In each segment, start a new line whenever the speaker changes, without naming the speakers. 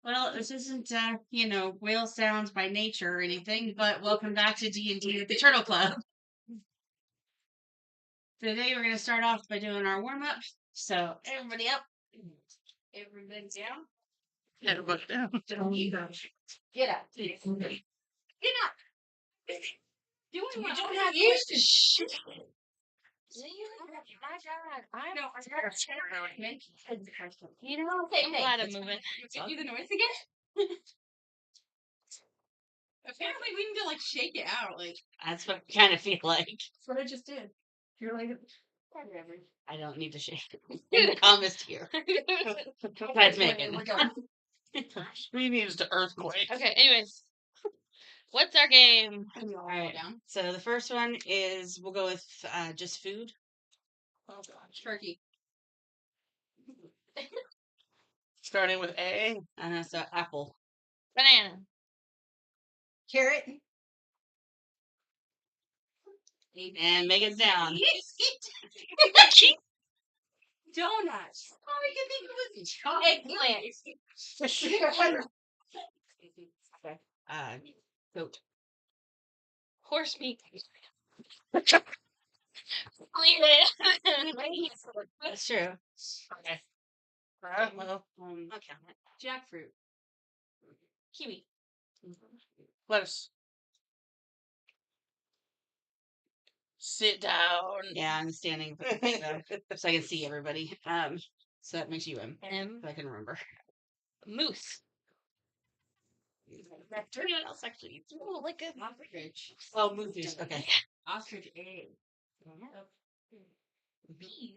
Well, this isn't, whale sounds by nature or anything, but welcome back to D&D with the Turtle Club. Today we're going to start off by doing our warm-up. So, everybody up. Everybody down.
Everybody down.
Get up. Get up. Doing what? You don't have used to shit.
I know.
You know,
I'm glad I'm moving.
Do the noise again? Apparently, we need to like shake it out. Like that's what I kind of feel like. That's what I just did. You're like, I don't need to shake it. The calmest here. Besides Megan.
We needs the earthquake.
Okay. Anyways, what's our game?
All right. So the first one is we'll go with just food.
Oh gosh, turkey.
Starting with A.
So apple.
Banana.
Carrot. And Megan's down. Donuts. Oh, I can think it was eggplant. Okay. Goat.
Horse meat. Clean it.
That's true.
Okay. Well,
I'll count it. Jackfruit.
Kiwi.
lettuce. Sit down.
Yeah, I'm standing so I can see everybody. So that makes you
M.
if I can remember.
Moose.
What else actually?
Oh, like a
Ostrich. Oh, moose. Okay. Ostrich egg.
peas.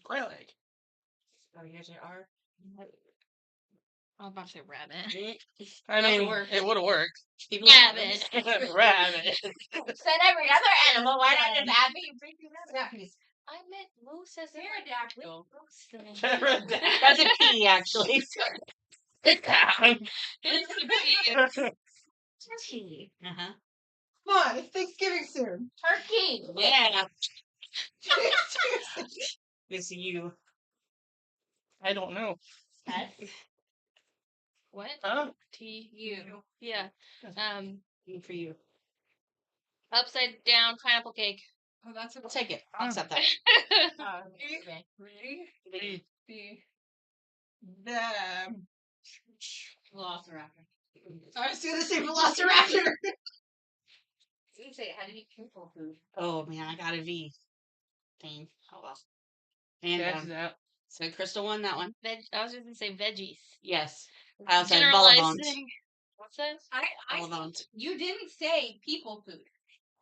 Quail egg.
Oh, here's your R.
I was about to say rabbit.
I
That
mean,
works.
it would have worked.
People
Rabbit.
Rabbit.
said every other animal. Why not just add me?
I meant moose as
Pterodactyl.
Pterodactyl.
That's a P, actually.
Sit down.
Turkey.
Uh-huh.
Come on, it's Thanksgiving soon.
Turkey.
Yeah. It's you.
I don't know.
What?
Huh?
T-U. Yeah.
For you.
Upside down pineapple cake.
Oh, that's a
I'll take it. I'll accept that.
ready? The
Velociraptor.
I was gonna say Velociraptor.
You say it had to be purple food.
Oh, man, I got a V. Dang. Oh, well. And
That's that.
so Crystal won that one.
I was just gonna say veggies.
Yes. I also had vol au vent.
What's that?
Vol au vent.
You didn't say people food.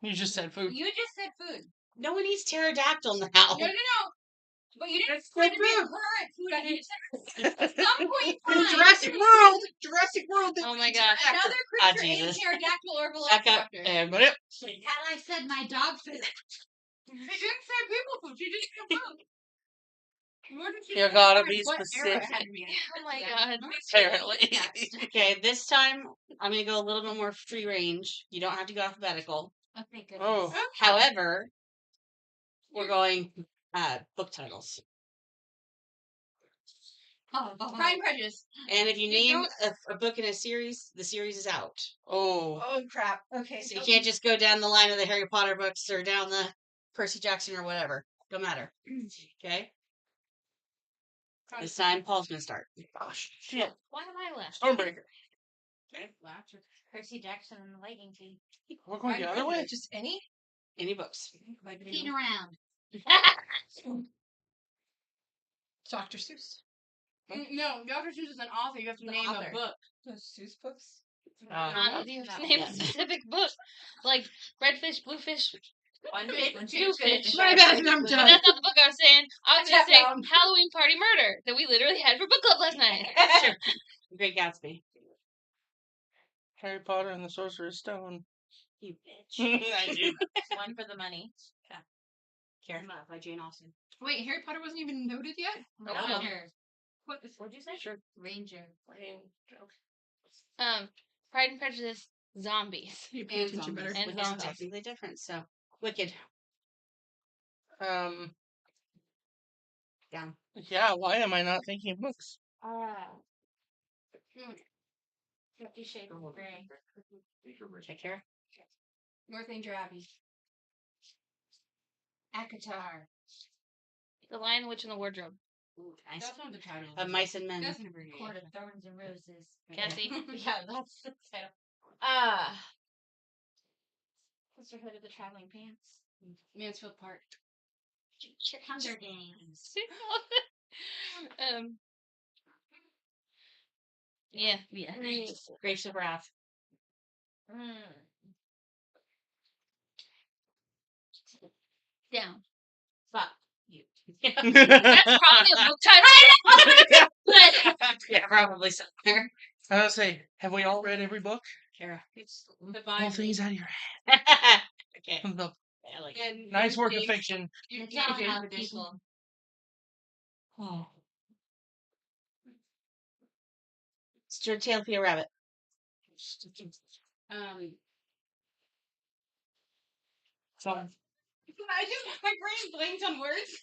You just said food.
You just said food.
No one eats pterodactyl now.
No. But you didn't say food. Current food. I need at some point in time. Jurassic World.
Oh my gosh.
Another creature ate
Jesus.
pterodactyl or
Back up.
Velociraptor.
Everybody up.
Had I said my dog food? She didn't say people food. She just said food.
You gotta be
What era
specific.
it had to be in.
Oh my god.
Apparently.
Okay, this time I'm going to go a little bit more free range. You don't have to go alphabetical.
Okay, good.
Oh.
However, we're going book titles.
Pride and Prejudice.
And if you name a book in a series, the series is out.
Oh.
Oh crap. Okay.
So you can't just go down the line of the Harry Potter books or down the Percy Jackson or whatever. Don't matter. Okay? This time, Paul's going to start.
Oh, shit.
Why am I left?
Stormbreaker.
Percy Jackson and the Lightning Thief.
We're going the other way?
Just any?
Any books.
Peeing around. Dr. Seuss.
No, Dr. Seuss is an author. You have to name a book.
The Seuss books?
You have to name a specific book. Like redfish, bluefish,
One
two fish.
My bad, I'm
But
done.
that's not the book I was saying. I was going to say
Down.
Halloween Party Murder that we literally had for book club last night.
Sure. Great Gatsby.
Harry Potter and the Sorcerer's Stone.
You bitch.
I do.
One for the money.
Karen by Jane Austen.
Wait, Harry Potter wasn't even noted yet?
No.
What'd you say?
Sure.
Ranger.
Pride and Prejudice, zombies.
You
And
attention
zombies.
better.
And
Which is
zombies.
technically different, so. Wicked.
Um,
Down.
yeah, why am I not thinking of books?
Fifty Shades of Grey.
Take care.
North Angel Abbey.
Akatar. The Lion, the Witch, and the Wardrobe.
Ooh, nice.
That's one of the titles.
Of Mice and Men.
That's never good.
Court of Thorns and Roses. Cassie.
Yeah, that's the title.
Sisterhood of the Traveling Pants.
Mansfield Park.
Hunger Games. Yeah.
Grapes of Wrath.
Down.
Fuck you.
That's probably a book title.
Yeah, probably somewhere.
I was say, have we all read every book?
Kara.
The
All
Bible.
things out of your
Okay.
head. The
I like it.
And
nice work of
James-
fiction.
You
It's not
James
enough
edition.
people.
Oh. It's your tail for your rabbit.
So,
My brain blanked on words.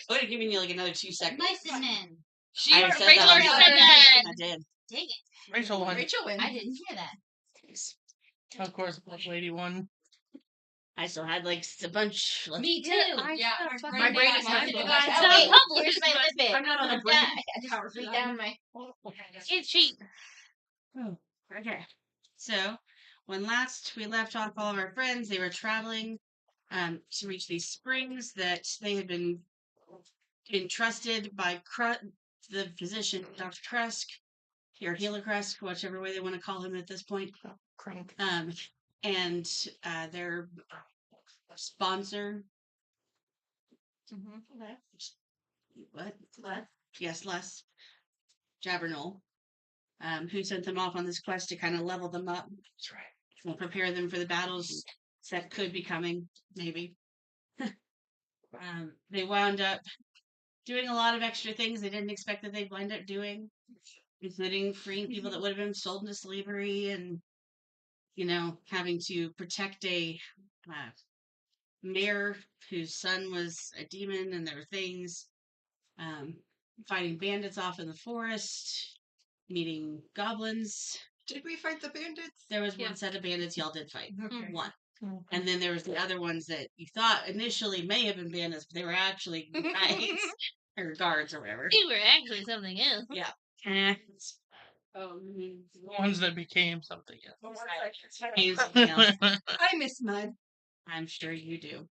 I would have given you like another 2 seconds.
Mice and Men.
I already said
Rachel
that.
already said that.
I did.
Dang it.
Rachel won.
Rachel wins.
I didn't hear that.
Of course, Black Lady won.
I still had like a bunch left.
Me too.
Yeah,
My brain is
not
not
good.
Here's my list.
I'm not on a brain
I
power
just
for
read
that
down
one.
my.
It's cheap. Okay. So when last we left off all of our friends, they were traveling to reach these springs that they had been entrusted by the physician, Dr. Krusk, or Healer Krusk, whichever way they want to call him at this point.
Crunk.
And their sponsor. What? Yes, Les Jabernol, who sent them off on this quest to kind of level them up.
That's right.
And prepare them for the battles that could be coming, maybe. They wound up doing a lot of extra things they didn't expect that they'd wind up doing, including freeing people that would have been sold into slavery and, having to protect a mayor whose son was a demon and there were things, fighting bandits off in the forest, meeting goblins.
Did we fight the bandits?
There was one set of bandits y'all did fight.
Okay.
One. And then there was the other ones that you thought initially may have been bandits, but they were actually knights or guards or whatever.
You were actually something else.
Yeah.
The ones that became something else.
Something else.
I miss mud.
I'm sure you do.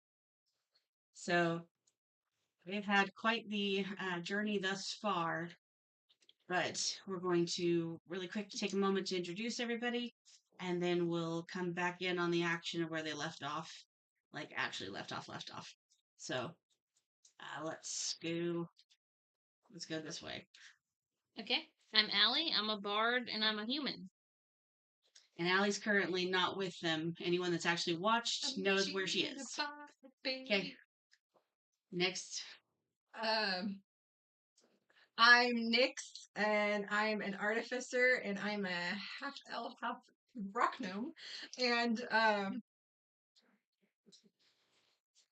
So we've had quite the journey thus far, but we're going to really quick take a moment to introduce everybody, and then we'll come back in on the action of where they left off, like actually left off. So let's go this way.
Okay. I'm Allie. I'm a bard and I'm a human.
And Allie's currently not with them. Anyone that's actually watched knows where she is. Okay. Next.
I'm Nyx, and I'm an artificer, and I'm a half elf, half rock gnome, and I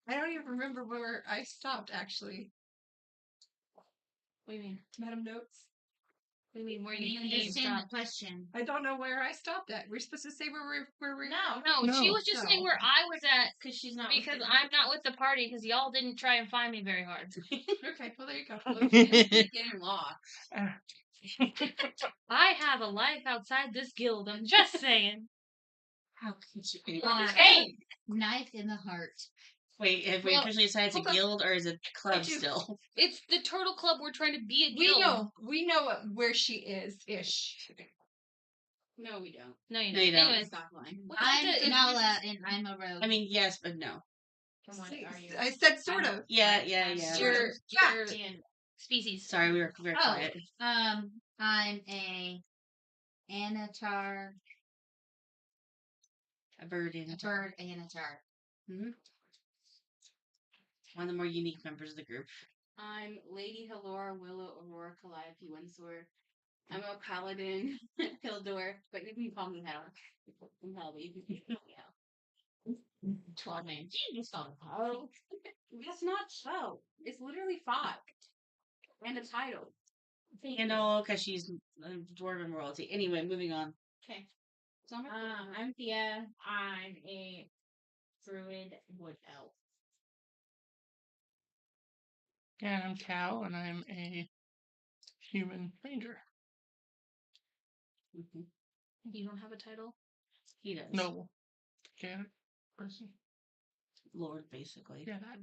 don't even remember where I stopped actually.
What do you mean?
Madam Notes.
What do you mean? Where
You
you
understand the question.
I don't know where I stopped at. We're supposed to say where we.
No, she was just saying where I was at
Because she's not.
because I'm not with the party because y'all didn't try and find me very hard.
Okay, well there you go. Well, getting lost.
I have a life outside this guild. I'm just saying.
How could you be?
Hey!
Knife in the heart.
Wait, have we
Well,
officially decided it's a
hold on.
guild or is it a club
do.
still?
It's the Turtle Club. We're trying to be a
We
guild.
know where she is ish.
No, we don't.
No, you
No,
don't.
you don't.
Anyways,
Stop lying.
I'm Nala and I'm a rogue.
I mean, yes, but no.
from what are you?
I said sort of.
Yeah.
Your
Yeah.
species.
Sorry, we were very
Oh.
quiet.
I'm a Anatar,
A bird in
a bird Anatar.
one of the more unique members of the group.
I'm Lady Halora Willow Aurora Calliope Windsor. I'm a paladin, Hildor, but you can call me Hell. I'm Hell, but you can call me Hell.
12 names. You just call it.
Oh, that's not so. It's literally 5. And a title.
handle because she's dwarven royalty. Anyway, moving on.
Okay. So I'm Thea. I'm a druid wood elf.
And I'm Cal, and I'm a human ranger.
Mhm.
You don't have a title?
He does.
Noble. Mechanic. Person.
Lord, basically.
Yeah, that.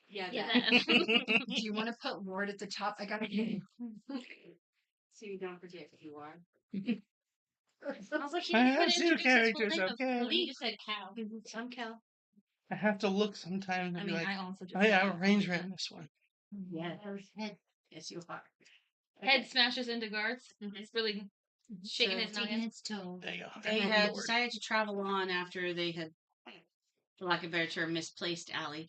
Yeah,
Yeah.
that.
Do you want to put Lord at the top? I gotta get
So you don't forget who you are.
I was like, he
I
didn't
have
even
two
introduce his full
characters,
name of
okay?
You
Philippe.
just said cow.
I'm Cal.
I have to look sometimes and
I
be
mean,
like,
I also just
oh yeah, I'm a ranger in this one.
Yes.
Head
Yes, you are.
Head smashes into guards. It's really shaking
So-
his
taking
noggin.
its toe.
There you go.
They
I'm a
had
lord.
decided to travel on after they had, for lack of a better term, misplaced Allie.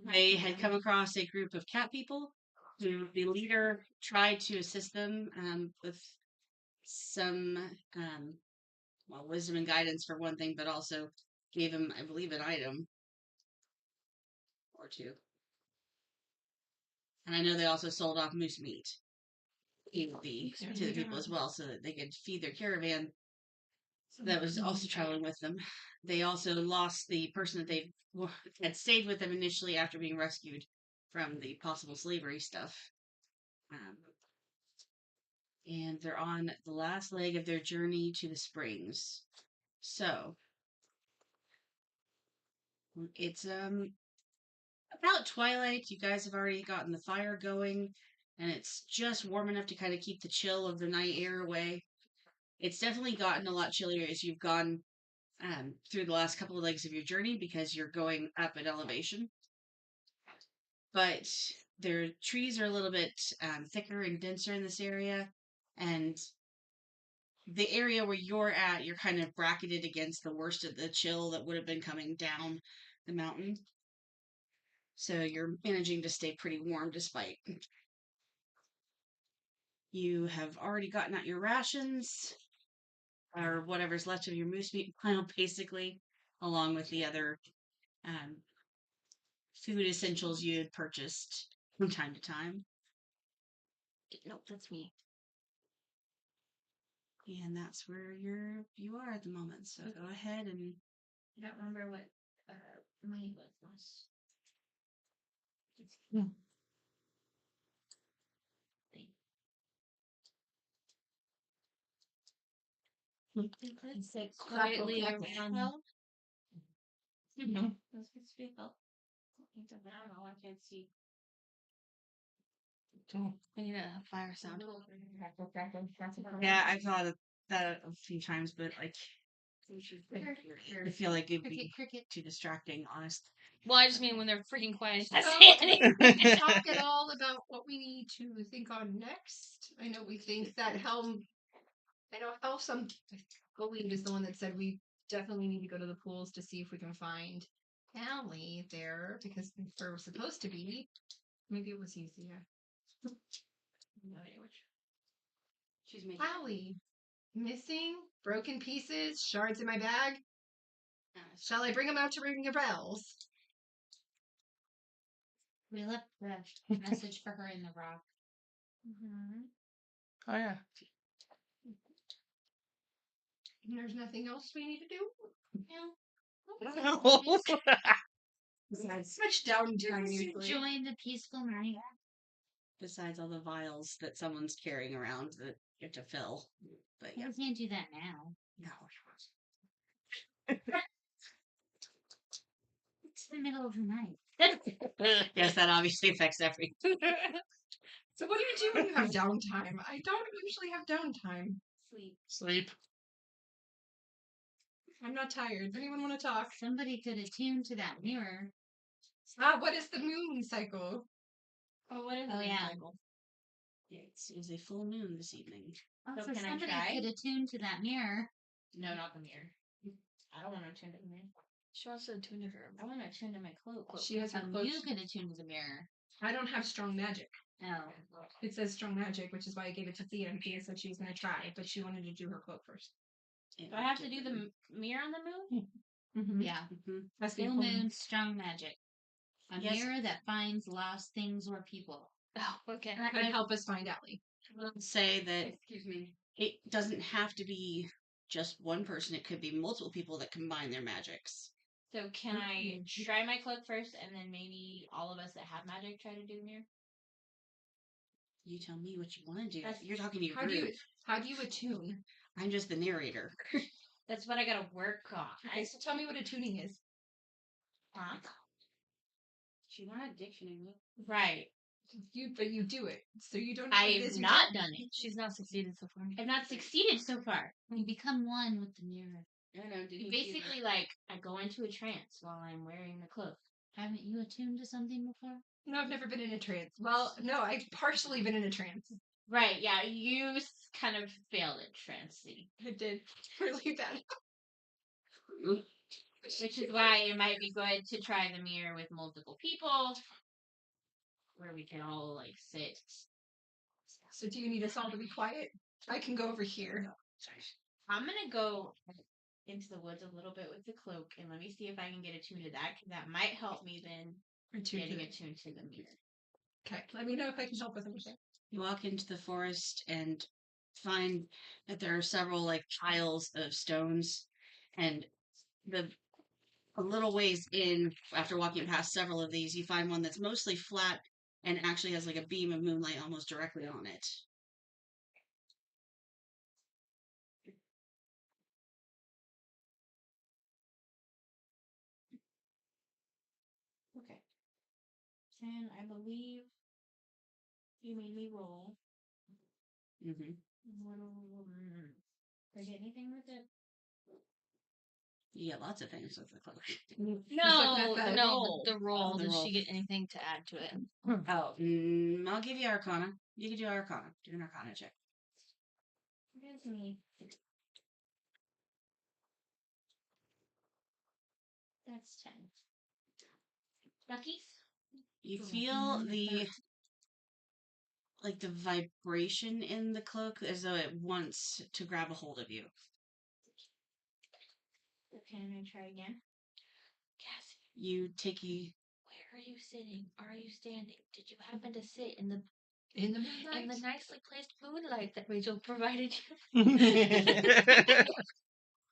They had come across a group of cat people who the leader tried to assist them with some, well, wisdom and guidance for one thing, but also gave him, I believe, an item or two. And I know they also sold off moose meat to the people as well, so that they could feed their caravan that was also traveling with them. They also lost the person that they had stayed with them initially after being rescued from the possible slavery stuff. And they're on the last leg of their journey to the springs. So it's about twilight. You guys have already gotten the fire going, and it's just warm enough to kind of keep the chill of the night air away. It's definitely gotten a lot chillier as you've gone through the last couple of legs of your journey because you're going up at elevation. But their trees are a little bit thicker and denser in this area, and the area where you're at, you're kind of bracketed against the worst of the chill that would have been coming down the mountain. So you're managing to stay pretty warm despite. You have already gotten out your rations, or whatever's left of your moose meat pile, basically, along with the other food essentials you had purchased from time to time.
Nope, that's me.
And that's where you are at the moment. So go ahead and
I don't remember what money was.
Six
Quietly
around.
Mhm.
Let's speak up. I don't know. I can't see.
So,
We need a fire sound.
yeah, I've thought of that a few times, but like I feel like it'd be
Cricket.
too distracting, honest.
Well, I just mean when they're freaking quiet.
So,
That's
we can talk at all about what we need to think on next. I know we think that Helm. I know Helm. Gold is the one that said we definitely need to go to the pools to see if we can find Allie there because we're supposed to be. Maybe it was easier.
No idea which.
She's making
Allie, missing, broken pieces, shards in my bag. Shall I bring them out to ring your bells?
We left the message for her in the rock.
oh yeah.
And there's nothing else we need to do? Besides, much downtime usually.
Enjoy the peaceful night.
besides all the vials that someone's carrying around that you have to fill. But yeah,
We can't do that now.
no.
It's the middle of the night.
Yes, that obviously affects everything.
So what do you do when you have downtime? I don't usually have downtime.
Sleep.
Sleep.
I'm not tired. Anyone want to talk?
Somebody could attune to that mirror.
What is the moon cycle?
Oh, what is
Oh,
the
yeah.
cycle?
It was a full moon this evening.
Oh,
So
so
can I
somebody
try?
could attune to that mirror.
No, not the mirror. I don't want to attune to the mirror.
She wants to attune to her.
I want to attune to my cloak.
She has her clothes.
You could attune to the mirror.
I don't have strong magic.
Oh.
It says strong magic, which is why I gave it to Thea, and Thea said she was going to try, but she wanted to do her cloak first.
Do I have to do the mirror on the moon?
Mm-hmm.
Yeah.
That's the
Full
full
moon, strong magic. A
Yes.
mirror that finds lost things or people.
Oh, okay.
Could help us find Allie.
I will say that
Excuse me.
it doesn't have to be just one person. It could be multiple people that combine their magics.
So can I try my cloak first, and then maybe all of us that have magic try to do the mirror?
You tell me what you want to do.
That's-
You're talking to your
How do
group.
you attune?
I'm just the narrator.
That's what I gotta work on.
Okay, so tell me what attuning is.
Huh?
She's not a dictionary.
Right.
But you do it, so you don't know what it
I've
is. You
not done it.
She's not succeeded so far.
I've not succeeded so far.
You become one with the mirror.
I don't know. Did he
Basically, like, I go into a trance while I'm wearing the cloak.
Haven't you attuned to something before?
No, I've never been in a trance. Well, no, I've partially been in a trance.
Right, yeah, you kind of failed at trancing.
I did really bad.
Which is why it might be good to try the mirror with multiple people. Where we can all, like, sit.
So do you need us all to be quiet? I can go over here.
I'm gonna go into the woods a little bit with the cloak, and let me see if I can get attuned to that, because that might help me then getting attuned to the mirror.
Okay, let me know if I can help with anything.
You walk into the forest and find that there are several like piles of stones, and a little ways in, after walking past several of these, you find one that's mostly flat and actually has like a beam of moonlight almost directly on it.
Okay. And I believe you made me roll.
Mm-hmm.
Did I get anything with it?
You get lots of things with the cloak.
No,
that
no,
roll.
the roll.
The
Does
roll.
she get anything to add to it?
Oh, I'll give you Arcana. You can do Arcana. Do an Arcana check.
Gives me. That's 10. Duckies?
You feel the vibration in the cloak as though it wants to grab a hold of you.
Can I try again?
Cassie,
You take a
where are you sitting? Are you standing? Did you happen to sit in the
moonlight?
nicely placed moonlight that Rachel provided you?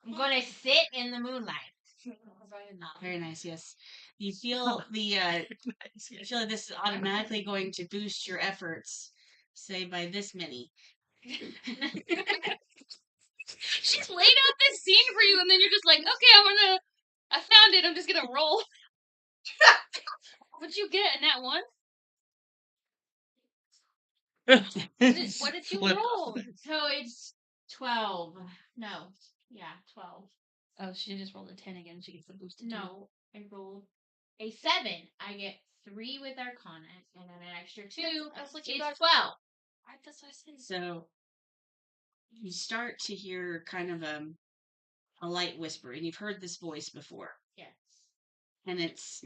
I'm gonna sit in the moonlight.
very nice, yes. You feel you feel like this is automatically going to boost your efforts, say by this many.
She's laid out this scene for you, and then you're just like, okay, I found it. I'm just gonna roll. What'd you get in that one? What did you roll?
So it's 12. No. Yeah, 12.
Oh, she just rolled a 10 again. She gets the boosted.
No, I rolled a 7. I get 3 with Arcana, and then an extra 2.
I was like, you
It's
got
12.
That's what I said.
So you start to hear kind of a light whisper, and you've heard this voice before.
Yes.
And it's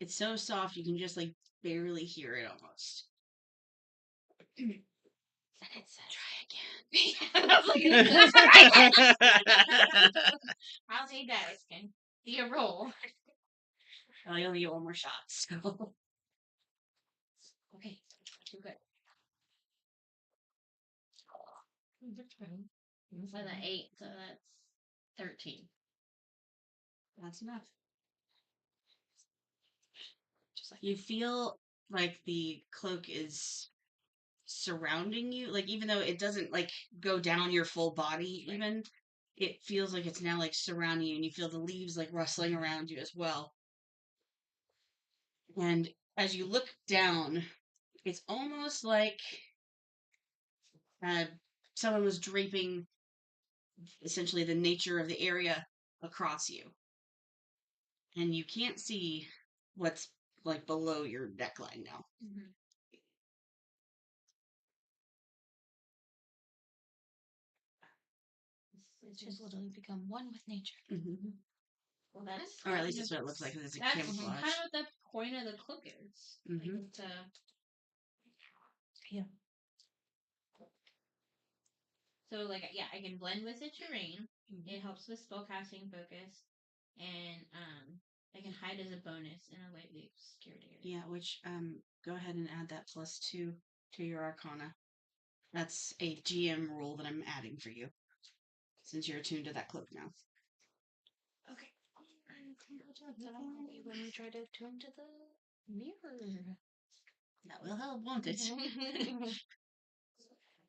so soft you can just like barely hear it almost.
And it says,
Try again. I was like,
I'll take that. It's going to be a roll.
I only get one more shot, so.
Okay, too good. So the 8, so that's 13.
That's enough. You feel like the cloak is surrounding you, like even though it doesn't like go down your full body, even it feels like it's now like surrounding you, and you feel the leaves like rustling around you as well. And as you look down, it's almost like someone was draping essentially the nature of the area across you, and you can't see what's like below your neckline now.
Mm-hmm.
It's just literally become one with nature.
Mm-hmm.
Well, that's
Or at least that's what it looks like, because it's a
that's
camouflage.
kind of what the point of the cloak is.
Mm-hmm.
Like, to
Yeah.
So, like, yeah, I can blend with the terrain. It helps with spellcasting focus, and I can hide as a bonus in a lightly obscured area.
Yeah, which go ahead and add that +2 to your Arcana. That's a GM rule that I'm adding for you, since you're attuned to that cloak now.
Okay. When we try to tune to the mirror.
That will help, won't it?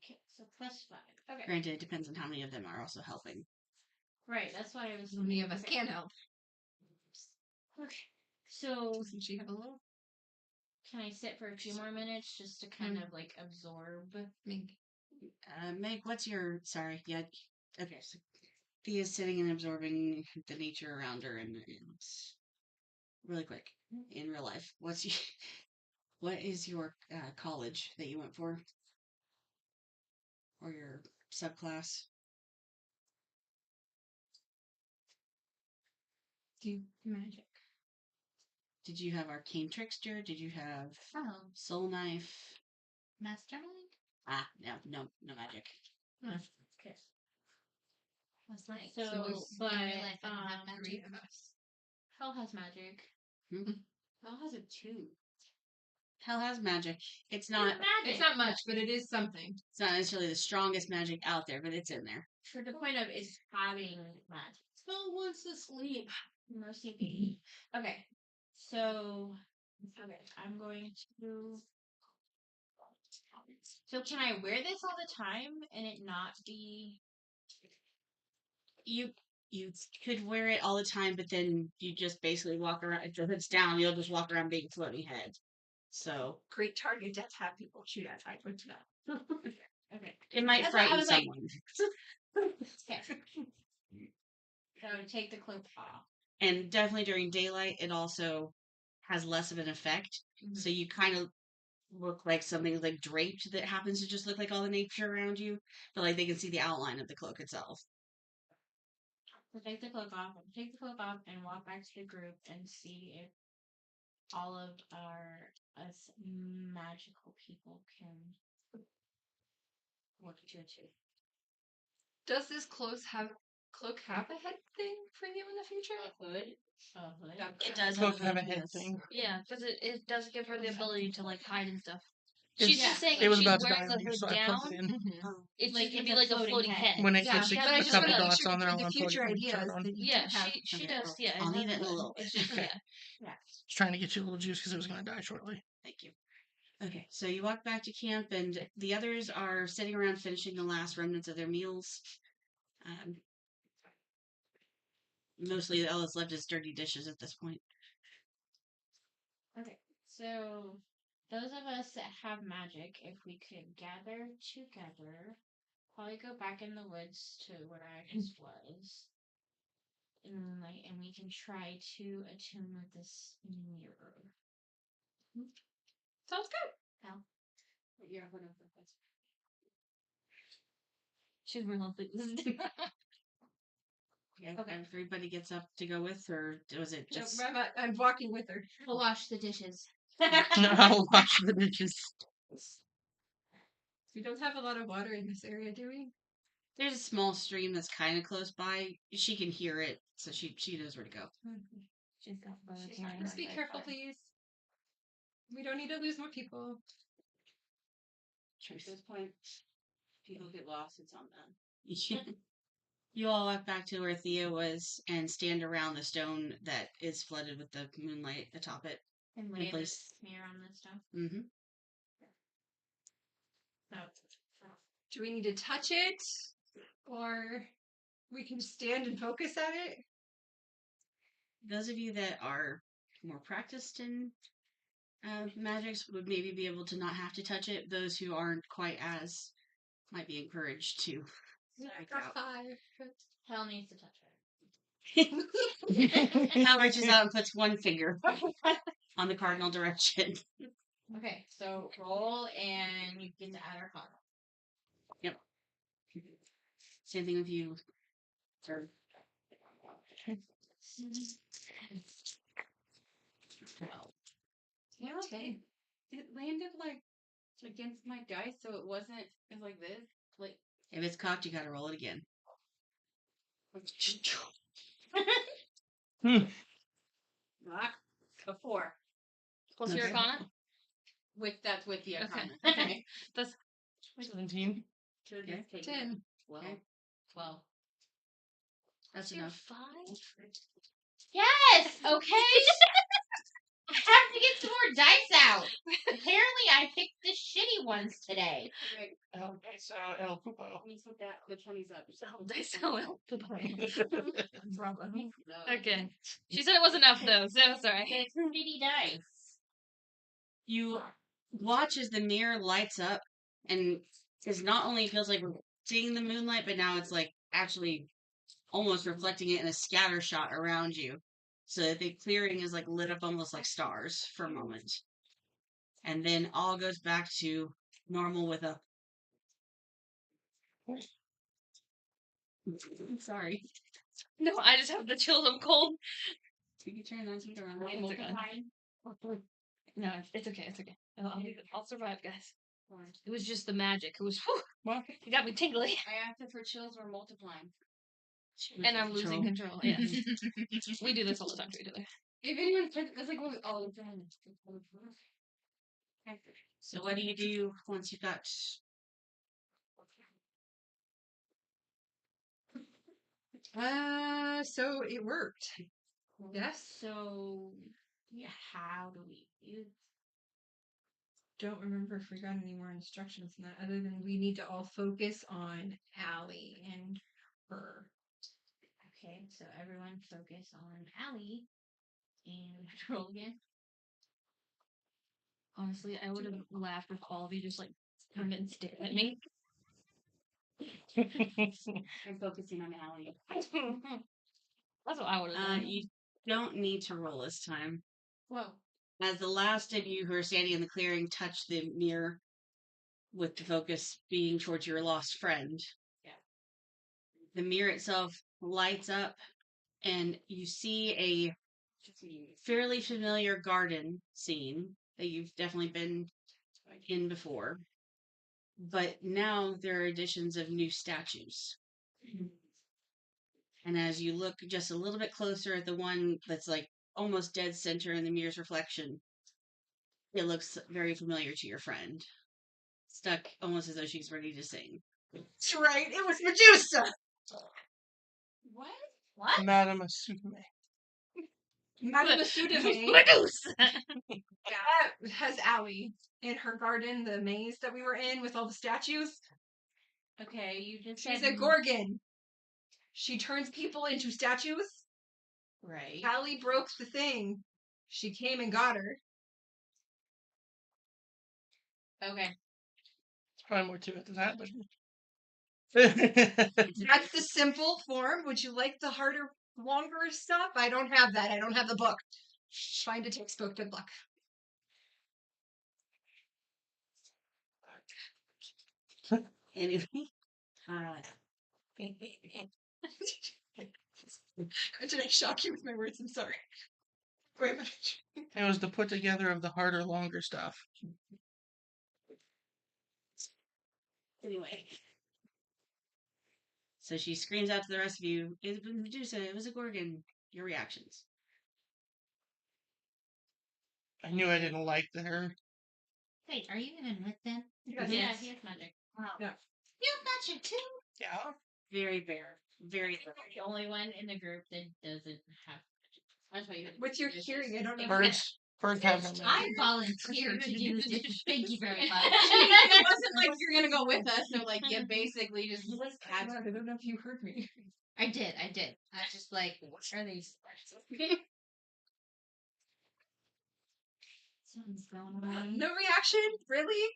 Okay, so +5. Okay.
Granted, it depends on how many of them are also helping.
Right, that's why I was.
How many of us can help?
Okay. So
Doesn't she have a little?
can I sit for a few more minutes just to kind of like absorb?
Meg, what's your... Sorry, yeah. Okay, so Thea's sitting and absorbing the nature around her, and really quick, in real life, what is your college that you went for? Or your subclass?
Magic.
Did you have Arcane Trickster? Did you have Soul Knife?
Mastermind?
Ah, no magic.
Okay.
Was like
So, but
in real life I don't have magic.
3 of us.
Hell has magic.
Hell has a 2.
Hell has magic. It's not
It's not much, but it is something.
it's not necessarily the strongest magic out there, but it's in there.
For the point of is having magic.
Phil wants to sleep.
Mercy me. Okay. So I'm going to. So can I wear this all the time and it not be?
You could wear it all the time, but then you just basically walk around. If the hood's down, you'll just walk around being floating head. So
Great target to have people shoot at. I would know.
Okay.
it might
That's what I
frighten
was like-
someone.
Okay. So take the cloak off.
And definitely during daylight, it also has less of an effect. So you kind of look like something like draped that happens to just look like all the nature around you, but like they can see the outline of the cloak itself.
So take the cloak off. Take the cloak off and walk back to the group and see if all of us magical people can work to a 2.
Does this cloak have a head thing for you in the future?
A hood.
It does
Cloak have a
hood,
head
yes.
thing.
Yeah, because it does give her the ability to like hide and stuff.
It's-
She's just saying
it was
if she's
about to
wearing
die on
the
me,
hood
so I
down,
plugged it in.
it's
Like,
just gonna
it's
be
a
like a
floating
floating
head.
head.
When it
Yeah,
gets
but I
a
just
couple
wanna make
dots
sure
on there,
for
I'll
the
unplug
future
it and turn
ideas
it on.
that you
Yeah,
do have.
she
Okay,
does. Yeah,
I'll
it
leave
has
it in a
hood.
little
It's
bit.
just yeah.
Just trying to get you a little juice because it was going to die shortly.
Thank you. Okay, so you walk back to camp, and the others are sitting around finishing the last remnants of their meals. Mostly all that's left is dirty dishes at this point.
Okay, so those of us that have magic, if we could gather together, probably go back in the woods to where I just was, and we can try to attune with this mirror.
Sounds good.
You're one of the best.
She's real big.
Okay,
Okay.
everybody gets up to go with, or was it just...
I'm walking with her.
We'll wash the dishes.
I'll wash the dishes.
We don't have a lot of water in this area, do we?
There's a small stream that's kind of close by. She can hear it, so she knows where to go.
She's got bugs.
Just be careful, please. We don't need to lose more people.
At this point, people get lost. It's on them.
You all walk back to where Thea was and stand around the stone that is flooded with the moonlight atop it.
And lay this mirror on this stuff.
Mm-hmm.
Do we need to touch it? Or we can stand and focus at it?
Those of you that are more practiced in magics would maybe be able to not have to touch it. Those who aren't quite as might be encouraged to.
Hell needs to touch her.
Hal reaches out and puts one finger on the cardinal direction.
Okay, so roll and you get to add Arcana.
Yep. Same thing with you. Sir.
Yeah, okay. It landed like against my dice, so it wasn't. It was like this. Like
If it's cocked, you gotta roll it again.
not a 4.
Plus your
Okay.
Arcana?
That's with the
Okay.
okay.
That's
17.
Okay.
10.
12.
12.
That's
Is your
enough.
5?
Yes. Okay. I have to get some more dice out. Apparently, I picked the shitty ones today.
Right.
El Pupo.
Let me put that. Which one is up?
Dice well.
Bravo.
No.
Okay. She said it was enough though, so sorry.
It's shitty dice.
You watch as the mirror lights up, and it not only feels like we're seeing the moonlight, but now it's like actually almost reflecting it in a scatter shot around you. So that the clearing is like lit up almost like stars for a moment. And then all goes back to normal with a. Sorry.
No, I just have the chills. I'm cold.
You can turn that around.
It's okay. No, it's okay. It's okay. I'll survive, guys. It was just the magic. It was. Whew,
What?
it got me tingly.
I asked if her chills were multiplying.
And I'm losing control. Yeah. We do this all the time to each other.
If anyone said that's like what we all done.
So what do you do once you've got?
So it worked. Yes.
So, how do we use?
Don't remember if we got any more instructions than that, other than we need to all focus on Allie and her.
Okay, so everyone focus on Allie and roll again.
Honestly, I would have laughed if all of you just like turned and stared at me.
I'm focusing on Allie.
That's what I would have done.
You don't need to roll this time.
Whoa.
As the last of you who are standing in the clearing touch the mirror, with the focus being towards your lost friend.
Yeah.
The mirror itself lights up, and you see a fairly familiar garden scene that you've definitely been in before. But now there are additions of new statues. And as you look just a little bit closer at the one that's like almost dead center in the mirror's reflection, it looks very familiar to your friend. Stuck almost as though she's ready to sing.
That's right. It was Medusa.
What?
Madame Sukume.
Madame Medusa
Medusa!
has Allie in her garden, the maze that we were in with all the statues.
Okay, you just
She's
said
a Gorgon. She turns people into statues.
right.
Allie broke the thing. She came and got her.
Okay.
There's probably more to it than that, but.
That's the simple form. Would you like the harder, longer stuff? I don't have that. I don't have the book. Find a textbook. Good luck.
Anyway.
Did I shock you with my words? I'm sorry. Wait a minute.
It was the put together of the harder, longer stuff.
Anyway. So she screams out to the rest of you, "It was Medusa, it was a Gorgon." Your reactions.
I knew I didn't like her.
Wait, are you even with them?
Yes.
Yeah, he has magic.
Wow.
Yeah.
You have magic too?
Yeah.
Very fair. Very fair.
The only one in the group that doesn't have magic. That's why you.
What's your hearing? I don't know.
Birds have no
I
magic.
volunteer to do this. Thank you very much.
It wasn't like you're gonna go with us, so like you basically just
I don't know if you heard me.
I did. I was just like, what are these? Something's going on.
No reaction? Really?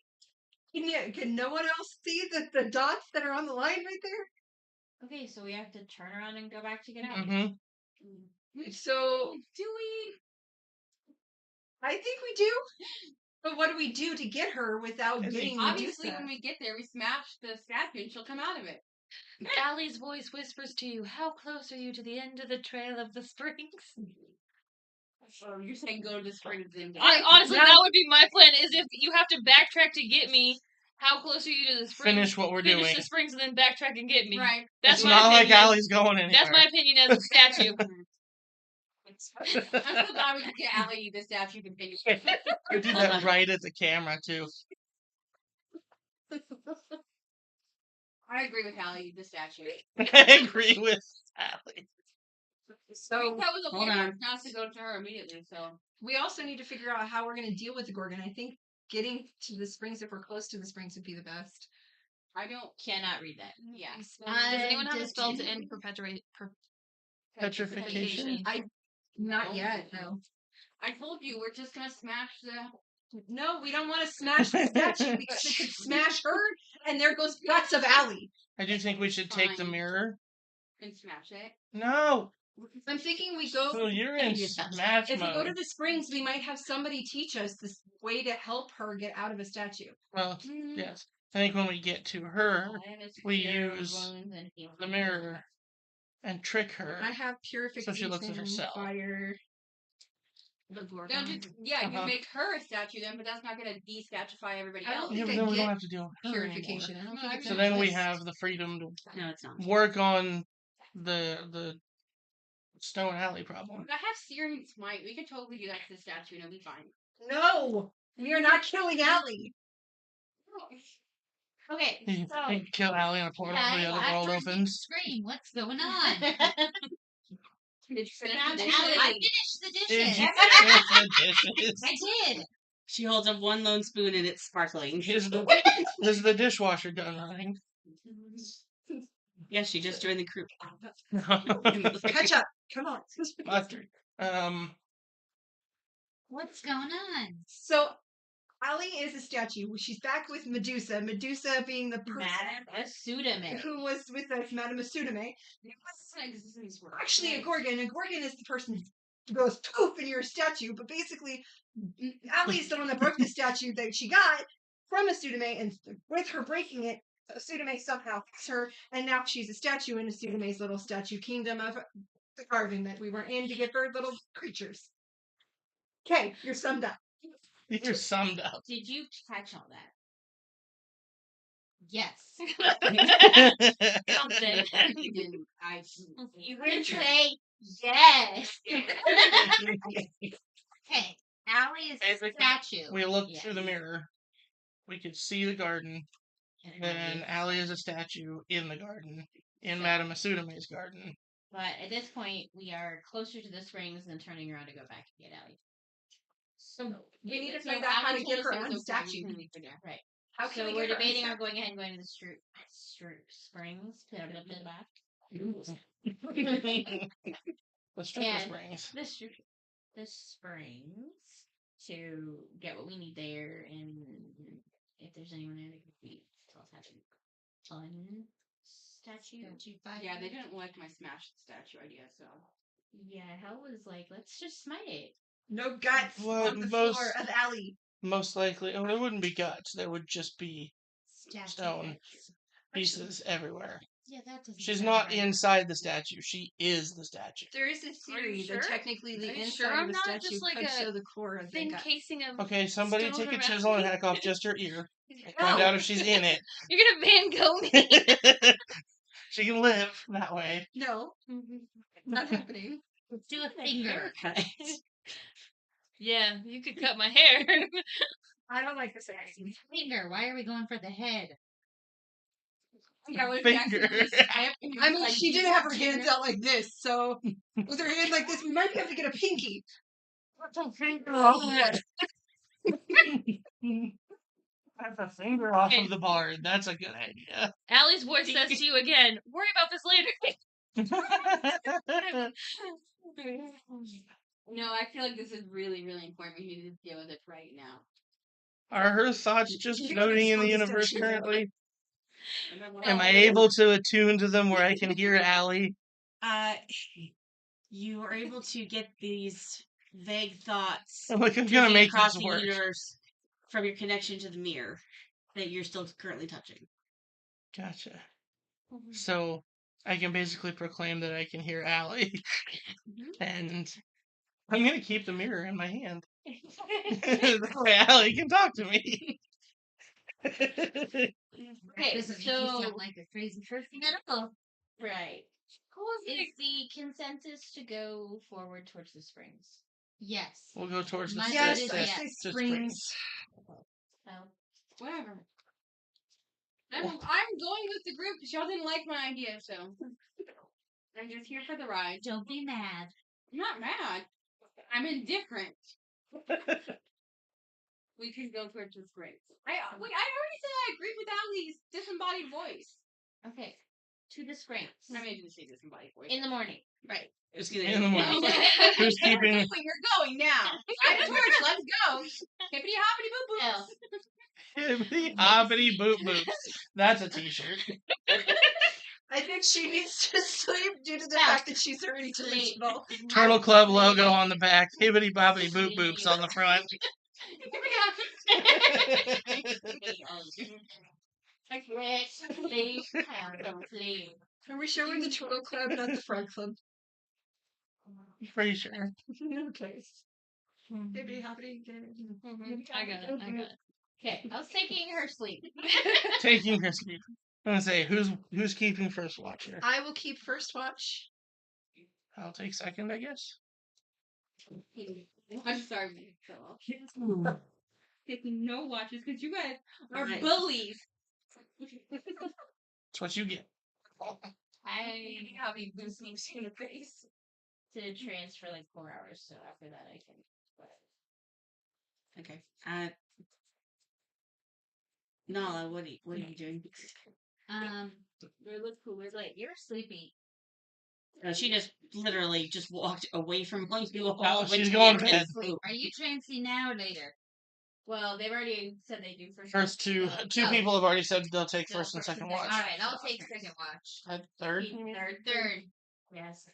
Can no one else see the dots that are on the line right there?
Okay, so we have to turn around and go back to get out.
Mm-hmm.
So
do we?
I think we do. But what do we do to get her without getting
Obviously,
Medusa?
when we get there, we smash the statue and she'll come out of it.
Allie's voice whispers to you, "How close are you to the end of the Trail of the Springs?"
So you're saying go to the springs and
Honestly,
Now-
that would be my plan, is if you have to backtrack to get me, how close are you to the springs?
Finish what we're
Finish
doing.
the springs and then backtrack and get me.
right.
That's
It's
my
not like
opinion.
Allie's going anywhere.
That's my opinion as a statue.
I'm so glad we could get Allie the statue continue.
You do that right at the camera too.
I agree with Allie the statue.
I agree with Allie.
So
That was
Hold
okay.
on.
Not to go to her immediately. So
we also need to figure out how we're going to deal with the Gorgon. I think getting to the springs, if we're close to the springs, would be the best.
I don't.
Cannot read that.
Yeah.
Does anyone have a
Does
spell to
Jen-
end perpetuate?
Petrification.
Not yet, no.
I told you we're just gonna smash the.
No, we don't want to smash the statue because it could smash her, and there goes guts of Allie.
I do think we should take the
Fine.
mirror.
And smash it.
No.
I'm thinking we go.
So you're in smash
If we go to
mode.
the springs, we might have somebody teach us this way to help her get out of a statue.
Well, yes. I think when we get to her, we use
the
the mirror and trick her.
I have purification,
So she looks at herself.
fire.
The
Don't
Gorgon.
just, yeah, you
Uh-huh.
make her a statue then, but that's not gonna de-statuify everybody
I don't
else.
think
Yeah, but
they
then we
get
don't have to deal with her
Purification. I
anymore.
don't
No,
think it's
So
on
then
the
we
list.
have the freedom to
No, it's not.
work on the Stone Alley problem.
I have Searing Smite. We could totally do that to the statue and it'll be fine.
No, we are not killing Allie.
Okay,
You
so
can kill Allie in a portal,
Yeah,
the other
I
world
heard you
opens.
scream. What's going on?
Did you finish
Smash
the
Allie.
dishes?
I finished the
Did
dishes.
you finish the dishes?
I did.
She holds up one lone spoon and it's sparkling.
Is the dishwasher done running?
Yes, she just joined the crew.
Catch up. Come on.
Mustard.
What's going on?
So, Allie is a statue. She's back with Medusa. Medusa being the person
Madame Asudame.
who was with us, Madame Asudame. Actually, a Gorgon. A Gorgon is the person who goes poof and you're a statue. But basically, Allie is the one that broke the statue that she got from Asudame, and with her breaking it, Asudame somehow fixed her, and now she's a statue in Asudame's little statue kingdom of the carving that we were in to give her little creatures. Okay, you're summed up.
You're summed up.
Did you catch all that?
Yes.
Something.
You didn't.
You heard say yes.
Okay. Allie is a
Basically,
statue.
We looked
Yes.
through the mirror. We could see the garden. Then Allie is a statue in the garden. In Madame Asudame's garden.
But at this point, we are closer to the springs than turning around to go back and get Allie.
So we need to
So
find out how
Allie
to get
told us
her
it was
on
okay, we
statue.
can leave her there.
Right.
How can
So
we
we're
get her on
debating on
statue?
going ahead and going to the springs. Put it up to the back.
Let's check the
And
springs.
the springs to get what we need there, and if there's anyone there that could be tell us how to statue.
Yeah, they didn't like my smash statue idea, so.
Yeah, Hell was like, let's just smite it.
No guts
Well,
on the
most-
floor of Allie.
Most likely, oh, there wouldn't be guts. There would just be
Statue.
stone pieces everywhere.
Yeah, that doesn't
She's
sound
not
right.
inside the statue. She is the statue.
There is a theory
sure?
that technically the
Are you
inside
sure
of
I'm
the
not
statue
just like
could
a
show the core of the
Thin
gut.
casing of.
Okay, somebody
Stone
take a
around
chisel and
me?
hack off just her ear. And
No.
find out if she's in it.
You're gonna Van Gogh me.
She can live that way.
No, not happening.
Let's do a finger.
Haircut.
Yeah, you could cut my hair.
I don't like this accent.
Finger. Why are we going for the head?
Yeah, what if
Finger.
I mean, she did have her hands out like this, so with her hands like this, we might have to get a pinky.
Have a finger off of the bard. That's a good idea.
Allie's voice says to you again, worry about this later.
No, I feel like this is really, really important. We need to deal with it right now.
Are her thoughts just
You
floating in the
can
universe
still-
currently?
And then
Am I able to attune to them where I can hear Allie?
You are able to get these vague thoughts
I'm like, I'm gonna
drifting
make
across
this
the
work.
universe from your connection to the mirror that you're still currently touching.
Gotcha. So I can basically proclaim that I can hear Allie, and I'm gonna keep the mirror in my hand. That way Allie can talk to me.
Okay,
Doesn't make you
so
sound like a crazy person at all.
right. Is the consensus to go forward towards the springs?
Yes.
We'll go towards the
My
Yes,
vote is
I
yes.
say
to
springs.
So
Whatever. I'm going with the group because y'all didn't like my idea, so I'm just here for the ride.
Don't be mad.
I'm not mad. I'm indifferent. We can go towards the springs. I already said I agree with Allie's disembodied voice.
okay, to the springs
I mean, I didn't say disembodied voice.
in the morning.
Right.
It's gonna
In the morning. Who's
We're
keeping?
going now. I'm a torch. Let's go. Hippity hoppity boo boo.
No.
Hibbity hoppity boop boops. That's a t-shirt.
I think she needs to sleep due to the fact that she's already delusional.
Turtle Club logo on the back. Hibbity boppity boop boops on the front.
Please, please.
Are we sure we're in the Turtle Club, not the Frog Club?
Pretty sure.
Okay. Hibbity hoppity.
I got it. Okay, I was taking her sleep.
Taking her sleep. I'm gonna say who's keeping first watch here.
I will keep first watch.
I'll take second, I guess.
I'm sorry, taking no watches because you guys are
Right.
bullies.
That's what you get.
I
have you boost me in the face.
to transfer like 4 hours, so after that I can. But
Okay. Nala, what are you doing?
it looks cool. It's like you're sleepy.
She just literally just walked away from one you all.
Oh,
went
she's
to
going
the
to
other
bed.
and
Are you trancing now or later?
Well, they've already said they do first.
First two
No.
people have already said they'll take
No,
first and second watch.
All right, I'll take second watch.
Third.
Third.
Yes.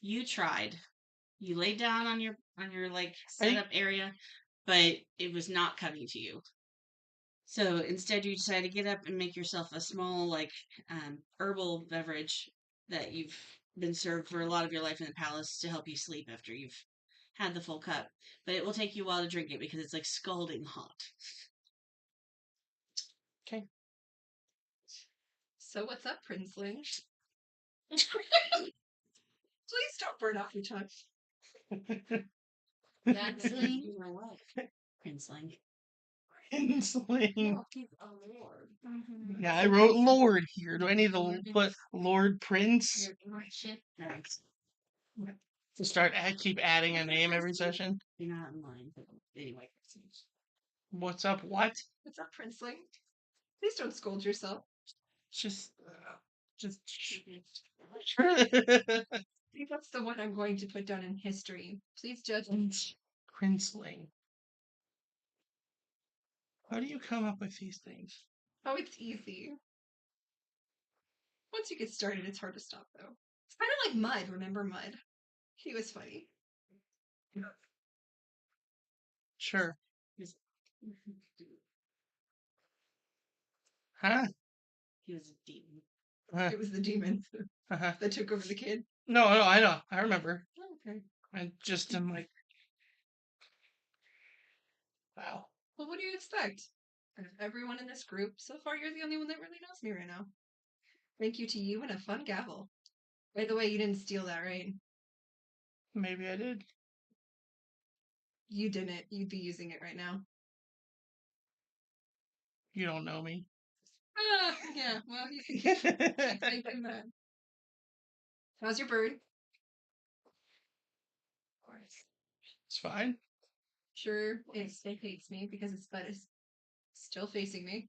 You tried. You laid down on your like setup area, but it was not coming to you. So instead, you decided to get up and make yourself a small like herbal beverage that you've been served for a lot of your life in the palace to help you sleep after you've had the full cup. But it will take you a while to drink it because it's like scalding hot.
Okay.
So what's up, Princeling? Please don't burn off your tongue.
That's
Princeling?
You know what? Princeling.
Princeling.
He's a lord.
Yeah, I wrote Lord here. Do I need to put Lord Prince?
Your lordship.
Thanks.
To start keep adding a name every session?
You're not in line. But anyway.
What's up? What?
What's up, Princeling? Please don't scold yourself.
Just.
I think that's the one I'm going to put down in history. Please judge.
Princeling. How do you come up with these things?
Oh, it's easy. Once you get started, it's hard to stop, though. It's kind of like Mud. Remember Mud? He was funny.
Sure. Huh?
He was a demon.
It was the demon
Uh-huh.
that took over the kid.
No, I know. I remember.
Okay.
I just am like, wow.
Well, what do you expect? Everyone in this group, so far you're the only one that really knows me right now. Thank you to you and a fun gavel. By the way, you didn't steal that, right?
Maybe I did.
You didn't. You'd be using it right now.
You don't know me.
Yeah, well, you can keep thinking that. How's your bird?
It's fine.
Sure, it hates me because its butt is still facing me.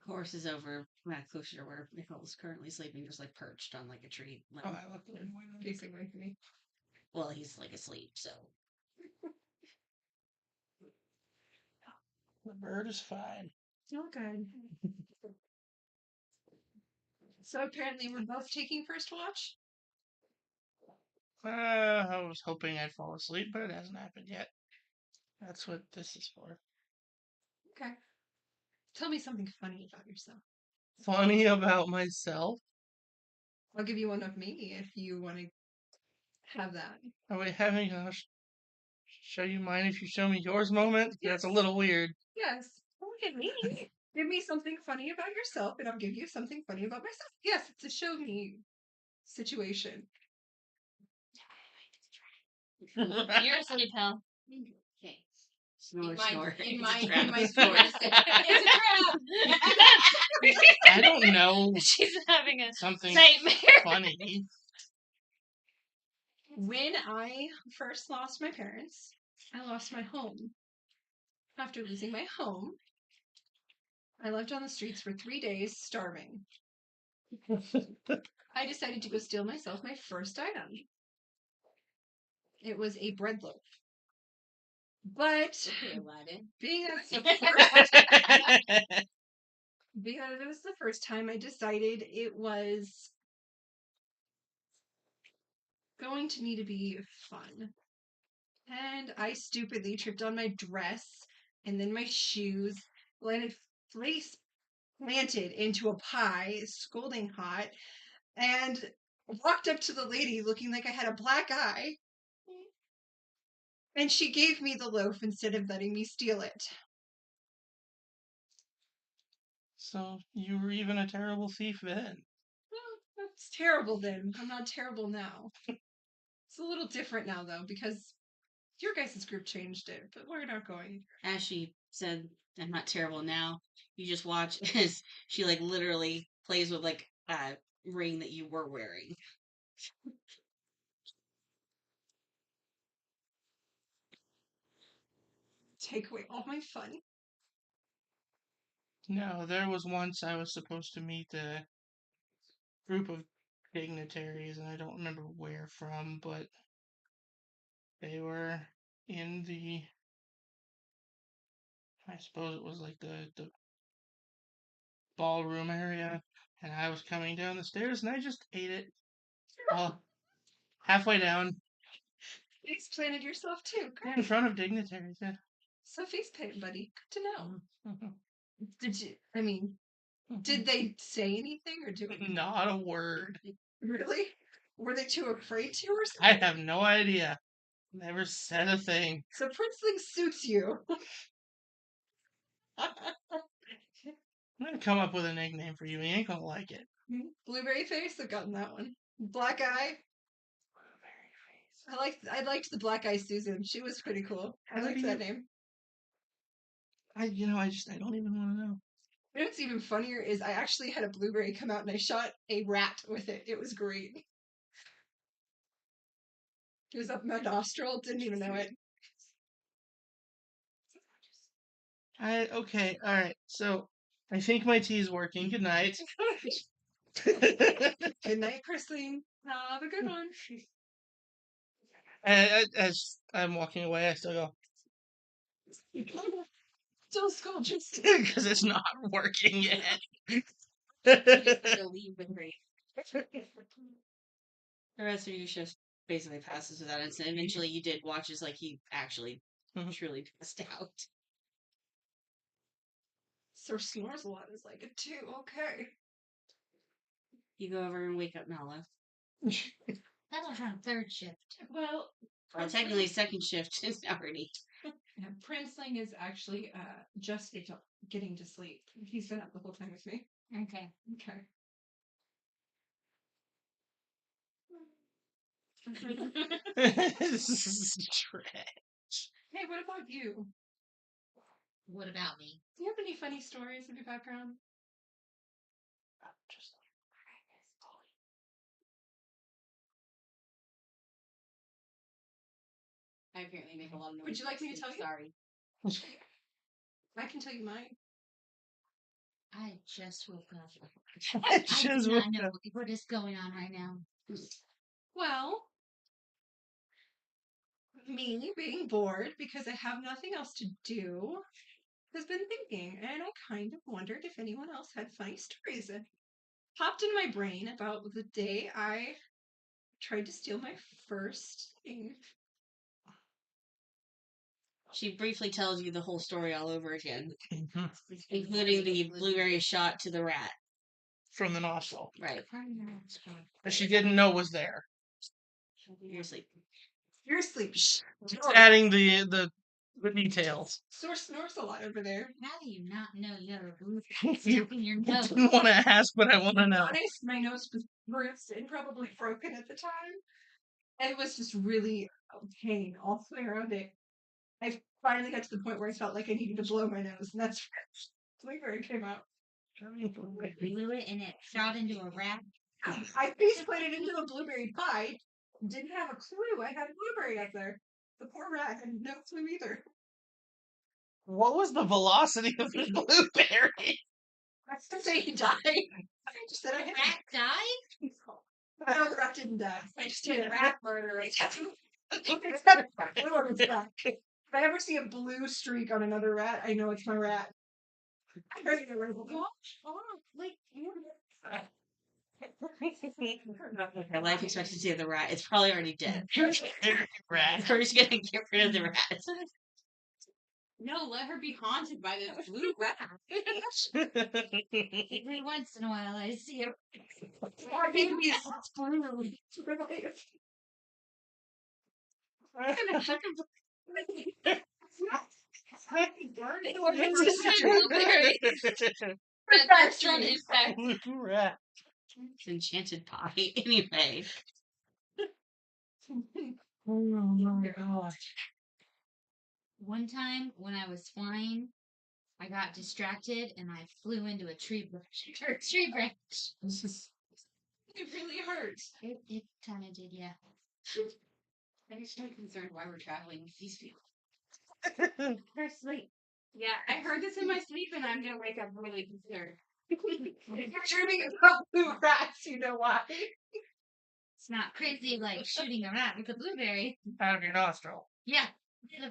Horse is over closer to where Nicole's currently sleeping, just like perched on like a tree.
Oh, I looked at
Facing away from me.
Well, he's like asleep, so
the bird is fine.
Oh, good. So apparently we're both taking first watch?
I was hoping I'd fall asleep, but it hasn't happened yet. That's what this is for.
Okay. Tell me something funny about yourself.
Funny about myself?
I'll give you one of me if you want to have that.
Are we having a show you mine if you show me yours moment? That's a little weird.
Yes. Look at me. Give me something funny about yourself, and I'll give you something funny about myself. Yes, it's a show me situation.
You're asleep, Hal.
Okay.
Snore,
In my-
snore.
in
It's
my-
a trap.
in my
Snore.
stories. It's a trap.
I don't know
She's having a
something
nightmare.
funny.
When I first lost my parents, I lost my home. After losing my home, I lived on the streets for 3 days, starving. I decided to go steal myself my first item. It was a bread loaf. But
Okay, Aladdin.
being that it was the first time, I decided it was going to need to be fun. And I stupidly tripped on my dress and then my shoes, landed face planted into a pie, scolding hot, and walked up to the lady looking like I had a black eye. And she gave me the loaf instead of letting me steal it.
So you were even a terrible thief then.
Well, that's terrible then. I'm not terrible now. It's a little different now, though, because your guys' group changed it, but we're not going.
As she said, I'm not terrible now. You just watch as she like literally plays with like a ring that you were wearing.
Take away all my fun.
No, there was once I was supposed to meet a group of dignitaries, and I don't remember where from, but they were in the, I suppose it was like the ballroom area, and I was coming down the stairs, and I just ate it. Well, halfway down,
Face planted yourself too. Good.
in front of dignitaries. Yeah.
So face paint, buddy. Good to know.
Mhm.
Did you? I mean, did they say anything or do it?
Not a word.
Really? Were they too afraid to or
I
something?
have no idea. Never said a thing.
So Princeling suits you.
I'm gonna come up with a nickname for you. You ain't gonna like it.
Blueberry face. I've gotten that one. Black eye. I liked the Black Eye Susan. She was pretty cool. I
How
liked
do
that
you-
name.
I don't even want to know.
You know what's even funnier is I actually had a blueberry come out and I shot a rat with it. It was great. It was up my nostril. Didn't even know it.
Okay, all right. So I think my tea is working. Good night.
Good night, Christine. Have a good one.
As I'm walking away, I still go
Still school just.
because it's not working yet.
To leave with her. The rest of your shift basically passes without incident. Eventually, you did watch as like he actually truly passed out.
Sir snores a lot is like it too. Okay.
You go over and wake up Nala.
That was on third shift.
Well,
Well, technically, second shift is already.
yeah, Princeling is actually just getting to sleep. He's been up the whole time with me.
Okay.
Okay.
This is trash.
Hey, what about you?
What about me?
Do you have any funny stories in your background?
Just
I apparently make a lot of noise.
Would you like me to tell you?
Sorry.
I can tell you mine.
I just woke up.
I
I
just
do
woke
not know
up.
what is going on right now.
Well, me being bored because I have nothing else to do has been thinking, and I kind of wondered if anyone else had funny stories. It popped in my brain about the day I tried to steal my first thing.
She briefly tells you the whole story all over again,
Mhm.
including the blueberry shot to the rat.
From the nostril.
Right.
That she didn't know was there.
You're asleep.
You're asleep. Shh.
Just adding the The details.
Source snores a lot over there.
How do you not know you have a blue
You
stuck in your
I
nose?
didn't want to ask, but I want to know.
Honest, my nose was bruised and probably broken at the time. And it was just really pain all the way around it. I finally got to the point where I felt like I needed to blow my nose, and that's where it came out.
Blew it and it shot into a rat.
I face planted into a blueberry pie. Didn't have a clue I had a blueberry up there. The poor rat had no clue either.
What was the velocity of the blueberry?
I didn't say he died. I just said I had
Rat died?
No, the rat didn't die. I just did a rat murder right now. It's got blue on its back. If I ever see a blue streak on another rat, I know it's my rat. I heard it
Like, her life expectancy of the rat is probably already dead.
Rat.
We're just gonna get rid of the rat.
No, let her be haunted by this blue rat.
Every once in a while I see a
Maybe it's blue.
That's an insect.
Rat.
It's enchanted pie. Anyway.
Oh my god.
One time when I was flying, I got distracted and I flew into a tree branch.
It really hurts.
It kind of did, yeah.
I'm just so concerned why we're traveling with these people.
Her sleep.
Yeah, I heard this in my sleep and I'm gonna wake up really concerned.
If you're dreaming about blue rats, you know why.
It's not crazy like shooting a rat with a blueberry.
Out of your nostril.
Yeah.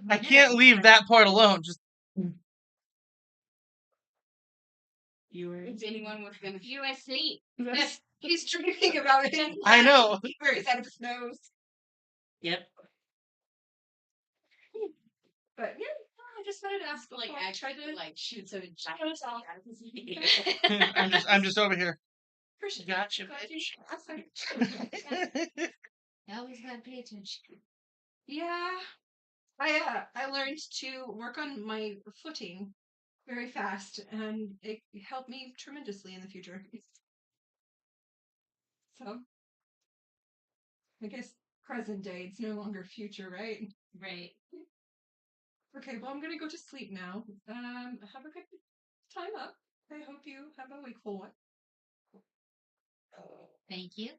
I can't leave that part alone. Just
If anyone was gonna
You asleep.
Yes, he's dreaming about it.
I know.
Where he's out of his nose.
Yep.
But yeah, I just wanted to ask.
like
Well,
actually
try to
like shoot some shadows out of his
I'm just over here.
appreciate
Gotcha,
Glad you
bitch.
asked that.
I always gotta pay attention.
Yeah, I learned to work on my footing very fast, and it helped me tremendously in the future. So, I guess present day, it's no longer future, right?
Right.
Okay, well, I'm gonna go to sleep now. Have a good time up. I hope you have a wakeful one.
Thank you.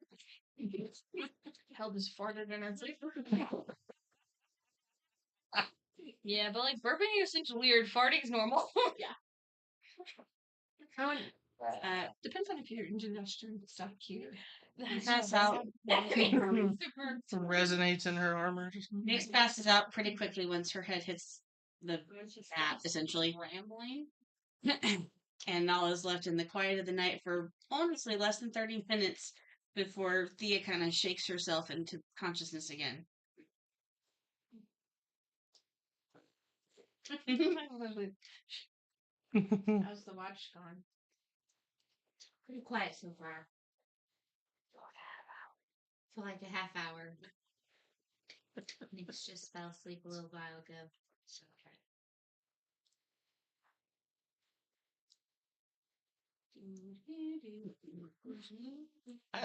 Held his farted in her sleep. Yeah, but like burping you seems weird. Farting's normal.
Depends on if your indigestion stuff cute.
Pass out.
Resonates in her armor.
Nix passes out pretty quickly once her head hits the mat, essentially.
rambling.
And Nala is left in the quiet of the night for honestly less than 30 minutes before Thea kind of shakes herself into consciousness again.
How's the watch gone?
Pretty quiet so far. For like a half hour. Nix just fell asleep a little while ago. So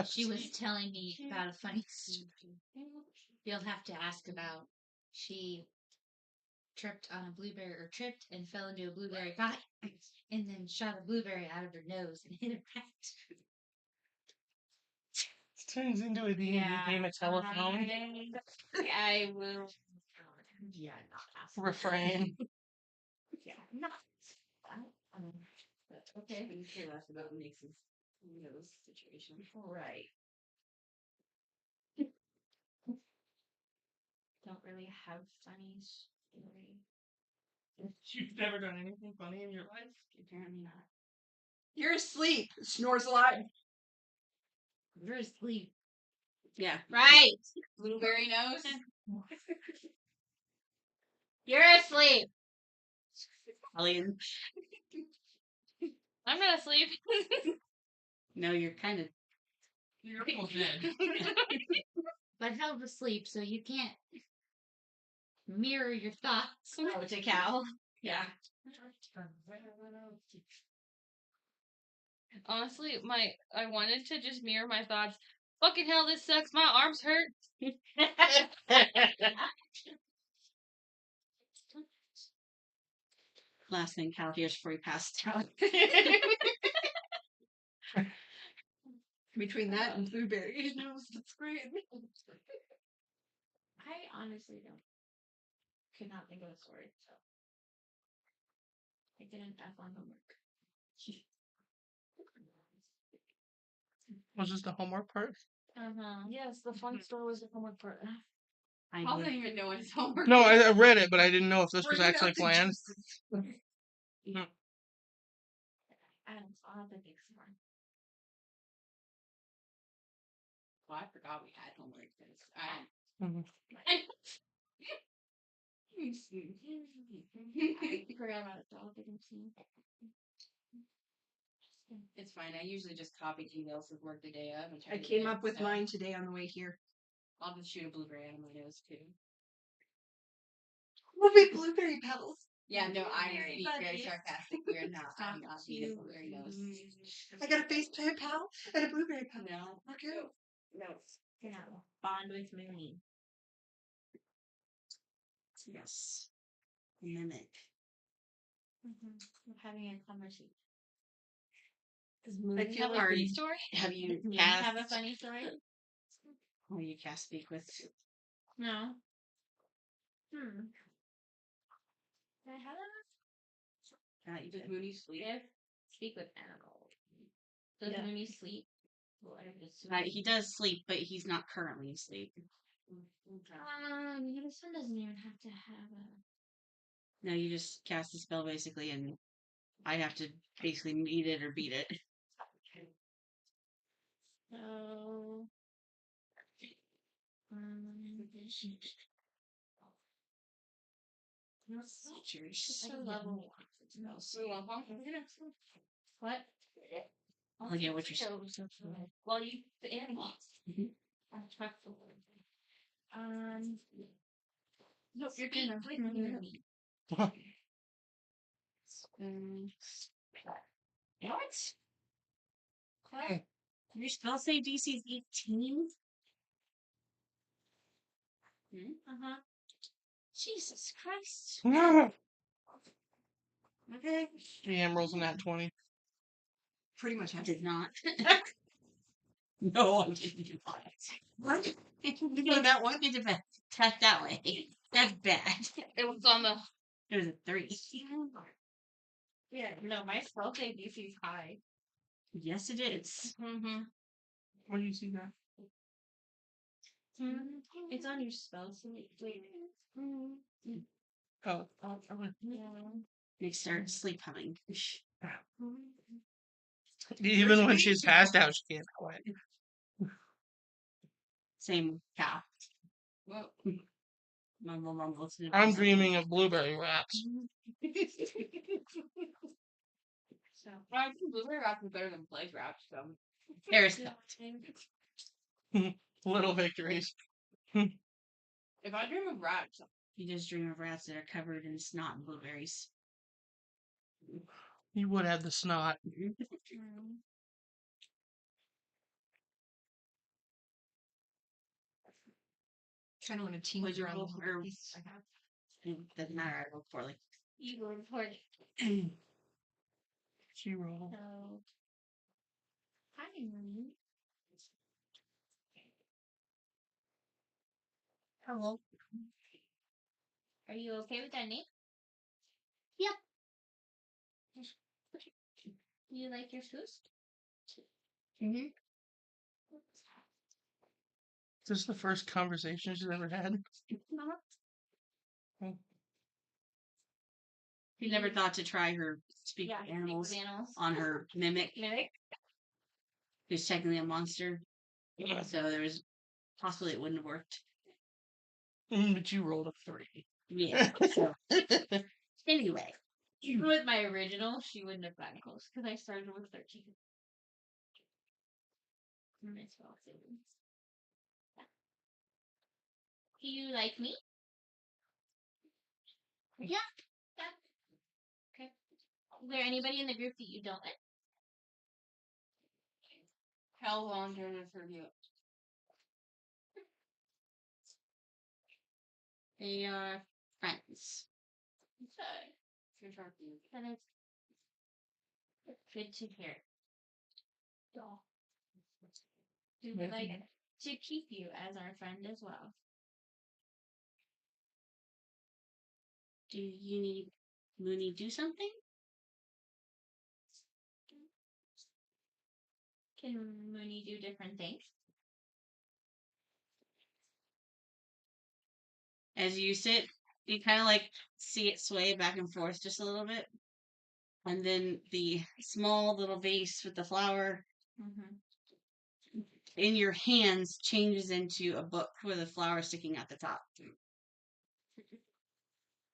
she was telling me about a funny story. You'll have to ask about. She tripped on a blueberry or tripped and fell into a blueberry pie and then shot a blueberry out of her nose and hit a rat.
Turns into a D&D game of telephone.
I will.
Yeah, not ask.
Refrain.
Yeah, not.
Okay. I'm care less about Nix's nose situation.
Right. Don't really have funny story.
You've never done anything funny in your life?
Apparently not.
You're asleep. Snores a lot.
You're asleep.
Yeah.
Right. Blueberry nose.
You're asleep.
Alien.
I'm not asleep.
No, you're kind of.
You're almost dead.
But held asleep, so you can't. mirror your thoughts.
Oh, to Cal.
Yeah.
Honestly, I wanted to just mirror my thoughts. Fucking hell, this sucks. My arms hurt.
Last thing Cal hears before he passed out.
Between that and blueberries, that's great.
I honestly could not think of a story, so I didn't have on homework.
Was this the homework part?
Yes, the fun story was the homework part.
I don't even know what his homework
No,
is.
I read it, but I didn't know if this was
Bring it
actually
up to
planned.
Jesus.
I'll have to think some more.
Well, I forgot we had homework because
Mhm.
I forgot about it, dog. I didn't see.
It's fine. I usually just copy emails of work the day of. And try
I
to
came
get
up with
stuff.
mine today on the way here.
I'll just shoot a blueberry out of my nose too.
We'll be blueberry petals.
Yeah, no, I
Blueberry
speak very
buddies.
sarcastic. We are not. I'm not being a blueberry nose.
I got a face petal and a blueberry petal.
No.
Okay.
No.
Yeah. Bond with Mooney.
Yes. Mimic.
We're having a conversation.
I feel
Have a
like
funny story?
Have you
Mooney
cast?
have a funny story?
Will you cast speak with?
No. Did I have that?
You
Does
did.
Mooney sleep?
If speak with animals. Does
Yeah.
Mooney sleep? Well, I would assume.
He does sleep, but he's not currently asleep.
This one doesn't even have to have a.
No, you just cast the spell basically, and I have to basically meet it or beat it.
So. Just a level one. What?
I'll get what you're saying.
Well, you the animals.
Mhm.
No, you're gonna.
What? Your spell save DC is 18? Jesus Christ. Okay.
Yeah, I'm rolling that 20.
pretty much
I
have
did not. No, I didn't. What? You know that one? Get it back. Tap that way. That's bad.
It was on the.
It was a 3.
Yeah, no, my spell save DC is high.
Yes, it is.
Where do you see that?
It's on your spell save. Wait.
Oh.
They start sleep humming.
Even when she's passed out, she can't quit.
Same cow.
Whoa.
Mumble, mumble.
I'm dreaming of blueberry wraps.
So.
I think blueberry wraps is better than plague wraps, so.
There's
Little victories.
If I dream of rats,
You just dream of rats that are covered in snot and blueberries.
You would have the snot.
kind of want to team
Would you
around
roll
the
or-
whole piece I have.
It doesn't matter. I rolled poorly.
You were reported.
She rolled.
So. Hi, Mooney.
Hello.
Are you okay with that name?
Yep.
Do you like your food?
Mm-hmm.
Is this the first conversation she's ever had?
He never thought to try her speak with animals on her mimic,
Mimic?
who's technically a monster. So there was possibly it wouldn't have worked.
But you rolled a 3.
Yeah. So anyway,
With my original, she wouldn't have gotten close because I started with 13. My spell savings. Do you like me? Yeah. Okay. Is there anybody in the group that you don't like?
How long do I for you?
They are friends.
Okay.
Good talking.
That is good to hear. We would like to keep you as our friend as well.
Do you need Mooney do something?
Can Mooney do different things?
As you sit, you kind of like see it sway back and forth just a little bit. And then the small little vase with the flower in your hands changes into a book with a flower sticking at the top.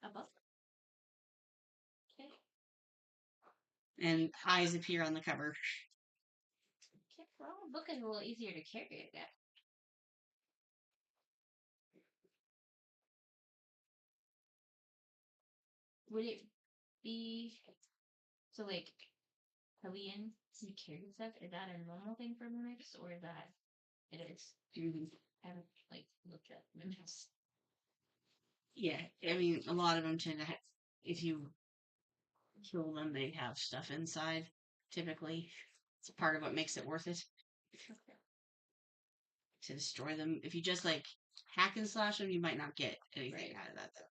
A book. Okay.
And eyes appear on the cover.
Okay. Well, a book is a little easier to carry, I guess. Would it be so like Hellion to carry stuff? Is that a normal thing for mimics, or is that it is? I haven't like looked at mimics.
Yeah, I mean, a lot of them tend to have, if you kill them, they have stuff inside, typically. It's part of what makes it worth it.
Okay.
To destroy them. If you just like hack and slash them, you might not get anything out of that, though.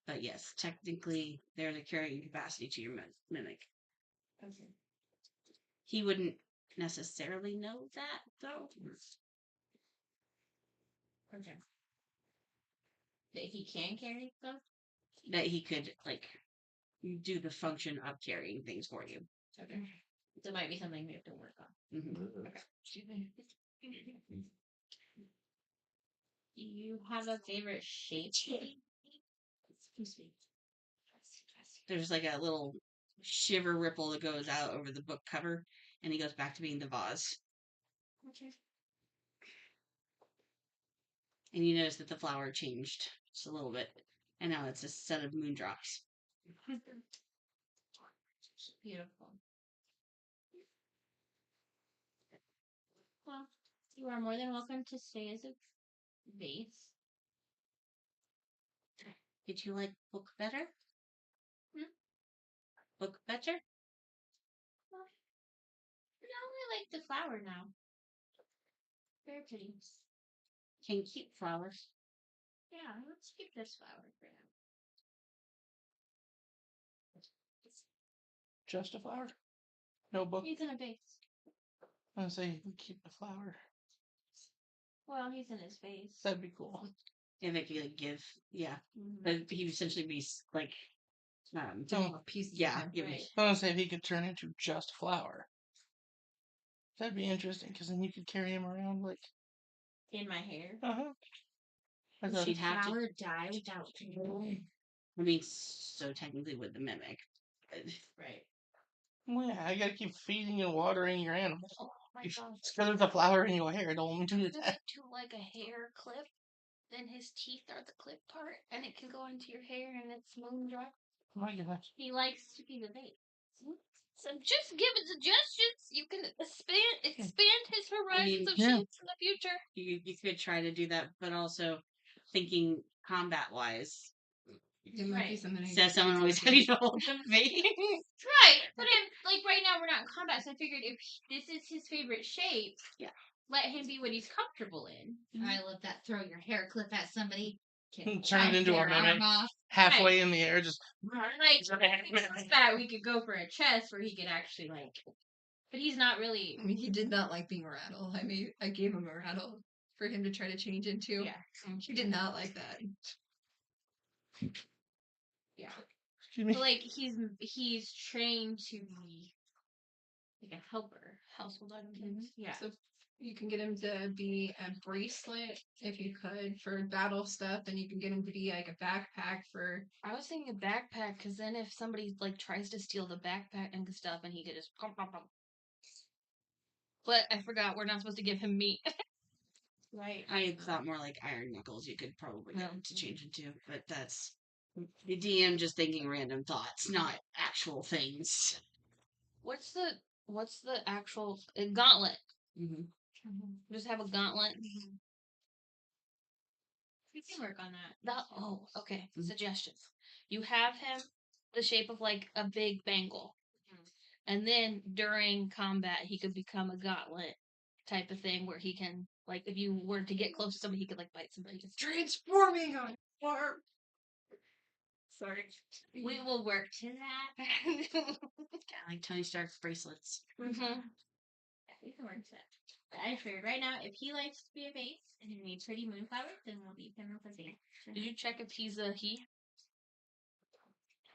But yes, technically, there's a carrying capacity to your mimic.
Okay.
He wouldn't necessarily know that, though.
Okay. That he can carry stuff?
That he could, like, do the function of carrying things for you.
Okay. So it might be something we have to work on.
Okay.
Do you have a favorite shape? Excuse me.
There's like a little shiver ripple that goes out over the book cover, and he goes back to being the vase.
Okay.
And you notice that the flower changed just a little bit, and now it's a set of moondrops.
Beautiful. Well, you are more than welcome to stay as a vase.
Did you like book better? Book better?
Well, no, I like the flower now. Very pretty.
Can keep flowers.
Yeah, let's keep this flower for now.
Just a flower? No book?
He's in a vase.
I was gonna say, we keep the flower.
Well, he's in his vase.
That'd be cool.
And if you like give, yeah.
Mhm.
But he'd essentially be like,
Oh,
Piece.
yeah.
Right.
I was gonna say, if he could turn into just a flower. That'd be interesting, because then you could carry him around, like...
In my hair.
Uh-huh.
She'd have to.
Flower die without
I mean, so technically with the mimic.
Right.
Well, yeah, I gotta keep feeding and watering your animal.
Oh my
If
gosh.
it's because there's a flower in your hair, don't do
Does
that.
it do like a hair clip? Then his teeth are the clip part, and it can go into your hair and it's moondrop.
Oh my gosh.
He likes to be the vase.
So just giving suggestions. You can expand his horizons of
yeah.
shapes in the future.
You could try to do that, but also thinking combat wise.
It might be something.
So someone always having to hold the vase.
Right, but if, like right now we're not in combat, so I figured if this is his favorite shape,
Yeah.
let him be what he's comfortable in.
I love that. Throw your hair clip at somebody.
Turn it
chop
into a
their arm
mimic.
off.
Halfway in the air, just...
Like that, we could go for a chest where he could actually like, but he's not really.
I mean, he did not like being a rattle. I gave him a rattle for him to try to change into.
Yeah.
He did not like that.
Yeah.
Excuse me.
But like he's trained to be like a helper.
Household item.
Yeah.
So you can get him to be a bracelet if you could for battle stuff, and you can get him to be like a backpack for.
I was thinking a backpack, because then if somebody like tries to steal the backpack and stuff, and he could just pum. But I forgot we're not supposed to give him meat.
Right.
I thought more like iron knuckles you could probably get
No.
to change into, but that's the DM just thinking random thoughts, not actual things.
What's the actual gauntlet?
Mm-hmm.
Just have a gauntlet.
We can work on that.
Okay.
Mhm.
Suggestions. You have him the shape of like a big bangle, and then during combat he could become a gauntlet type of thing where he can like if you were to get close to somebody he could like bite somebody.
Transforming on farm.
Sorry.
We will work to that.
Kind of like Tony Stark's bracelets.
Mm-hmm.
Yeah, we can work to that. But I figured right now, if he likes to be a base and he made pretty moonflowers, then we'll leave him as a base.
Did you check if he's a he?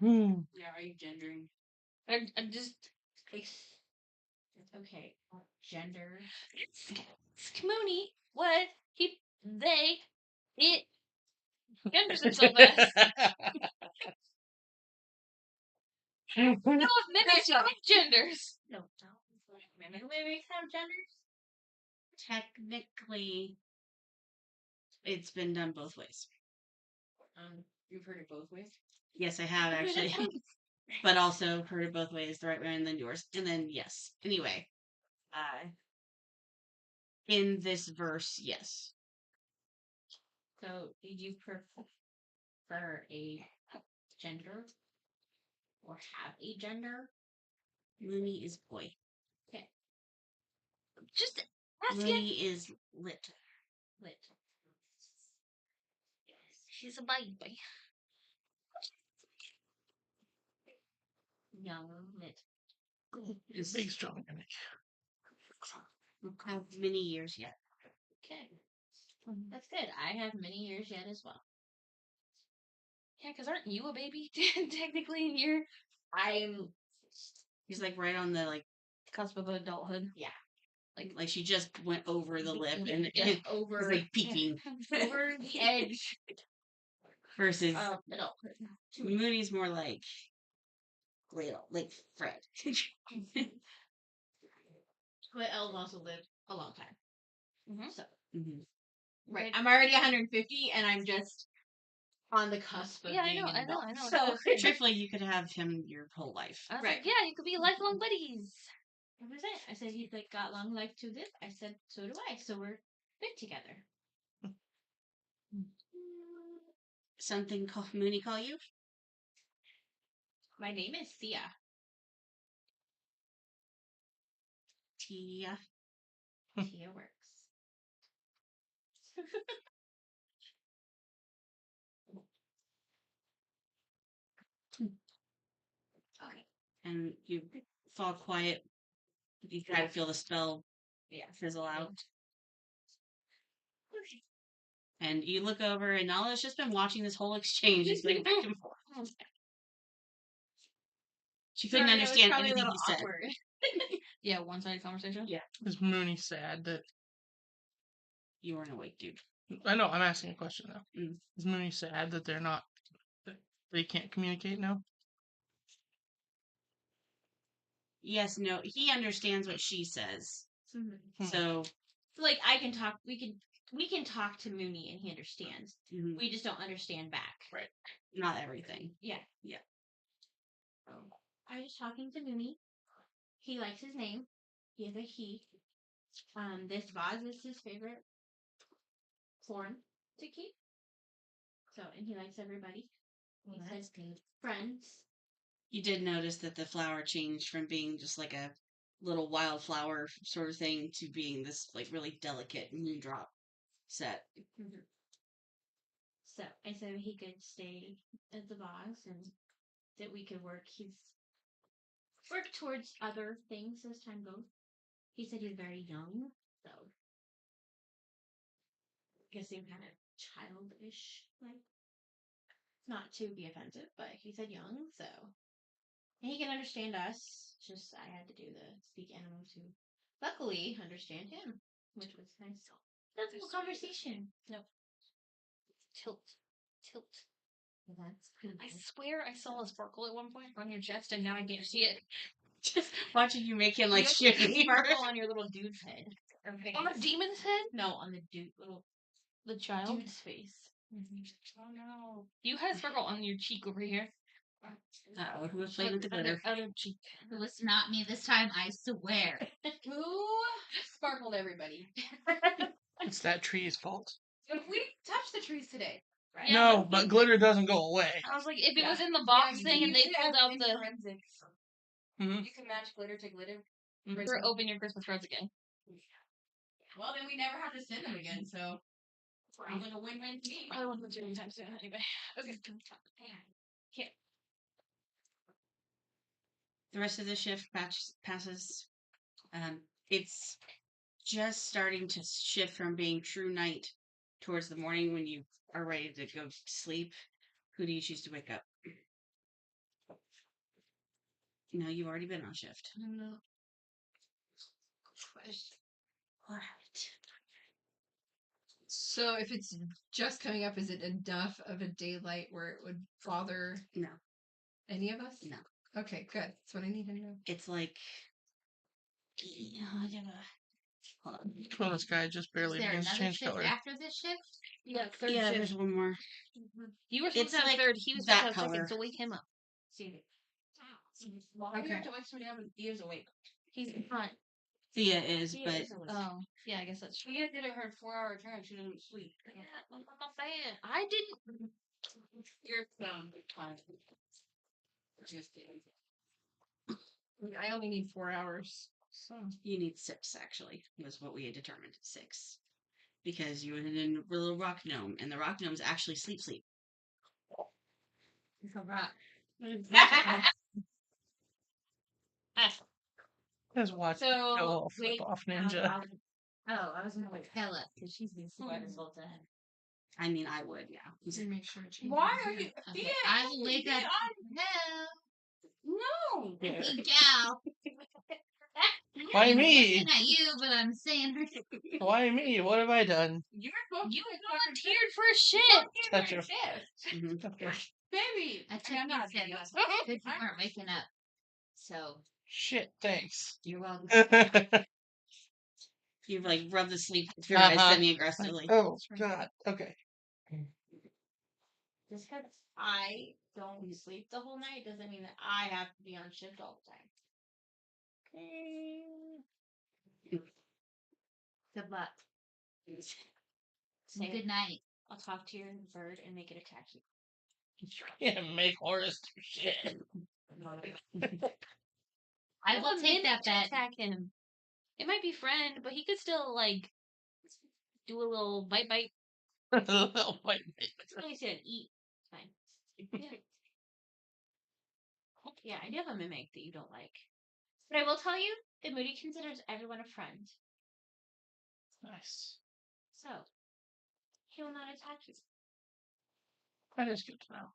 Yeah, are you gendering?
I just
Okay. Gender.
Mooney. What? It genders himself as. No, mimics have genders.
No. Mimics have genders?
Technically, it's been done both ways.
You've heard it both ways?
Yes, I have actually. But also heard it both ways, the right way and then yours. And then yes. Anyway. In this verse, yes.
So, did you prefer a gender? Or have a gender?
Mooney is boy.
Just ask
Mooney
it.
is lit.
Lit.
She's a baby.
Young, lit.
Is
Big strong image.
have many years yet.
Okay. That's good. I have many years yet as well.
Yeah, because aren't you a baby technically in your
He's like right on the like
cusp of adulthood?
Yeah.
like she just went over the lip and
Yeah,
it's
Over
like peeking.
over the edge.
Versus
Adulthood.
Mooney's more like little, like Fred.
But elves also lived a long time.
Mhm.
So
Mhm.
right, I'm already 150, and I'm just on the cusp of
Yeah, I
being
know,
an
I know,
adult.
I know.
So
Truthfully, you could have him your whole life.
I was
Right.
like, yeah, you could be lifelong buddies.
what was it? I said he's like got long life to live. I said so do I. So we're good together.
Something Mooney call you?
My name is Thea.
Tia.
Tia works. Okay.
And you fall quiet. You try to feel the spell fizzle out.
Okay.
And you look over, and Nala's just been watching this whole exchange. Just like back and forth. She couldn't
Sorry, that was
understand
probably a
anything
little
you said.
awkward.
Yeah, one-sided conversation.
Yeah.
Is Mooney sad that
You weren't awake, dude.
I know I'm asking a question now.
Mm.
Is Mooney sad that they can't communicate now?
Yes, no. He understands what she says.
Mhm.
So
So like I can talk. We can talk to Mooney and he understands.
mhm,
We just don't understand back.
Right.
not everything.
Yeah.
Yeah.
I was talking to Mooney. He likes his name. He is a he. This vase is his favorite form to keep. So, and he likes everybody. He says
good.
friends.
You did notice that the flower changed from being just like a little wildflower sort of thing to being this like really delicate moondrop set.
So I said he could stay as the boss and that we could work. He's work towards other things as time goes. He said he's very young, so guessing kind of childish, like not to be offensive, but he said young, so and he can understand us. Just I had to do the speak animal to luckily understand him, which was nice. That's a conversation. No.
Tilt.
That's
I swear I saw a sparkle at one point on your chest, and now I can't see it.
Just watching you make him like
You have
shiver.
sparkle on your little dude's head. On the demon's head?
No, on the
The child?
dude's face.
Oh no. You had a sparkle on your cheek over here.
Uh-oh, who was playing with the glitter?
Other cheek.
It was not me this time, I swear.
Who sparkled everybody?
It's that tree's fault.
We touched the trees today.
Yeah,
No, but glitter doesn't go away.
I was like, if it
Yeah.
was in the box
you
thing
can
and they
use it
pulled
as
out
in
the.
forensics.
Mhm.
You can match glitter to glitter.
Or open your Christmas cards again.
Well, then we never have to send them again, so sounds like a win-win to me.
I don't want them to anytime soon anyway. Okay.
The rest of the shift passes. It's just starting to shift from being true night towards the morning when you are ready to go to sleep. Who do you choose to wake up? No, you've already been on shift.
No.
All right.
So if it's just coming up, is it enough of a daylight where it would bother
No,
any of us?
no.
Okay, good. That's what I need to know.
It's like. Hold on.
Well, this guy just
Is
barely
there
begins to
another
change
shift
color.
after this shift?
Yeah, third
Yeah,
shift.
there's one more.
You were supposed
It's
to have
like
third. He was
that
supposed to have second,
color.
so wake him up.
Why do you
Okay.
have to wake somebody up if Thea's awake?
He's not.
Thea is,
Thea
but
is awake.
Oh, yeah, I guess that's true.
Thea did her 4-hour turn. She doesn't sleep.
Yeah, I'm not saying. I didn't.
You're fine. Just kidding.
I only need 4 hours. So
you need 6 actually, was what we had determined. 6. Because you were in a little rock gnome, and the rock gnomes actually sleep.
It's a rock.
Just watch
So,
Joel flip
wait,
off Ninja.
I was gonna wake Hell up because she's been sweating this whole time.
I mean, I would, yeah.
just make sure it changes.
Why are you?
Okay,
Thea,
I will wake
Thea,
up. Hell,
No.
Yeah.
cow.
Why
I'm
me?
looking at you, but I'm saying her.
Why me? What have I done?
You're supposed
You
to
volunteered for a shit.
Touch
your
her.
shift.
Mhm.
Okay.
Baby.
I took
I'm
you
not
said
Thea.
good you weren't waking up. So
Shit, thanks.
you're welcome.
You've like rubbed the sleep through your eyes
Uh-huh.
semi-aggressively.
Oh, God. Okay.
Just because I don't sleep the whole night doesn't mean that I have to be on shift all the time. Good luck. Say
Good night.
I'll talk to your bird and make it attack you.
You can't make Horace do shit.
I
Tell
will
a
take
mimic
that
to
bet.
attack him. It might be friend, but he could still like do a little bite.
Oh, wait.
I said eat. It's fine. Yeah, I do have a mimic that you don't like. But I will tell you that Moody considers everyone a friend.
Nice.
So, he will not attack you.
That is good to know.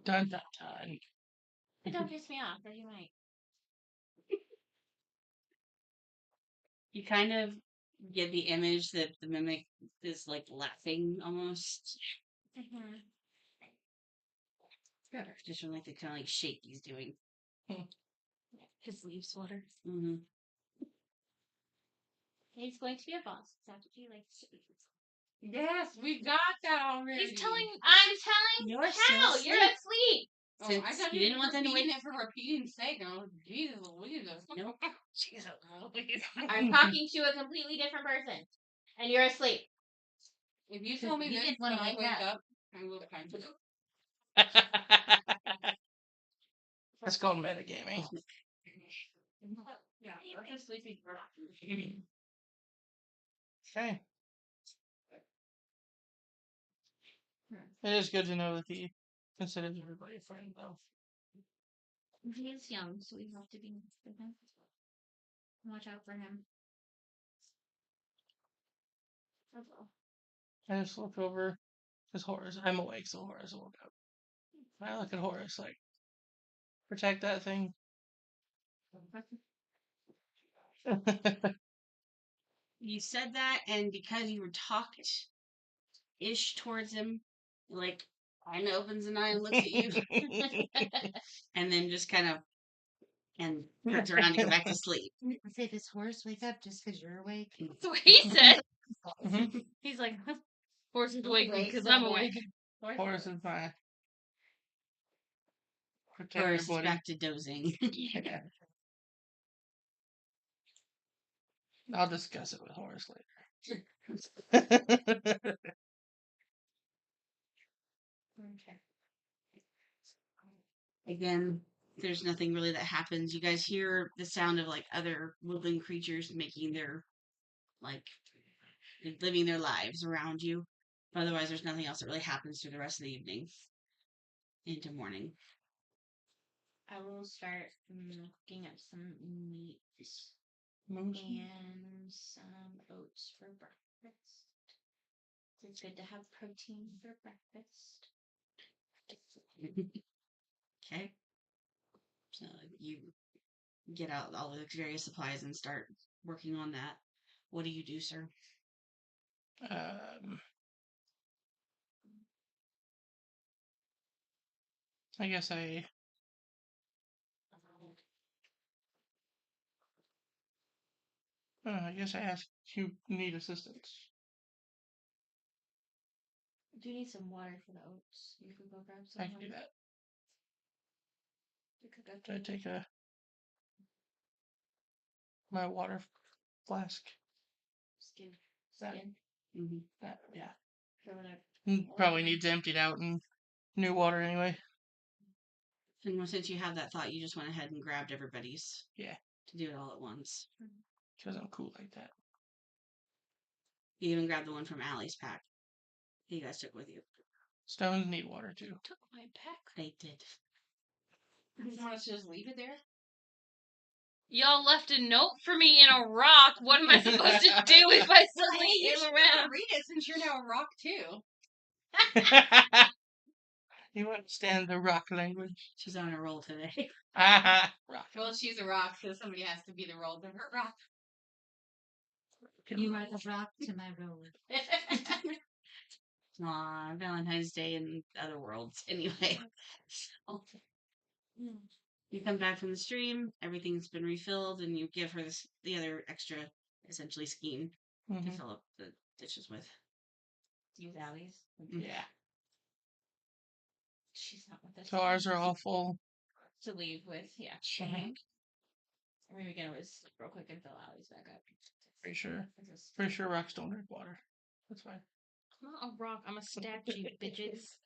Dun, dun, dun.
But don't piss me off, or you might.
You kind of get the image that the mimic is like laughing almost.
Mm-hmm.
Just from like the kind of like shake he's doing.
His leaf sweater.
Mm-hmm.
He's going to be a boss. That's what you like to do.
Yes, we got that already.
He's telling.
I'm telling
You're
Hal,
so
you're asleep.
Oh,
Since
I thought
you didn't want them to
repeating
wake.
it for repeating sake. And I was like, Jesus Louise.
Nope.
Jesus, Louise.
I'm talking to a completely different person. And you're asleep.
If you tell me
You
this
didn't
when
wanna
I
wake
wake
up.
up, I will kind of.
That's called metagaming.
Yeah, let's just sleepy.
Okay. It is good to know that he considers everybody a friend, though.
He is young, so we have to be nice to him. Watch out for him. That's all.
I just look over because Horace. I'm awake, so Horace will look up. And I look at Horace like, protect that thing.
You said that, and because you were talked ish towards him, like kind of opens an eye and looks at you, and then just kind of and turns around to go back to sleep.
I say, does Horace wake up just because you're awake?
That's what he said.
Mhm.
He's like, horse is awake because I'm awake.
Horace is my protector
Horace is
buddy.
back to dozing.
Yeah. I'll discuss it with Horace later.
Okay.
Again, there's nothing really that happens. You guys hear the sound of like other woodland creatures making their like living their lives around you. But otherwise, there's nothing else that really happens through the rest of the evening into morning.
I will start cooking up some meat
Moose.
and some oats for breakfast. It's good to have protein for breakfast.
Okay. So you get out all the various supplies and start working on that. What do you do, sir?
I guess I ask if you need assistance.
Do you need some water for the oats? You can go grab some.
I can do that.
You could go
I take my water flask.
skin.
That,
Skin.
that yeah.
Or whatever.
Probably needs emptied out and new water anyway.
And since you have that thought, you just went ahead and grabbed everybody's.
Yeah.
To do it all at once.
Because I'm cool like that.
You even grabbed the one from Allie's pack. You guys took with you.
Stones need water too.
Took my pack.
They did.
You want us to just leave it there?
Y'all left a note for me in a rock. What am I supposed to do if I suddenly
You
came
should
around?
read it since you're now a rock too.
You understand the rock language?
She's on a roll today.
Rock.
Well, she's a rock, so somebody has to be the role of her rock.
You are the rock to my roller.
Aw, Valentine's Day in other worlds. Anyway. So, you come back from the stream, everything's been refilled, and you give her the other extra, essentially, skein to fill up the dishes with.
Use Allie's.
Yeah.
She's not with us.
So ours are all full.
To leave with, yeah.
Mhm.
Or maybe we can always real quick and fill Allie's back up.
Pretty sure. Pretty sure rocks don't drink water. That's fine.
I'm not a rock. I'm a statue, bitches.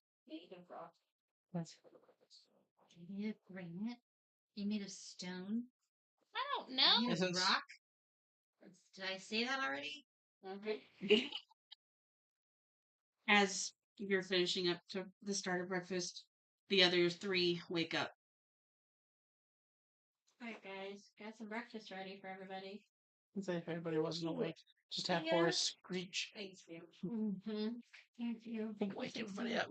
You made of granite? You made of stone?
I don't know.
You made of
Isn't-
rock? Did I say that already?
As you're finishing up to the start of breakfast, the other three wake up.
Alright, guys. Got some breakfast ready for everybody.
Let's say if everybody wasn't awake, just have
Yeah.
Horace screech.
Thanks, you.
Thank you.
Wake everybody up.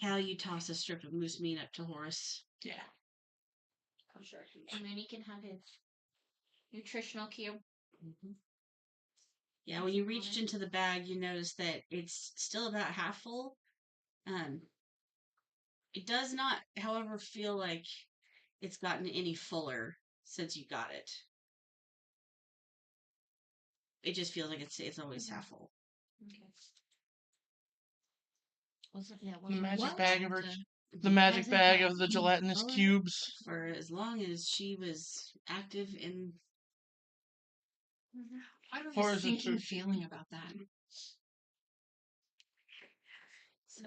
Cal, you toss a strip of moose meat up to Horace.
Yeah.
I'm sure. And then he can have his nutritional cube.
Yeah, when you reached into the bag, you notice that it's still about half full. It does not, however, feel like it's gotten any fuller since you got it. It just feels like it's always half full.
Okay.
The magic bag of her. The
Has
magic
it
bag
got
of the
any
gelatinous
color?
cubes.
For as long as she was active in.
I have
Or
a
is it
sinking
true?
feeling about that.
So.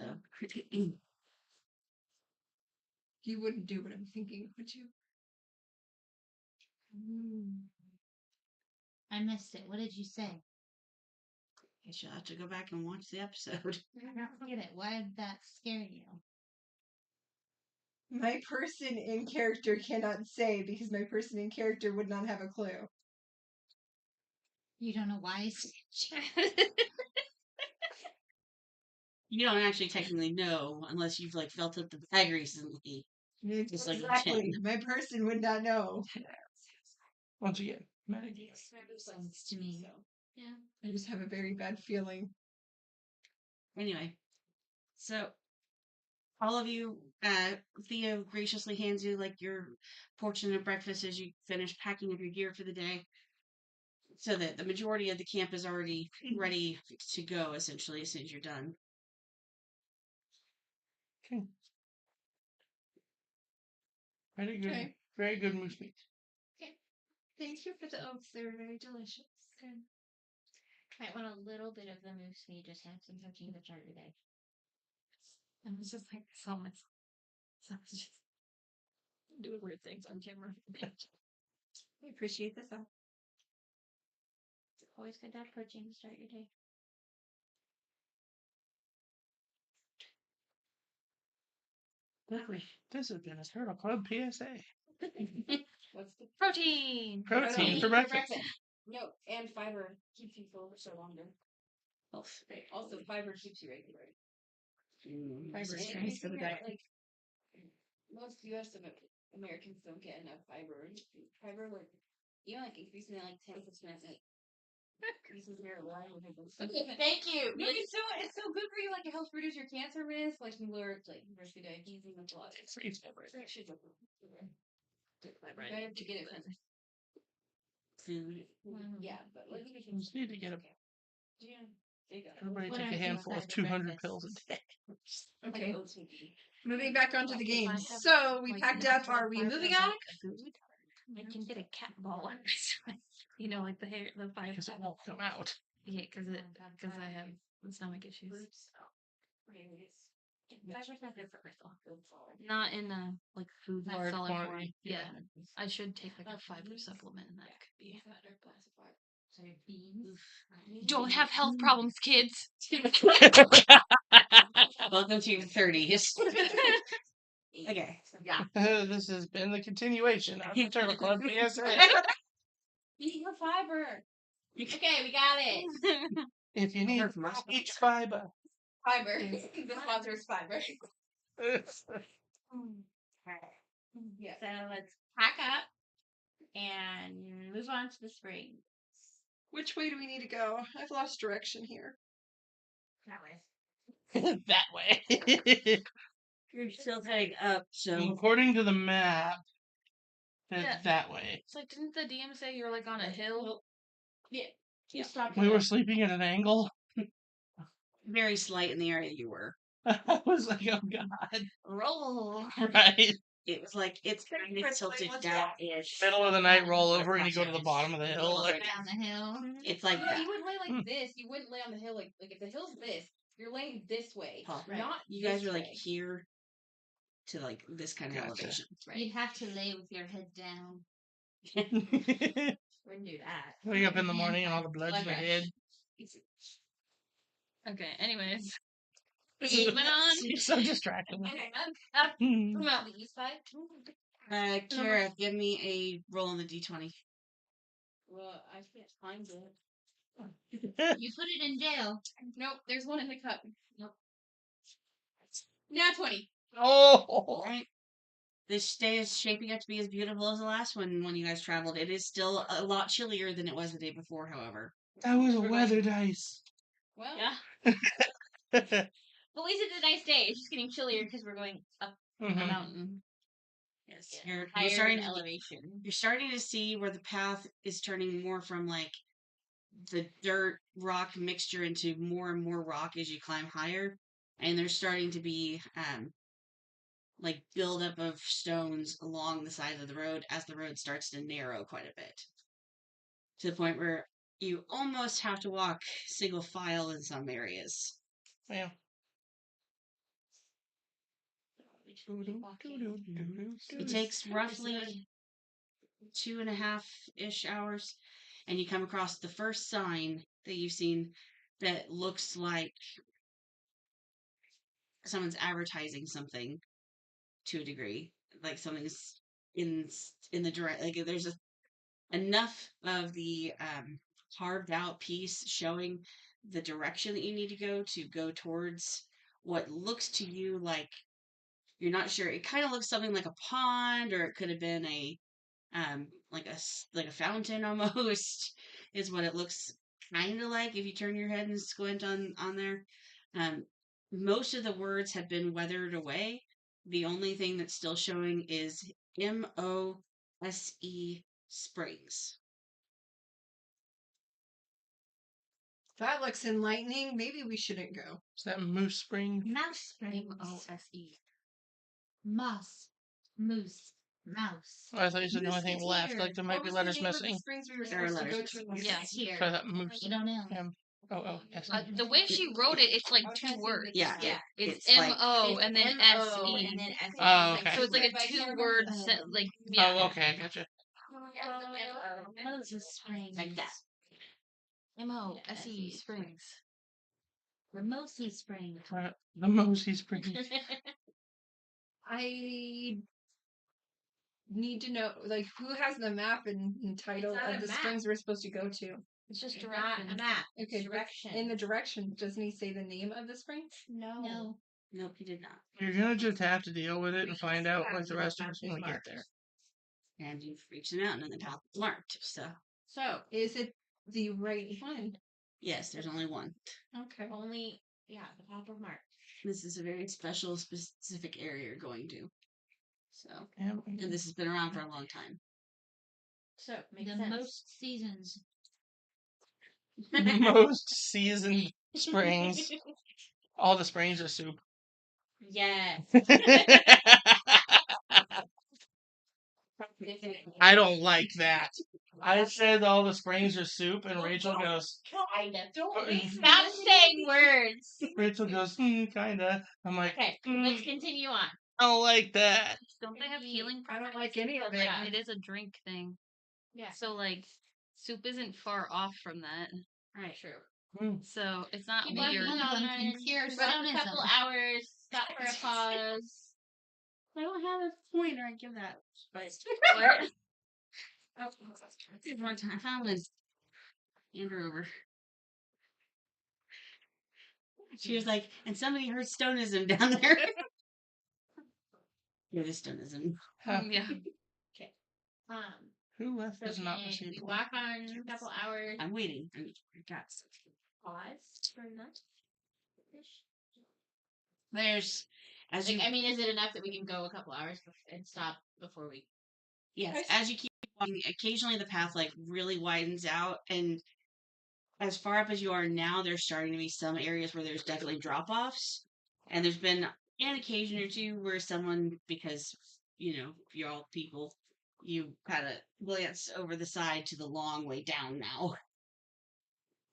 You wouldn't do what I'm thinking, would you?
I missed it. What did you say?
Guess you'll have to go back and watch the episode.
I don't get it. Why did that scare you?
My person in character cannot say because my person in character would not have a clue.
You don't know why I scared you?
You don't actually technically know unless you've like felt up the bag recently. Just like
Exactly.
10.
My person would not know.
Once again, magic.
Makes sense to me.
Yeah.
I just have a very bad feeling.
Anyway, so all of you, Theo graciously hands you like your portion of breakfast as you finish packing up your gear for the day. So that the majority of the camp is already ready to go, essentially, as soon as you're done.
Okay. Very good.
Okay.
Very good moose meat.
Thank you for the oats. They were very delicious.
Good. Might want a little bit of the moose meat, just have some protein to start your day.
I was just like, I saw myself. So I was just doing weird things on camera.
I appreciate the thought.
It's always good to have protein to start your day.
This has been a Turtle Club PSA.
What's the
Protein!
Protein for breakfast.
no? And fiber keeps you full for longer. Also, fiber keeps you regular.
Fiber is
And
nice for the diet.
like most U.S. Americans don't get enough fiber. Fiber, like increasing it like 10%. Increases your livelihood.
Thank you.
No, it's so good for you. Like it helps reduce your cancer risk. Like you lower risk of diabetes and a lot.
It's fiber.
You have to get it from
Food.
yeah, but like you
You just need to get a.
yeah. There you go.
Everybody
What
take
are
a
things
handful of
for
200
breakfast?
pills a day.
Okay.
Like oats would be.
Moving back onto the
If I
game.
have,
So we
like,
packed
enough
up. Are we
fiber
moving
in
on?
my food, I can get a cat ball. You know, like the hair, the fiber.
Because it won't come out.
Yeah, because I have stomach issues. Not in like food
Large
solid form.
quantity.
Yeah, I should take like a fiber supplement, and that could be.
So beans.
Don't have health problems, kids.
Welcome to your 30s. Okay.
Yeah.
This has been the continuation of the Turtle Club PSA.
Eat your fiber. Okay, we got it.
If you need each fiber.
Fiber. The sponsor is fiber. Yeah.
So let's pack up and move on to the spring.
Which way do we need to go? I've lost direction here.
That way.
That way.
You're still heading up, so.
According to the map, it's
Yeah.
that way.
It's like, didn't the DM say you're like on a hill?
Yeah.
Yeah.
Stop.
We were sleeping at an angle.
Very slight in the area you were.
I was like, oh god.
Roll.
Right.
It was like, it's kind of tilted down-ish.
Middle of the night, roll over, and you go to the bottom of the hill.
Like,
Down the hill.
it's like
No,
that.
you would lay like this. You wouldn't lay on the hill like if the hill's this, you're laying this way.
Paul,
Not
you guys
this
are like
way.
here to like this kind of
Gotcha.
elevation.
You'd have to lay with your head down. Wouldn't do that.
Wake up in the morning and all the blood's in your head.
Okay. Anyways, moving on.
You're so distracted.
Okay,
From out the east side.
Kara, give me a roll on the d20.
well, I can't find it.
You put it in jail.
Nope, there's one in the cup. Nope. Now 20.
Oh!
Right. This day is shaping up to be as beautiful as the last one when you guys traveled. It is still a lot chillier than it was the day before, however.
That was a weather dice.
Well,
Yeah.
But at least it's a nice day. It's just getting chillier because we're going up a
Mhm.
mountain.
Yes,
Yeah,
you're
higher
starting
in
to
elevation.
you're starting to see where the path is turning more from like the dirt rock mixture into more and more rock as you climb higher, and there's starting to be like buildup of stones along the side of the road as the road starts to narrow quite a bit, to the point where you almost have to walk single file in some areas.
Yeah.
It takes roughly 2.5-ish hours, and you come across the first sign that you've seen that looks like someone's advertising something to a degree, like something's in the direct, like there's enough of the carved out piece showing the direction that you need to go towards what looks to you like you're not sure. It kind of looks something like a pond, or it could have been a like a fountain almost is what it looks kind of like if you turn your head and squint on there. most of the words have been weathered away. The only thing that's still showing is MOSE Springs.
That looks enlightening. Maybe we shouldn't go.
Is that Moose Spring?
Mouse springs.
MOSE.
Moss. Moose. Mouse.
Oh, I thought you said the only
Moose
thing
is
left.
here.
Like there
What
might be
was the
letters
name of the
missing.
springs we were
There are
supposed to go
letters
to?
missing.
Yeah.
It's here.
So that Moose.
You don't know.
Yes.
The way she wrote it, it's like two words.
Yeah,
Yeah.
It's
it's like-
MO and then
M-O
SE.
and then S-E.
Oh, okay.
So it's like a
But I can't
2-word
remember-
set. Like yeah.
Oh, okay, I gotcha.
Moses Springs.
Like that.
MOSE Springs.
Ramosey Springs.
The Mosey Springs.
I need to know, like, who has the map and title
It's not
of
a
the
map.
springs we're supposed to go to?
It's just
Not
directions.
a map.
Okay, but
Direction.
in the direction, doesn't he say the name of the springs?
No.
Nope, he did not.
You're gonna just have to deal with it and find out like the rest of us when we get there.
And you've reached the mountain and the path is marked. So,
So, is it the right one?
yes, there's only one.
Okay.
Only, yeah, the path of Mark.
This is a very special, specific area you're going to. So,
Yeah.
and this has been around for a long time.
So, makes
The
sense.
most seasons.
Most seasoned springs. All the springs are soup.
Yes.
I don't like that. I said all the springs are soup, and Rachel goes.
Kind of.
Don't
Stop saying words.
Rachel goes, kinda. I'm like,
Okay, let's continue on.
I don't like that.
Don't they have healing?
I don't like any of it.
Like, it is a drink thing.
Yeah.
So like, soup isn't far off from that.
Right.
True.
So it's not
Keep
weird.
One of them can cure
Run a
stonism.
couple hours. Stop for a pause.
I don't have a pointer. I give that. But
What?
one time I found Liz. Hand her over. She was like, and somebody heard stonism down there. It is stonism.
Huh.
Yeah.
Um,
Who left
so
is not
can
machine?
we walk on a couple hours.
I'm waiting. I got
Pause for lunch.
There's as you
Like, I mean, is it enough that we can go a couple hours and stop before we?
yes, as you keep walking, occasionally the path like really widens out, and as far up as you are now, there's starting to be some areas where there's definitely drop offs, and there's been an occasion or two where someone, because you're all people, you kind of glance over the side to the long way down now.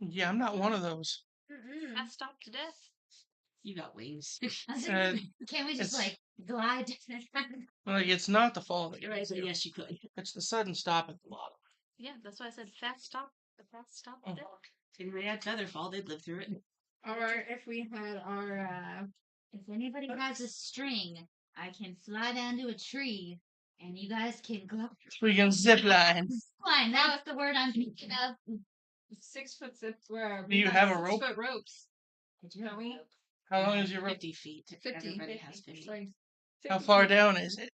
Yeah, I'm not one of those.
I stopped to death.
You got wings.
Uh,
Can't we just
it's-
like glide?
Like, it's not the fault of
You're right, so yes, you could.
It's the sudden stop at the bottom.
Yeah, that's why I said fast stop. The fast stop.
Oh.
to death.
If anybody had Featherfall, they'd live through it.
Or if we had our,
If anybody has a string, I can fly down to a tree, and you guys can go
We can zip line.
flying. That's the word I'm thinking of.
6 foot zips where
Do you have a rope?
6 foot ropes.
Did you
Don't we?
How long is your rope?
50 feet.
50.
Everybody has 50.
Like,
How
50
far
feet.
down is it?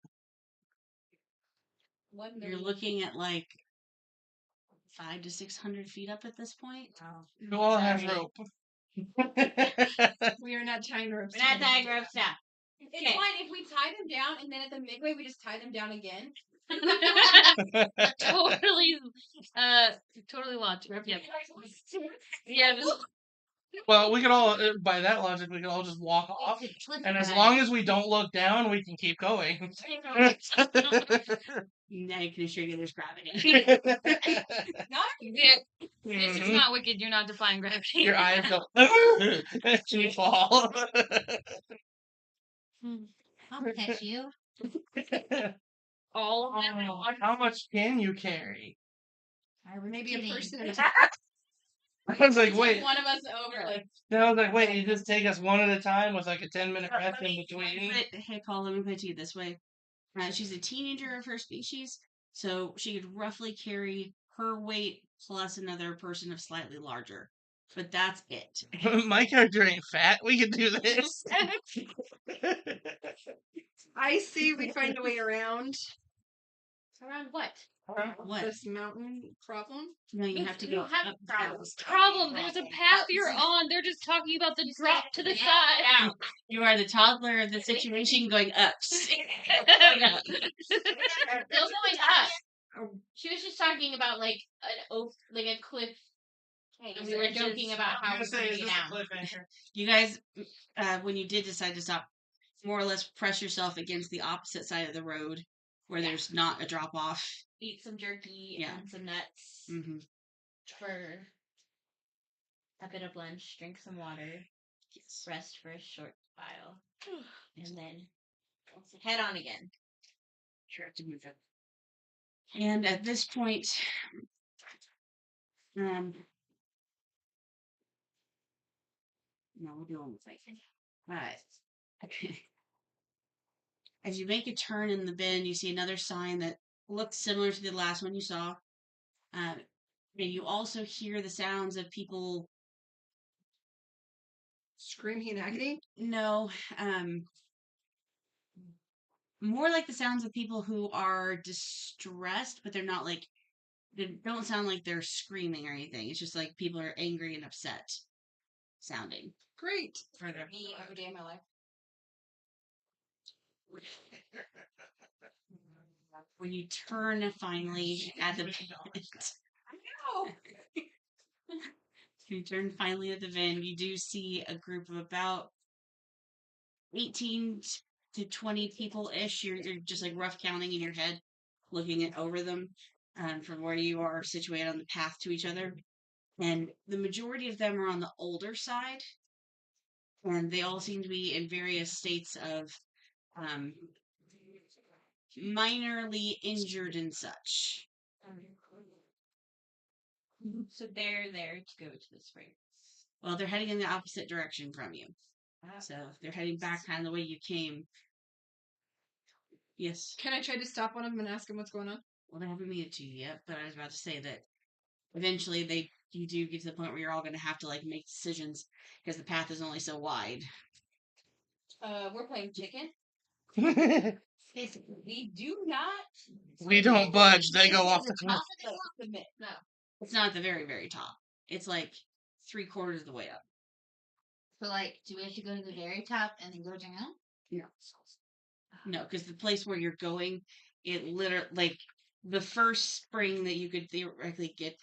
You're looking at like 500 to 600 feet up at this point.
Who all has
Sorry.
rope?
We are not tying ropes.
We're not
together.
tying ropes down.
It's
Okay.
fine if we tie them down and then at the midway we just tie them down again.
Totally, totally logical. Yep. Yeah.
Well, we could all, by that logic, we could all just walk off. And as long as we don't look down, we can keep going.
Now you can assure you there's gravity.
Yeah. It's
Mhm.
not wicked. You're not defying gravity.
Your eyes go, and you fall.
I'll catch you.
All of them.
How much can you carry?
I was
Maybe a
kidding.
person.
I was like, wait.
One of us over, like,
No, I was like, wait, you just take us one at a time with like a 10-minute rest in between.
But, hey, Paul, let me put it to you this way. She's a teenager of her species, so she could roughly carry her weight plus another person of slightly larger. But that's it.
My character ain't fat. We can do this.
I say we find a way around.
Around what?
What?
This mountain problem?
No, you have to go
have
up.
problems.
Problem. There's a path you're on. They're just talking about the drop to the side.
You are the toddler of the situation going up.
Still going up. She was just talking about like a cliff. And we were joking about how we're going to down.
You guys, when you did decide to stop, more or less press yourself against the opposite side of the road where there's not a drop off.
Eat some jerky and some nuts for a bit of lunch. Drink some water.
Yes.
Rest for a short while, and then head on again.
Sure, have to move it. And at this point, no, we're doing the thing. All right. As you make a turn in the bend, you see another sign that looks similar to the last one you saw. And you also hear the sounds of people
Screaming in agony?
No, more like the sounds of people who are distressed, but they're not like, they don't sound like they're screaming or anything. It's just like people are angry and upset sounding.
Great.
Me every day of my life.
When you turn finally at the you turn finally at the van, you do see a group of about 18 to 20 people-ish. You're just like rough counting in your head, looking at over them from where you are situated on the path to each other. And the majority of them are on the older side. And they all seem to be in various states of minorly injured and such.
So they're there to go to the springs.
Well, they're heading in the opposite direction from you. So they're heading back kind of the way you came. Yes.
Can I try to stop one of them and ask him what's going on?
Well, they haven't made it to you yet, but I was about to say that eventually you do get to the point where you're all going to have to like make decisions because the path is only so wide.
We're playing chicken. We do not.
We don't budge. They go off the cliff.
No.
It's not at the very, very top. It's like 3/4 of the way up.
So, like, do we have to go to the very top and then go down?
No. No, because the place where you're going, it literally, like, the first spring that you could theoretically get,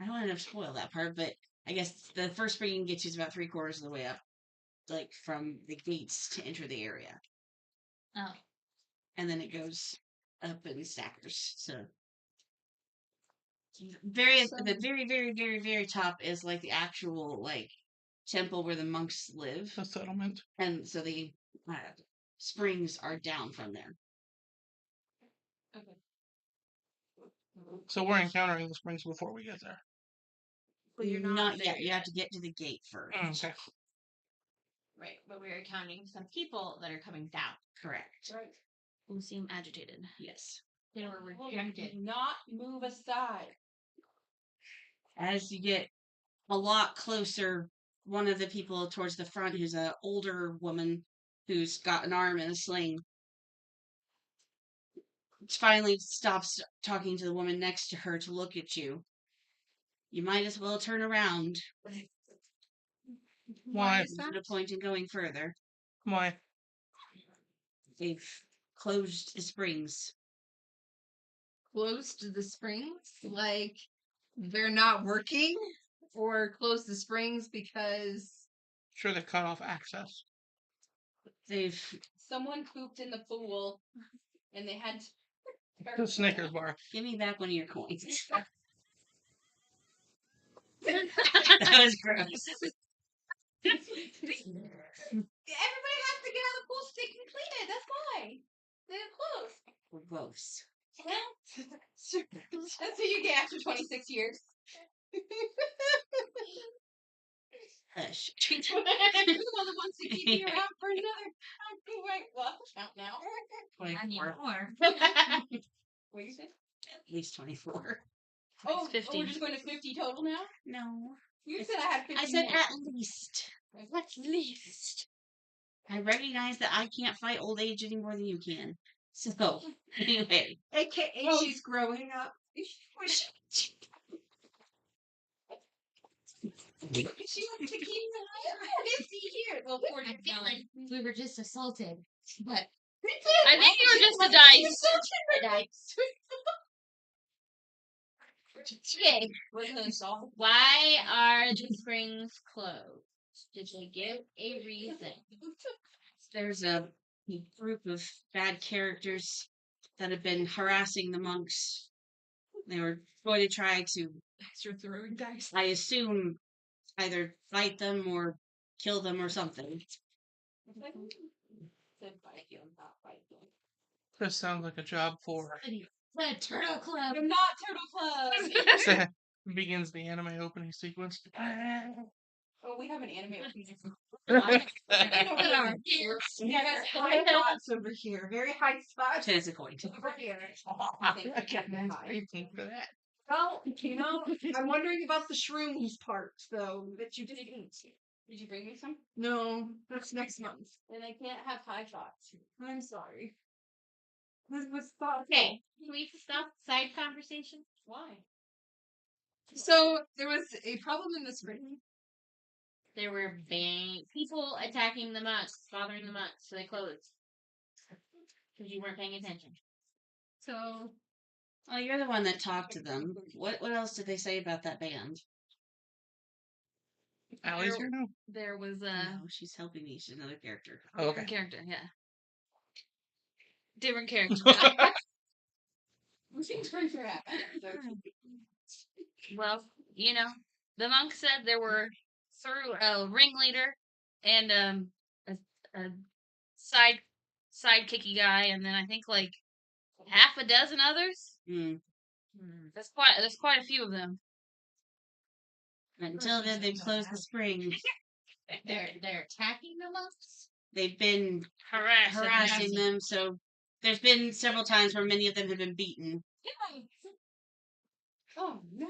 I don't want to spoil that part, but I guess the first spring you can get to is about 3/4 of the way up, like, from the gates to enter the area.
Oh.
And then it goes up in stackers, so. At the very, very, very, very top is, like, the actual, like, temple where the monks live.
The settlement.
And so the springs are down from there.
Okay.
So we're encountering the springs before we get there.
But you're
not
there
yet. You have to get to the gate first.
Okay.
Right, but we're counting some people that are coming down.
Correct.
Right.
Who seem agitated.
Yes.
They were rejected.
Do not move aside.
As you get a lot closer, one of the people towards the front, who's an older woman who's got an arm in a sling, finally stops talking to the woman next to her to look at you. You might as well turn around.
Why?
There's no point in going further.
Why?
They've closed the springs.
Closed the springs? Like, they're not working? Or close the springs because...
Sure, they cut off access.
Someone pooped in the pool, and they had...
The Snickers bar.
Give me back one of your coins. That was gross.
Everybody has to get out of the pool so they can clean it. That's why. They're closed.
We're gross.
That's what you get after 26 years.
Hush.
You're the ones who keep me around for another. Right, well, count now.
I need more.
What you say?
At least 24.
Oh,
50.
we're just going to 50 total now?
No.
You said I had 50
I said
more.
at least.
At least.
I recognize that I can't fight old age any more than you can. So, anyway.
AKA she's growing up. She wants to keep the 50 years. Well, 40
I feel like we were just assaulted, but
I think you were just a dice.
Okay. Why are the springs closed? Did they give a reason?
There's a group of bad characters that have been harassing the monks. They were going to try to,
You're throwing dice.
I assume, either fight them or kill them or something.
This sounds like a job for.
the Turtle Club.
I'm not Turtle Club.
So, begins the anime opening sequence.
Oh, we have an anime opening.
Yeah, that's high spots over here. Very high spots
Tennis a coin.
over here.
Waiting for that.
Well, I'm wondering about the shrooms part, though, that you didn't eat.
Did you bring me some?
No, that's next month.
Then I can't have high thoughts.
I'm sorry. This was thoughtful.
Okay. Can we stop side conversation?
Why?
So, there was a problem in the spring.
There were people attacking the monks, bothering the monks, so they closed. Because you weren't paying attention.
So,
Oh, you're the one that talked to them. What else did they say about that band?
Allie's here now?
There was a
No, she's helping me. She's another character.
Oh, okay.
different character, yeah. Different character. Well, the monk said there were a ringleader and a sidekicky guy, and then I think like half a dozen others.
Hmm.
There's quite a few of them.
Until then, they've closed the spring.
They're attacking the monks.
They've been
Harassing
harassing them, so there's been several times where many of them have been beaten.
Oh no!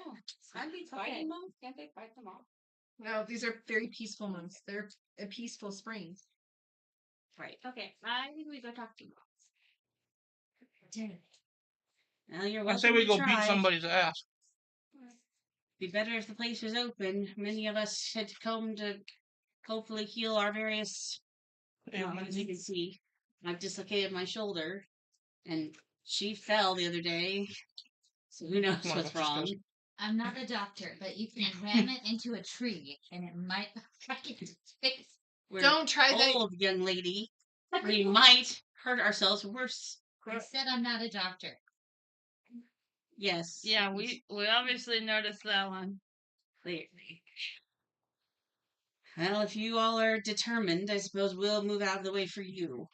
Aren't they fighting monks? Can't they fight them all?
no, these are very peaceful months. They're a peaceful springs.
Right.
Okay, I think we go talk to them.
Well, you're
I
welcome
say we
to
go
try.
beat somebody's ass.
Be better if the place was open. Many of us had come to hopefully heal our various as you can see. I've dislocated my shoulder, and she fell the other day. So who knows
Come on,
what's
let's just
wrong?
go.
I'm not a doctor, but you can ram it into a tree and it might fix.
We're
Don't try that.
old, young lady. We might hurt ourselves worse.
I said I'm not a doctor.
Yes.
Yeah, we obviously noticed that one.
Clearly. Well, if you all are determined, I suppose we'll move out of the way for you.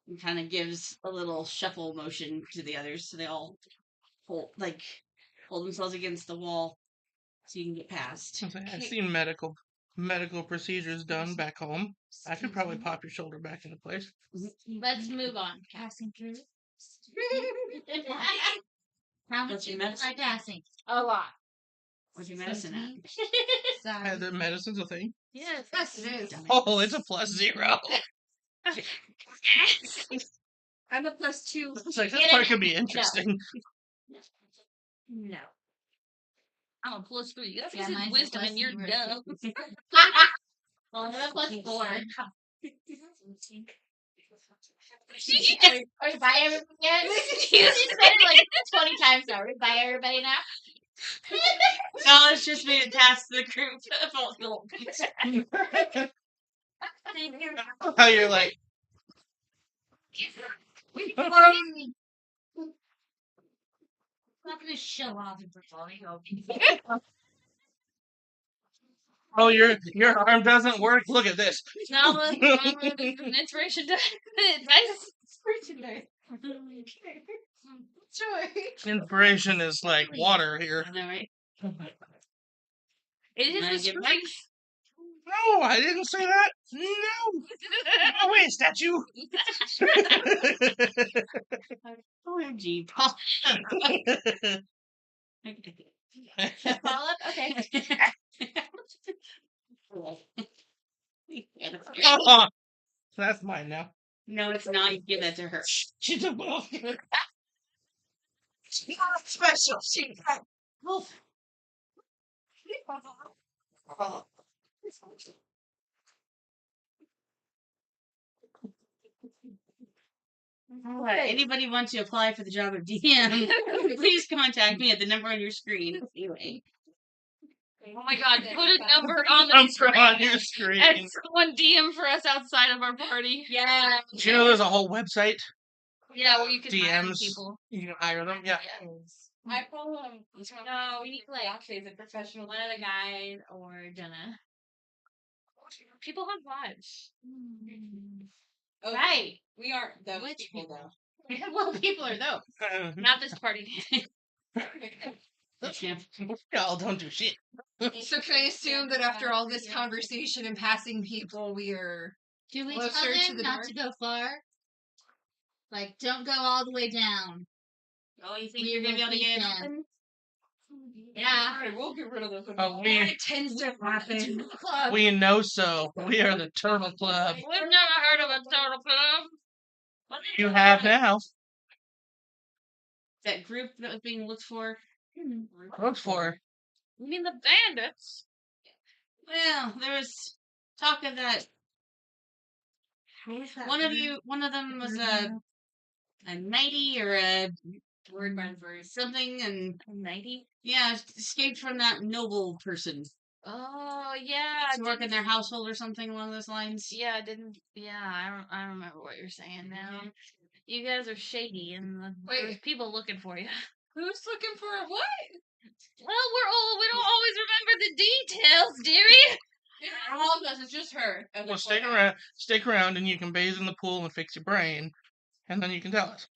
And kind of gives a little shuffle motion to the others, so they all hold themselves against the wall, so you can get past.
I've seen medical procedures done back home. I could probably pop your shoulder back into place.
Let's move on.
Passing through.
What's
How much
your
is
medicine?
my passing?
A lot.
What's your medicine at?
Sorry.
The medicine's a thing.
Yes.
Yes, it is.
Oh, it's a +0.
I'm a +2.
It's like, this part could be interesting.
No.
I'm a +3. That's
Yeah,
yeah,
mine's a
wisdom, and you're
+0.
dumb.
Well, I'm a +4. Are we by everybody yet? You just said it like 20 times now. Are we by everybody now?
No, it's just made it past the group.
How you're like,
I'm not gonna show off everybody.
oh, your arm doesn't work. Look at this.
Now an inspiration dice.
Inspiration is like water here.
I know, right?
It
Can I
is the
get
springs.
No, I didn't say that. No. Oh, wait, statue.
OMG, Paul.
Follow up? Okay.
Oh, that's mine now.
No, it's not. You give that to her.
She's a wolf.
She's not special. She's not
Wolf. Anybody want to apply for the job of DM? Please contact me at the number on your screen. Anyway.
Oh my god, put a number on the
Number on your screen.
and someone DM for us outside of our party.
Yeah.
Do you know there's a whole website?
Yeah, where you can hire
DMs.
people.
You can hire them. Yeah.
I follow him.
No, we need like
Actually, as a professional.
one of the guys or Jenna.
People have lives.
Oh,
Right.
we aren't those
Which
people, though.
Well, people are those.
Not this party.
Y'all don't do shit.
So can I assume that after all this conversation and passing people, we are
Do we
closer
tell
to
them
the
not
door?
to go far? Like, don't go all the way down.
Oh, you think
We
you're gonna be
will
able to
keep
get it
them.
open?
Yeah.
Alright, we'll get rid of those.
Oh,
It tends to happen.
we know so. We are the Turtle Club.
We've never heard of a total club.
You have now.
That group that was being looked for.
Look for.
You mean the bandits?
Well, there was talk of that. One of them was a knighty or a word for something, and
90?
yeah, escaped from that noble person
Oh yeah.
to work in their household or something along those lines.
Yeah, I remember what you're saying now. You guys are shady, and there's people looking for you.
Who's looking for a what?
Well, we don't always remember the details, dearie.
All of us, it's just her.
Well, stick around, and you can bathe in the pool and fix your brain, and then you can tell us.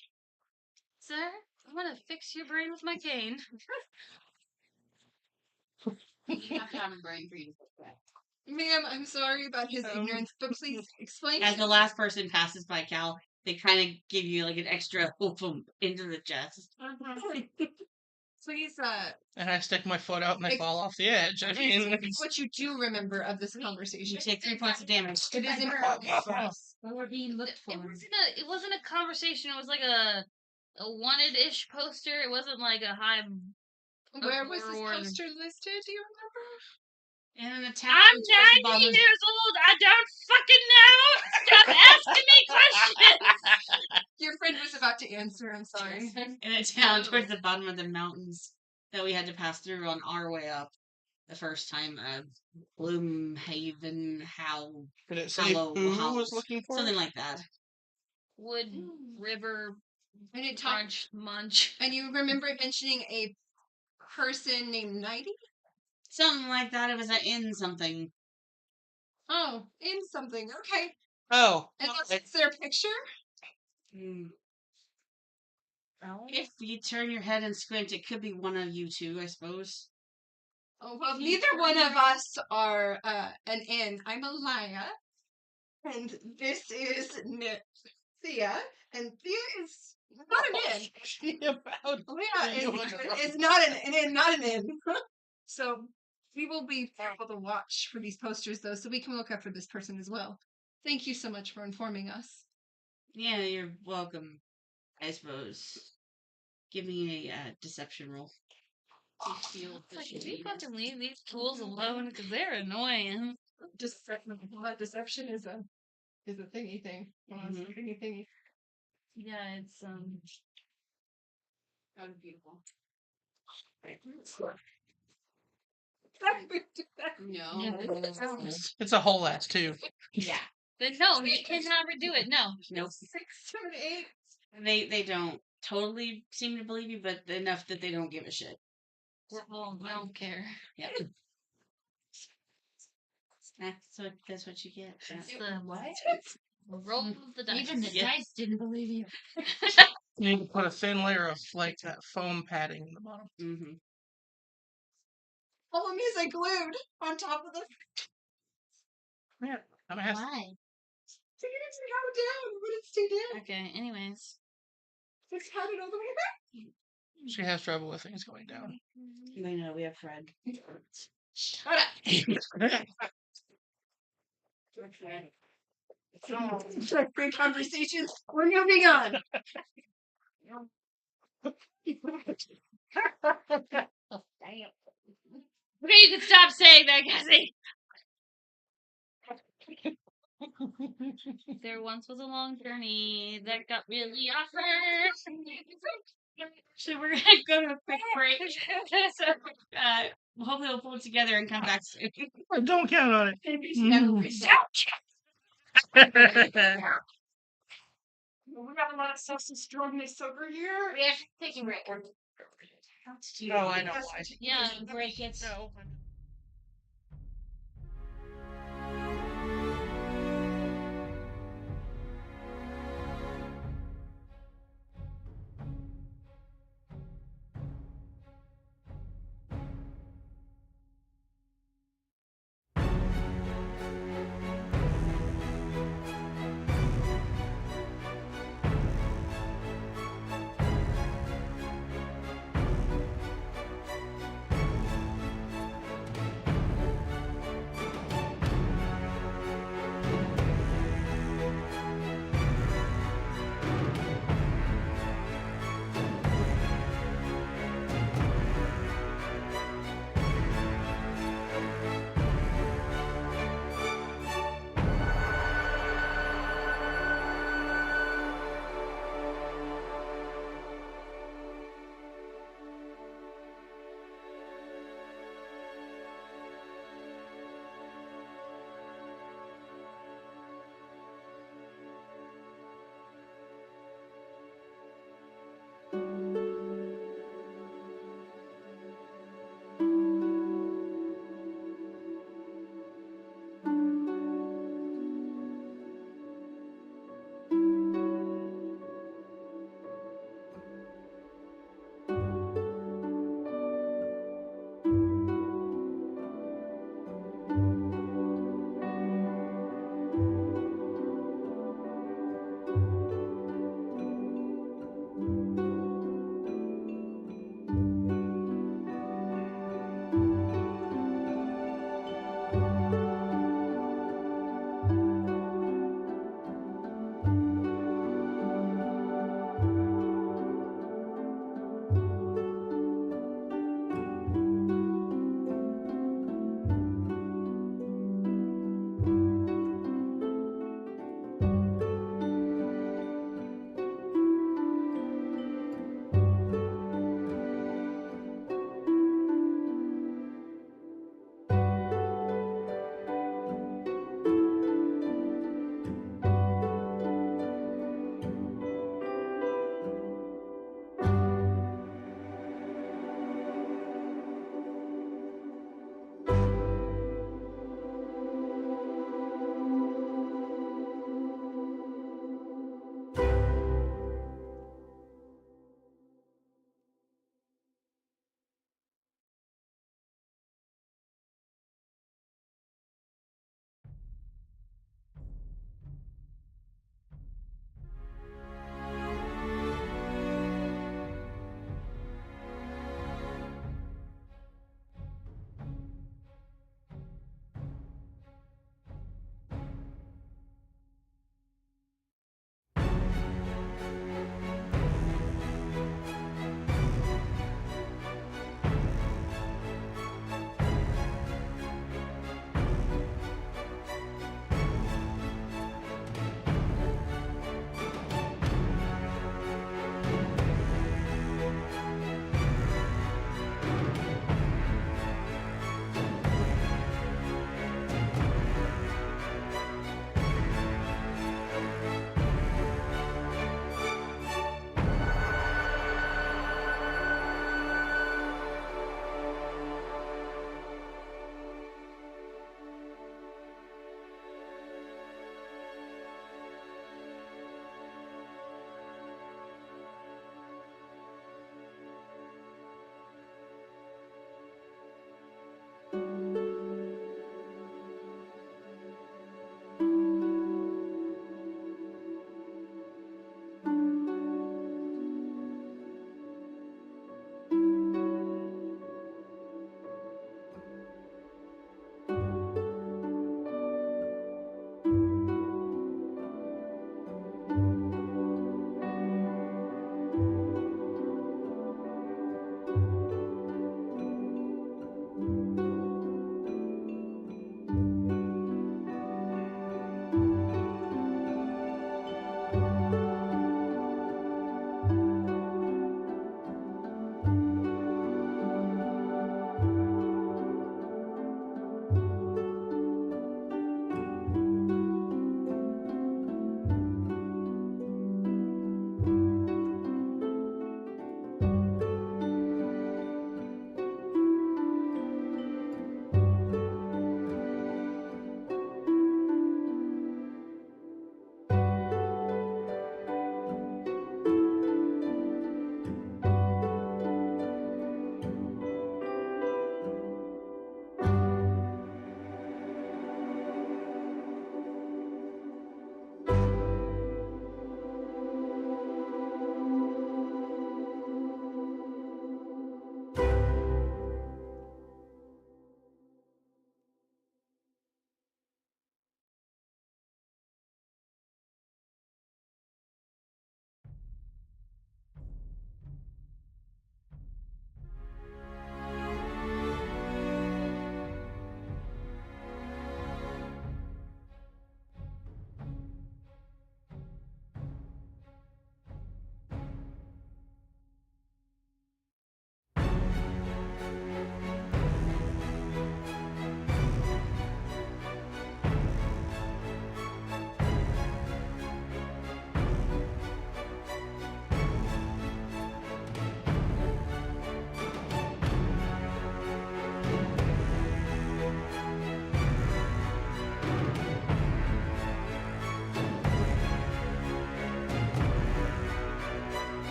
Sir, I'm gonna fix your brain with my cane.
You have to have a brain for you to fix that.
Ma'am, I'm sorry about his ignorance, but please explain.
As the last person passes by Cal, they kind of give you like an extra boom into the chest.
Please,
And I stick my foot out and I fall off the edge. I mean,
what you do remember of this conversation.
You take 3 points of damage.
It is important for us.
But we're being looked for.
It wasn't a conversation. It was like a wanted-ish poster. It wasn't like a high.
Where was this
Or-
poster listed? Do you remember?
And an attack.
I'm 90 years old. I don't fucking know. Stop asking me questions.
Your friend was about to answer. I'm sorry.
In a town towards the bottom of the mountains that we had to pass through on our way up the first time. Gloomhaven,
did it say
Hollow
who
House,
was looking for?
something like that.
Wood River
And it talked.
Crunch Munch.
And you remember it mentioning a person named Nighty?
Something like that. It was in something.
Oh, in something. Okay.
Oh,
And that's their picture?
If you turn your head and squint, it could be one of you two, I suppose.
Oh, well, neither one of us are an N. I'm a Laya. And this is Thea. And Thea is not an N. Leah is not an N. So we will be able to watch for these posters, though, so we can look up for this person as well. Thank you so much for informing us.
Yeah, you're welcome, I suppose. Give me a deception roll.
We fucking leave these tools alone because they're annoying.
Deception is a thingy thing. Thingy.
Yeah, it's
That was beautiful. No.
it's a whole ass too.
Yeah.
But no, you cannot redo it. No.
Nope.
6, 7, 8.
They don't totally seem to believe you, but enough that they don't give a shit.
Well, I don't care.
Yep. That's what you get.
It's the
What?
roll of the dice.
Even the
Yeah.
dice didn't believe you.
You need to put a thin layer of like that foam padding in the bottom.
Mm-hmm.
All of me is glued on top of the.
Yeah, I'm asking.
Why?
To get it to go down, but it's too down.
Okay, anyways.
Just had it all the way back.
She has trouble with things going down.
I know, we have Fred.
Shut up. Great conversations. We're moving on.
Okay, you can stop saying that, Cassie. There once was a long journey that got really awkward. So we're gonna go to a quick break. So, hopefully we'll pull it together and come back soon.
Don't count on it.
We got a lot of social strongness over here.
We have to take a break.
No, I know why.
Yeah, break it.
No.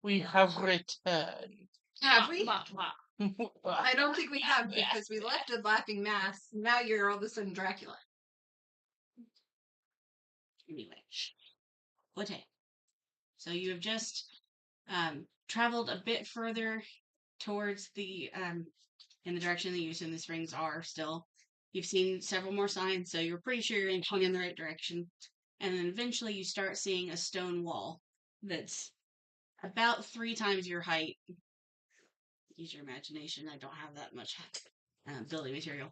We have returned.
Have we?
I
I don't think we have because we left a laughing mask. Now you're all of a sudden Dracula.
Anyway, okay. So you have just traveled a bit further towards the in the direction that you assume the springs are still. You've seen several more signs, so you're pretty sure you're going in the right direction. And then eventually you start seeing a stone wall that's about 3 times your height. Use your imagination. I don't have that much building material.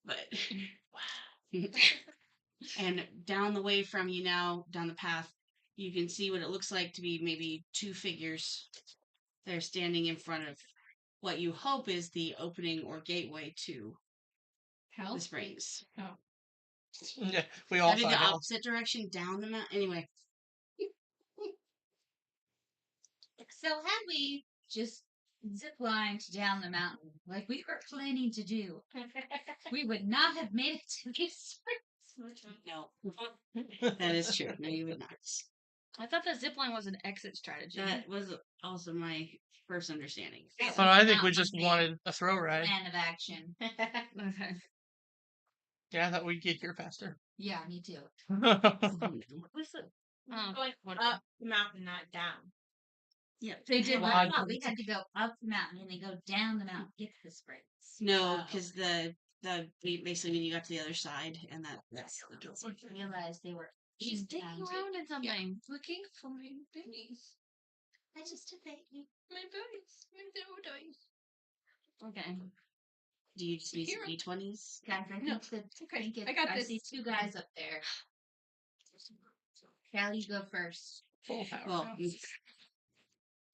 But and down the way from you now, down the path, you can see what it looks like to be maybe 2 figures that are standing in front of what you hope is the opening or gateway to
Hell?
the springs.
Oh.
Yeah, we all
That'd be
saw
the
hell.
opposite direction down the mountain. Anyway,
So had we just ziplined down the mountain like we were planning to do, we would not have made it to these springs.
no. That is true. No, you would not.
I thought the zip line was an exit strategy.
That was also my first understanding.
But I think we
Not
just
my
wanted a throw ride.
plan of action.
Okay.
Yeah, I thought we'd get here faster.
Yeah, me too.
What's the? Oh,
Going up the mountain, not down.
Yeah.
They did
Well,
not.
I-
No, we had to go up the mountain and then go down the mountain to get to the springs.
No,
Oh.
because basically when you got to the other side and that's
I realized they were.
she's digging
inbound.
around in something.
Looking for my babies.
I just did that.
My babies. My doodies.
Okay.
do you just need some
Here.
D20s?
Guys, I
No,
think
okay,
that
I got
I
this.
see 2 guys up there. Callie, you go first.
Full power.
Well,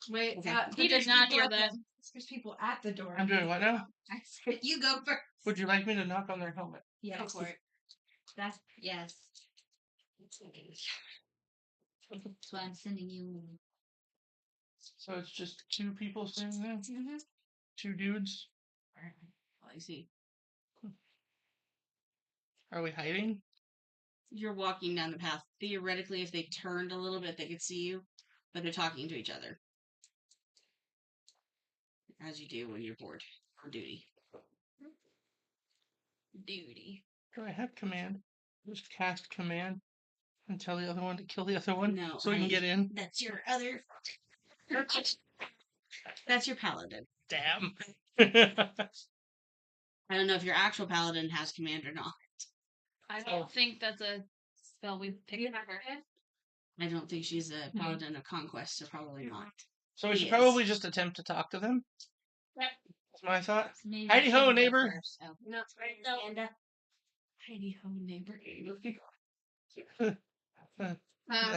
Wait,
Okay.
but
He
there's
did not
people
hear
at the-
that.
There's people at the door.
I'm doing what now?
I said you go first.
Would you like me to knock on their helmet?
Yeah,
Go for it.
That's yes. That's why I'm sending you.
So it's just 2 people standing there?
Mm-hmm.
2 dudes?
I see.
Are we hiding?
You're walking down the path. Theoretically, if they turned a little bit, they could see you, but they're talking to each other. As you do when you're bored on duty.
Duty.
Do I have command? Just cast command and tell the other one to kill the other one
No,
so we can get in?
That's your other. That's your paladin.
Damn.
I don't know if your actual paladin has command or not.
I
Oh.
don't think that's a spell we picked up her.
I don't think she's a paladin of conquest, so probably not.
So we should
Yes.
probably just attempt to talk to them.
Yep.
That's my thought.
Maybe
Heidi
I
ho,
should go
neighbor.
first, so.
No,
No. Heidi ho, neighbor.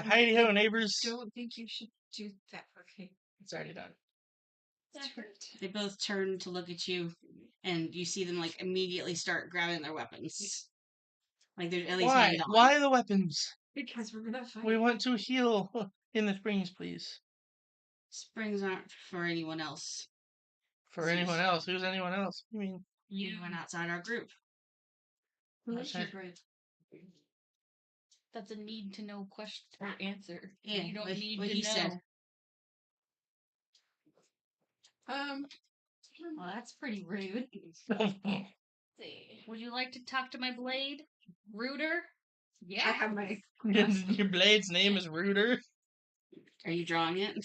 Heidi ho, neighbors.
don't think you should do that. Okay.
It's already done.
They both turn to look at you, and you see them like immediately start grabbing their weapons. Like they're at least
Why?
hand on.
Why the weapons?
Because we're gonna fight.
We want to heal in the springs, please.
Springs aren't for anyone else.
For anyone else. Who's anyone else? You mean?
Anyone outside our group.
Who is your
Okay.
group?
That's a need to know question or answer.
Yeah,
You don't
what-
need
what
to
he
know.
said.
Well, that's pretty rude.
See. Would you like to talk to my blade, Rooter?
I have my.
Your blade's name is Rooter.
Are you drawing it?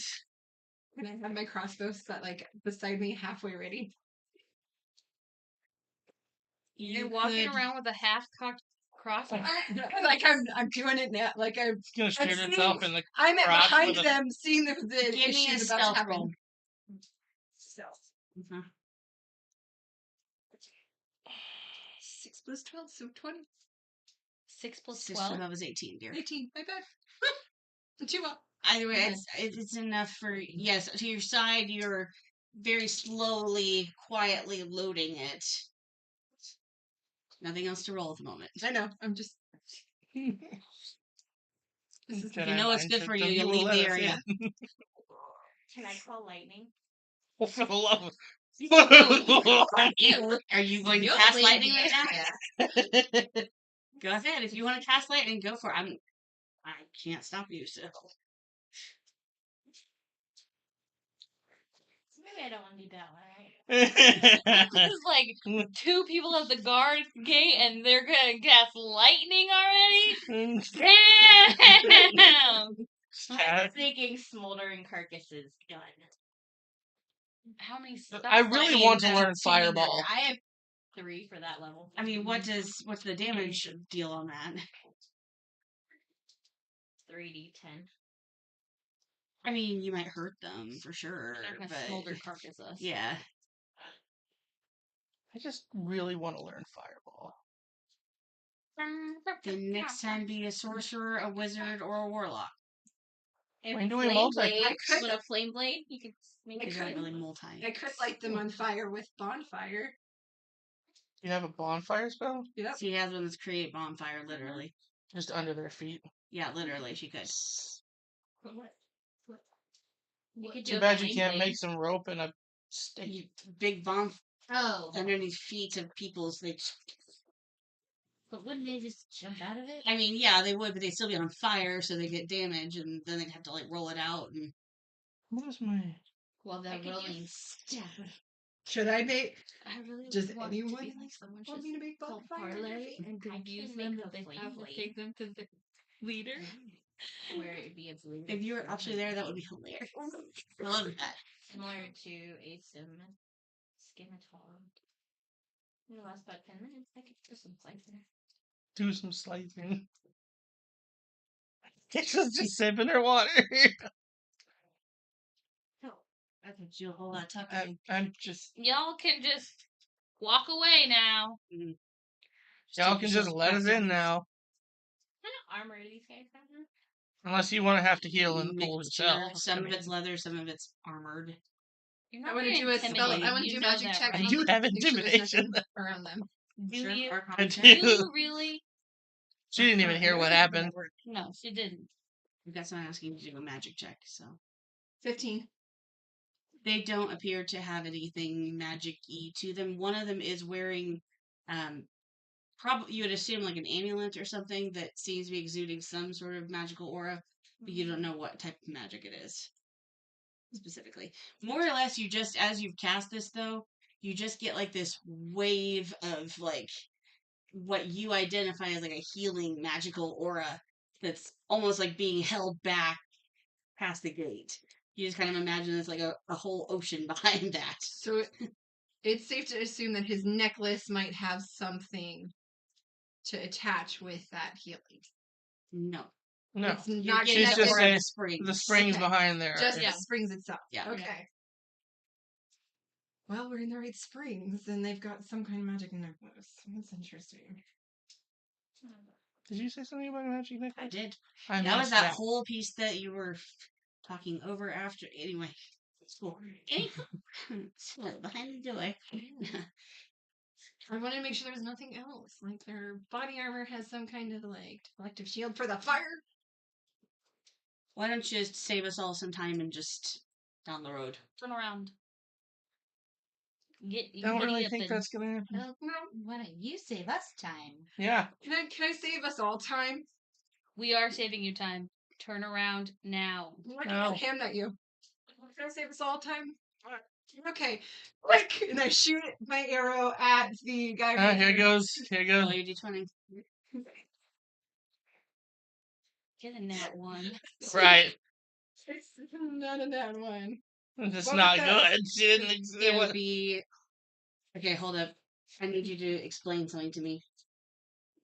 And I have my crossbow set like beside me, halfway ready.
You're walking
could-
around with a half-cocked crossbow.
Like I'm doing it now. Like
It's gonna shoot
seeing-
itself in the.
I'm at
Crotch
behind
with a-
them, seeing the
Give me a
issues about to
stealth
happen.
roll.
Stealth.
Uh-huh.
6 plus 12, so 20.
6 plus
6
12.
to 12 is 18, dear.
18. My bad. 2 up.
Either way, it's enough for yes. To your side, you're very slowly, quietly loading it. Nothing else to roll at the moment.
I know. I'm just. This is
Jedi
you know what's good
mindset,
for you,
so
you
will
leave
let
the
us
area.
in.
Can I call lightning?
For the love of-
Are you going to
You'll
cast
leave
lightning
the
right now? Go ahead. If you want to cast lightning, go for it. I can't stop you, so.
I don't want to do that one, right?
It's like 2 people at the guard gate and they're gonna cast lightning already? Damn!
I'm thinking smoldering carcasses. Done.
How many
I really want to learn Fireball.
I have 3 for that level.
I mean, what's the damage deal on that?
3d10.
I mean, you might hurt them for sure,
They're gonna
but
smolder carcasses.
yeah.
I just really want to learn Fireball.
Then next time be a sorcerer, a wizard, or a warlock.
We're doing multi.
With a flame blade, you could make
Because
it
you're not really multi.
I could light them on fire with bonfire.
You have a bonfire spell?
Yep.
She has one that's create bonfire, literally.
Just under their feet.
Yeah, literally, she could.
You could do
Too
a
bad you
flame
can't
blade.
make some rope and a stake.
Big bonfire
Oh,
underneath feet of people's.
but wouldn't they just jump out of it?
I mean, yeah, they would, but they'd still be on fire, so they get damage, and then they'd have to roll it out. And
What is my?
Well, I they're could rolling. use staff.
Should I make?
I really
Does
want
anyone
to be like someone
want me to make
called
bonfire?
parlay and
I
confuse
can
them
make
that
a
they
flame
have to
blade.
take them to the leader.
Where it'd be a blue.
if you were actually there, that would be hilarious. I love that.
Similar to a scimitar. It'll last about 10 minutes. I could do some slicing.
Do some slicing. It's just sipping her water.
That's what you a whole lot of talking.
I'm just.
Y'all can just walk away now.
Y'all can just let us in now.
What kind of armor do these guys have?
Unless you want to have to heal and pull
Mixture.
yourself.
Some of it's leather, some of it's armored.
You're
I
not
want to
being
do a spell.
intimidated.
I want to
You
do a
know
magic
that,
check.
right?
I do have
Make sure there's
intimidation.
nothing around them.
Do
Sure,
you?
Arcana
I
check.
Do
do.
you really?
She didn't even hear what happened.
No, she didn't.
That's not asking you to do a magic check, so.
15.
They don't appear to have anything magic-y to them. One of them is wearing, probably you would assume like an amulet or something that seems to be exuding some sort of magical aura, but you don't know what type of magic it is specifically. More or less, you just, as you've cast this though, you just get like this wave of like what you identify as like a healing magical aura that's almost like being held back past the gate. You just kind of imagine it's like a whole ocean behind that.
So it's safe to assume that his necklace might have something to attach with that healing.
No.
No.
It's not
Getting
She's
that
just
aura
saying
of springs.
the springs
Okay.
behind there.
Just
Yeah.
the springs itself.
Yeah.
Okay. Well, we're in the right springs, and they've got some kind of magic necklace. That's interesting.
Did you say something about a magic necklace?
I did.
I
That was
missed
that whole piece that you were talking over after. Anyway, it's cool. Behind the door.
I wanted to make sure there was nothing else. Like their body armor has some kind of like deflective shield for the fire.
Why don't you just save us all some time and just down the road?
Turn around.
Don't really
up
think
and-
that's gonna happen.
Well, why don't you save us time?
Yeah.
Can I save us all time?
We are saving you time. Turn around now.
I
No.
can hand that you. Can I save us all time? Okay. Click! And I shoot my arrow at the guy right
Here goes. Here goes.
Roll your d20.
Get a nat 1.
Right.
It's none of that one.
It's
What
not
was that?
good. She didn't.
It would be. Okay, hold up. I need you to explain something to me.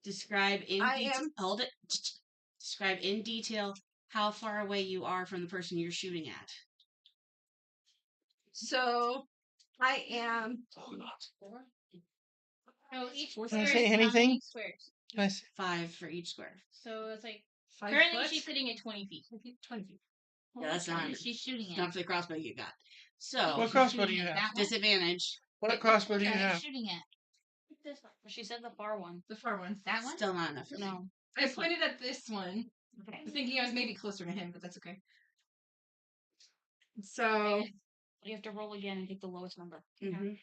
Describe in Hold it. Describe in detail how far away you are from the person you're shooting at.
So I am.
Oh, each
Can I
square
say
is how
anything?
many squares?
Can I say-
5 for each square.
So it's like
5
currently
foot?
she's sitting at 20 feet.
20 feet.
Yeah, that's not.
What is she shooting at?
Not for the crossbow you got. So,
What crossbow do you have?
That one?
disadvantage.
What crossbow do you
What are
have?
shooting at?
This one.
She said the far one.
The far one.
That one?
Still not enough for me.
No.
I pointed at this one.
Okay.
I was thinking I was maybe closer to him, but that's okay. So
You have to roll again and get the lowest number.
Mhm.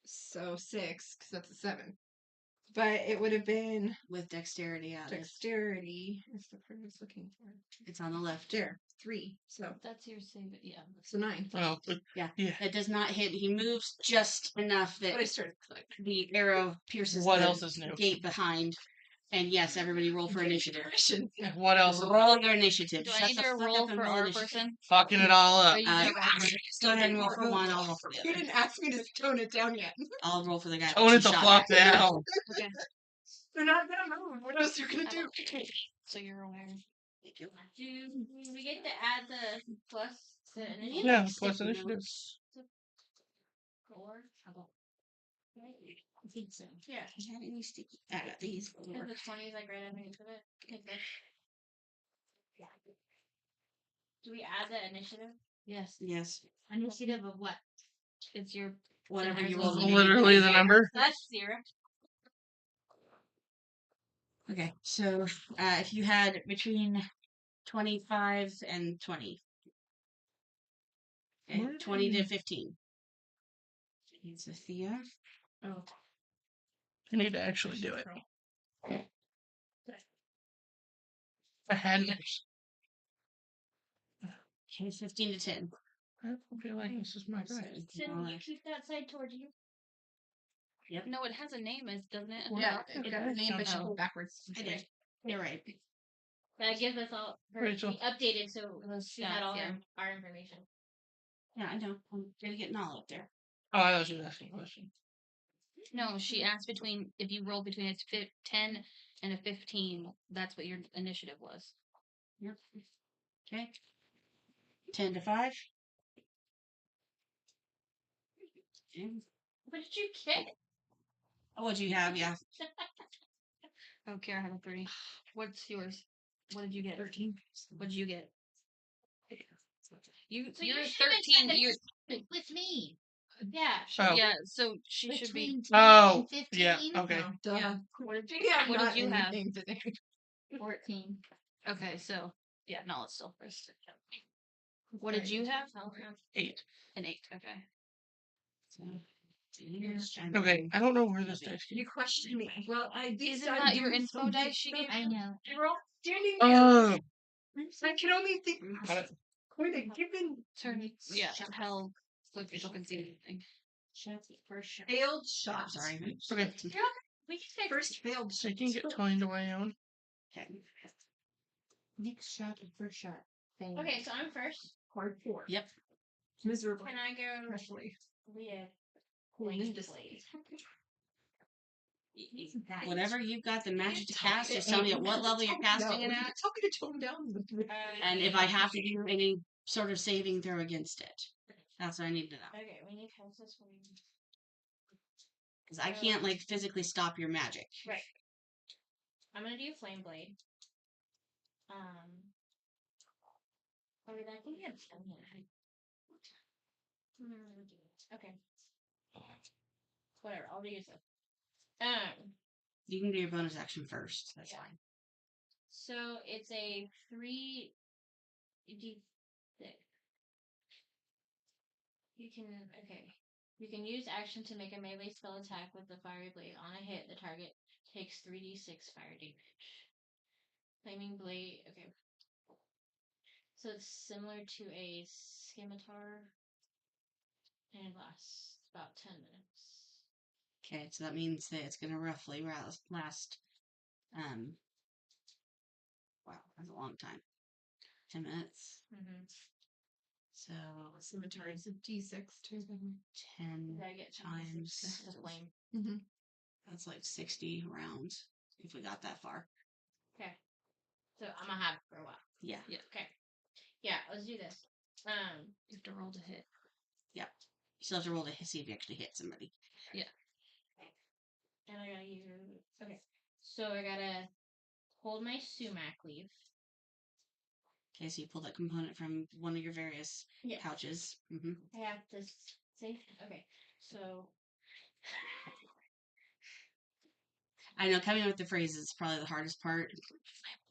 so 6, because that's a 7. But it would have been
With dexterity out.
dexterity. Is the word I was looking for.
It's on the left.
There. 3. So
That's your save. Yeah.
so 9.
Oh,
Yeah.
yeah.
It does not hit. He moves just enough that
But I started collecting.
the arrow pierces
What
the
else is new?
gate behind. And yes, everybody roll for initiative.
What else?
Roll your initiative.
Do
Shut
I need
the
to
fuck
roll
up and
for
roll
our
initiative.
person?
Fucking it all
Or
up.
you need to roll for
Just go ahead and roll for one. I'll roll for the
You
other.
didn't ask me to tone it down yet.
I'll roll for the guy.
Tone
that
it the
she shot
fuck
at.
down.
Okay.
They're not gonna move. What else are you gonna do?
So you're aware.
Thank you.
Do we get to add the plus to initiative?
Yeah,
Stick
plus
the
initiative.
notes.
Or how about?
I think so.
Yeah.
I had any sticky. I got these.
Because the 20 is like right underneath of it. Like this. Do we add the initiative?
Yes.
Yes.
Initiative of what?
It's your
Whatever you
Ours
roll.
is
Literally the number.
That's 0.
Okay, so if you had between 25 and 20. Okay, 20 to 15. Okay, so Thea.
Oh.
I need to actually do it. I hadn't.
Okay, 15 to 10.
I don't feel like this is my
So
guy.
it's
Then
more
you
like-
keep that side towards you.
No, it has a name, doesn't it?
Yeah,
Okay.
it got the name, but she
Oh.
went backwards.
I did. You're right.
That gives us all her
Rachel.
updated, so she had all
Yeah.
our information.
Yeah, I know. I'm gonna get Nala up there.
Oh, I thought she was asking a question.
No, she asked between if you roll between a 10 and a 15. That's what your initiative was.
Yep. Okay. 10 to 5. Okay.
What did you get?
Oh, what do you have? Yeah.
Oh, Kara had a 3. What's yours? What did you get?
13.
What did you get?
So
You're
you should've
13.
said
You're
With me.
Yeah.
Oh.
yeah. So she should be.
Between 10
Oh,
and 15.
yeah, okay.
No, duh.
Yeah. What did
Yeah,
what did
not
you have?
anything today.
14.
Okay, so yeah, no, it's still first. What did you have?
8.
An 8. Okay.
So, here's
Okay, I don't know where this dice came
You questioned me. Well,
Isn't that your info dice she gave
I know.
They were all standing
from.
there.
Oh,
I can only think.
got it.
Could have given
Turn. Yeah. Tell so people can see anything.
First shot.
failed
I'm
shots.
sorry.
Okay,
We can say
First failed
so I can get Tony to my own.
Okay.
Next shot and first shot. Fail.
Okay, so I'm first.
hardcore.
Yep.
Miserable.
Can I go?
Especially.
Leah.
Blade.
Whatever you've got the magic to cast, just tell me at what level you're casting it at.
Tell me to tone down.
And if I have to do any sort of saving throw against it. That's what I need to know.
Okay, we need houses for you.
Because I can't, like, physically stop your magic.
Right. I'm gonna do Flame Blade. Or did I think it's okay. Whatever, I'll reuse it.
You can do your bonus action first. That's
Yeah.
fine.
So it's a 3d6. You can use action to make a melee spell attack with the fiery blade. On a hit, the target takes 3d6 fire damage. Flaming blade. Okay. So it's similar to a scimitar, and it lasts about 10 minutes.
Okay, so that means that it's going to roughly last, wow, that's a long time. 10 minutes.
Mm-hmm.
So,
Scimitar is a D6 too.
10
Did I get
times,
the flame?
Mm-hmm.
that's like 60 rounds, if we got that far.
Okay. So I'm gonna have it for a while.
Yeah.
Okay. Yeah, let's do this.
You have to roll to hit.
You still have to roll to see if you actually hit somebody.
And I gotta use. Okay. So I gotta hold my sumac leaf.
Okay, so you pull that component from one of your various
Yeah.
pouches. Mm-hmm.
I have to say. Okay. So.
I know coming up with the phrases is probably the hardest part.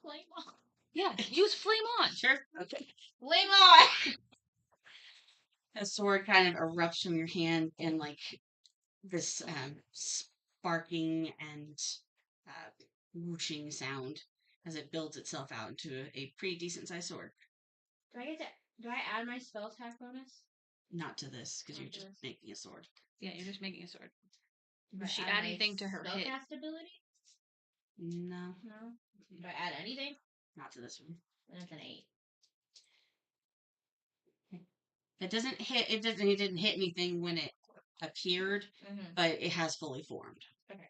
Flame on.
Yeah, use flame on.
Sure. Okay.
Flame on!
A sword kind of erupts from your hand in like this sparking and whooshing sound as it builds itself out into a pretty decent sized sword.
Do I Do I add my spell attack bonus?
Not to this, because you're
Not to
just
this.
making a sword.
Yeah, you're just making a sword.
Do I
Does she
add
add
my
anything to her hit?
spellcast ability?
No,
No. Do I add anything?
not to this one.
That's an 8.
It doesn't hit. It doesn't. It didn't hit anything when it appeared,
Mm-hmm.
but it has fully formed.
Okay.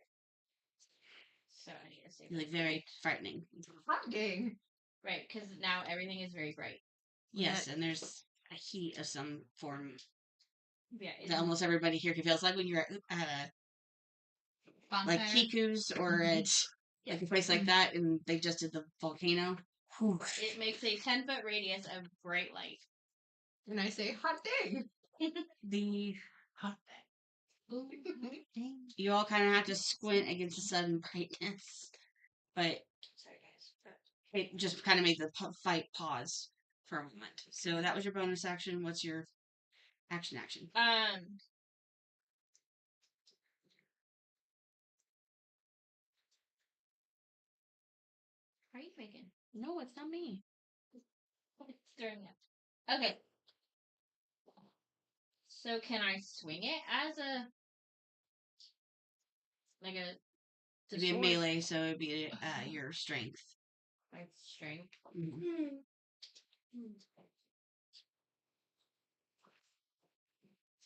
So I need to save.
Like very frightening.
Hot dang.
Right, because now everything is very bright.
Yes, and there's a heat of some form
Yeah.
that almost everybody here can feel. It's like when you're at a like
Bonfire.
Kiku's or at like a place like that, and they just did the volcano. Whew.
It makes a 10-foot radius of bright light.
And I say, hot dang.
The
Hot
you all kind of have to squint against the sudden brightness, but
Sorry, guys.
it just kind of made the fight pause for a moment. So that was your bonus action. What's your action?
How are you making?
No, it's not me.
Stirring up. Okay. So can I swing it as a like a
It'd be a
sword?
melee, so it'd be your strength.
My strength.
Mhm.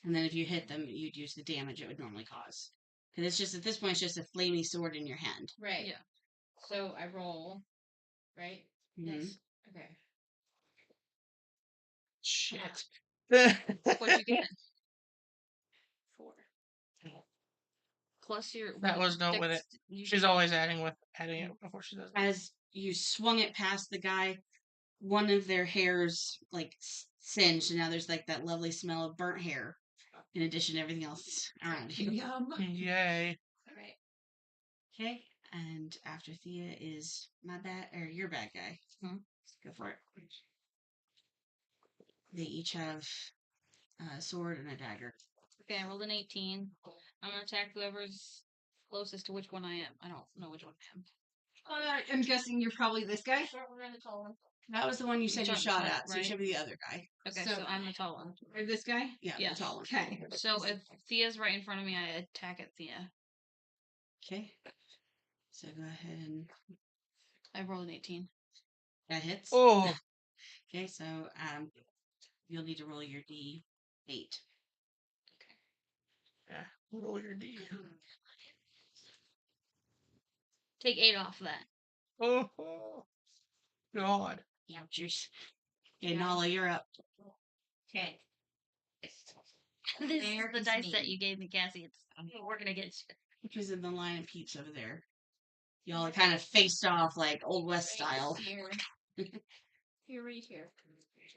And then if you hit them, you'd use the damage it would normally cause. Because it's just, at this point, it's just a flamey sword in your hand.
Right.
Yeah.
So I roll. Right.
Mhm.
Yes. Okay.
shit.
What'd you get? 4. Plus your.
That was not with it. She's always adding it before she does it.
As you swung it past the guy, one of their hairs, like, singed, and now there's, like, that lovely smell of burnt hair, in addition to everything else around you.
Yum.
Yay.
All right.
Okay, and after Thea is your bad guy.
Mhm.
Go for it. They each have a sword and a dagger.
Okay, I rolled an 18. I'm gonna attack whoever's closest to which one I am. I don't know which one I am.
I'm guessing you're probably this guy.
That was the one you said you shot at, so you
right?
should be the other guy.
Okay,
So-
so I'm the tall one.
Or this guy.
Yeah,
Yeah.
the tall one.
Okay.
So if Thea's right in front of me, I attack at Thea.
Okay. So go ahead and
I rolled an 18.
that hits.
Oh.
Okay, so you'll need to roll your D8.
Yeah. Roll your D.
Take 8 off of that.
Oh. God.
Ouchies. Okay, Nala, you're up.
Okay.
This
There
is the
is
dice
me.
that you gave me, Cassie. I'm working against you.
Which is in the line of peeps over there. Y'all kind of faced off like Old West style.
Here. Here, right here.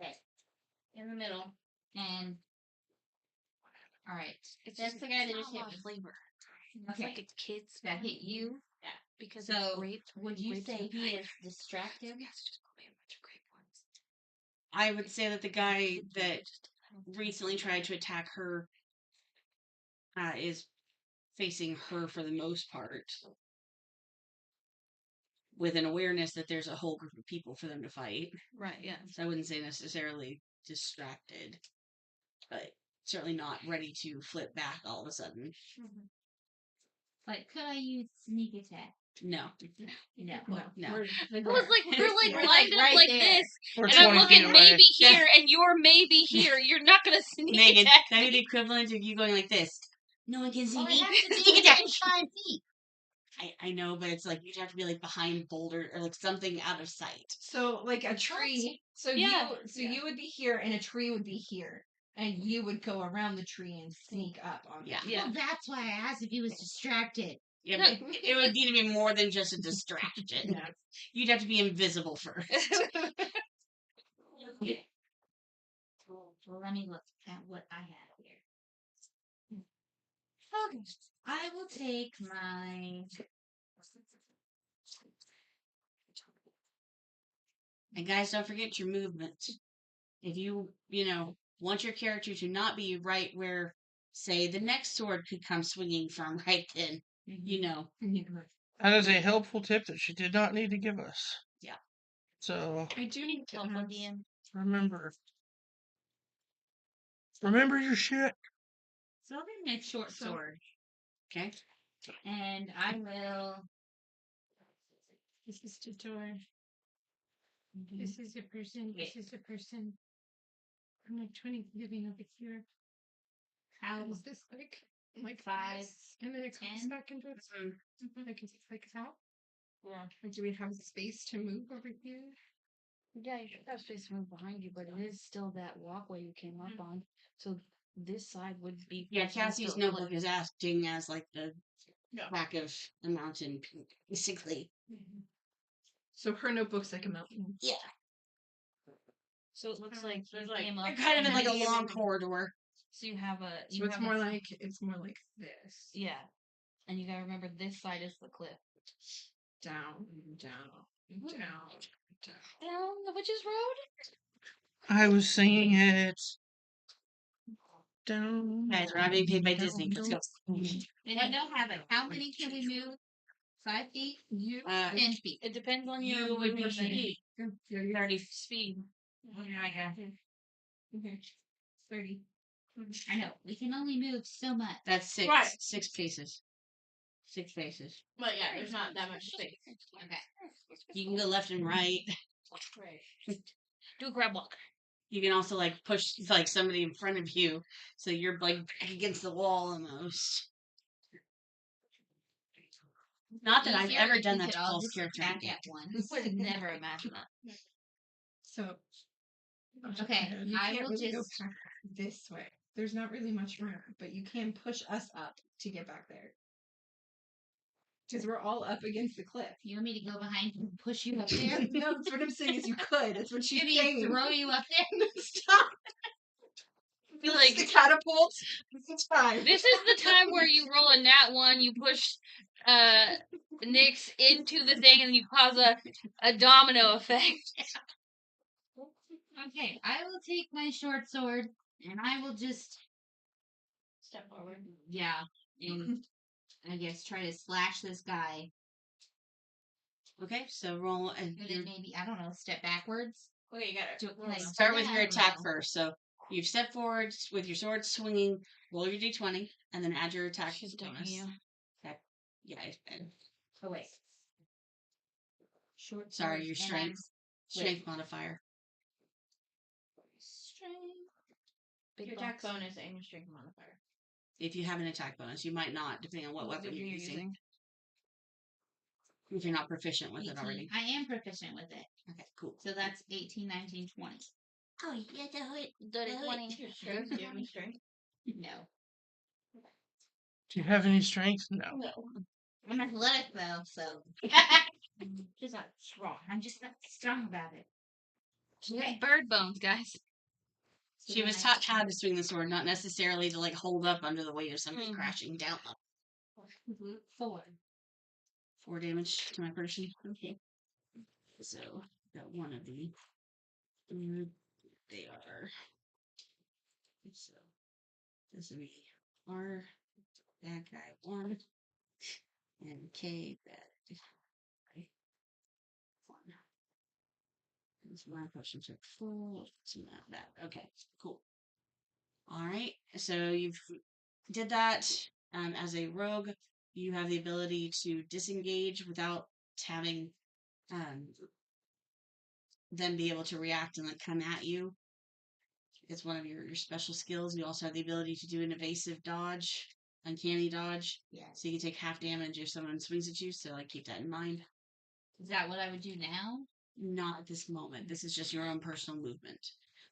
Okay. In the middle.
And all right.
It's
That's the guy that
not
just
a
hit
lot
me.
of flavor. It's
Okay.
like a kid's
So I hit you.
Yeah.
because
So
it's grape.
would you
grapes
say
and
he
flavor.
is distracted?
Yes, just call me a bunch of grape ones.
I would say that the guy that recently tried to attack her is facing her for the most part, with an awareness that there's a whole group of people for them to fight.
Right, yeah.
So I wouldn't say necessarily distracted, but certainly not ready to flip back all of a sudden.
Like, could I use sneak attack?
No.
No.
No.
I was like, we're like
We're,
lined up
right
like
there.
this,
We're
and I'm
20
looking
feet away.
maybe here, and you're maybe here. You're not gonna sneak
Megan,
attack
that'd be the
me.
equivalent of you going like this. No one can see
Well, I
me.
have to
Sneak
be
attack.
within 5 feet.
I know, but it's like you'd have to be like behind boulder or like something out of sight.
So like a tree. So
Yeah.
you would be here and a tree would be here. And you would go around the tree and sneak up on
Yeah.
them.
Yeah.
Well, that's why I asked if he was distracted.
Yeah, but it would need to be more than just a distraction.
Yeah.
You'd have to be invisible first.
Well, let me look at what I have here. Okay. I will take my.
And guys, don't forget your movement. If you want your character to not be right where, say, the next sword could come swinging from right then,
That is a helpful tip that she did not need to give us.
Yeah.
So
I do need to
Helpful
ask.
DM.
remember, Remember your shit.
So I'll bring my short
So-
sword,
Okay.
and I will.
This is Tator. This is a person. This is a person. I'm like 20 living over here.
How
Is this like
5,
this? And then it comes
10?
back into its like it's like that?
Yeah.
Or do we have space to move over here?
Yeah, you should have space to move behind you, but it is still that walkway you came up on. So this side would be.
Yeah,
facing
Cassie's
still
notebook is acting as like the back of a mountain, basically.
So her notebook's like a mountain.
Yeah.
So it looks like you
There's
came
They're
up.
kind of in like a
Maybe-
long corridor.
So you have a.
So
You
it's
have
more
a,
like this.
Yeah, and you gotta remember this side is the cliff.
Down, down, down, down.
Down the witch's road.
I was singing it. Down.
Guys, we're not being paid by
down,
Disney. Let's
down.
go.
And I don't have it. How many can we move? 5 feet? 10 feet.
It depends on
You
your
would be
movement.
speed.
30 speed.
I got 30. I know. We can only move so much.
That's 6.
Right.
6 paces. 6 paces.
But yeah, there's not that much space.
Okay.
You can go left and right.
Right.
Do a grab walk.
You can also like push like somebody in front of you, so you're like back against the wall almost. Not that I've
Easier
ever
if
done
we
that
could
to
all
Paul's
just
character.
back
yet.
at once.
Would never imagine that.
So
Okay,
you
I
can't
will
really go
just-
back this way. There's not really much room, but you can push us up to get back there. Because we're all up against the cliff.
You want me to go behind you and push you up there?
No, that's what I'm saying is you could. That's what she's
Maybe
saying.
throw you up there?
Stop.
I feel
Like the
like
catapult. It's fine.
this is the time where you roll a nat 1, you push Nyx into the thing, and you cause a domino effect.
Okay, I will take my short sword and I will just,
Step forward.
yeah, and I guess try to slash this guy.
Okay, so roll and
And then maybe, I don't know, step backwards.
Okay, you got it.
To, like,
start with
I
your
don't
attack
know.
first. So you've stepped forward with your sword swinging. Roll your d20 and then add your attack
She's
bonus.
attacking you.
Okay. Yeah.
Oh, wait. Short
Sorry,
sword
your
and
strength
Wait.
strength modifier.
Strength.
Big
Your attack
box.
bonus and your strength modifier.
If you have an attack bonus, you might not, depending on what weapon you're using. If you're not proficient with it
18.
already.
I am proficient with it.
Okay, cool.
So that's 18, 19, 20.
Oh yeah, do it.
Dirty
Do it.
20.
Your strength. Do you have any strength?
No.
Do you have any strength? No.
No.
I'm athletic though, so.
She's not strong.
I'm just not strong about it.
Okay. Bird bones, guys.
So
She
then
was
I-
taught how to swing the sword, not necessarily to like hold up under the weight of something
Mhm.
crashing down.
4.
4 damage to my person. Okay. So got one of the. They are. So this would be R bad guy 1 and K bad guy 1. This my potion took full. It's not that. Okay, cool. All right. So you've did that. As a rogue, you have the ability to disengage without having them be able to react and like come at you. It's one of your special skills. You also have the ability to do an evasive dodge, uncanny dodge.
Yes.
So you can take half damage if someone swings at you. So like keep that in mind.
Is that what I would do now?
Not at this moment. This is just your own personal movement.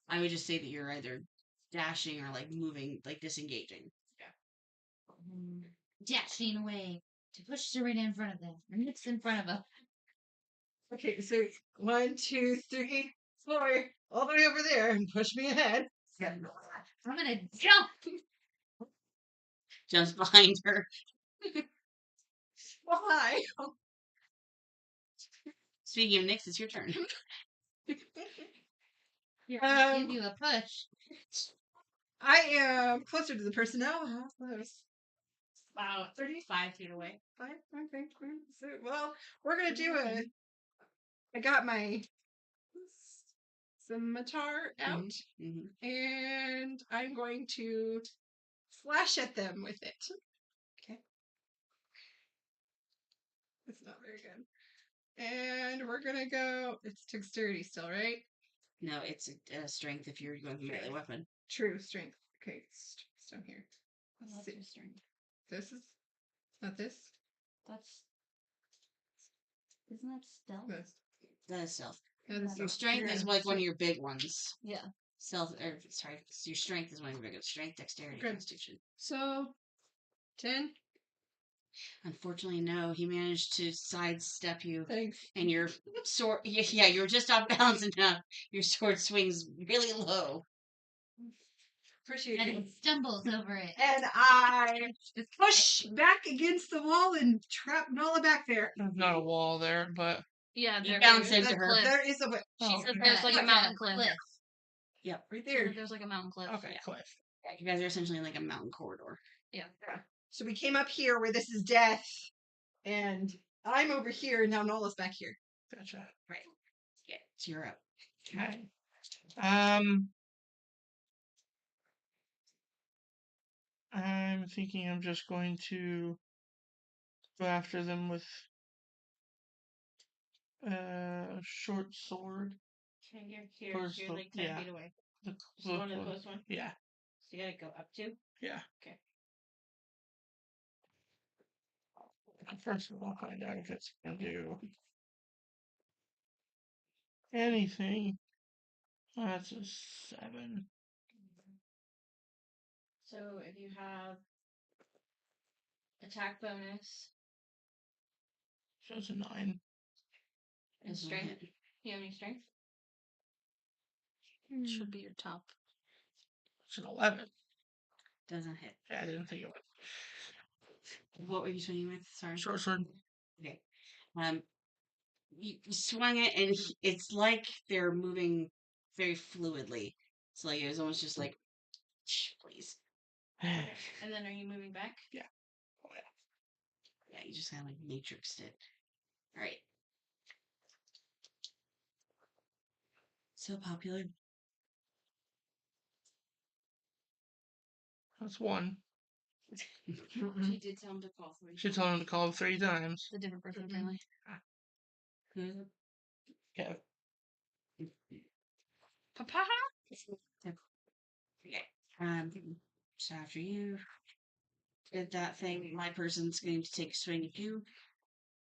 I would just say that you're either dashing or like moving, like disengaging.
Dashing away to push Serena in front of them. And it's in front of them.
Okay, so 1, 2, 3, 4, all the way over there and push me ahead.
I'm gonna jump.
Jumps behind her.
Why?
Speaking of Nyx, it's your turn.
Here, I'll
Um,
give you a push.
I am closer to the person now. How close?
About 35 feet away.
5? Okay. Well, we're gonna do it. I got my scimitar out,
Mhm.
and I'm going to slash at them with it.
Okay.
It's not very good. And we're gonna go. It's dexterity still, right?
No, it's strength if you're going to melee weapon.
True strength. Okay, it's down here.
What's
Let's see.
your strength?
This is not this.
That's isn't that stealth?
This.
That is stealth.
Yeah, this
Your
is-
strength is
yeah,
like one of
so-
your big ones.
Yeah.
Your strength is one of your biggest. Strength, dexterity,
Good.
constitution.
So 10.
Unfortunately, no. He managed to sidestep you,
Thanks.
and your sword. Yeah, you were just off balance enough. Your sword swings really low.
Appreciate
And
it.
it stumbles over it.
And I push back against the wall and trap Nala back there.
There's not a wall there, but
Yeah,
You
there
bounce
is.
into her.
There is a way.
She
Oh,
said
okay.
there's like a mountain cliff.
Yep.
Right
She
there.
said there's like a mountain cliff.
Okay, cliff.
Yeah, you guys are essentially in like a mountain corridor.
Yeah.
So we came up here where this is death, and I'm over here, and now Nala's back here.
Gotcha.
Right. Yeah, so you're up.
Okay. I'm thinking I'm just going to go after them with short sword.
Okay, you're
First
here,
one,
like 10
yeah.
feet away.
The
Just the one, the
one.
close one.
Yeah,
So you gotta go up to.
yeah.
Okay.
First of all, find out if it's gonna do anything. That's a 7.
So if you have attack bonus
So it's a 9.
and
Doesn't
strength,
hit.
do you have any strength?
Should be your top.
It's an 11.
Doesn't hit.
Yeah, I didn't think of it.
What were you swinging with? Sorry.
Short sword.
Okay. You swung it, and it's like they're moving very fluidly. So like it was almost just like, please.
And then are you moving back?
Oh, yeah.
Yeah, you just kind of like matrixed it. All right. So popular.
That's 1.
She did tell him to call 3.
Should tell him to call 3 times.
It's a different person, apparently.
Who's
Okay.
Papa?
Okay. So after you did that thing, my person's going to take a swing at you.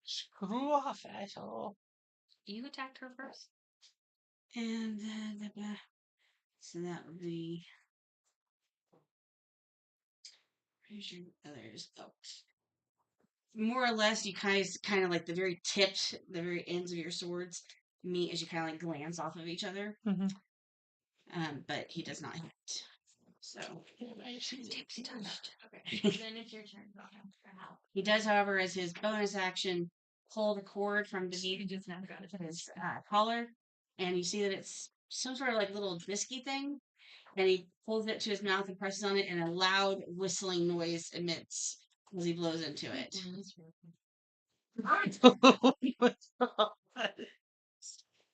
Screw off, asshole.
You attacked her first.
And so that would be. Where's your others? Oh. More or less, you kind of like the very tips, the very ends of your swords meet as you kind of like glance off of each other.
Mhm.
But he does not hit. So
Tips touched.
Okay. Then it's your turn. For help.
he does, however, as his bonus action, pull the cord from
You
beneath
just now got it.
his collar, and you see that it's some sort of like little biscuit thing. And he pulls it to his mouth and presses on it, and a loud whistling noise emits as he blows into it.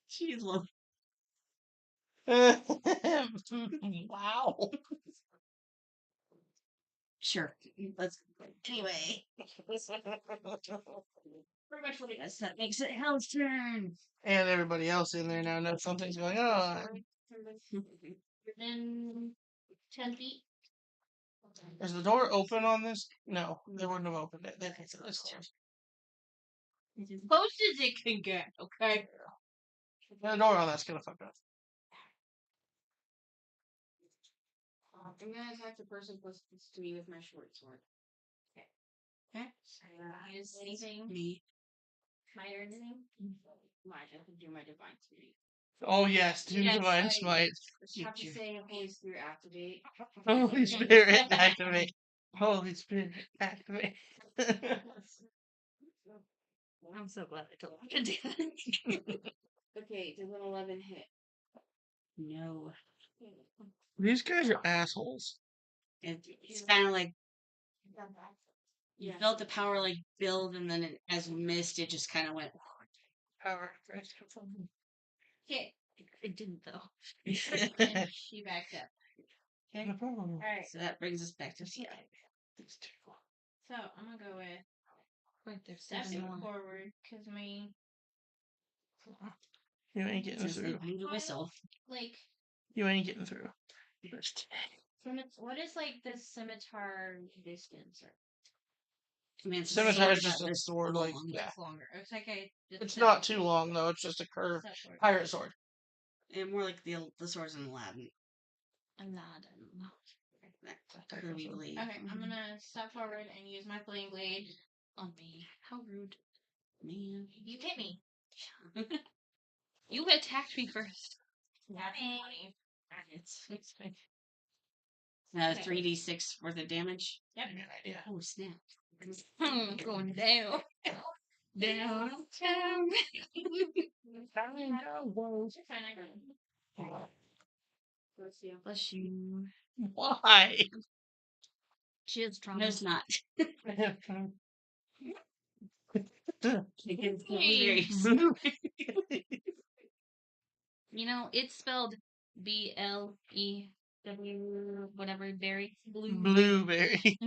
Jeez, look.
Wow.
Sure. Let's anyway. Pretty much what he does. That makes it Hell's turn.
And everybody else in there now knows something's going on.
Then 10 feet.
Is the door open on this? No, they wouldn't have opened it. It's closed.
As close as it can get, okay?
The door on that's gonna fuck up.
I'm gonna attack the person closest to me with my short sword.
Okay.
Is anything
Me.
smite or anything?
Mine, I have to do my divine smite.
Oh yes, do
Yes,
divine
I-
smite.
I have to say Holy Spirit activate.
Holy Spirit activate. Holy Spirit activate.
I'm so glad I told him to do that.
Okay, does an 11 hit?
No.
These guys are assholes.
It's kind of like you
Yeah.
felt the power like build, and then as mist, it just kind of went.
Power.
Hit.
It didn't though.
And she backed up.
Okay.
No problem.
All right.
So that brings us back to
These two.
So I'm gonna go with
Wait, there's
stepping
seven more.
forward because my
You ain't getting
Just
through.
need to whistle.
like
You ain't getting through.
what is like the scimitar distance? Or
I mean, it's a
Scimitar
sword,
is just
but
a
it's
sword, like,
long.
yeah.
it's longer. It's like I.
It's not too long, though. It's just a curved pirate sword.
And more like the swords in Aladdin.
Aladdin.
That curvy blade.
Okay, I'm gonna step forward and use my flame blade
On me. How rude.
Man.
You hit me.
You attacked me first.
That's
Hey.
funny.
It's fine.
3d6 worth of damage.
Yep.
Yeah.
Oh, snap.
Going down.
Downtown.
Bless you.
Why?
She has trauma.
No, it's not. Because
Hey.
blueberries.
You know, it's spelled BLEW, whatever, berry.
Blueberry.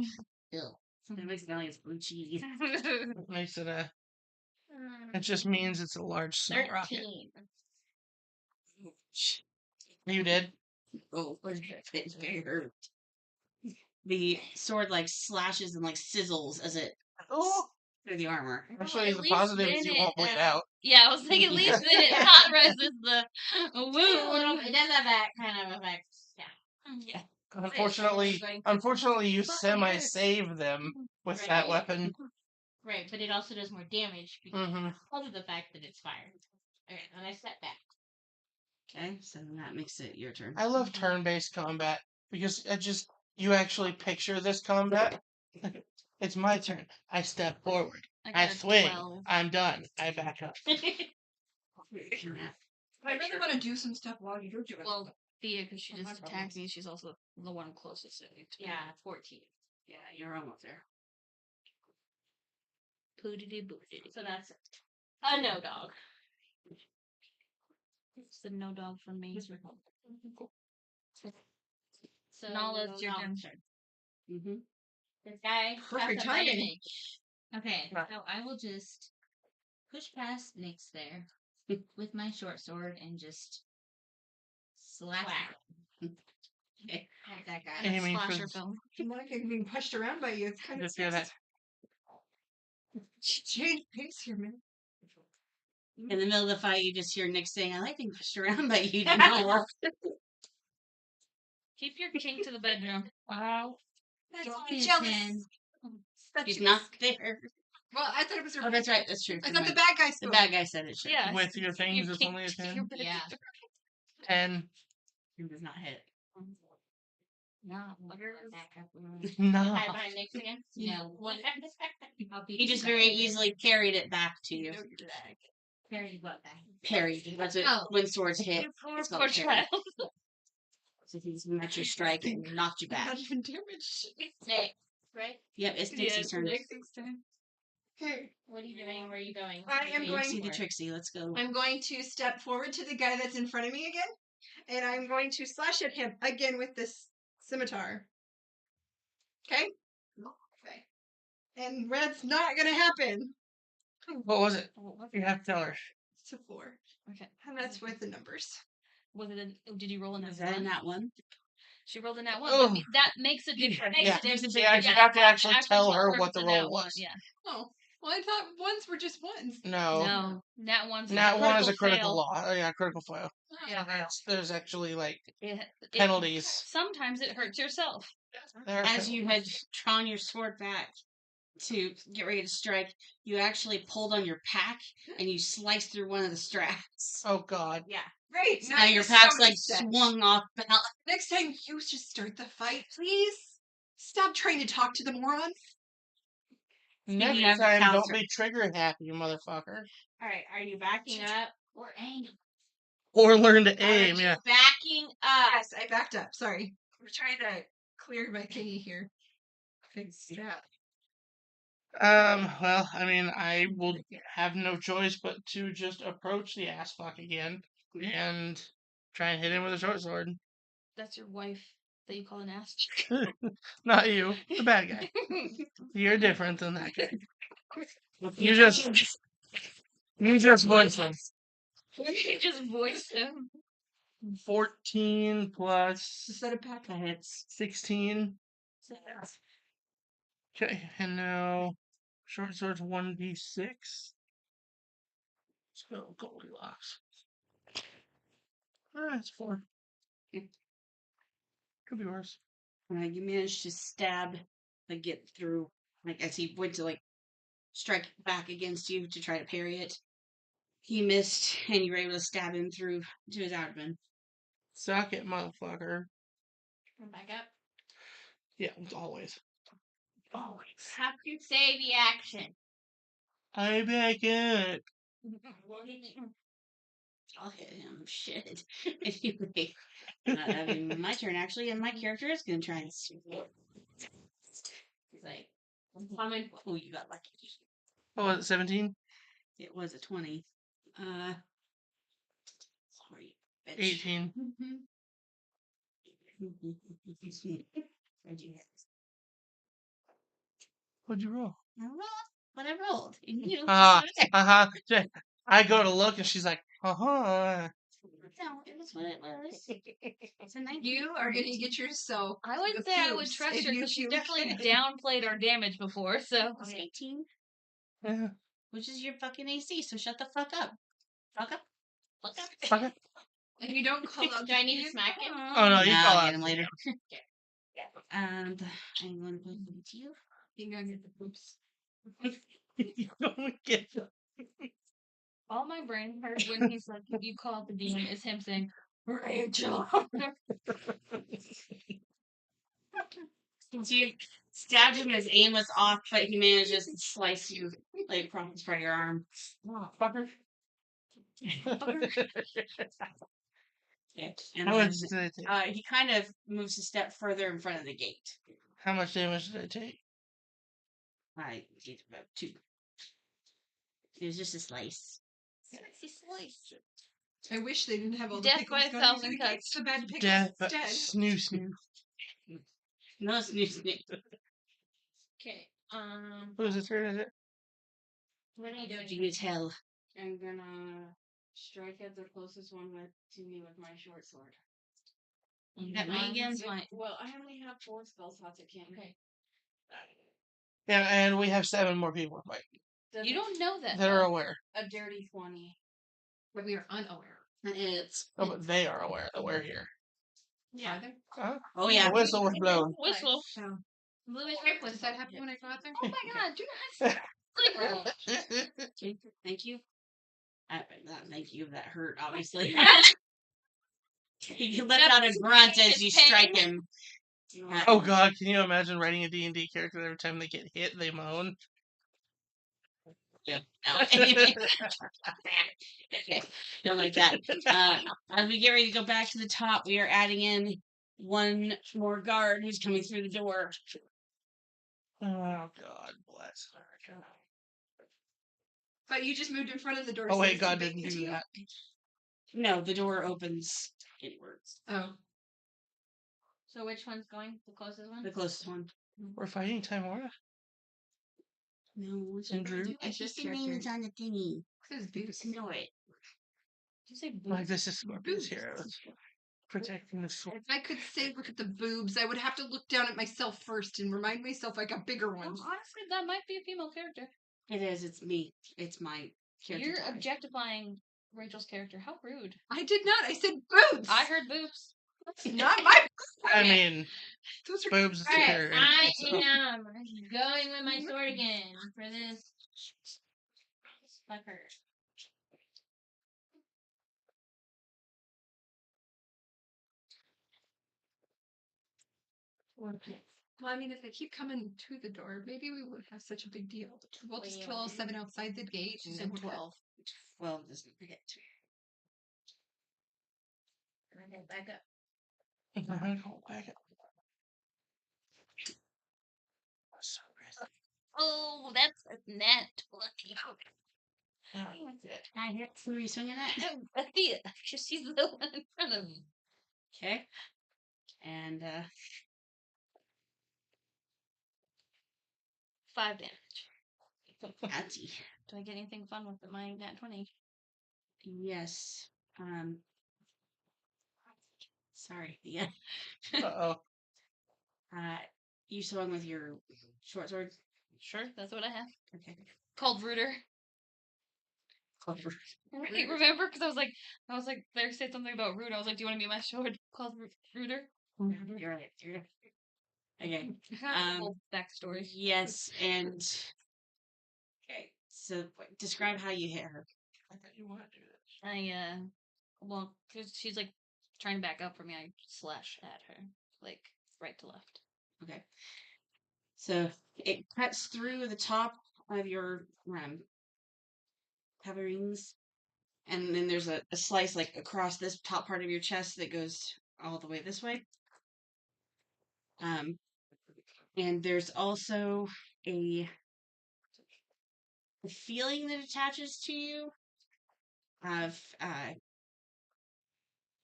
Ew. That makes it sound like it's blue cheese.
Makes it a. It just means it's a large snow rocket.
13.
You did?
Oh, it's very hurt. The sword like slashes and like sizzles as it through the armor.
Actually,
At
the
least
positive
then
is you
it,
won't bleed out.
Yeah, I was thinking at least then it hot resist the wound.
It does have that kind of effect. Yeah.
Yeah.
Unfortunately, you
But it
semi-save them with that
Right.
weapon.
Right, but it also does more damage because
Mm-hmm.
of the fact that it's fired. Okay, and I step back.
Okay, so that makes it your turn.
I love turn-based combat because you actually picture this combat. It's my turn. I step forward. I
got a
swing.
12.
I'm done. I back up.
I really want to do some stuff while you do it.
Well, Thea, because she
Oh, my
just
problem.
attacked me, she's also the one closest to me.
Yeah, 14.
Yeah, you're almost there.
Poodity boodity.
So that's a no dog.
It's the no dog from me.
So
Nala, it's your turn.
Mm-hmm.
This guy
Perfect
has a bite of
timing.
me.
Okay,
Right.
so I will just push past Nyx there with my short sword and just slap him.
Okay.
At that guy.
Aiming for
Slasher
the-
film.
I'm like being pushed around by you. It's kind of
Just hear that.
change pace here, man.
In the middle of the fight, you just hear Nick saying, "I like being pushed around by you." Nala."
Keep your kink to the bedroom.
Wow.
That's
Don't
me
be a
jealous.
10.
That
She's
you-
not there.
Well, I thought it was her.
Oh, that's right. That's true.
I thought the bad guy
The
spoke.
bad guy said it. Should.
Yeah.
With your
keep
things, it's
kink
only a
to
10.
your bedroom.
Yeah.
10.
It does not hit.
Nah,
Back up.
No.
Hide behind Nyx again?
No.
One.
I'll be
He just very easily carried it back to you.
Carry what back?
Parried. That's what
Oh.
when swords hit. It's
Poor
called parry.
child.
So he's met your strike and knocked you back.
Not even damaged.
Nyx, right?
Yep, it's Dixie's turn.
Okay.
What are you doing? Where are you going?
I am going-
Dixie the Trixie. Let's go.
I'm going to step forward to the guy that's in front of me again, and I'm going to slash at him again with this scimitar. Okay? Okay. And red's not gonna happen.
What was it? You have to tell her.
It's a 4.
Okay.
And that's with the numbers.
Was it? Did you roll in
Was
that
that in
one?
that one?
She rolled in that one.
Oh.
That makes a difference.
Yeah.
Makes a
Yeah, you have to actually tell her what the
in
roll
that one,
was.
Yeah.
Oh. Well, I thought ones were just ones.
No.
No, that one's
That one is a critical
fail.
law. Oh, yeah, critical fail. Yeah, there's actually like
It-
penalties.
Sometimes it hurts yourself.
There are
As you had
penalties.
drawn your sword back to get ready to strike, you actually pulled on your pack and you sliced through one of the straps.
Oh God.
Yeah.
Great.
Now your
you
pack's
so many
like
steps.
swung off balance.
Next time you just start the fight, please. Stop trying to talk to the morons.
Next
of
time, don't
counter-
be trigger happy, you motherfucker.
Alright, are you backing up?
Or angry.
Or learn to
Are
aim.
you
Yeah.
backing up?
Yes, I backed up. Sorry. I'm trying to clear my thingy here. Fix that.
Well, I mean, I will have no choice but to just approach the ass fuck again and Try and hit him with a short sword.
That's your wife that you call an ass.
Not you, the bad guy. You're different than that guy. You just voice him.
You just voiced him.
14 plus
Is that a pack of hits?
16. Okay, and now short sword's 1d6. Let's go Goldilocks. It's 4. Could be worse.
You managed to stab, like get through, like as he went to like strike back against you to try to parry it. He missed, and you were able to stab him through to his abdomen.
Suck it, motherfucker.
Come back up.
Yeah, always. Always.
Have to say the action.
I back up.
I'll hit him. Shit. Anyway, I mean, my turn actually, and my character is gonna try and shoot it. He's like, "Comment." Oh, you got lucky.
What was it, 17?
It was a 20. Sorry, bitch.
18.
What'd you hit?
What'd you roll?
I rolled what I rolled. And you.
I go to look and she's like,
No, it was what it was. It's a 19.
You are going to get yourself.
I wouldn't say I would trust her because she's definitely downplayed our damage before. So
It was 18,
yeah.
which is your fucking AC. So shut the fuck up. Fuck up. Fuck up.
Fuck it.
If you don't call out,
Do I need to smack him?
Oh, no, you
I'll
call
get
out.
him later. And I'm going to put it to you.
You're going to get the boops.
You don't get them.
all my brain heard when he's like, "You call it the demon," is him saying, "Rachel."
Since you stabbed him, his aim was off, but he managed to just slice you like from his part of your arm.
Oh, fucker.
Okay. And
How
then,
much did I take?
he kind of moves a step further in front of the gate.
How much damage did I take?
I did about 2. It was just a slice.
Sexy slice.
I wish they didn't have all the
Death
pickles
by
going
1,000
into the
cuts.
cake, so bad pickles
Death, but
instead.
snoo snoo.
No snooze.
Okay.
Who's the turn, is it?
What are you doing?
You can tell.
I'm gonna strike at the closest one to me with my short sword.
That might again.
Well, I only have 4 spell slots. It can't.
Okay.
Yeah, and we have 7 more people
You don't know that.
that are
though.
aware.
A dirty 20.
But we are unaware.
It's.
Oh, but they are aware that we're here.
Yeah.
Huh?
Oh yeah.
The whistle was blown.
Whistle.
So,
Louis
does that happen when I go out there?
Oh my god, do not.
Thank you. Thank you. That hurt, obviously. You let out a grunt as you strike him.
Oh god, can you imagine writing a D&D character every time they get hit, they moan?
Yeah. Okay. Don't like that. As we get ready to go back to the top, we are adding in one more guard who's coming through the door.
Oh god, bless her.
But you just moved in front of the door.
Oh
so
wait,
it's
God
big
didn't
to
do
you.
that.
No, the door opens inwards.
Oh.
So which one's going? The closest one?
The closest one.
We're fighting Timora?
No, it's
Andrew?
It's
just
this
the name is
character.
on the thingy.
His boots.
Know it.
Did you say
Like this is Scorpion's heroes. Protecting the sword.
If I could say look at the boobs, I would have to look down at myself first and remind myself I got bigger
Well,
ones.
honestly, that might be a female character.
It is. It's me. It's my character.
You're
type.
objectifying Rachel's character. How rude.
I did not. I said boobs.
I heard boobs.
Not my.
I mean,
Those are
boobs is
Alright,
superior.
I am going with my sword again for this fucker.
Well, I mean, if they keep coming to the door, maybe we wouldn't have such a big deal. We'll just kill all 7 outside the gate.
And
And
then 12. 12 doesn't hit.
And then back up.
I'm gonna go back up. So
Oh, that's a net 20.
I hear who are you swinging at?
Althea, she's the one in front of me.
Okay. And
5 damage.
ouchie.
Do I get anything fun with my nat 20?
Yes. Sorry. Yeah.
Uh-oh.
You swung with your short sword.
Sure, that's what I have.
Okay.
Called Rooter.
Clover.
Right, remember? Because I was like, they said something about Root. I was like, do you want to be my sword? Called Rooter.
You're right. You're right. Okay.
Whole backstory.
Yes, and okay. So describe how you hit her.
I thought you wanted to do this.
Well, cause she's like trying to back up from me. I slash at her, like right to left.
Okay. So it cuts through the top of your coverings, and then there's a slice like across this top part of your chest that goes all the way this way. And there's also a feeling that attaches to you of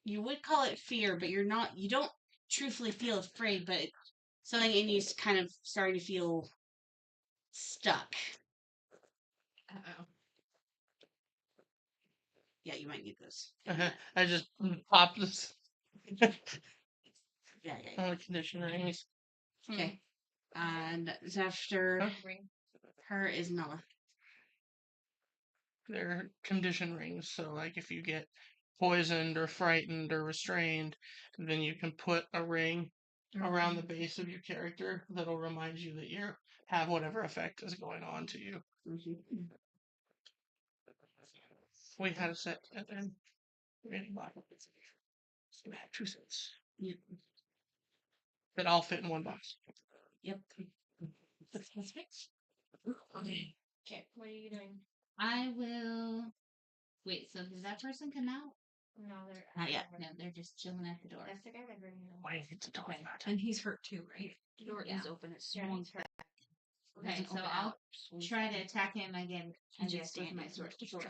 you would call it fear, but you don't truthfully feel afraid, but something in you's kind of starting to feel stuck.
Uh-oh.
Yeah, you might need those.
I just popped this
Yeah.
on the condition rings.
Okay. And after her is Nala.
They're condition rings, so like if you get poisoned or frightened or restrained, then you can put a ring around the base of your character that'll remind you that you have whatever effect is going on to you.
Mm-hmm.
We had a set and then we had we had 2 sets.
Yep.
That all fit in one box.
Yep.
Okay, what are you doing? I will. Wait, so does that person come out?
No, they're
Not yet.
No, they're just chilling at the door.
That's the guy that bring you.
Why is the door not?
And he's hurt too, right?
The door
Yeah.
is open. It's
Yeah,
swung
he's hurt.
Okay,
doesn't
so
open
I'll
out, swings
try
in.
to attack him again. I
He's
guess with
standing.
my short sword.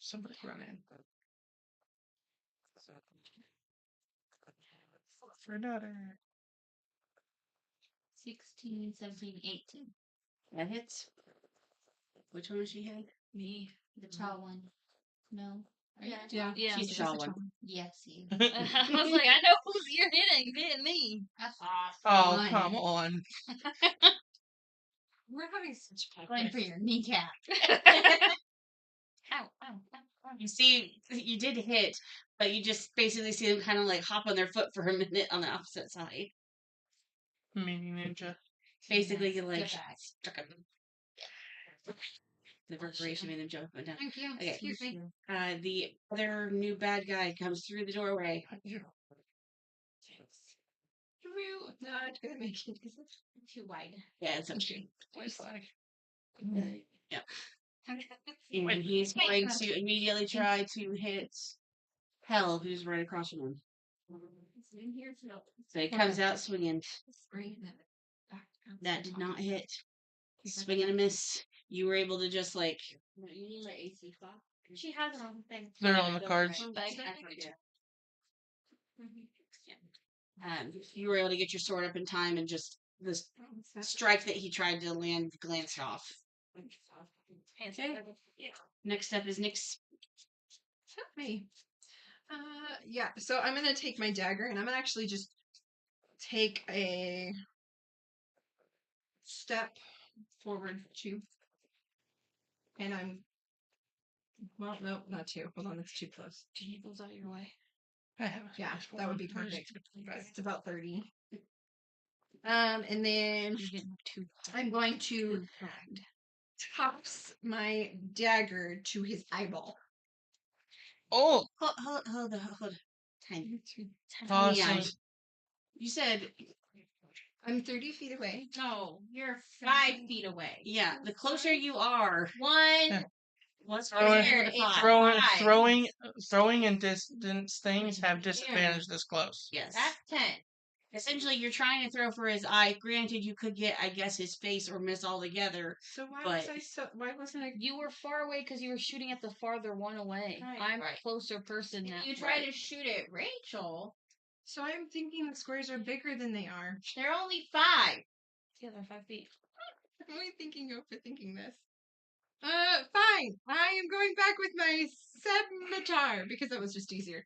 Somebody run in. For daughter.
16, 17, 18.
That hits. Which one was she hit?
Me.
The tall one. No. Right?
Yeah.
Yeah.
She's the tall one.
Yes, you.
I was like, I know who's you're hitting. You're hitting me.
Oh, come on.
We're having such
Going for your kneecap.
Ow, ow, ow.
You see, you did hit, but you just basically see them kind of like hop on their foot for a minute on the opposite side.
Mini ninja.
Basically, you like
Get back.
struck them. The reverberation made them jump up and down.
Thank you.
Okay.
Excuse me.
The other new bad guy comes through the doorway.
Not gonna make it.
Too wide.
Yeah, it's okay.
White flag.
Yeah. And he's going to immediately try to hit Hell, who's right across from him. So he comes out swinging. That did not hit. Swing and a miss. You were able to just like.
No, you need my AC clock.
She has her own thing.
They're on the cards.
You were able to get your sword up in time and just the strike that he tried to land glanced off. Okay. Next up is Nyx.
Hi. Yeah, so I'm gonna take my dagger and I'm gonna actually just take a step forward 2. And well, no, not 2. Hold on, it's too close.
Can you move out of your way?
I have a
Yeah,
space for
that would
one.
be
I just
perfect.
took it back.
It's about 30. And then
You're getting too
I'm going to toss my dagger to his eyeball.
Oh!
Hold on. Time.
Awesome.
Yeah. You said,
I'm 30 feet away.
No, you're 5 feet away.
yeah, the closer you are,
1.
what's
Throwing-
compared to 5?
Throwing and distance things have disadvantage this close.
Yes.
That's 10.
essentially you're trying to throw for his eye. Granted, you could get, I guess, his face or miss altogether.
So why
But-
why wasn't I?
You were far away because you were shooting at the farther one away.
Right.
I'm
Right.
a closer person now.
If you try to shoot at Rachel,
So I'm thinking the squares are bigger than they are.
they're only 5.
Yeah, they're 5 feet.
What am I thinking of for thinking this? Fine. I am going back with my scimitar because that was just easier.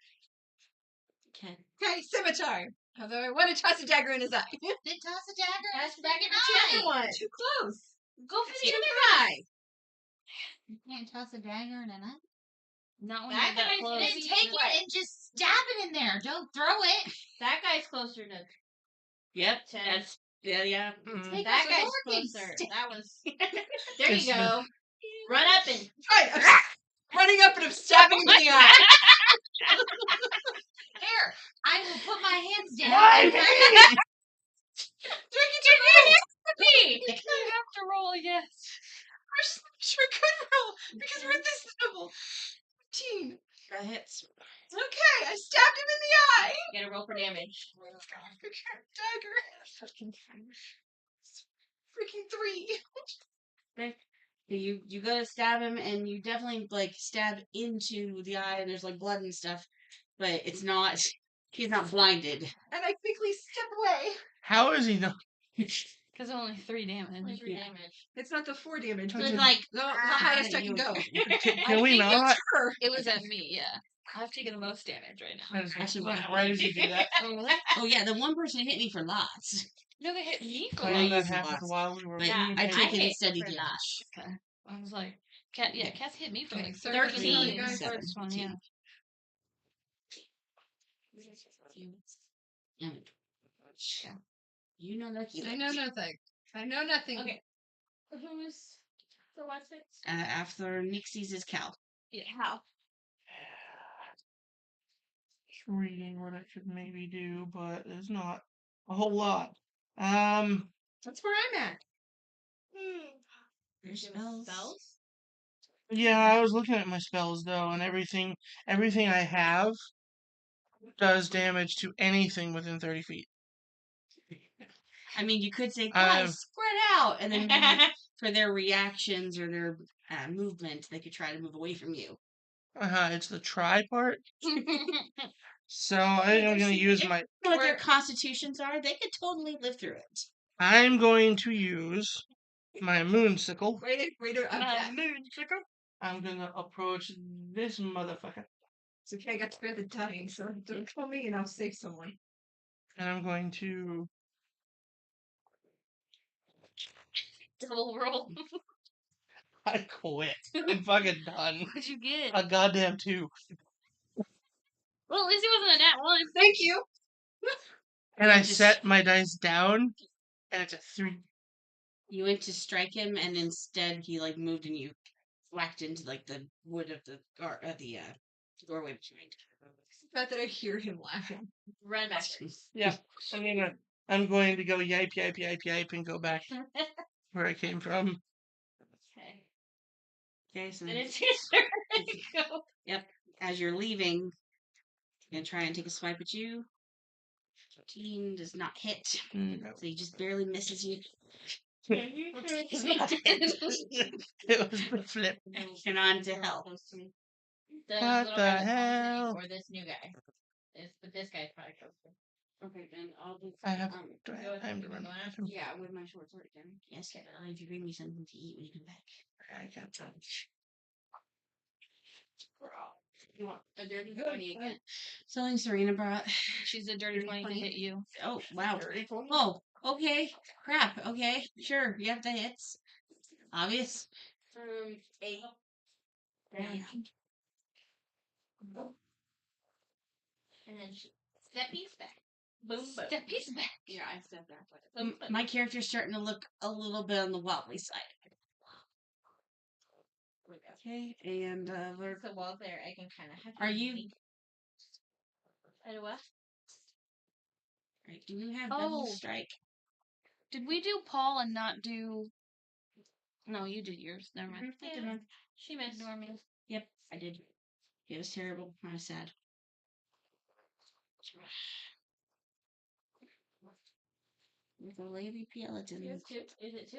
Okay.
Okay, scimitar. Although I want to toss a dagger in his eye.
Then toss a dagger.
That's
That's back in
the
eye.
one.
Too close.
Go for the
Too
other guy.
You can't toss a dagger in an eye.
Not when
That
you're that
guy's
close.
gonna
Then
be
take
right.
it and just stab it in there. Don't throw it.
That guy's closer to.
Yep.
10.
That's yeah.
Take
That
us a
guy's
working
closer.
stick.
That was. There
It's
you
the-
go. Run up and.
Fine. I'm running up and I'm stabbing him in the eye.
There. I will put my hands down.
Why me?
Me.
I have to roll, yes.
Sure could roll because we're at this level. 15.
That hits.
Okay, I stabbed him in the eye.
You gotta roll for damage.
Dagger. Freaking 3.
You go to stab him, and you definitely like stab into the eye, and there's like blood and stuff, but it's not. He's not blinded.
And I quickly step away.
How is he not?
Because only 3 damage.
Only 3
Yeah.
damage.
It's not the 4 damage.
So
But
it's like
the highest I can go.
Can we not?
Her.
It was at me, yeah. I've taken the most damage right now.
Actually,
Why did you do that?
oh yeah, the one person hit me for lots.
No, they hit me for
Oh,
Well,
you
that
used
happened
lots.
while we were.
But
Yeah,
I
communicating.
take it
hit
instead
for
of
that.
Okay. I was like, Cat, yeah, Cat's hit me for
Okay,
like
so
13.
guys,
The first one, yeah.
Yeah. You know that.
I know nothing. I know nothing.
Okay. Who's. So what's it?
After Nixie's is Cal.
Yeah.
How?
Reading what I could maybe do, but there's not a whole lot.
That's where I'm at.
Your
Spells?
Yeah, I was looking at my spells though, and everything I have does damage to anything within 30 feet.
I mean, you could say,
I've-
guys, spread out, and then maybe for their reactions or their movement, they could try to move away from you.
It's the try part. So I think I'm going to use my.
You know what their constitutions are? They could totally live through it.
I'm going to use my moonsicle.
Wait, I'm
I'm going to approach this motherfucker,
It's okay, I got to spare the dying, so don't kill me and I'll save someone.
and I'm going to.
Double roll.
I quit. I'm fucking done.
What'd you get?
A goddamn 2.
Well, at least it wasn't a nat 1.
Thank you.
And I
Just-
set my dice down, and it's a 3.
You went to strike him, and instead he like moved and you whacked into like the wood of the doorway behind.
Not that I hear him laughing.
Run backwards.
Yeah, I'm going to go yipe, yipe, yipe, yipe, and go back where I came from.
Okay.
Okay, so
Then it's your turn to go.
as you're leaving, gonna try and take a swipe at you. 14 does not hit,
No.
so he just barely misses you.
It was the flip.
And on to hell.
The
What
little
the
guy that's
hell?
or this new guy. But this guy's probably closer.
Okay, then I'll just.
I have. Do I
go
have
ahead
time
and
to
give me
run?
the last.
Yeah, with my short sword again. Yes, if you bring me something to eat when you come back.
I got time.
You want a dirty 20 again.
Something Serena brought.
She's a dirty 20 to hit you.
Oh, wow. Oh, okay. Crap. Okay, sure. You have the hits. Obvious.
8.
Damn.
And then she steppies back. Boom, boom.
Steppies back.
Yeah, I stepped back.
My character's starting to look a little bit on the wobbly side. Okay, and we're.
So while there, I can kind of have.
Are you-
At what?
Right, do you have
Oh.
double strike?
Did we do Paul and not do? No, you did yours. Never mind.
I did one.
She missed.
Ignore me.
Yep, I did. It was terrible. I was sad. With a lady skeleton.
You have 2. Is it 2?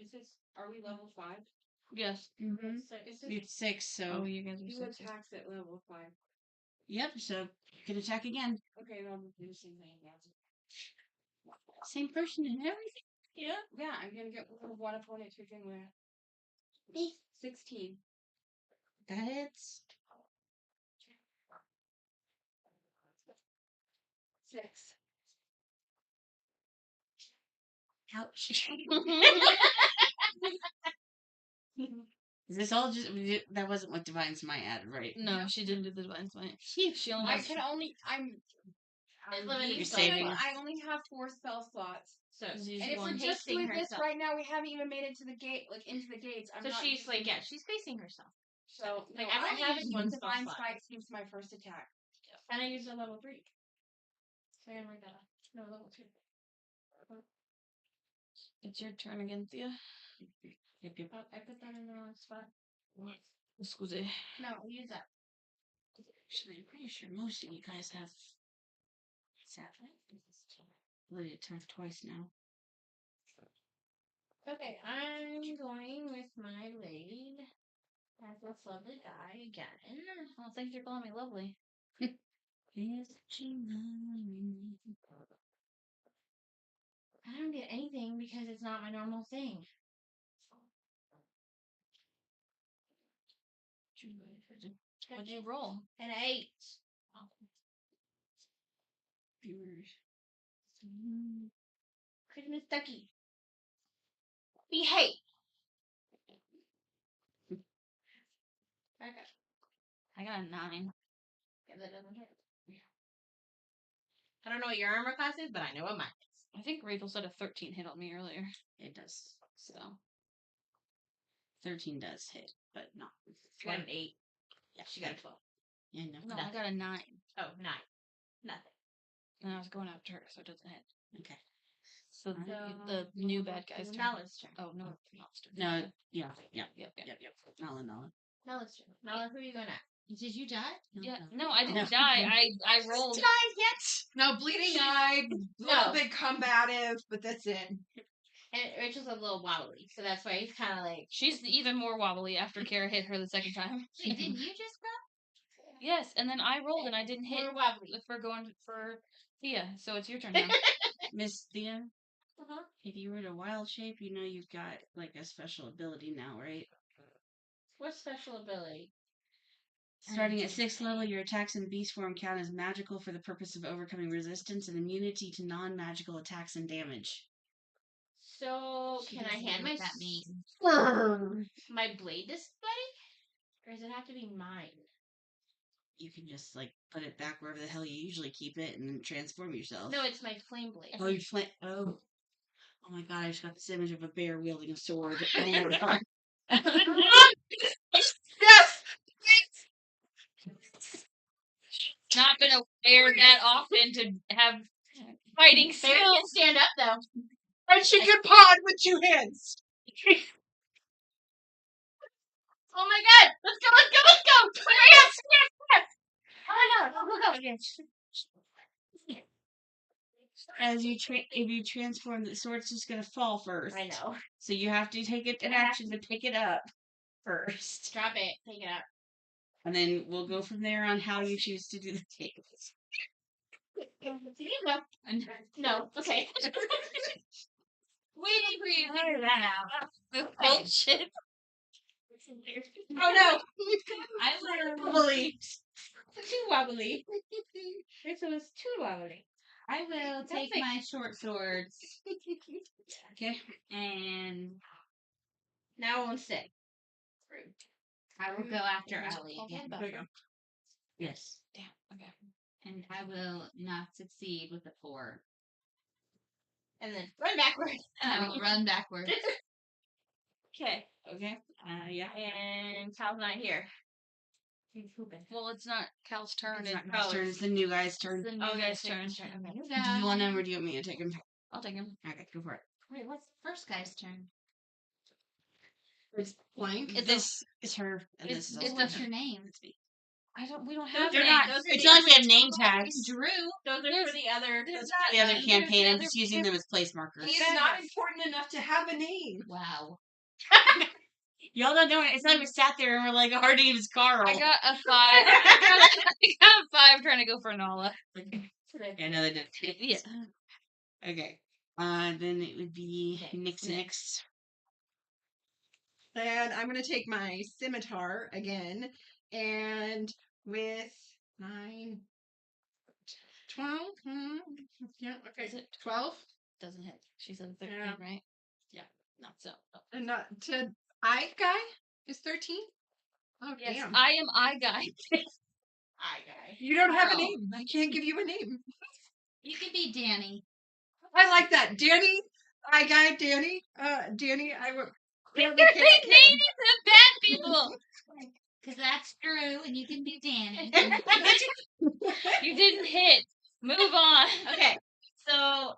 Is this? Are we level 5?
Yes.
Mm-hmm.
Is this?
It's 6, so.
Oh, you guys are
Who
6.
attacks at level 5?
Yep, so you can attack again.
Okay, then I'll do the same thing again.
Same person and everything.
Yeah. Yeah, I'm gonna get one opponent to begin with. 16.
That hits.
6.
Ouch. Is this all just that wasn't what Divine Smite added, right?
No, she didn't do the divine smite. She only
I
has
can only. I'm
limited
You're
spell
saving.
slots.
I only have 4 spell slots.
So
She's
And if we're
one.
just
pacing
doing this
herself.
right now, we haven't even made it to the gate, like into the gates. I'm
So
not
she's
using-
like, yeah, she's facing herself.
So
Like,
no,
I've
I
only
haven't
used one
used
spell
divine
slot.
spike since my first attack.
And I used a level 3. So I gotta write that up. No, level 2.
It's your turn again, Thea.
Yep, yep.
Oh, I put that in the wrong spot.
Excuse.
No, use that.
Actually, I'm pretty sure most of you guys have ability to attack twice now.
Okay, I'm going with my blade. As this lovely guy again.
Oh, thanks for calling me lovely.
Yes, she knows.
I don't get anything because it's not my normal thing.
What'd you roll?
An 8.
Viewers.
Christmas ducky. Behave. Okay.
I got a 9.
Yeah, that doesn't hit. I don't know what your armor class is, but I know what mine is.
I think Rachel said a 13 hit on me earlier.
It does.
So
13 does hit, but not.
She got an 8. Yeah, she got a 12.
Yeah, no.
no, I got a 9.
Oh, 9. Nothing.
And I was going after her, so it doesn't hit.
Okay.
So the new bad guy's turn.
Nala's turn.
Oh no, it's Nala's turn.
No, yeah, yeah,
Yep.
yep. Nala.
Nala's turn. Nala, who are you going at? Did you die?
Yeah. No, I didn't
No.
die. I rolled.
No, bleeding eye, a little bit combative, but that's it.
And Rachel's a little wobbly, so that's why he's kind of like.
She's even more wobbly after Kara hit her the second time.
Wait, didn't you just go?
Yes, and then I rolled and I didn't hit
We're wobbly.
for going for Thea. So it's your turn now.
Miss Thea,
Uh-huh.
if you were to wild shape, you know you've got like a special ability now, right?
What special ability?
Starting at 6th level, your attacks in beast form count as magical for the purpose of overcoming resistance and immunity to non-magical attacks and damage.
So
She
can I
doesn't know
hand
what
my
that means.
my blade to somebody, or does it have to be mine?
You can just like put it back wherever the hell you usually keep it and then transform yourself.
No, it's my flame blade.
Oh, you flame. Oh. Oh my god, I just got this image of a bear wielding a sword. Oh my god.
Yes!
Not been aware that often to have fighting
Bear
skills.
can't stand up though.
And she can pod with 2 hands.
Oh my god! Let's go! Let's go! Let's go! Yes! Yes! Yes! Oh my god! Go!
As you if you transform, the sword's just gonna fall first.
I know.
So you have to take it in action to pick it up first.
Drop it. Take it out.
And then we'll go from there on how you choose to do the tables.
No. Okay.
Waiting for you to figure that out. This bullshit.
Oh no!
I will.
Wobbly.
Too wobbly. Rachel was too wobbly. I will take
like-
my short swords
Okay.
and now on 6. I will go after Ellie again.
There you go. Yes.
Damn. Okay.
And I will not succeed with a 4. And then run backwards. I will run backwards. Okay.
Okay. Yeah.
And Cal's not here. He's pooping.
Well, it's not Cal's turn.
It's
It's
not Cal's turn. It's the new guy's turn.
the new
Oh,
guy's
guy's
turn.
turn.
Do you want him or do you want me to take him?
I'll take him.
Okay, go for it.
Wait, what's the first guy's turn?
It's blank.
It's
This is her, and
it's-
this is
it's
also
What's
her.
her name?
It's me.
We don't have.
They're
names.
not. It's not like we have name tags.
Drew.
Those are for the other.
There's
The
not
other campaign. I'm
other
just using them as place markers.
He is not important enough to have a name.
Wow.
Y'all don't know it. It's not even sat there and we're like, our name is Carl.
I got a 5. I got a 5 trying to go for Nala.
Yeah, no, they didn't.
Yeah.
Okay. Then it would be Nick's next.
And I'm going to take my scimitar again. And with 9, 12. Yeah, okay.
Is it
12.
Doesn't hit. She said 13,
Yeah.
right?
Yeah.
No. So.
And not to I guy is 13? Oh,
Yes,
damn.
I am I guy.
I guy.
You don't have a
Girl.
name. I can't give you a name.
You can be Danny.
I like that. Danny. I guy, Danny. Danny, I would.
You're naming the bad people.
Because that's Drew, and you can be Danny.
You didn't hit. Move on.
Okay, so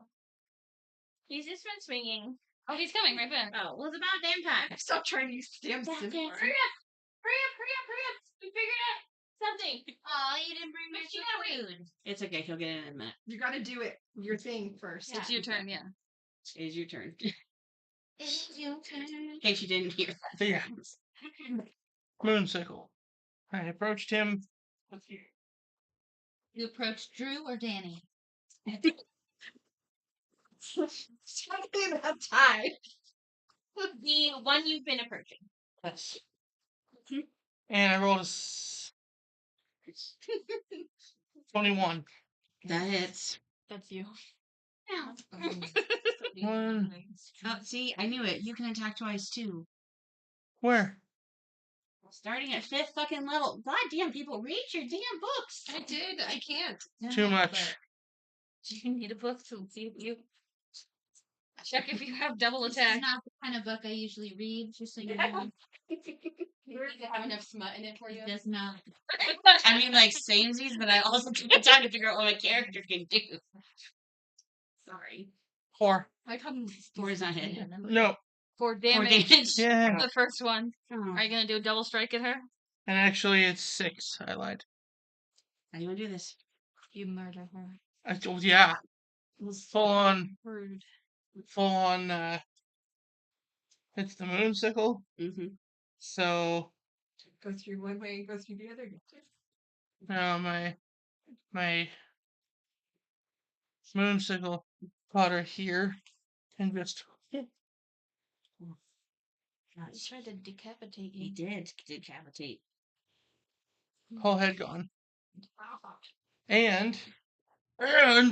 he's just been swinging.
Oh, he's coming right back.
Oh, well, it's about damn time.
Stop trying to use damn scimitar.
Hurry up! Hurry up! We figured out something.
Oh, you didn't bring me
You gotta
food.
It's okay. He'll get it in a minute.
You got to do it. Your thing first.
It's your turn, yeah.
It is your turn.
It's your turn.
In case you didn't hear.
So yeah. Moonsicle. I approached him.
You approached Drew or Danny?
Something about tie.
The one you've been approaching.
Yes. And I rolled a 21.
That hits.
That's you.
One.
Oh, see, I knew it. You can attack twice too.
Where?
Starting at 5th fucking level. God damn, people, read your damn books.
I did. I can't.
Too much.
Do you need a book to see if you check if you have double
This
attack?
is not the kind of book I usually read, just so you know.
Does it have enough smut in it for you?
It does not.
I mean, like, samesies, but I also took the time to figure out what my character can do.
Sorry.
4.
I come.
4 is not hit.
No.
4
4
damage.
damage.
Yeah.
The first one.
Oh.
Are you gonna do a double strike at her?
And actually, it's 6. I lied.
How do you want to do this?
You murder her.
I told yeah. Full on.
Rude.
Full on. It's the moonsicle.
Mm-hmm.
So
Go through one way and go through the other.
my moonsicle caught her here and just
He tried to decapitate
He
you.
did decapitate.
whole head gone. And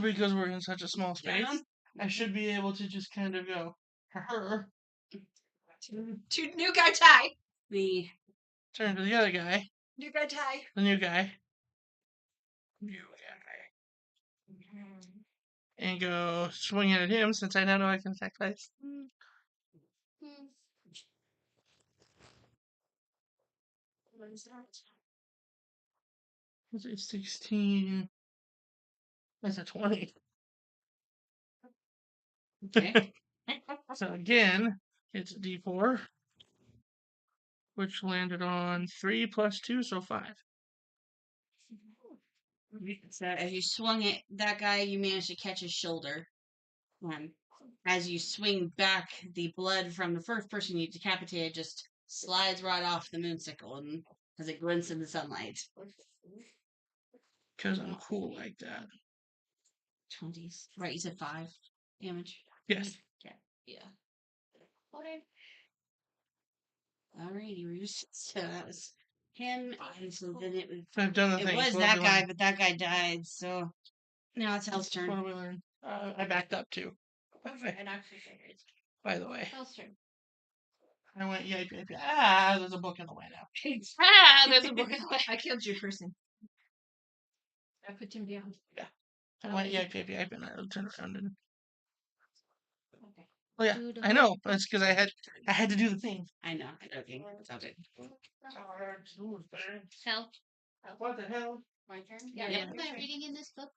because we're in such a small space, I should be able to just kind of go her,
To new guy tie.
The
turn to the other guy,
New guy tie.
the new guy, and go swinging at him since I now know I can attack twice.
What is that?
Was it 16? That's a 20.
Okay.
So again, it's a D4, which landed on 3 plus 2, so 5.
So as you swung at that guy, you managed to catch his shoulder. As you swing back, the blood from the first person you decapitated just slides right off the moonsicle, and as it glints in the sunlight.
Because I'm cool like that.
20s. Right, you said 5 damage.
Yes.
Yeah.
Alrighty, Roos. So that was him, and so then it was.
I've done the
It
thing.
was that guy, but that guy died, so now it's Hell's
What
turn.
do we learn? I backed up too.
And actually figured.
By the way,
Hell's turn.
I went yipe. Ah, there's a book in the way now.
There's a book in the way.
I killed you, person. I put him down.
I went yipe, and I turned around and.
Okay.
Oh yeah, I know. That's because I had to do the thing.
I know. Okay, it's all good.
Hell.
What the hell?
My turn?
Yeah.
What am I reading in this book?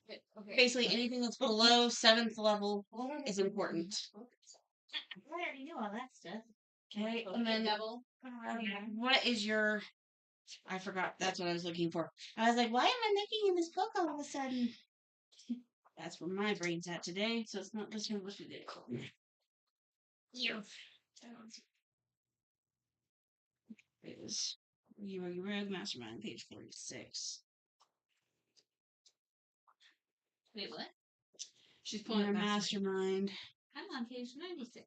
Okay.
Basically, anything that's below 7th level is important.
I already knew all that stuff.
Okay,
And
and
then
then
double.
what is your I forgot. That's what I was looking for. I was like, why am I looking in this book all of a sudden? That's where my brain's at today, so it's not this one. What we did. Is You Are Your Rogue Mastermind, page 46.
Wait, what?
She's pulling
Your
up
mastermind.
I'm on page 96.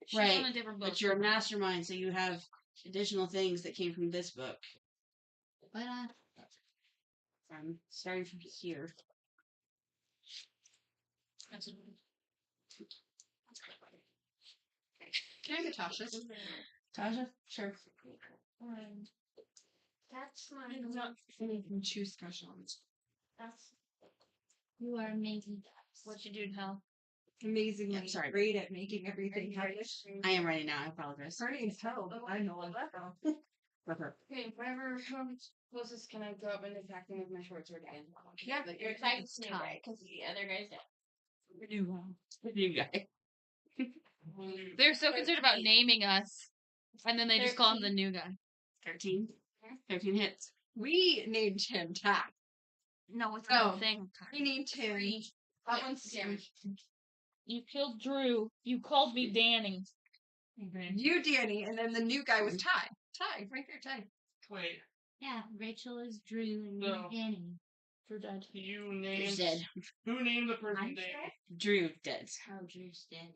She's
Right,
on a different book.
but you're a mastermind, so you have additional things that came from this book.
But
I'm starting from here.
Can I get Tasha's?
Tasha? Sure.
That's my.
You can choose specials.
That's. You are amazing.
What you do, Hal?
Amazingly
Yeah, sorry.
great at making everything happen.
I am ready now. I apologize.
Her name's Hope. I know it.
Okay, whatever comes closest, can I go up and attack them with my short sword again?
Yeah,
But you're attacking the new guy because the other guy's dead.
You guy.
They're so concerned about naming us, and then they just call him the new guy.
13. 13 hits.
we named him Tack.
No, it's
Oh.
not a thing.
We named him. That one's Sam.
You killed Drew. You called me Danny.
You, Danny, and then the new guy was Ty. Ty, right there, Ty.
Wait,
yeah, Rachel is Drew and
No.
Danny.
Drew dead.
you
Drew's
named.
dead.
Who named the person
I'm
Danny?
Drew dead.
Oh, Drew's dead.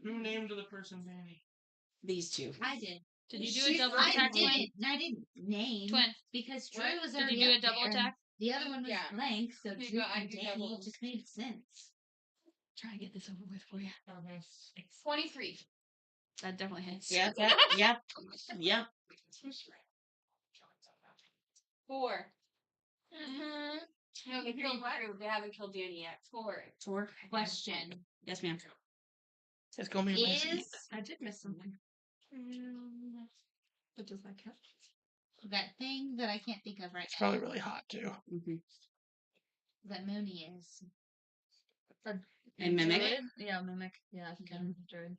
Who named the person Danny?
These two.
I did.
Did you do
She's
a double
I
attack? Twin?
didn't. I didn't name
Twin.
because Drew
What?
was
Did
already
you do a
up
double
there, and
attack?
the other one was
Yeah.
blank, so
You
Drew
go- I
and
do
Danny.
double.
It just made sense.
Try and get this over with for you.
23.
That definitely hits.
Yep.
4. No, they killed Drew. They haven't killed Danny yet. 4.
4.
Question:
Yes, ma'am.
It's gonna be amazing.
Is
I did miss something. But does that count?
that thing that I can't think of right
It's
now?
probably really hot too.
Mm-hmm.
That Mooney is.
And mimic.
Druid? Yeah, mimic. Yeah, I think I'm druid.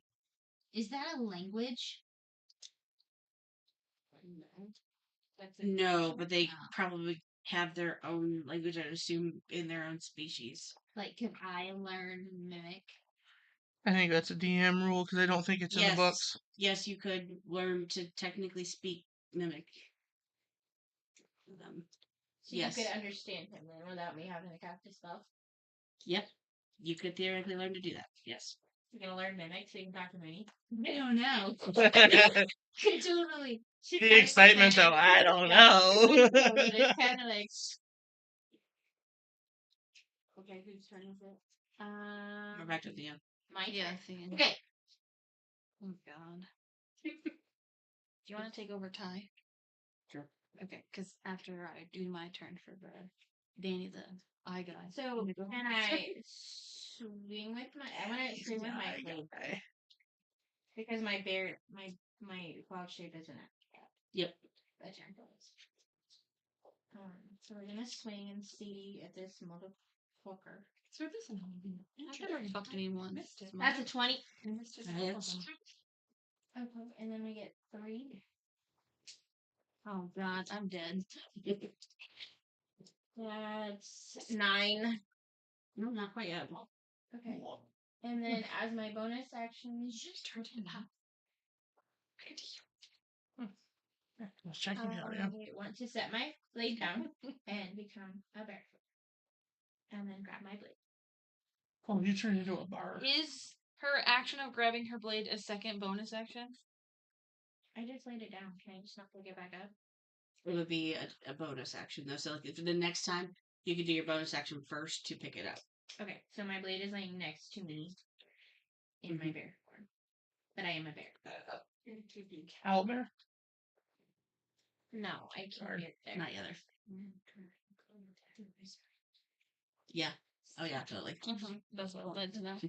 Is that a language?
That's it.
No, but they
Oh.
probably have their own language, I assume, in their own species.
Like, could I learn mimic?
I think that's a DM rule because I don't think it's in the books.
Yes, you could learn to technically speak mimic.
So
Yes.
you could understand him then without me having to cast a spell.
Yep. You could theoretically learn to do that. Yes.
You're gonna learn mimic so you can talk to Mooney.
I don't know.
The
Totally.
excitement, though, I don't know.
But it's kind of like.
Okay, whose turn is it?
We're back to the end.
My
Yeah,
turn.
thinking.
Okay.
Oh God. Do you want to take over Ty?
Sure.
Okay, because after I do my turn for the Danny the eye guy.
So can I swing with my? I want to swing with my blade because my bear, my cloud shape isn't it.
Yep.
That turn goes. So we're gonna swing and see if this motherfucker.
So this is
I've never fucked anyone.
Missed it.
That's a 20.
I missed it.
Hits.
Okay, and then we get 3.
Oh God, I'm dead.
That's 9.
No, not quite yet.
Okay. And then as my bonus action,
Just turned it up.
I was checking out, yeah.
I want to set my blade down and become a bear. And then grab my blade.
Oh, you turned into a bar.
Is her action of grabbing her blade a second bonus action?
I just laid it down. Can I just not pick it back up?
It would be a bonus action, though. So, like, if the next time, you could do your bonus action first to pick it up.
Okay, so my blade is laying next to me in my bear form. But I am a bear.
Owlbear?
No, I can't
Sorry.
get there.
Not yet. Yeah. Oh, yeah, totally.
That's what led to that.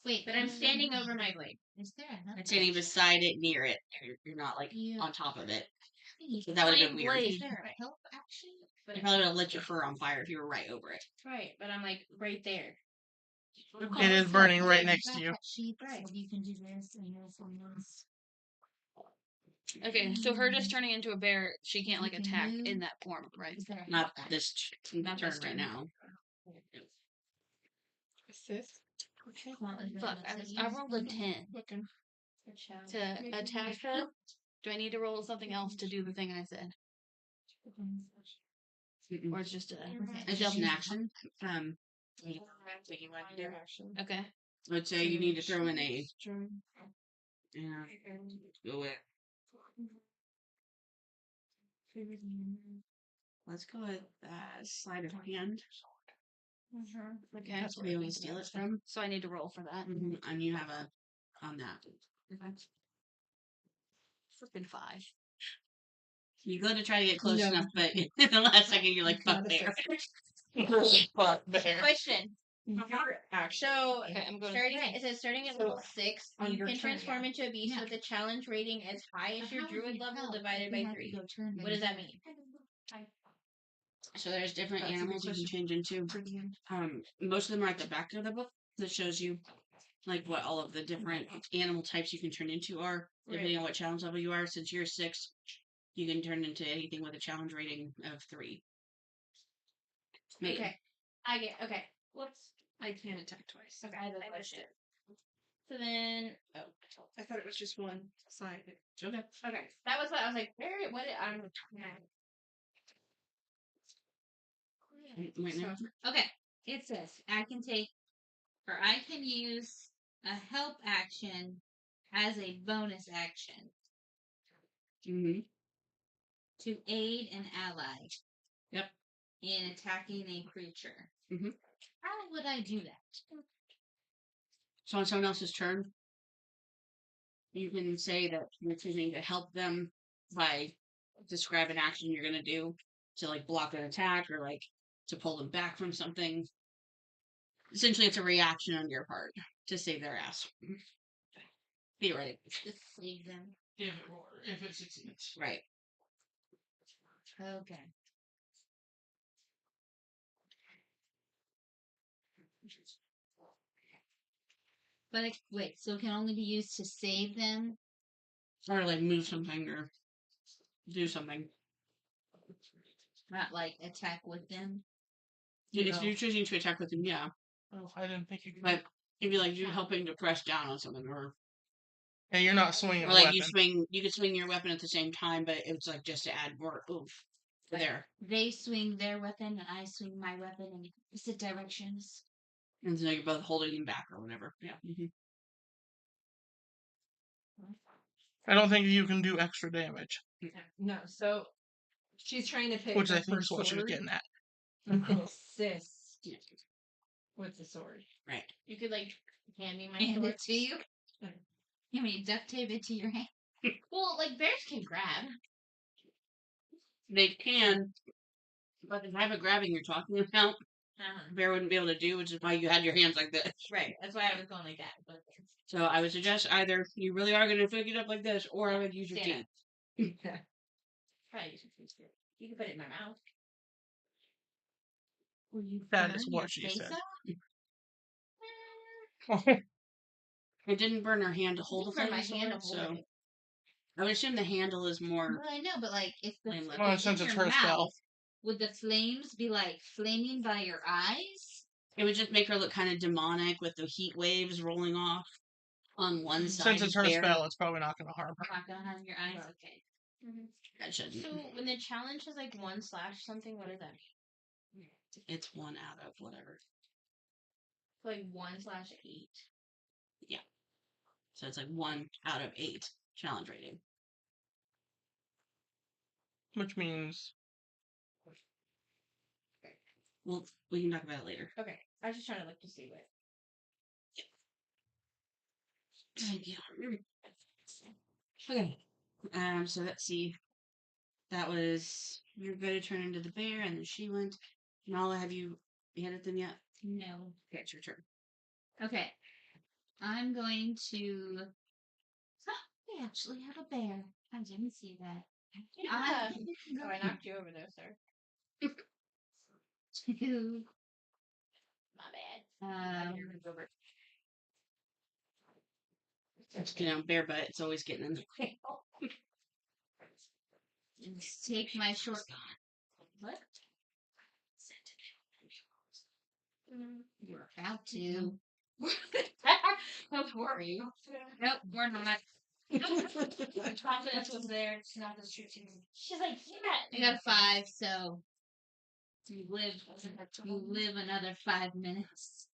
Wait, but I'm standing over my blade.
Is there another?
Standing beside it, near it. You're not, like,
Yeah.
on top of it.
Is
So that would have been
Flame
weird.
blade.
there a help action?
But
You probably would have lit your fur on fire if you were right over it.
right, but I'm like right there.
It is burning right next to you.
Sheep, right? You can do this and this and this.
Okay, so her just turning into a bear, she can't like
You can
attack
move.
in that form, right?
Is there a
Not
help
this
Not
turn
this
right
turn.
now.
Assist.
action? Well, is there
Fuck,
one that
I
you
rolled a
use
10
Looking.
for challenge?
to attack her. Do I need to roll something else to do the thing I said?
Mm-mm.
Or it's just a.
It's just an action.
Okay.
I would say you need to throw in a. Yeah. Go with. Let's go with sleight of hand.
Okay.
That's where you want to steal it from.
So I need to roll for that.
And you have a on that.
Freaking 5.
You go to try to get close
No.
enough, but in the last second you're like, fuck
Not a
there.
Fuck bear.
Question. So,
Okay, I'm going.
it says starting at level 6,
on
you
your
can
turn,
transform into a beast
Yeah.
with a challenge rating as high as
But
your
how would
druid
you
level
help
divided
if
by
we had to
3.
go turn by
What does that
turn?
mean?
So there's different
That's a good
animals you can
question.
change into. Most of them are at the back of the book that shows you like what all of the different animal types you can turn into are, depending on what challenge level you are. Since you're 6, you can turn into anything with a challenge rating of 3. Maybe.
Okay. I get, okay. Whoops.
I can attack twice.
Okay, I have a question. So then,
I thought it was just one side.
Okay.
okay. That was what I was like, what did I
Wait, now.
Okay, it says I can take, or I can use a help action as a bonus action
Mm-hmm.
to aid an ally.
Yep.
In attacking a creature.
Mhm.
How would I do that?
So on someone else's turn, you can say that you're choosing to help them by describe an action you're gonna do to like block an attack or like to pull them back from something. Essentially, it's a reaction on your part to save their ass. Theoretically.
Just save them.
If it succeeds.
Right.
Okay. But wait, so it can only be used to save them?
Or like move something or do something.
Not like attack with them?
If you're choosing to attack with them, yeah.
Oh, I didn't think you could.
But if you're like you're helping to press down on something or
And you're not swinging a
like
weapon.
you could swing your weapon at the same time, but it's like just to add more oomph. There.
They swing their weapon and I swing my weapon in opposite directions.
And so you're both holding them back or whatever. Yeah. Mm-hmm.
I don't think you can do extra damage,
No, so she's trying to pick
which I
up
think
her
is what she was
sword
getting at.
and assist with the sword.
Right.
You could like hand me my
Hand
sword.
it to you? You mean duct tape it to your hand?
Well, like bears can grab.
They can, but the type of grabbing you're talking about, bear wouldn't be able to do, which is why you had your hands like this.
Right. That's why I was going like that. But
So I would suggest either you really are going to pick it up like this, or I would use your
Stand
teeth.
probably you can put it in my mouth.
Will you
That
burn
is
your
what she
face
said.
off?
It didn't burn her hand to hold the
Burn my
flame
hand to
sword,
hold
so
it.
I would assume the handle is more.
Well, I know, but like if the
Flame
Well,
it's
since
in
it's
your
her
mouth,
spell.
would the flames be like flaming by your eyes?
It would just make her look kind of demonic with the heat waves rolling off on one side.
Since it's her
bear.
spell, it's probably not going to harm her.
Not gonna harm your eyes. Okay.
That shouldn't.
So when the challenge is like 1/ something, what does that mean?
It's 1 out of whatever.
Like 1/8.
So it's like 1 out of 8 challenge rating.
Which means
Well, we can talk about it later.
Okay. I was just trying to look to see what.
Okay. So let's see. That was you're going to turn into the bear, and then she went. Nala, have you handed them yet?
No.
Okay, it's your turn.
Okay. I'm going to. We actually have a bear. I didn't see that.
Yeah. Oh, I knocked you over there, sir.
To
My bad.
You know, bear butt. It's always getting in the way.
take my short. What? We're about to.
Don't worry.
Nope, we're not.
The confidence was there. It's not the truth.
She's like, yeah. I got a 5, so you live another 5 minutes.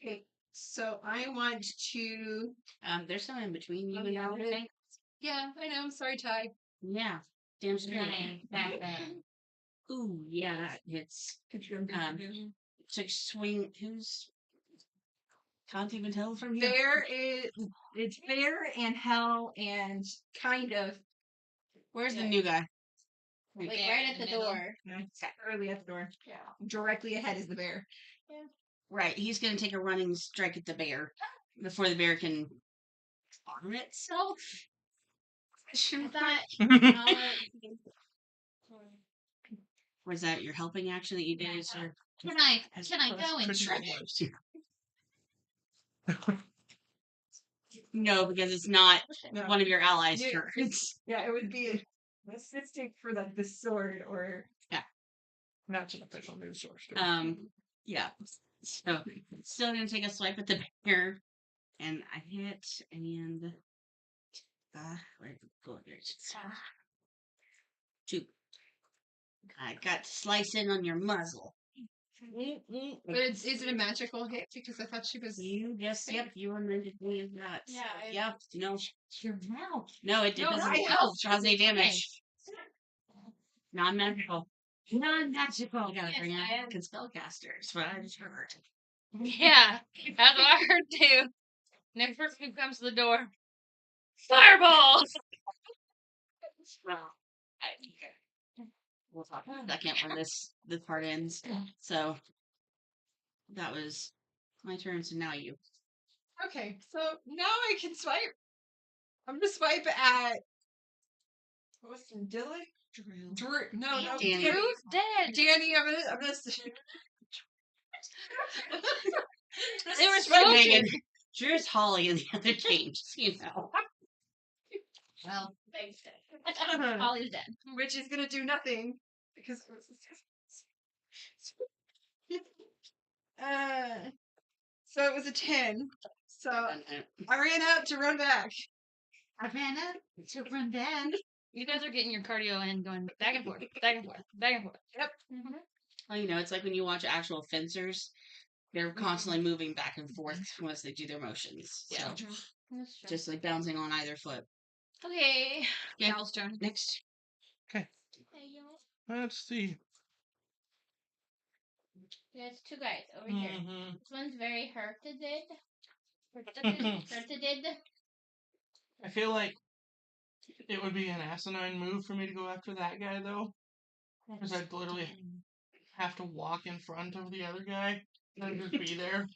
Okay, so I want to.
There's something in between you
Oh,
and
yeah,
Alex.
it is. Yeah, I know. I'm sorry, Ty.
Yeah. Damn straight.
Running back then.
Ooh, yeah, that hits. So swing. Who's? Can't even tell from here.
It's Bear and Hell and kind of.
Where's the new guy?
Like
There
right
in
at the
middle.
door.
Early at the door. Yeah. Directly ahead is the bear.
Right, he's gonna take a running strike at the bear before the bear can arm itself.
I thought
Was that your helping action that you did? Or
can I go and try it?
No, because it's not
No.
one of your allies'
Yeah,
turns.
Yeah, it would be assisting for like the sword or
That's an official news source.
Yeah. So still gonna take a swipe at the bear, and I hit and where did it go? There's 2. I got to slice in on your muzzle.
But is it a magical hit? Because I thought she was.
You just you reminded me of that.
Yeah,
Yep. No.
Your mouth.
No, it
No,
doesn't
I help.
cause any damage. Non-magical. Non-magical. I gotta bring out spellcasters. What I just heard.
Yeah, that's what I heard too. Next person who comes to the door. Fireballs!
Well, we'll talk about that when this part ends. So that was my turn. So now you.
Okay, so now I can swipe. I'm gonna swipe at. What was it? Dylan? Drew. No,
Danny.
Drew's dead.
Danny, I'm gonna.
They were
smoking.
Megan. Drew's Holly in the other game, just so you know.
Well,
Holly's dead.
Which is gonna do nothing because. So it was a 10. So I ran out to run back.
I ran up to run back.
You guys are getting your cardio in, going back and forth, back and forth, back and forth.
Yep.
Well, you know, it's like when you watch actual fencers, they're constantly moving back and forth once they do their motions.
Yeah.
So, just like bouncing on either foot.
Okay.
Yeah.
Y'all's turn.
Next.
Let's see.
There's 2 guys over here.
Mhm.
This one's very hurted.
I feel like it would be an asinine move for me to go after that guy, though. Because I'd literally have to walk in front of the other guy and just be there.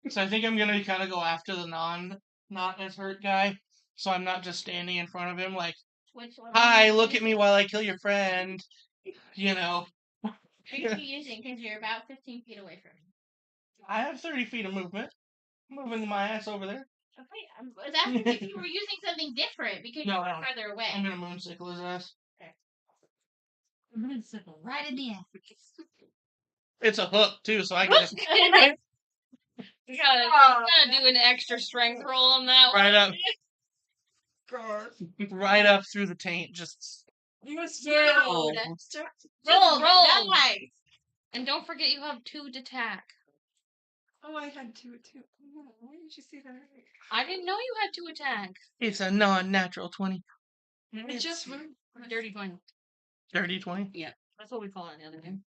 So I think I'm going to kind of go after the not as hurt guy. So I'm not just standing in front of him like,
Which one?
hi, look at me while I kill your friend. You know.
Which are you using? Because you're about 15 feet away from me.
I have 30 feet of movement. I'm moving my ass over there.
Okay, I was asking if you were using something different because
No,
you're
I don't.
farther away.
I'm going to moonsickle his ass.
Moonsickle right in the ass.
It's a hook, too, so I can just
You gotta do an extra strength roll on that one.
right up through the taint. Just
You
Oh.
Roll. And don't forget you have 2 to attack.
Oh, I had 2 too. Why did you see that?
I didn't know you had 2 attack.
it's a non-natural 20.
It just
Dirty 20.
Dirty 20.
That's what we call it in the other game.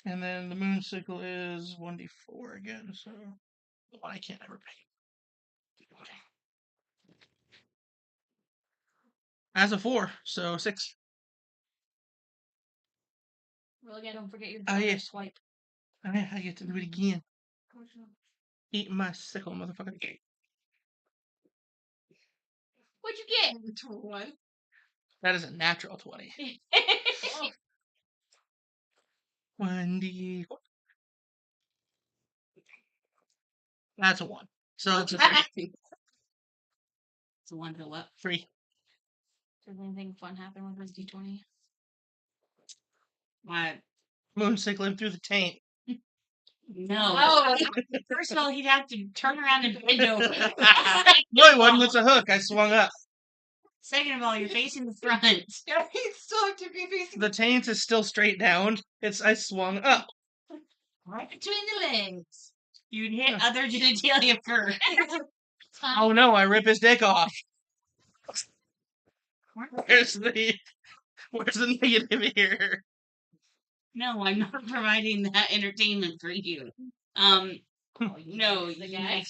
And then the moonsickle is 1d4 again, so I can't ever pay. As a 4, so 6.
Roll again. Don't forget your
Oh, yeah.
swipe.
I get to do it again. Eat my sickle, motherfucker.
What'd you get?
1.
That is a natural 20. 1d4. That's a 1. So it's a 3.
It's a 1 to what?
3.
Does anything fun happen with his D20?
What?
Moonsick lived through the taint.
No.
Oh.
First of all, he'd have to turn around and bend over.
No, it wasn't. It's a hook. I swung up.
Second of all, you're facing the front.
Yeah, he still have to be facing.
The taint is still straight down. I swung up.
Right between the legs.
You'd hit other genitalia first.
It's fine.
Oh no! I rip his dick off. Where's the negative here?
No, I'm not providing that entertainment for you. No,
The guy.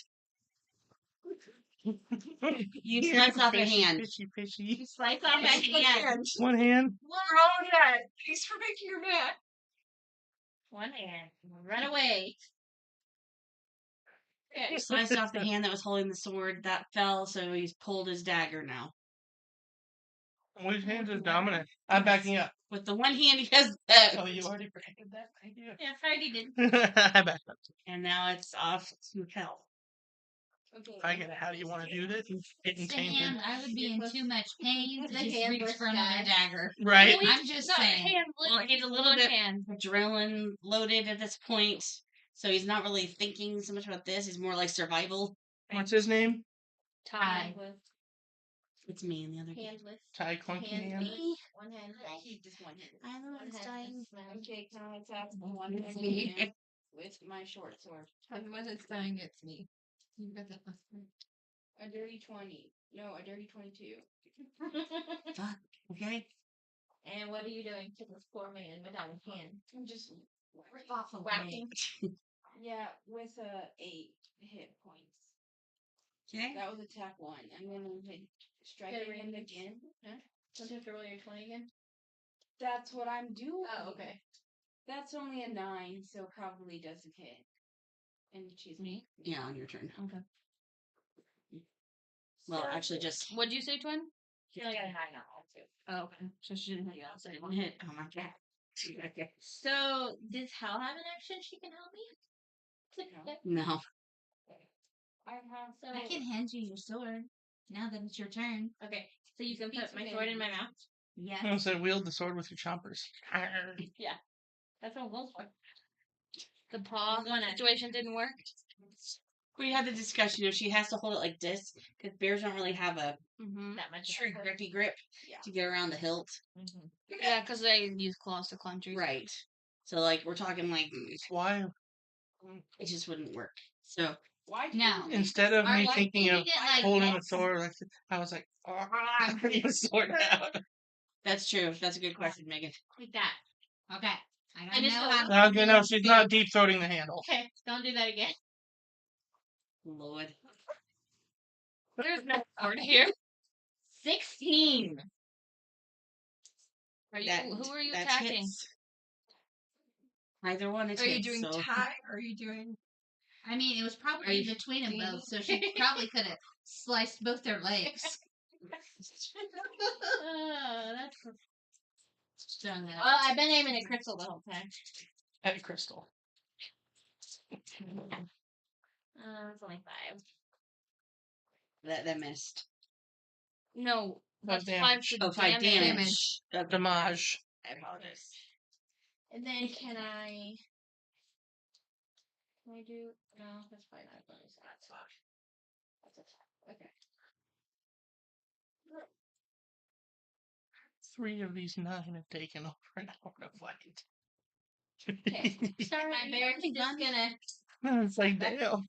You slice off a hand.
Fishy.
You slice off my hand.
One hand.
Wrong hand. Thanks for making her mad.
One hand. Run away.
You sliced off the hand that was holding the sword. That fell, so he's pulled his dagger now.
Which hand is dominant? I'm backing up.
With the one hand, he has that.
Oh, you already predicted that. Thank you.
Yeah, I already did.
I backed up.
And now it's off to hell.
Okay.
I get it. How do you want to do this? Getting
Sam,
tainted.
I would be in too much pain to
The
just
handless
reach for another
guy.
dagger.
Right?
I'm just
Not
saying.
hand,
Well, he's a little
one
bit
hand.
adrenaline loaded at this point, so he's not really thinking so much about this. He's more like survival.
What's his name?
Tie.
It's me and the other guy.
Handless.
Ty Clunky Hand.
One hand. Just one hand.
I'm the one that's dying.
Okay, can I attack the one hand with my short sword?
I'm the one that's dying. It's me. You got that last one.
A dirty 20. No, a dirty 22.
Fuck. Okay.
And what are you doing to this poor man without a hand?
I'm just
Rip off a
Whacking.
yeah, with 8 hit points.
Okay.
That was attack 1. I'm gonna strike
Get a
him
range.
again. Huh?
Don't you have to roll your 20 again?
That's what I'm doing.
Oh, okay.
That's only a 9, so probably doesn't hit. And she's me.
Yeah, on your turn.
Okay.
Well, actually, just
What'd you say, twin?
She only got a 9 on all too.
Oh, okay. So she didn't hit you outside.
one hit. Oh my god. Okay.
So, does Hal have an action she can help me?
No.
I have
So,
I can hand you your sword now that it's your turn.
okay. So you can
Beats
put my
me.
sword in my mouth?
Yes.
I said wield the sword with your chompers.
That's what goes for.
The paw
One
situation didn't work.
We had the discussion. You know, she has to hold it like this because bears don't really have a
Mm-hmm.
That much.
true grippy grip
Yeah.
to get around the hilt.
Mm-hmm.
Yeah, because they use claws to climb trees.
Right. So, like, we're talking like
Why?
it just wouldn't work. So,
why do
Now,
you
Instead of me
Are
thinking of
you like
holding
this?
the sword, I was like, bring the sword out.
that's true. That's a good question, Megan.
Like that.
Okay. I
I
gotta
just
know
don't-
how.
Okay, no, she's not deep throating the handle.
Okay, don't do that again.
Lord.
There's no sword here.
16.
Are you,
That,
who are you
that
attacking?
hits. Either one is
Are you
hits,
doing
so.
tie or are you doing?
I mean, it was
Are
probably
you
between them both, so she probably could have sliced both their legs.
That's.
Done that.
Well, I've been aiming at Crystal the whole time.
At Crystal.
It's only 5.
That missed.
No, that's
damage.
5 to
Oh, 5 damage.
Damage.
I apologize.
And then can I do? No, that's probably not a bonus. That's attack. Okay.
3 of these 9 have taken over an hour to fight.
Okay. Sorry, my bear's just gonna.
It's like, damn.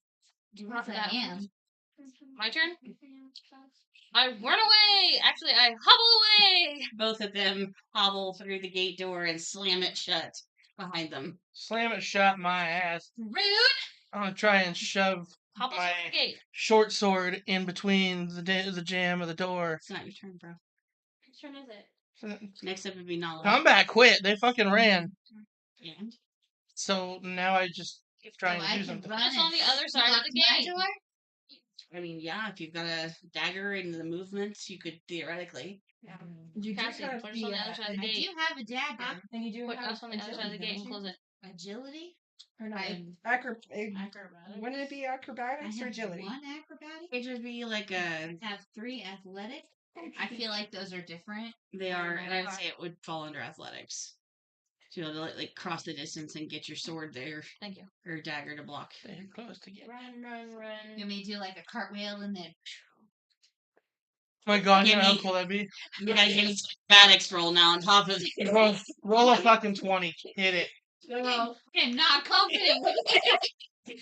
Yes, I am.
My turn? I run away! Actually, I hobble away!
Both of them hobble through the gate door and slam it shut behind them.
Slam it shut my ass.
Rude!
I'm gonna try and shove
Hobble
my
through the gate.
short sword in between the jamb of the door.
It's not your turn, bro.
Whose turn is it?
Next up would be Nala.
Combat quit. They fucking ran.
And
So now I just trying
So
to
I
do
can
something.
run
Just on the
and
other side of
lock
the
my
gate.
door?
I mean, yeah, if you've got a dagger in the movements, you could theoretically.
You do
Cassie,
have
put us on the other side of the
I
gate.
do have a dagger.
and you do
Put
have
us on the other side of the gate and close it.
Agility?
Or not?
Acrobatics.
Wouldn't it be
I
acrobatics or
have
agility?
1 acrobatic.
It would be like a
I have 3 athletic. I feel like those are different.
They are, and I'd
Right.
say it would fall under athletics. To be able to like cross the distance and get your sword there
Thank you.
or dagger to block.
They're close together.
You want me to do like a cartwheel and then
Oh my god, you
Give
know how
me-
cool that'd be?
You gotta get a acrobatics roll now on top of it.
Roll a fucking 20. Hit it.
I'm not confident with it.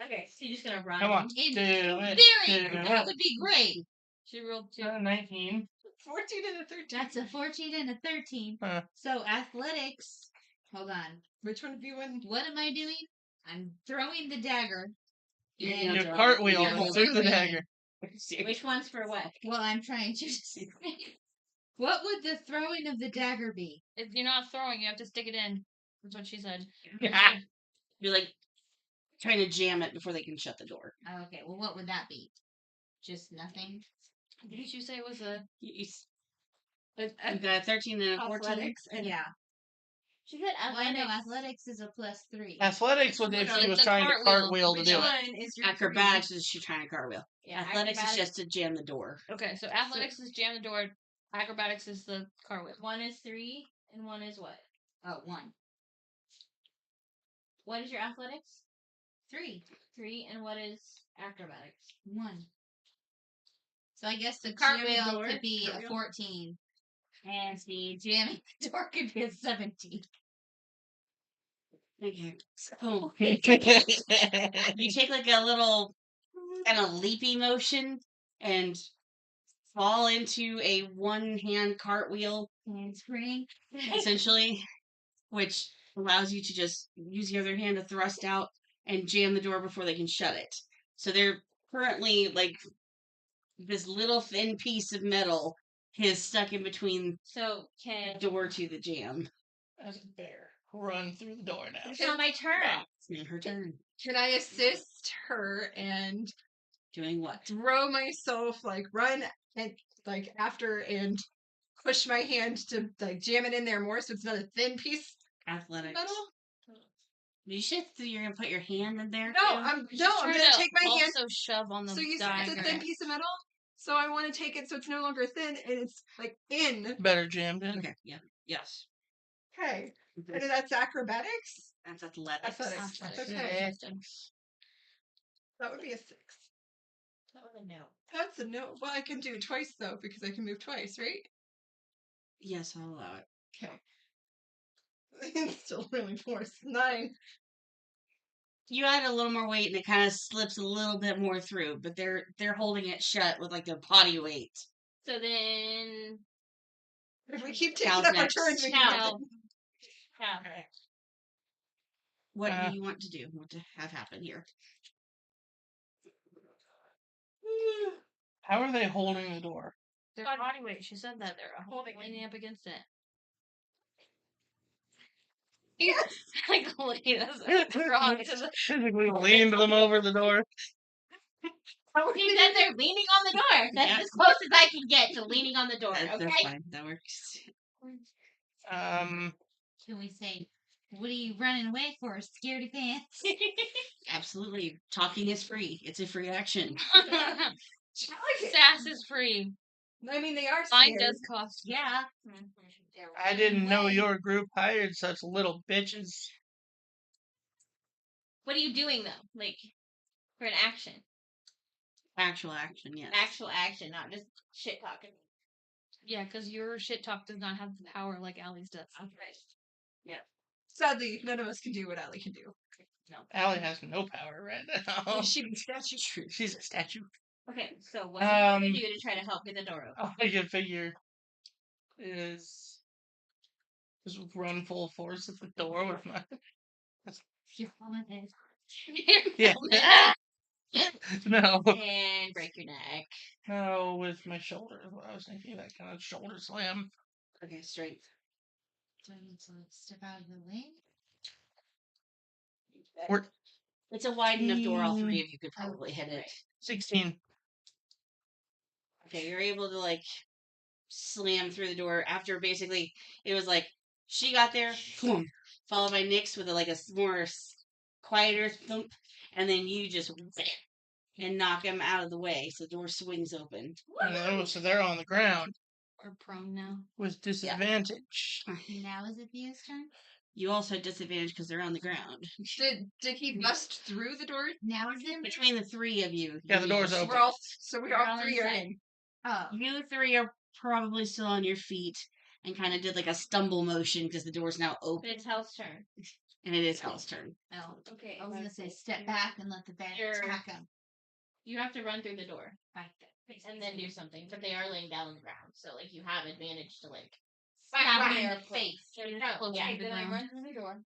Okay, so you're just gonna run.
Come on.
In
Do it.
theory,
Do
that
it.
would be great.
She rolled 2.
19.
14 and a 13.
That's a 14 and a 13.
Huh.
So athletics. Hold on.
Which one of you won?
What am I doing? I'm throwing the dagger.
You're
And
Your
gonna
cartwheel
Yeah,
through the dagger.
Which one's for what?
well, I'm trying to. What would the throwing of the dagger be?
If you're not throwing, you have to stick it in. That's what she said.
You're like trying to jam it before they can shut the door.
Okay, well, what would that be? Just nothing.
Did you say it was a?
You got a 13 and a 14.
Athletics and
Yeah.
She said
Well, I know
athletics.
athletics is a +3.
Athletics was if
No,
she was
the
trying to
cartwheel.
cartwheel to
which
do it.
one is your
Acrobatics is she trying to cartwheel.
Yeah,
Athletics is
acrobatics.
just to jam the door.
Okay, so athletics is jam the door. Acrobatics is the cartwheel.
One is 3 and one is what?
Oh, 1.
What is your athletics?
3.
3 and what is acrobatics?
1. So I guess the
Jam the
cartwheel
door.
could be a
Cartwheel.
14. And the jamming the door could be a 17.
Okay. So you take like a little kind of leapy motion and fall into a one-hand cartwheel,
Handspring.
essentially, which allows you to just use the other hand to thrust out and jam the door before they can shut it. So they're currently like this little thin piece of metal is stuck in between
So
the
can
door to the jam.
As a bear. Run through the door now.
it's not my turn.
It's now her turn.
Can I assist her and
Doing what?
throw myself, like run and like after and push my hand to like jam it in there more so it's not a thin piece of
Athletics.
metal?
You said that you're gonna put your hand in there.
No,
too?
I'm
She's
no, I'm
trying
gonna
to
take my hand.
also shove on the
So you said it's a
dagger.
thin piece of metal? So I want to take it so it's no longer thin and it's like in.
Better jammed in.
Okay. Yeah. Yes.
Okay. And that's acrobatics?
That's athletics.
Athletics.
Athletics.
Okay.
Interesting.
That would be a 6.
That was a no.
That's a no. Well, I can do it twice though because I can move twice, right?
Yes, I'll allow it.
Okay. It's still really forced. 9.
You add a little more weight and it kind of slips a little bit more through, but they're holding it shut with like their body weight.
So then
If we keep taking
Cal's
up our
next.
turns, we
Cal.
can
Cal.
What
Uh,
do you want to do? What to have happen here?
How are they holding the door?
Their body weight. She said that they're leaning up against it. Like, wait, that's wrong.
Physically leaned them over the door.
She said they're leaning on the door. That's
Yeah.
as close as I can get to leaning on the door.
That's
Okay.
fine. That works.
Um,
Can we say, what are you running away for, scaredy pants?
Absolutely. Talking is free. It's a free action.
Sass is free.
I mean, they are
Mine
scared.
does cost.
Yeah.
I didn't know your group hired such little bitches.
What are you doing though? Like for an action.
Actual action, yes.
Actual action, not just shit talking.
Yeah, because your shit talk does not have the power like Allie's does.
Sadly, none of us can do what Allie can do.
Allie has no power right now.
She be statue.
She's a statue.
Okay, so what are you
Um,
going to do to try to help get the door open?
All I can figure is just run full force at the door with my
Your helmet.
yeah. No,
And break your neck.
no, with my shoulder. Is what I was thinking. That kind of shoulder slam.
Okay, strength.
Do I need to step out of the way?
We're
It's a wide enough door, all three of you could probably hit it.
16.
Okay, you're able to like slam through the door after basically it was like she got there, boom, followed by Nyx with like a more quieter thump, and then you just and knock him out of the way so the door swings open.
So they're on the ground
Or prone now.
with disadvantage.
Now is it Thea's turn?
You also had disadvantage because they're on the ground.
Did he bust through the door?
Now is it?
Between the three of you.
Yeah, the door's
you-
open.
We
We're
all
all
three are
inside.
in.
Oh.
You three are probably still on your feet and kind of did like a stumble motion because the door's now
But
open
it's Hell's turn.
and it is Hell's turn.
Oh.
Okay.
I was gonna say
okay.
step back and let the bandit
You're-
attack him.
You have to run through the door
Back
and then do something, but they are laying down on the ground, so like you have advantage to like
Stab
Right.
him in
Or
the
close.
face.
Straight
Close
up.
to
Yeah,
the
then I
ground.
run through the door,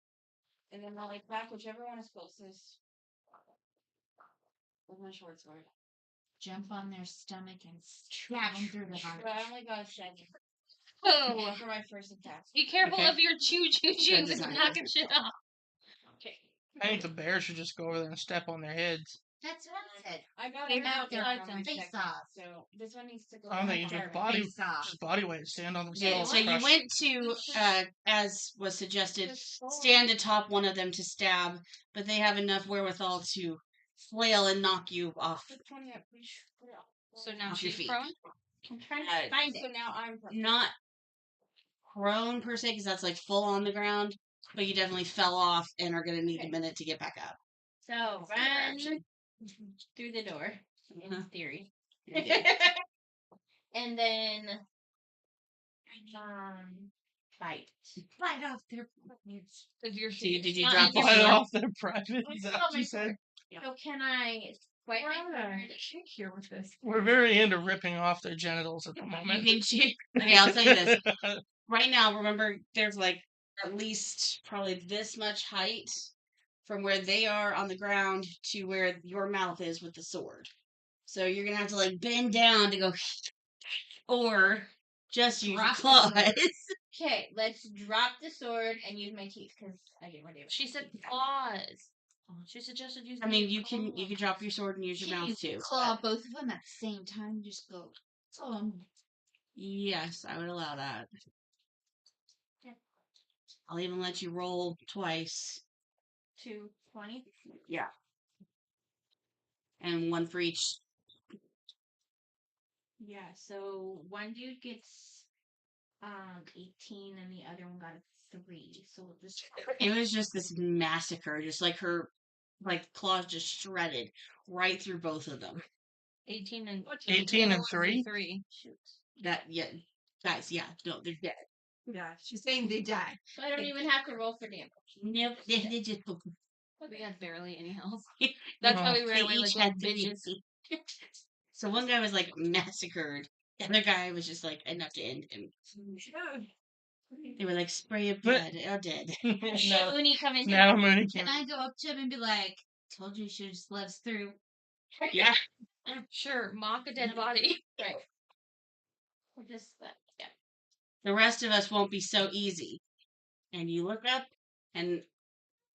and then I'll like back whichever one is closest with my short sword.
Jump on their stomach and stab them through the heart.
But I only got a 7
Oh,
for my first attack.
be careful
Okay.
of your choo-choo
That
shoes
does
and
not
knocking shit off.
Okay.
I think the bear should just go over there and step on their heads.
That's what I said.
I got
They
it
have
out
their
on my
face
second,
off.
so this one needs to go.
I don't think
back
it's
there.
just body weight. Stand on
Yeah,
themselves.
so you
crush.
went to, as was suggested, stand atop one of them to stab, but they have enough wherewithal to flail and knock you off.
Which one yet? Which- put it up.
So now
Off your
she's
feet.
prone.
I'm trying
Uh,
to find
So
it.
now I'm prone.
Not prone per se, because that's like full on the ground, but you definitely fell off and are going to need a
Okay.
minute to get back up.
So
That's your
run
action.
through the door, in
Uh-huh.
theory,
Okay.
and then bite.
Bite off their
If you're
So you- did you
not
drop
in
the
your
Bite
sword?
off their private. Is that what you said?
So can I swipe my
We're on
card?
a shake here with this.
We're very into ripping off their genitals at the
You
moment.
can choose. Okay, I'll tell you this. Right now, remember, there's like at least probably this much height from where they are on the ground to where your mouth is with the sword. So you're gonna have to like bend down to go, or just use your
Drop the
claws.
sword.
Okay, let's drop the sword and use my teeth because I didn't want to do it.
She said claws. She suggested using.
I mean,
your
you can drop your sword and use your
Can
mouth
you
too.
claw both of them at the same time? Just go.
Yes, I would allow that.
Yeah.
I'll even let you roll twice.
220.
Yeah. And one for each.
Yeah, so one dude gets 18 and the other one got a 3. So we'll just
It was just this massacre, just like her, like claws just shredded right through both of them.
18 and
18 and 3?
3.
shoot.
That yeah, guys, yeah, no, they're dead.
Yeah, she's saying they died.
So I don't even have to roll for damage.
Nope, they just
We had barely any health. That's why
Oh.
we ran
they
away
each
like
had
little bitches.
50. So one guy was like massacred. The other guy was just like enough to end him. They were like spray of blood, or dead.
No.
Mooney coming in.
Now Mooney
Can
can.
I go up to him and be like, "Told you, you should have just let us through."
Yeah.
Sure, mock a dead body.
Right. We'll just, yeah.
The rest of us won't be so easy. And you look up, and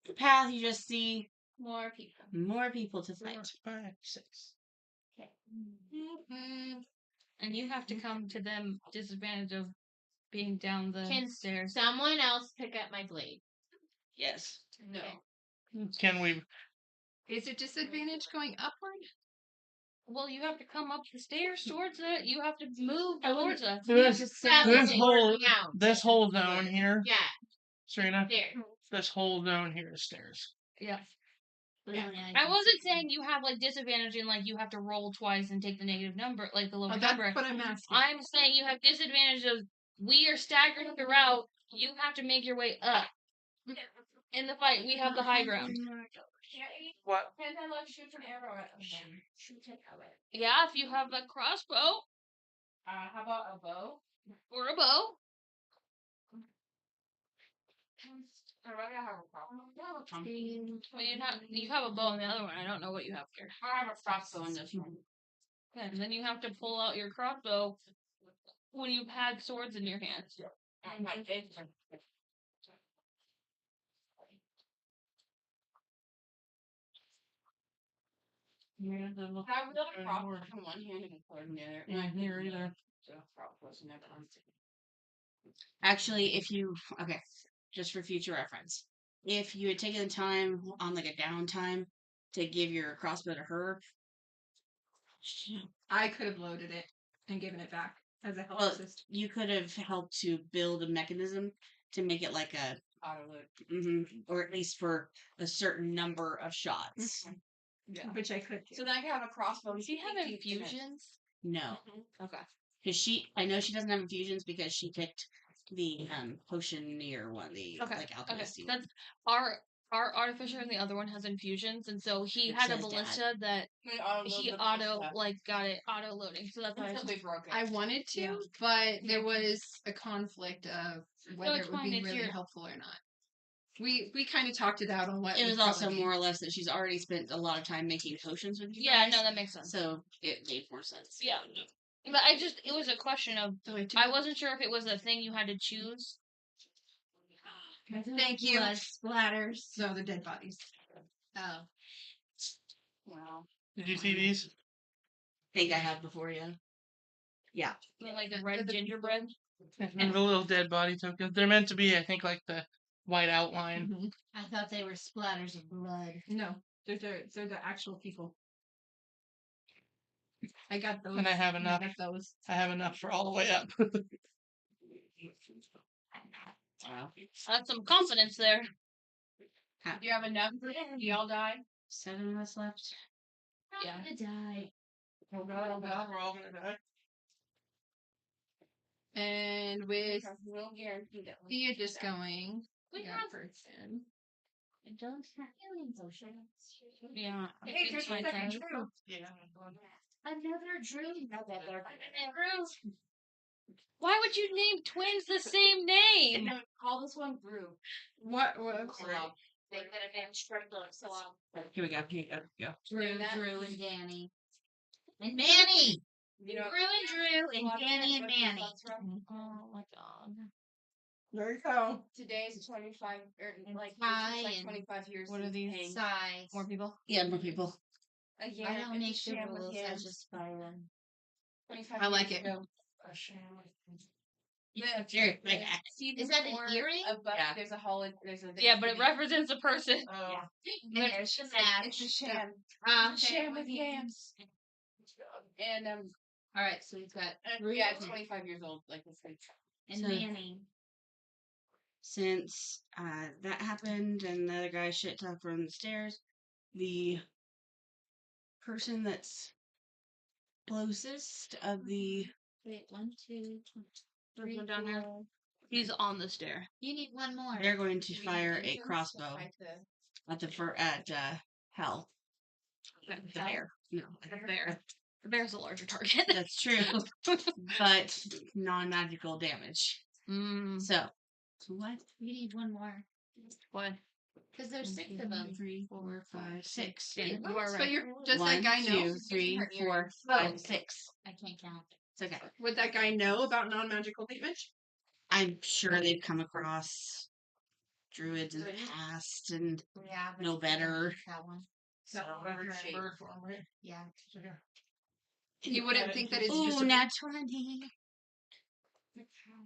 the path you just see
More people.
more people to fight.
5, 6.
Okay.
And you have to come to them disadvantage of being down the
Can
stairs.
someone else pick up my blade?
Yes.
No.
Can we?
Is it disadvantage going upward?
Well, you have to come up the stairs towards it. You have to move towards us.
This whole zone here,
Yeah,
Serena.
there.
This whole zone here is stairs.
Yeah.
Literally,
I wasn't saying you have like disadvantage and like you have to roll twice and take the negative number, like the lower
Oh,
number.
that's what I'm asking.
I'm saying you have disadvantage of we are staggering the route. You have to make your way up. In the fight, we have the high ground.
What?
Can I like shoot an arrow at them? Shoot an arrow.
Yeah, if you have a crossbow
How about a bow?
or a bow.
I rather have a bow.
Well, you have a bow in the other one. I don't know what you have here.
I have a crossbow in this one.
Okay, and then you have to pull out your crossbow when you've had swords in your hands.
And my favorite. I have a crossbow in one hand and a sword in the other.
Yeah, here either.
So crossbow's never on.
Actually, if you okay, just for future reference, if you had taken the time on like a downtime to give your crossbow to her,
I could have loaded it and given it back as a help
Well,
assist.
you could have helped to build a mechanism to make it like a
Auto load.
or at least for a certain number of shots.
Yeah.
Which I could do.
So then I can have a crossbow.
Does he have
18 minutes.
infusions?
No,
Okay.
because I know she doesn't have infusions because she picked the potioneer one, the
Okay.
like
Okay.
alchemist one.
That's our artificer, and the other one has infusions, and so he
It
had a
says
ballista that
We auto
he
load the
auto
stuff.
like got it auto loading. So that's why I
Until
just
we broke it.
I wanted to,
Yeah.
but there was a conflict of whether
it's
it would
fine,
be
it's
really
your-
helpful or not. We kind of talked it out on what
It was
would
also
probably be.
more or less that she's already spent a lot of time making potions with you
yeah.
guys,
No, that makes sense.
so it made more sense.
Yeah. But it was a question of
So I,
I wasn't sure if it was a thing you had to choose.
Thank you.
Blood splatters.
So the dead bodies.
Oh.
Wow.
Did you see these?
I think I have before you. Yeah.
Like the red gingerbread.
The little dead body tokens. They're meant to be, I think, like the white outline.
Mhm.
I thought they were splatters of blood.
No, they're the actual people. I got those.
And I have enough.
I got those.
I have enough for all the way up.
Wow.
That's some confidence there.
Do you have enough? Do y'all die?
7 of us left.
Yeah.
I'm gonna die.
Oh god, oh god, we're all gonna die.
And with
We'll guarantee that.
Thea just going.
We
got
have-
person.
I don't have healing potions.
Yeah.
Hey,
it's
just
my
a second,
turn.
Drew.
Yeah.
Another dream.
Why would you name twins the same name?
Call this one Brew.
What?
They could have been Strickler Salon.
Here we go. Here we go.
Drew,
that?
Drew, and Danny. And Manny!
You know,
Drew, and Danny and Manny.
Oh my god.
There you go.
Today's 25, or like,
Hi,
it's like
and
25 years.
what are
since
these?
Hank.
Size.
More people?
Yeah, more people.
Yeah,
I don't
it's a
make the
sham with
rules, I
yams.
just follow them.
25
I like
years
it.
ago.
Here, like,
Is that an
4
earring?
of Buffy,
Yeah.
There's a holiday.
Yeah, but it represents a person.
Oh.
And there's the
It's a
match.
sham.
Um,
Sham with yams. And
Alright, so we've got
yeah, it's 25 years old. Like this thing.
and
So-
Manny.
since that happened and the other guy shit talked from the stairs, the person that's closest of the
Wait, 1, 2, 3,
one down here?
4.
He's on the stair.
You need one more.
they're going to
We need
fire a
entrance to
crossbow
fight the-
at Hell.
The
bear. No,
The bear. The bear's a larger target.
that's true, but non-magical damage.
Mm.
So what?
You need one more.
What?
Because there's 6 of them.
3, 4, 5, 6.
Yeah, you are
So
right.
does
One,
that guy know?
2, 3,
her
4,
earrings.
5, 6.
I can't count.
It's okay.
Would that guy know about non-magical damage?
I'm sure they've come across druids in the past and
Yeah, but
know better.
That one.
So, bird form, right?
Yeah.
So here.
He wouldn't think that it's just
Ooh,
a
nat 20.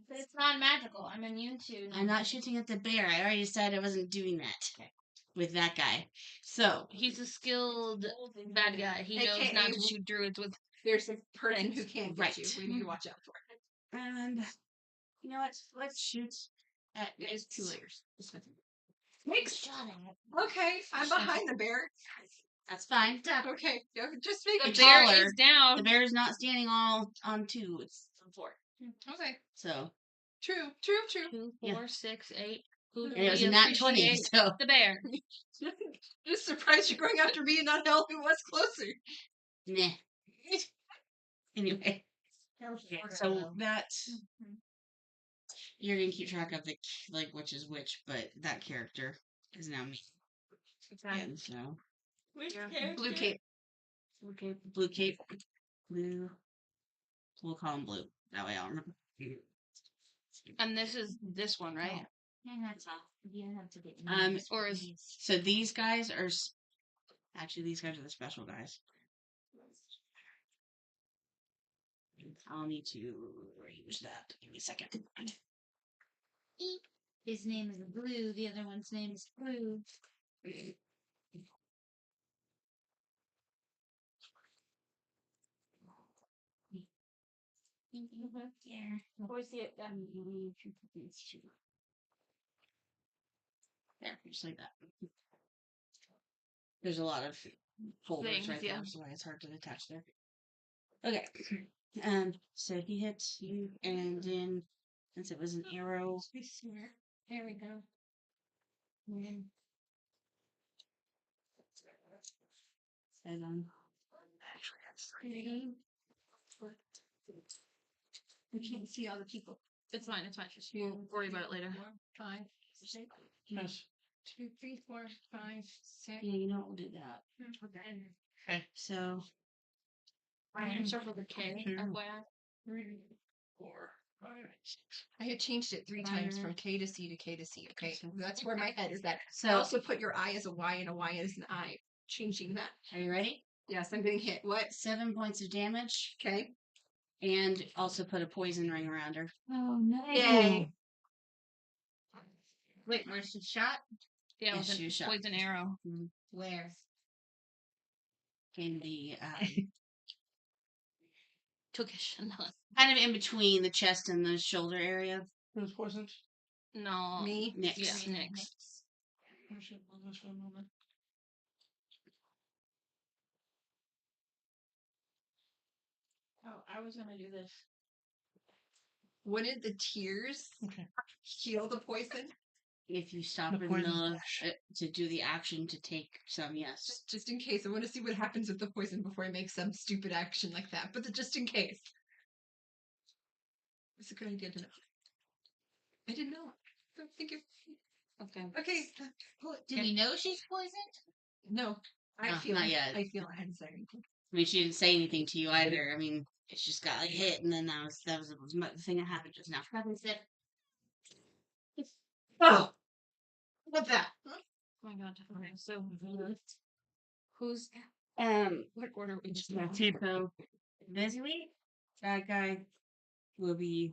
But it's not magical. I'm immune to.
I'm not shooting at the bear. I already said I wasn't doing that with that guy. So,
He's a skilled bad guy. He knows
AKA
not to shoot druids with.
there's a person who can't get
Right.
you. We need to watch out for it.
and you know what? Let's shoot at
It's 2 layers.
Shut up.
Okay, I'm behind the bear.
That's fine.
Okay, just make
The
it
bear
taller.
is down.
The bear is not standing all on 2, it's on 4.
Okay,
So,
true.
2,
Yeah.
4, 6, 8. Who
and it was
we
a nat 20,
appreciate
so.
the bear.
Just surprised you're going after me and not Hell, who was closer.
Nah. Anyway, so that you're gonna keep track of the like which is which, but that character is now me. And so
Blue cape.
blue cape, blue. We'll call him blue. That way I'll remember.
And this is this one, right?
Yeah, that's all. You don't have to get.
Or is
So these guys are actually these guys are the special guys. I'll need to reuse that. Give me a second.
His name is Blue. The other one's name is Blue.
Yeah.
Where's the yeah, just like that. There's a lot of folders
Things,
right
yeah.
there, so it's hard to attach there. Okay. So he hits you, and then since it was an arrow,
There we go.
and
I can't see all the people.
It's fine. It's fine. We'll worry about it later.
4, 5, 6,
Yes.
2, 3, 4, 5, 6.
yeah, you know what, we'll do that.
Okay.
So
I'm circle the K.
Two.
FYI.
3, 4, 5, 6.
I had changed it 3 times from K to C to K to C. Okay, so that's where my head is at. I
so
also put your I as a Y and a Y as an I. Changing that.
are you ready?
Yes, I'm getting hit. What?
7 points of damage,
Okay.
and also put a poison ring around her.
Oh no.
Yay.
Wait, where's she shot?
Yeah,
Yes,
with
she
a
was shot.
poison arrow.
Where?
In the
Tookish.
kind of in between the chest and the shoulder area.
Who was poisoned?
No.
Me?
Next.
Yeah, Nyx.
I should move this for a moment.
Oh, I was gonna do this.
Wouldn't the tears
Okay.
heal the poison?
If you stop
The
in the middle
poison
of
flash.
to do the action to take some, yes.
Just in case. I want to see what happens with the poison before I make some stupid action like that. But just in case. It's a good idea to know. I didn't know. Don't think it.
Okay.
Okay.
Do we know she's poisoned?
No. I
No,
feel
not yet.
I feel I hadn't said anything.
I mean, she didn't say anything to you either. I mean, it's just got like hit, and then that was the thing that happened just now.
Probably said.
Oh! What's that?
Oh my god. Okay, so who's what order are we just
Yeah, so Vesely, that guy will be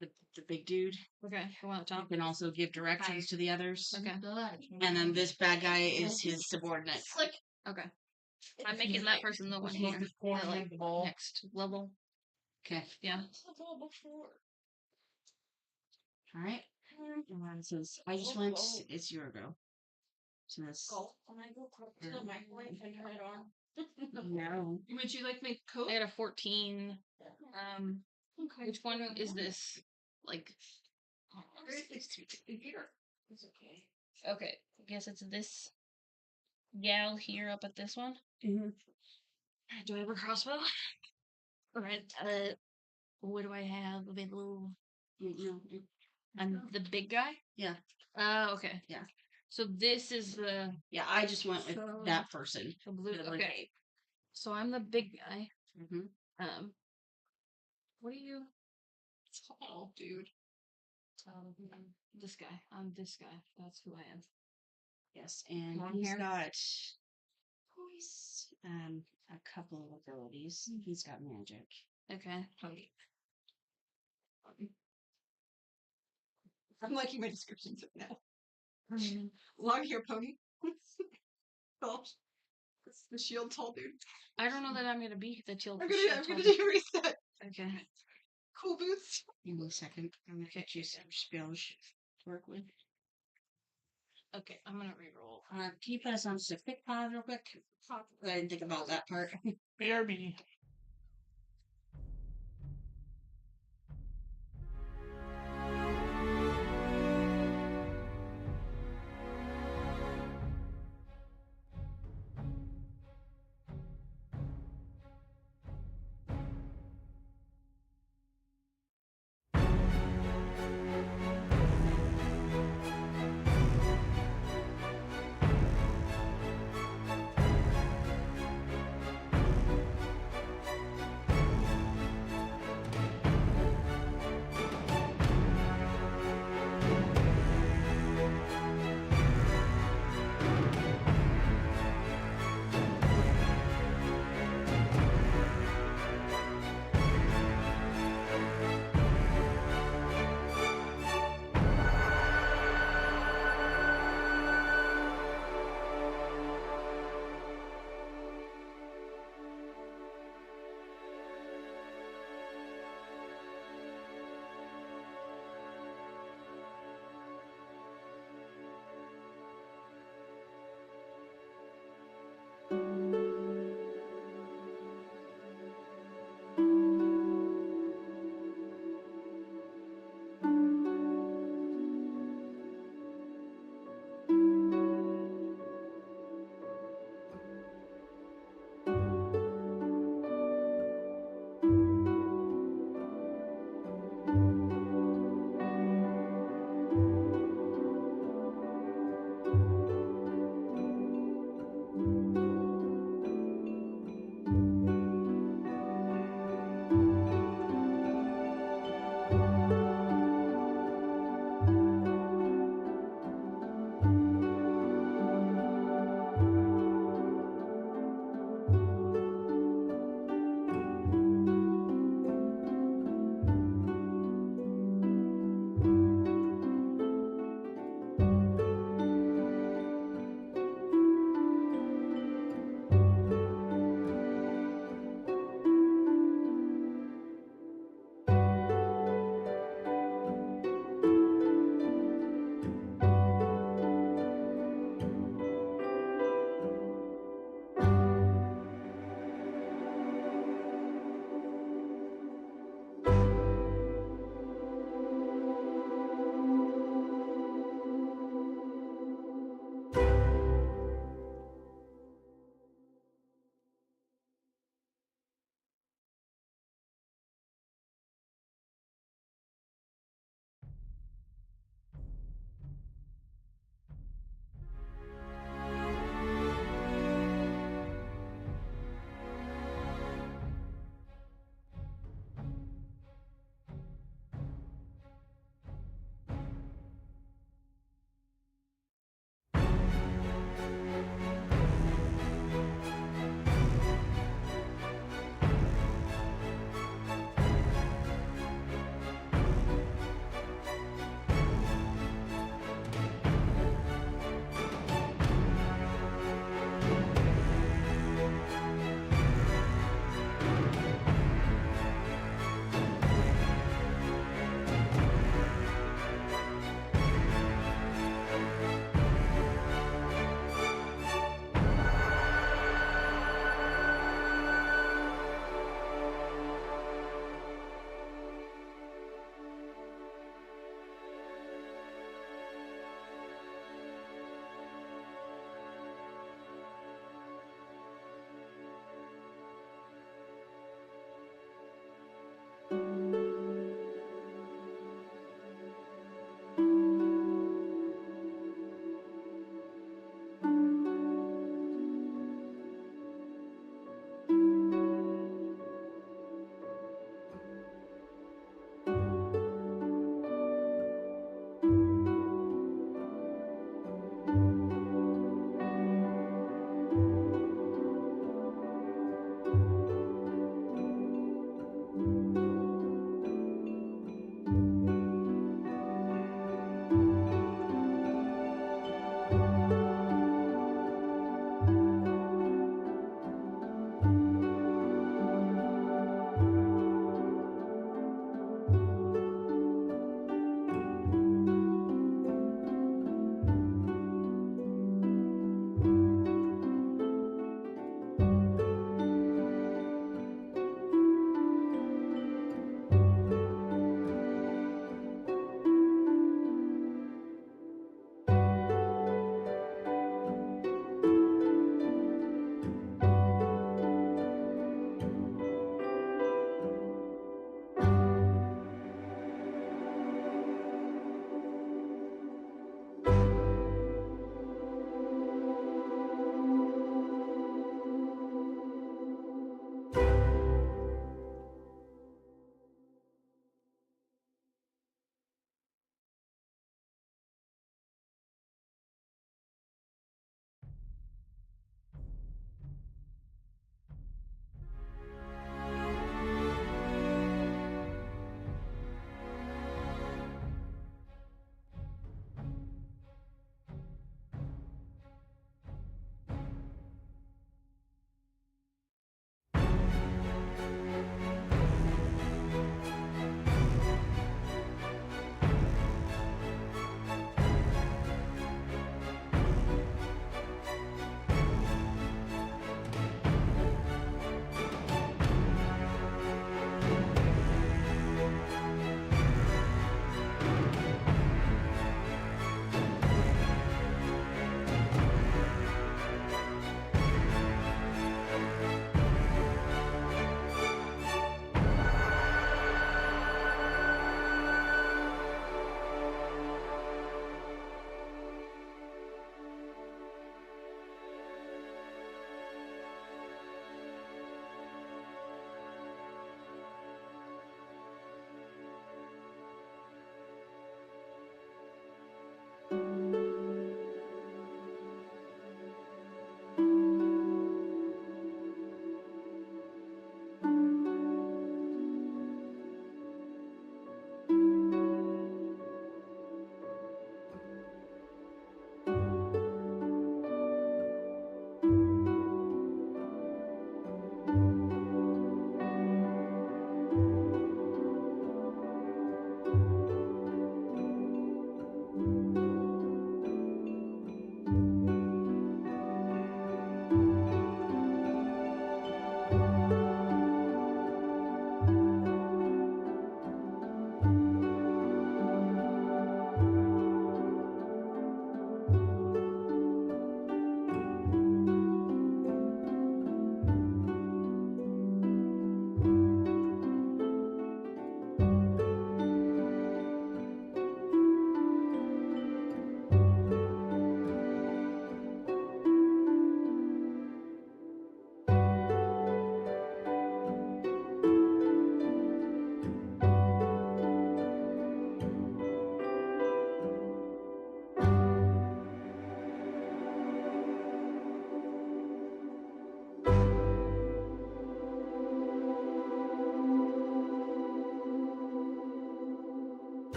the big dude.
Okay, the one at the
You
top.
can also give directions to the others.
Okay.
And then this bad guy is his subordinate.
Okay. I'm making that person the one here. The, like, next level.
Okay.
Yeah.
All right. And so I just went. It's your go. So that's no.
Would you like my coat?
I got a 14.
Okay.
Which one is this? Like,
Here.
It's okay.
okay. I guess it's this gal here up at this one.
Mm-hmm.
Do I have a crossbow? Alright, what do I have available? I'm the big guy?
Yeah.
Okay.
Yeah.
So this is the
Yeah, I just went with
So-
that person.
blue.
The blue
Okay. So I'm the big guy.
Mm-hmm.
What are you?
Tall, dude.
This guy. I'm this guy. That's who I am.
Yes, and
Long
he's
hair.
got a couple of abilities. He's got magic.
Okay.
I'm liking my descriptions right now. Long hair pony. Tall. That's the shield tall dude.
I don't know that I'm gonna be the chill.
I'm gonna do reset.
Okay.
Cool boots.
Give me a second. I'm gonna get you some spells to work with.
Okay, I'm gonna reroll.
Can you put us on some quick pause real quick? I didn't think about that part.
BRB.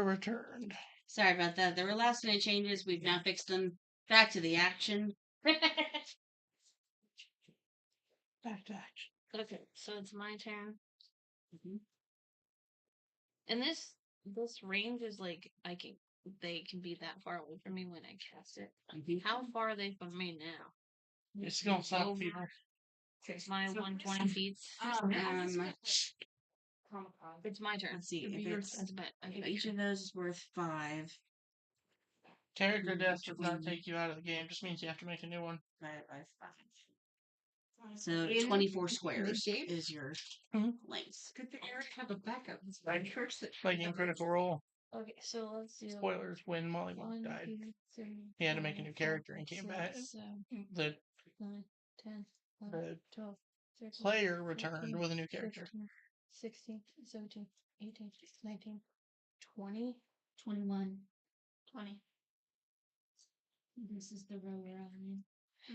returned.
Sorry about that. There were last minute changes. We've now fixed them. Back to the action.
Back to action.
Okay, so it's my turn.
Mhm.
And this range is like they can be that far away from me when I cast it.
Mhm.
How far are they from me now?
It's gonna suck,
Over.
people.
My 120 feet. It's my turn.
Let's see. If
That's about-
if each of those is worth 5,
Character death does not take you out of the game. Just means you have to make a new one.
5 by 5. So
In
24
the
squares
game?
is your
Mhm.
length.
Good thing Eric have a backup. I'm sure that
Like in Critical Role.
Okay, so let's do
Spoilers, when Molly Mock
1,
died,
2, 3,
he had to make a
4,
new
5,
character and came
6,
back.
7,
The
9, 10, 11,
the
12, 13,
player returned
14,
with a new character.
15, 16, 17, 18, 19, 20.
21. 20. This is the row we're on.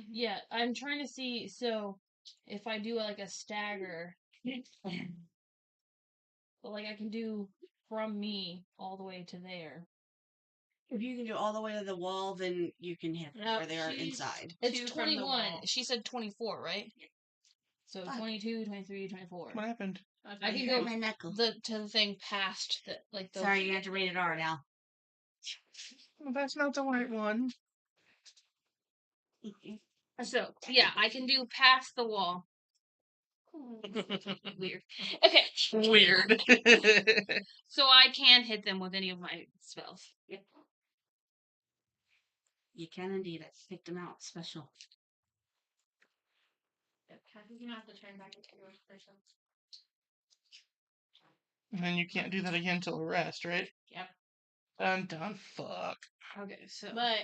Yeah, I'm trying to see. So if I do like a stagger, but like I can do from me all the way to there.
If you can do all the way to the wall, then you can hit them
No,
where they are
she's-
inside.
It's
2 from the
21.
wall.
She said 24, right? So
Fuck.
22, 23, 24.
What happened?
I can
hurt
go
my knuckle.
to the thing past the like the.
Sorry, you have to rated R now.
Well, that's not the right one.
So yeah, I can do past the wall. Weird. Okay,
Weird.
so I can hit them with any of my spells.
You can indeed. I picked them out special.
You don't have to turn back into your person.
And then you can't do that again till the rest, right?
Yep.
Done. Fuck.
Okay, so
But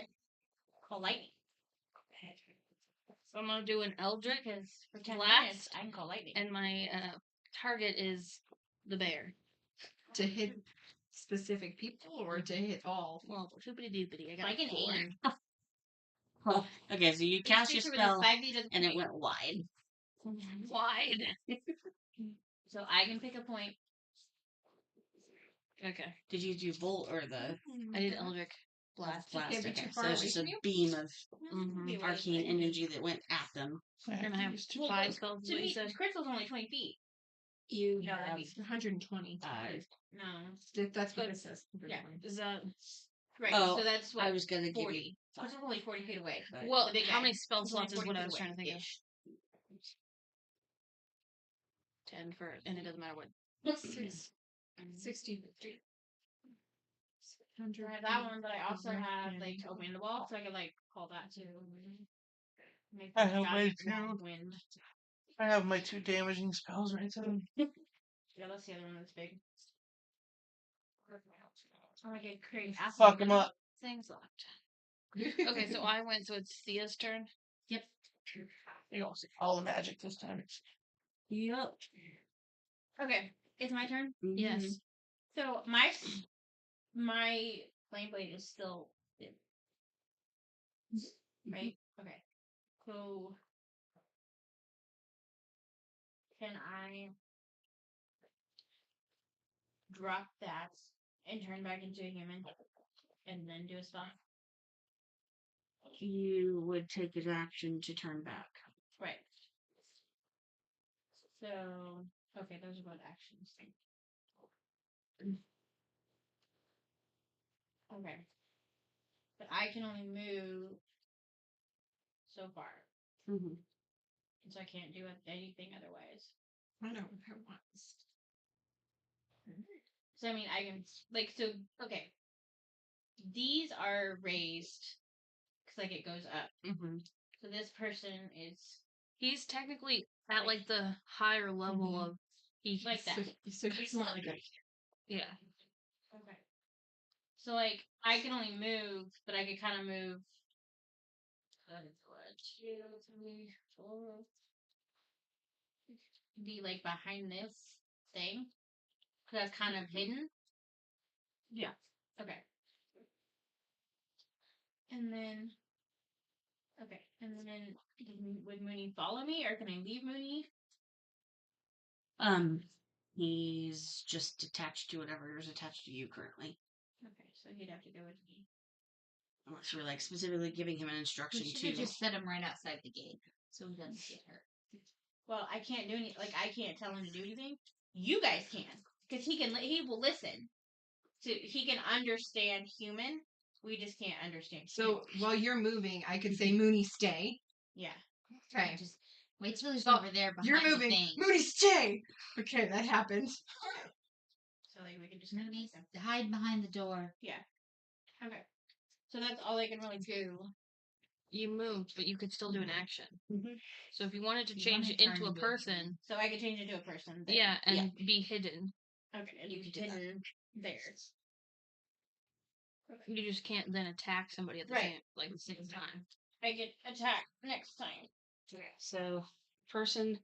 call lightning.
I'm gonna do an Eldritch
Because for 10
Blast,
minutes, I can call lightning.
and my target is the bear.
to hit specific people or to hit all.
Well, hoopity doopity. I got
I can
4.
aim.
Well, okay, so you cast your
Creature within
spell
5 feet of the
and it
point.
went wide.
Wide.
So I can pick a point.
Okay.
Did you do Bolt or the
I did Eldritch Blast.
Blast?
Can't be
Okay,
too
so
far
it's
away
just a
from you?
beam of
Mhm.
arcane energy that went at them.
And I have
Well,
5 spells.
To me, crystal's only 20 feet.
You
No, that'd
have
be
120.
No.
That's what it says.
Yeah.
120.
Is that
Right.
Oh,
So that's what
I was gonna give you
40. Crystal's only 40 feet away.
But-
well?
The big
How
guy.
many spell
It's only
slots is what
40
I
feet
was trying to think of?
away-ish.
10 for, and it doesn't matter what.
60 feet.
I have that one, but I also have like opening the wall, so I could like call that too. Make
I
the
have my
fast
two.
wind.
I have my 2 damaging spells right there.
Yeah, that's the other one that's big. Oh, I get create
Fuck them up.
Things left. Okay, so I went. So it's Thea's turn.
Yep.
You don't see all the magic this time.
Yep.
Okay, it's my turn.
Yes.
So my flame blade is still thin. Right? Okay. So can I drop that and turn back into a human and then do a spell?
You would take an action to turn back.
Right. So okay, those are both actions. Okay. But I can only move so far.
Mm-hmm.
So I can't do anything otherwise.
I don't have once.
So I mean I can like so okay. These are raised because like it goes up.
Mm-hmm.
So this person is
He's technically at like the higher level of he
like that.
So he's not like a
yeah.
Okay. So like I can only move, but I could kind of move. 2, 3, 4. Be like behind this thing, cause that's kind of hidden.
Yeah.
Okay. And then. Okay, and then would Mooney follow me, or can I leave Mooney?
He's just attached to whatever is attached to you currently.
So he'd have to go with me.
Unless you were like specifically giving him an
We
instruction
should
to.
have just set him right outside the gate so he doesn't get hurt.
Well, I can't do any. Like I can't tell him to do anything. You guys can, because he will listen. So he can understand human. We just can't understand.
So while you're moving, I could say, Mooney, stay.
Yeah.
Okay.
Just wait till he's
So,
over there behind
You're
the
moving.
thing.
Mooney, stay. Okay, that happened.
So like we can just
Mooney, hide behind the door.
Yeah. Okay. So that's all I can really do.
You moved, but you could still do an action.
Mhm.
So if you wanted to
You
change
wanna
it into
turn
a
into a
person,
So I could change into a person. There.
yeah, and
Yeah.
be hidden.
Okay. And
You
you
could
can
do that.
hidden there.
You just can't then attack somebody at the
Right.
same time.
I get attacked next time.
So, person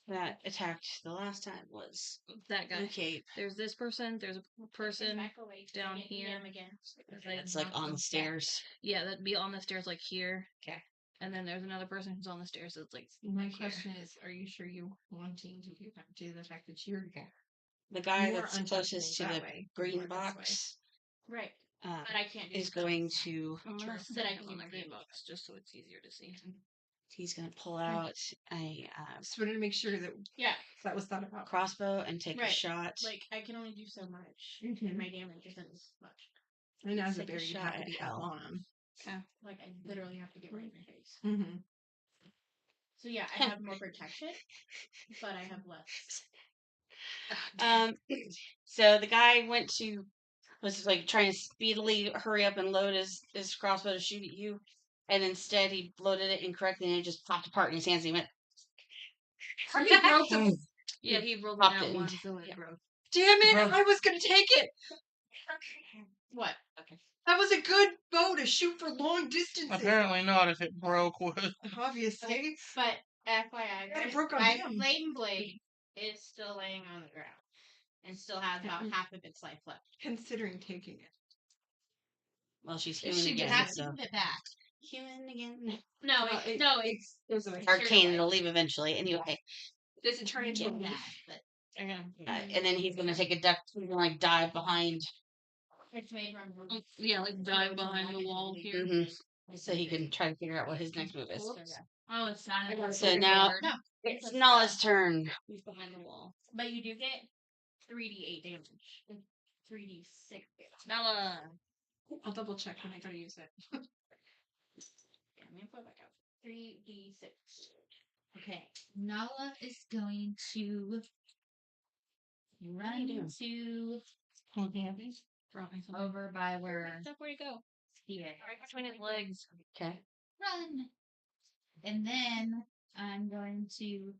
that attacked the last time was
That guy.
the cape.
There's this person. There's a person
Back away
down
Get
here.
him again.
It's like on the stairs.
Yeah, that'd be on the stairs like here.
Okay.
And then there's another person who's on the stairs that's like
My
here.
question is, are you sure you're wanting to do the fact that you're
The guy
more
that's
untouchable
closest to
that
the
way,
green
more this way?
box
Right.
uh,
But I can't do
is
that.
going to.
I'm gonna
That
set
I
him on
can
the
do.
green box just so it's easier to see.
He's going to pull out a
Just wanted to make sure that
Yeah.
that was thought about.
crossbow and take a
Right.
shot.
Like I can only do so much,
Mhm.
and my damage isn't as much.
And as a
Take a
bear, you
shot
have to
at
be
hell.
out on him.
Like I literally have to get right in their face.
Mm-hmm.
So yeah, I have more protection, but I have less.
So the guy was like trying to speedily hurry up and load his crossbow to shoot at you, and instead he loaded it incorrectly and it just popped apart in his hands. And he went,
Yeah, he rolled
Popped
that
it in.
one, so it broke.
Damn it!
Bro.
I was gonna take it.
What?
Okay.
That was a good bow to shoot for long distances.
Apparently not if it broke with.
Obviously.
But FYI,
Yeah, it broke on
my
him.
flame blade is still laying on the ground and still has about half of its life left.
Considering taking it.
Well, she's
She
human
just
again.
Have
So.
to give it back.
Human again.
No,
Well,
it's
There's a way.
Arcane, it'll leave eventually. Anyway,
does it turn into a
Give
leaf?
that, but
and then he's gonna take a duck. He's gonna like dive behind,
It's made from
Yeah, like dive behind the wall here.
so he can try to figure out what his next move is.
Oh, it's not.
So now
No,
it's Nala's turn.
He's behind the wall.
but you do get 3d8 damage. 3d6 damage.
Nala.
I'll double check when I go to use it.
Yeah, I'm gonna put it back out. 3d6.
okay. Nala is going to run to
Dropping something.
over by where
Where'd it go?
here.
Right between his legs.
Okay.
Run. And then I'm going to.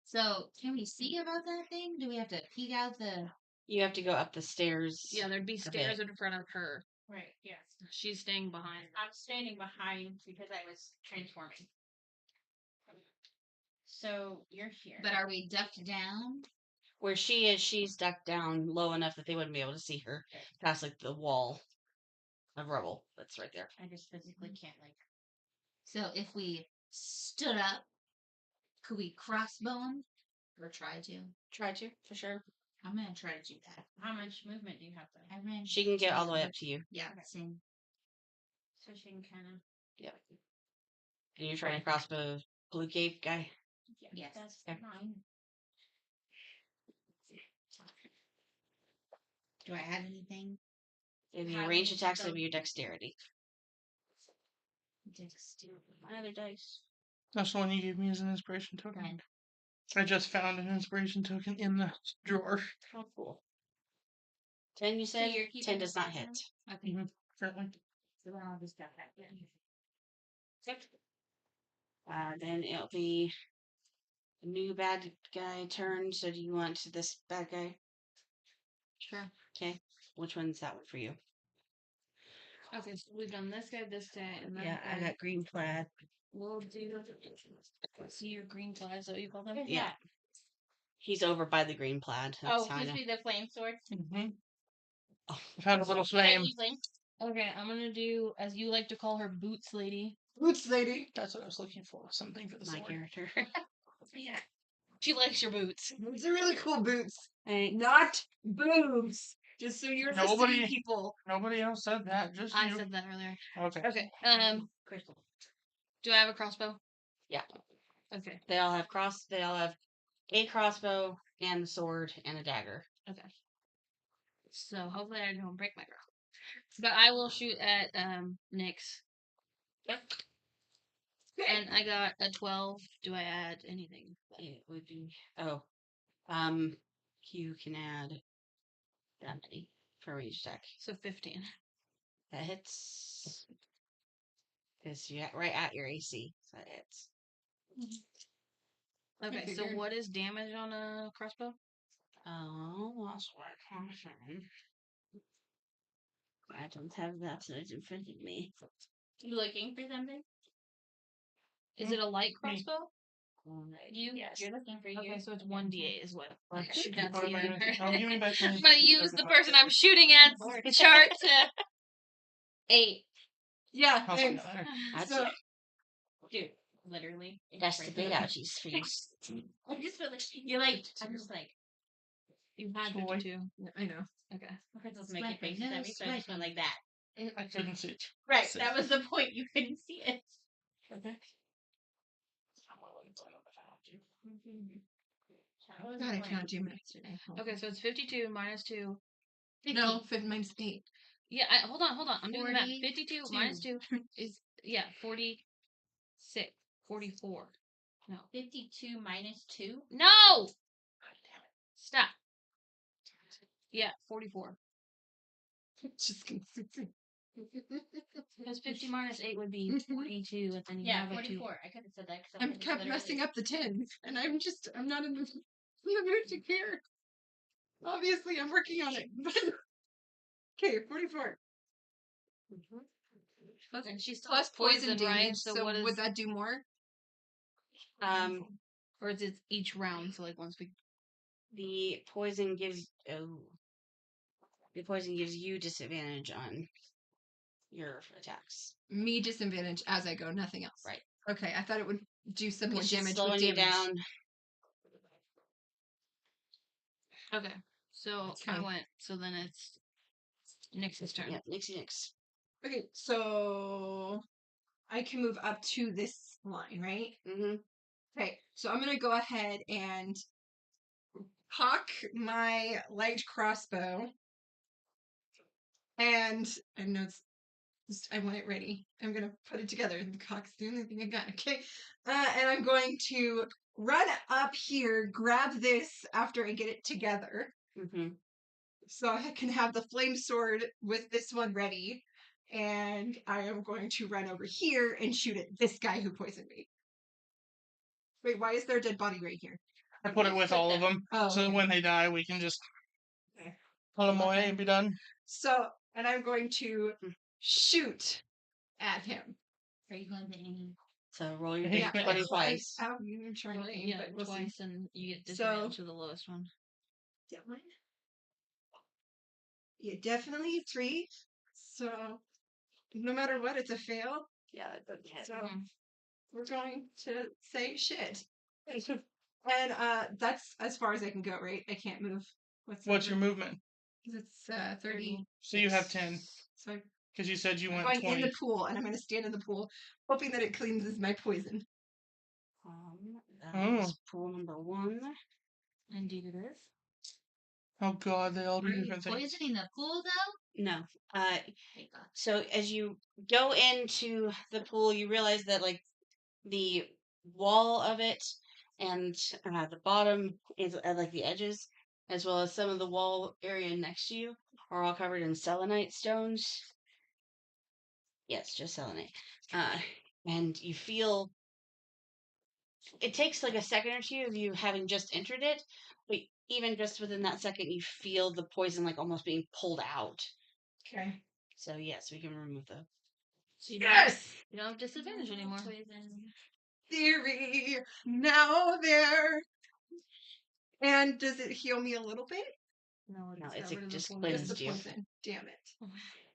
So can we see about that thing? Do we have to peek out the?
You have to go up the stairs.
Yeah, there'd be stairs in front of her.
Right, yes.
She's staying behind.
I'm standing behind because I was transforming. So you're here.
But are we ducked down?
Where she is, she's ducked down low enough that they wouldn't be able to see her past like the wall of rubble that's right there.
I just physically can't like.
So if we stood up, could we crossbow him? Or try to?
Try to, for sure.
I'm gonna try to do that.
How much movement do you have though?
I ran.
She can get all the way up to you.
Yeah, same.
So she can kind of.
Yep. And you're trying to crossbow blue cape guy.
Yeah,
Yes.
that's
Okay.
fine.
Do I add anything?
And your
How
range
many
attacks
spells
will be your dexterity.
My other dice.
That's the one you gave me as an inspiration token.
Right.
I just found an inspiration token in the drawer.
Oh, cool. 10, you said?
you're keeping
10
the
does not
five
hit.
then?
Okay.
Currently.
So then I'll just got that. Yeah.
Then it'll be a new bad guy turn. So do you want this bad guy?
Sure.
Okay. Which one's that one for you?
Okay, so we've done this guy, and then
Yeah, I got green plaid.
we'll do. See your green flags, that what you call them?
Yeah. He's over by the green plaid. That's
Oh,
kinda...
this be the flame sword.
Mm-hmm.
Oh,
I've had a little flame.
Okay, I'm gonna do, as you like to call her, Boots Lady.
Boots lady.
That's what I was looking for. Something for the
my
sword.
character.
Yeah. She likes your boots.
These are really cool boots.
Thanks.
Not boobs. Just so you're
Nobody-
listening, people.
Nobody else said that. Just
I
you.
said that earlier.
Okay.
Okay.
Crystal.
Do I have a crossbow?
Yeah.
Okay.
They all have a crossbow and a sword and a dagger.
Okay. So hopefully I don't break my crossbow. But I will shoot at Nyx.
Yep.
And I got a 12. Do I add anything?
It would be you can add that many for range attack.
So 15.
That hits. Because you're right at your AC. So that hits.
Okay, so
figured.
what is damage on a crossbow?
Oh, that's what I can say. I don't have that in front of me.
You looking for something?
Is it a light crossbow?
You're looking for
Okay,
you.
so it's 1d8 is what.
Okay.
Shoot down
Oh,
to
wait,
you.
wait. Oh, give me back my-
I'm gonna use the person I'm shooting at's chart to 8.
Yeah,
I'll
thanks.
see you later.
That's
So,
it.
Dude, literally.
That's the big ouchies for you.
I just feel like you're like, I'm just like,
You had
Boy.
52.
I know.
Okay.
Crystal's
Swipe
making faces
it,
at
no
me, so I just went
swiping.
like that.
I couldn't see it.
Right,
See.
that was the point. You couldn't see it.
Okay.
God, I cannot do math today.
Okay, so it's 52 minus 2.
No, minus 8.
Yeah, hold on. I'm doing the math. 52 minus 2
42.
is, yeah, 46. 44. No.
52 minus 2?
No! Stop. Yeah, 44.
Just confusing.
Because 50 minus 8 would be 42, and then you
Yeah,
have a 2.
44. I could have said that.
I'm kept messing up the 10s, and I'm not in the mood to care. Obviously, I'm working on it. Okay, 44.
And she's
Plus poison damage,
right? So, what is...
would that do more?
Or is it each round? So, like, once we...
The poison gives you disadvantage on your attacks.
Me disadvantage as I go, nothing else.
Right.
Okay, I thought it would do some more
It's just
damage
slowing
with
you
damage.
down.
Okay. So, I
Okay.
went. So, then it's Nyx's turn.
Yeah, Nix.
Okay, so I can move up to this line, right?
Mm-hmm.
Okay, so I'm gonna go ahead and cock my light crossbow, and I know it's just, I want it ready. I'm gonna put it together. The cock's the only thing I got. Okay, and I'm going to run up here, grab this after I get it together,
Mm-hmm.
so I can have the flame sword with this one ready. And I am going to run over here and shoot at this guy who poisoned me. Wait, why is there a dead body right here?
I put it with all of them,
Oh,
so that
okay.
when they die, we can just
Okay.
put them away and be done.
So, and I'm going to shoot at him.
Are you going to aim?
So roll your
Yeah,
d20 twice.
I'm trying to aim,
Yeah,
but we'll
twice,
see.
and you get
So-
disadvantage to the lowest one.
That one? Yeah, definitely 3. So, no matter what, it's a fail.
Yeah, that doesn't hit.
So,
Mhm.
we're going to say shit. And that's as far as I can go, right? I can't move.
What's your movement?
It's 30.
So you have 10,
So I'm
because you said you went
going
20.
in the pool, and I'm going to stand in the pool, hoping that it cleanses my poison.
That was pool number 1.
Indeed it is.
Oh god, they all do
Are you
different things.
poisoning the pool though?
No.
Thank God.
So as you go into the pool, you realize that like the wall of it and the bottom is like the edges, as well as some of the wall area next to you, are all covered in selenite stones. Yes, just selenite. And you feel it takes like a second or two of you having just entered it, but even just within that second, you feel the poison like almost being pulled out.
Okay.
So yes, we can remove the.
So you don't have disadvantage anymore.
Theory. Now there. And does it heal me a little bit?
No,
No,
got
it's
rid of the
just
poison.
cleansed
Just the
you.
poison. Damn it.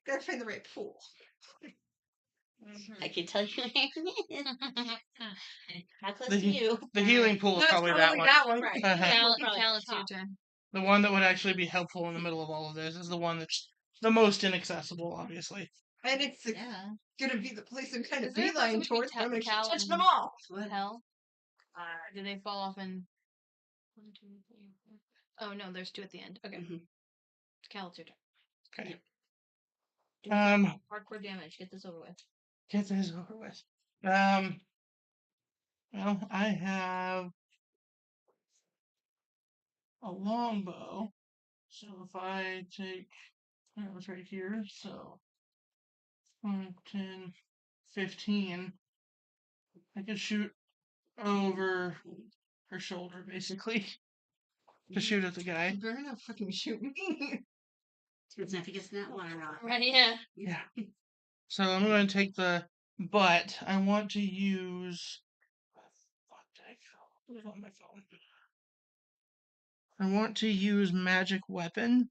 Gotta find the right pool.
I can tell you. How close
The
to you?
The healing pool is
No, it's
probably that one.
that one.
Right.
Uh-huh.
Cal,
Probably
it's your
top.
turn.
The one that would actually be helpful in the middle of all of this is the one that's the most inaccessible, obviously.
And it's
Yeah.
gonna be the place I'm kind
Is
of
there a person
beeline
between
towards. I'm gonna
Cal
touch
and
them all.
Hell? Do they fall off in? 1, 2, 3, 4. Oh no, there's 2 at the end. Okay.
Mhm.
Cal, it's your turn.
Okay.
Do some
Um,
hardcore damage. Get this over with.
get this over with. Well, I have a longbow, so if I take that was right here, so 5, 10, 15, I can shoot over her shoulder, basically, to shoot at the guy.
You better not fucking shoot me.
Depends if he gets that one or not.
Right? Yeah.
Yeah. So I'm going to take the, but I want to use. Fuck, did I put it on my phone? I want to use magic weapon.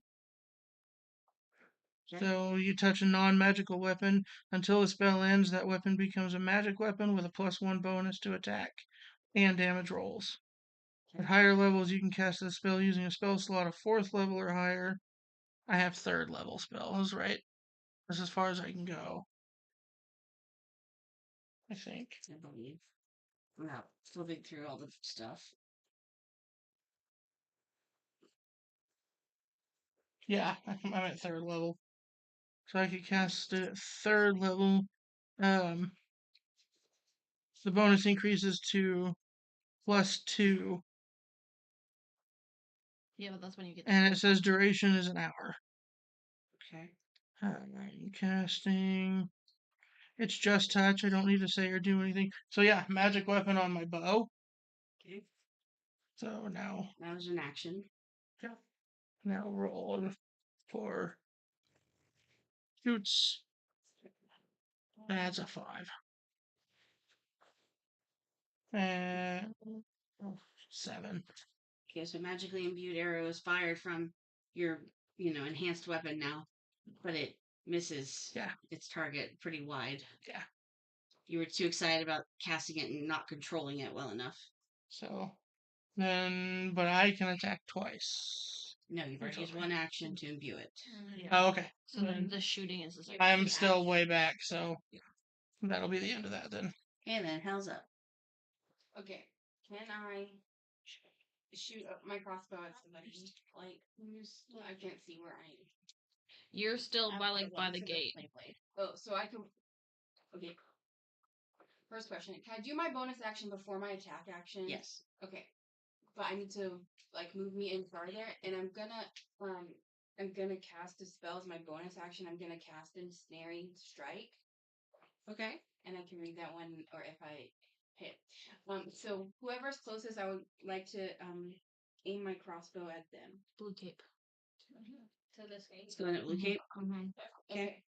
Okay.
So you touch a non-magical weapon until the spell ends. That weapon becomes a magic weapon with a +1 bonus to attack and damage rolls. At higher levels, you can cast the spell using a spell slot of 4th level or higher. I have 3rd level spells, right? That's as far as I can go. I think.
I believe. Well, flipping through all the stuff.
Yeah, I'm at 3rd level. So I could cast it at 3rd level. The bonus increases to +2,
Yeah, but that's when you get.
and it says duration is an hour.
Okay.
I'm casting. It's just touch. I don't need to say or do anything. So yeah, magic weapon on my bow.
Okay.
So now,
That was an action.
now roll for shoots. That's a 5. And 7.
Okay, so magically imbued arrow is fired from your, enhanced weapon now, but it misses
Yeah.
its target pretty wide.
Yeah.
You were too excited about casting it and not controlling it well enough.
So then, but I can attack twice.
No, you've already used one action to imbue it.
Yeah.
Oh, okay.
So the shooting is the second.
I'm still way back, so that'll be the end of that then.
Okay, then hell's up.
Okay. Can I shoot up my crossbow at somebody? Like, I can't see where I am.
You're still by the gate.
Oh, so I can. Okay. First question: can I do my bonus action before my attack action?
Yes.
Okay. But I need to move me in farther, and I'm gonna cast a spell as my bonus action. I'm gonna cast Ensnaring Strike.
Okay.
And I can read that one, or if I hit. So whoever's closest, I would like to aim my crossbow at them.
Blue cape.
To this guy.
Let's go in at Blue Cape.
Okay.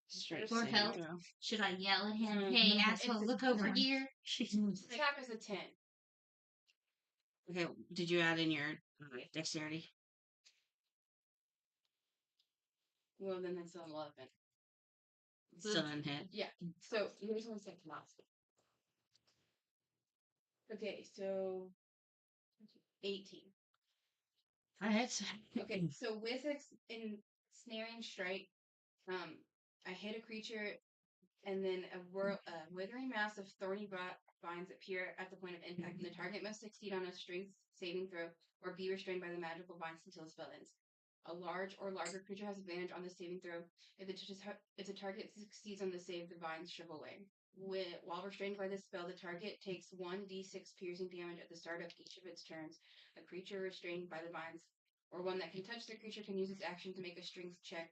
Straight
For
saving
help.
throw.
Should I yell at him? Hey, asshole, look over here.
Attack is a 10.
Okay, did you add in your dexterity?
Well, then that's 11.
Still didn't hit.
Yeah. So here's one second last. Okay, so 18.
Alright.
Okay, so with Ensnaring Strike, I hit a creature, and then a withering mass of thorny vines appear at the point of impact, and the target must succeed on a strength saving throw or be restrained by the magical vines until the spell ends. A large or larger creature has advantage on the saving throw. If the target succeeds on the save, the vines shrivel away. While restrained by this spell, the target takes 1d6 piercing damage at the start of each of its turns. A creature restrained by the vines, or one that can touch the creature, can use its action to make a strength check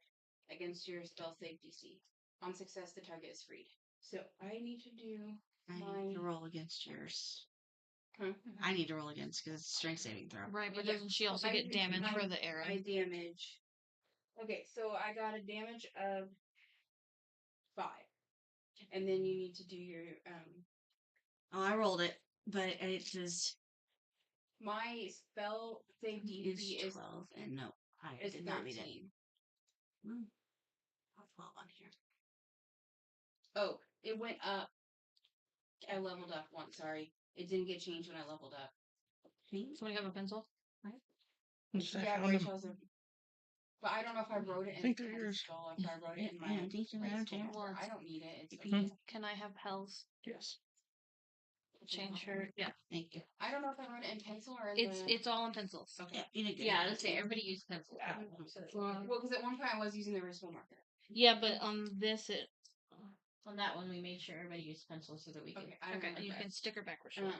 against your spell save DC. On success, the target is freed. So I need to do
I need to roll against yours.
Huh?
I need to roll against because it's strength saving throw.
Right, but doesn't she also get damage for the arrow?
I damage. Okay, so I got a damage of 5. And then you need to do your
Oh, I rolled it, but it says
my spell save DC is
12, and no, I
is
did not meet it.
13.
I'll 12 on here.
Oh, it went up. I leveled up once, sorry. It didn't get changed when I leveled up.
Someone have a pencil?
Just I
Yeah,
found
Rachel
them.
has a. But I don't know if I wrote it
I
in
think they're yours.
pencil, if I wrote it in my
Yeah, I think they're
like,
around
school
here.
marker. I don't need it. It's
Mhm.
okay.
Can I have Hell's
Yes.
change her? Yeah,
Thank you.
I don't know if I wrote it in pencil or in the.
it's all in pencils.
Okay.
Yeah, you did good.
Yeah, let's say everybody use pencil.
Well, because at one point I was using the original marker.
Yeah, but on this it.
On that one, we made sure everybody used pencil so that we could.
Okay, I
Okay,
remember
you
that.
can sticker backwards.
Um,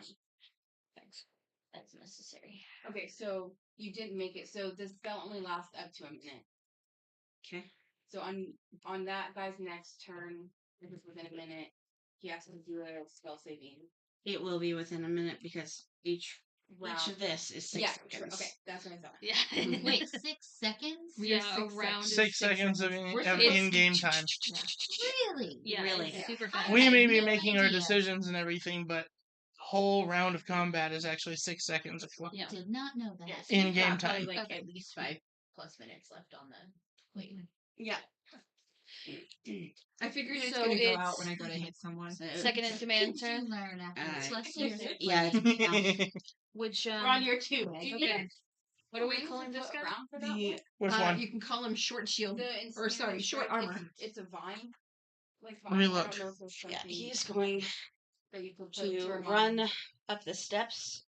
Thanks.
That's necessary.
Okay, so you didn't make it. So the spell only lasts up to a minute.
Okay.
So on that guy's next turn, if it's within a minute, he has to do a spell saving
It will be within a minute because each
round.
of this is 6
Yeah,
seconds.
okay, that's what I thought.
Yeah.
Wait, 6 seconds?
Yeah,
Six
a round is
6 seconds of
We're
of
supposed to-
in-game time.
Really?
Yeah,
Really?
it's super
I
fast.
We
had
may be
no
making our
idea.
decisions and everything, but the whole round of combat is actually 6 seconds.
Yeah.
Did not know that.
Yeah,
In
you've
game
got probably
time.
like
Okay.
at least 5+ minutes left on the. Wait.
Yeah.
I figured it's
So
gonna go
it's-
out when I go to hit someone.
So,
Second in command
Did you
turn,
learn after this
Uh,
last year?
yeah, it's,
which
We're on year 2.
okay. What are we calling this guy?
Around for that
the
one?
Which one?
You can call him short shield.
The
Or sorry,
ensnaring
short
strike,
armor.
It's a vine. Like vine.
Let me
I
look.
don't know if there's
yeah,
something
he's going
that you could put
to
remind
run
you.
up the steps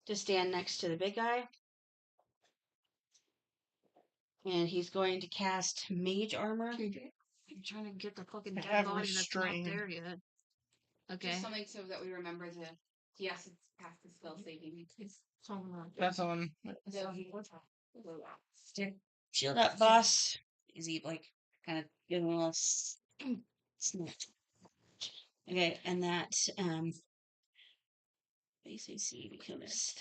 to stand next to the big guy. And he's going to cast Mage Armor.
I'm trying to get the fucking
I
dead
have
body that's not
restrained.
there yet. Okay.
Just something so that we remember to. He has to cast the spell saving.
That's on.
So
Shield up, boss. Is he like kind of giving a little snap? Okay, and that ACC becomes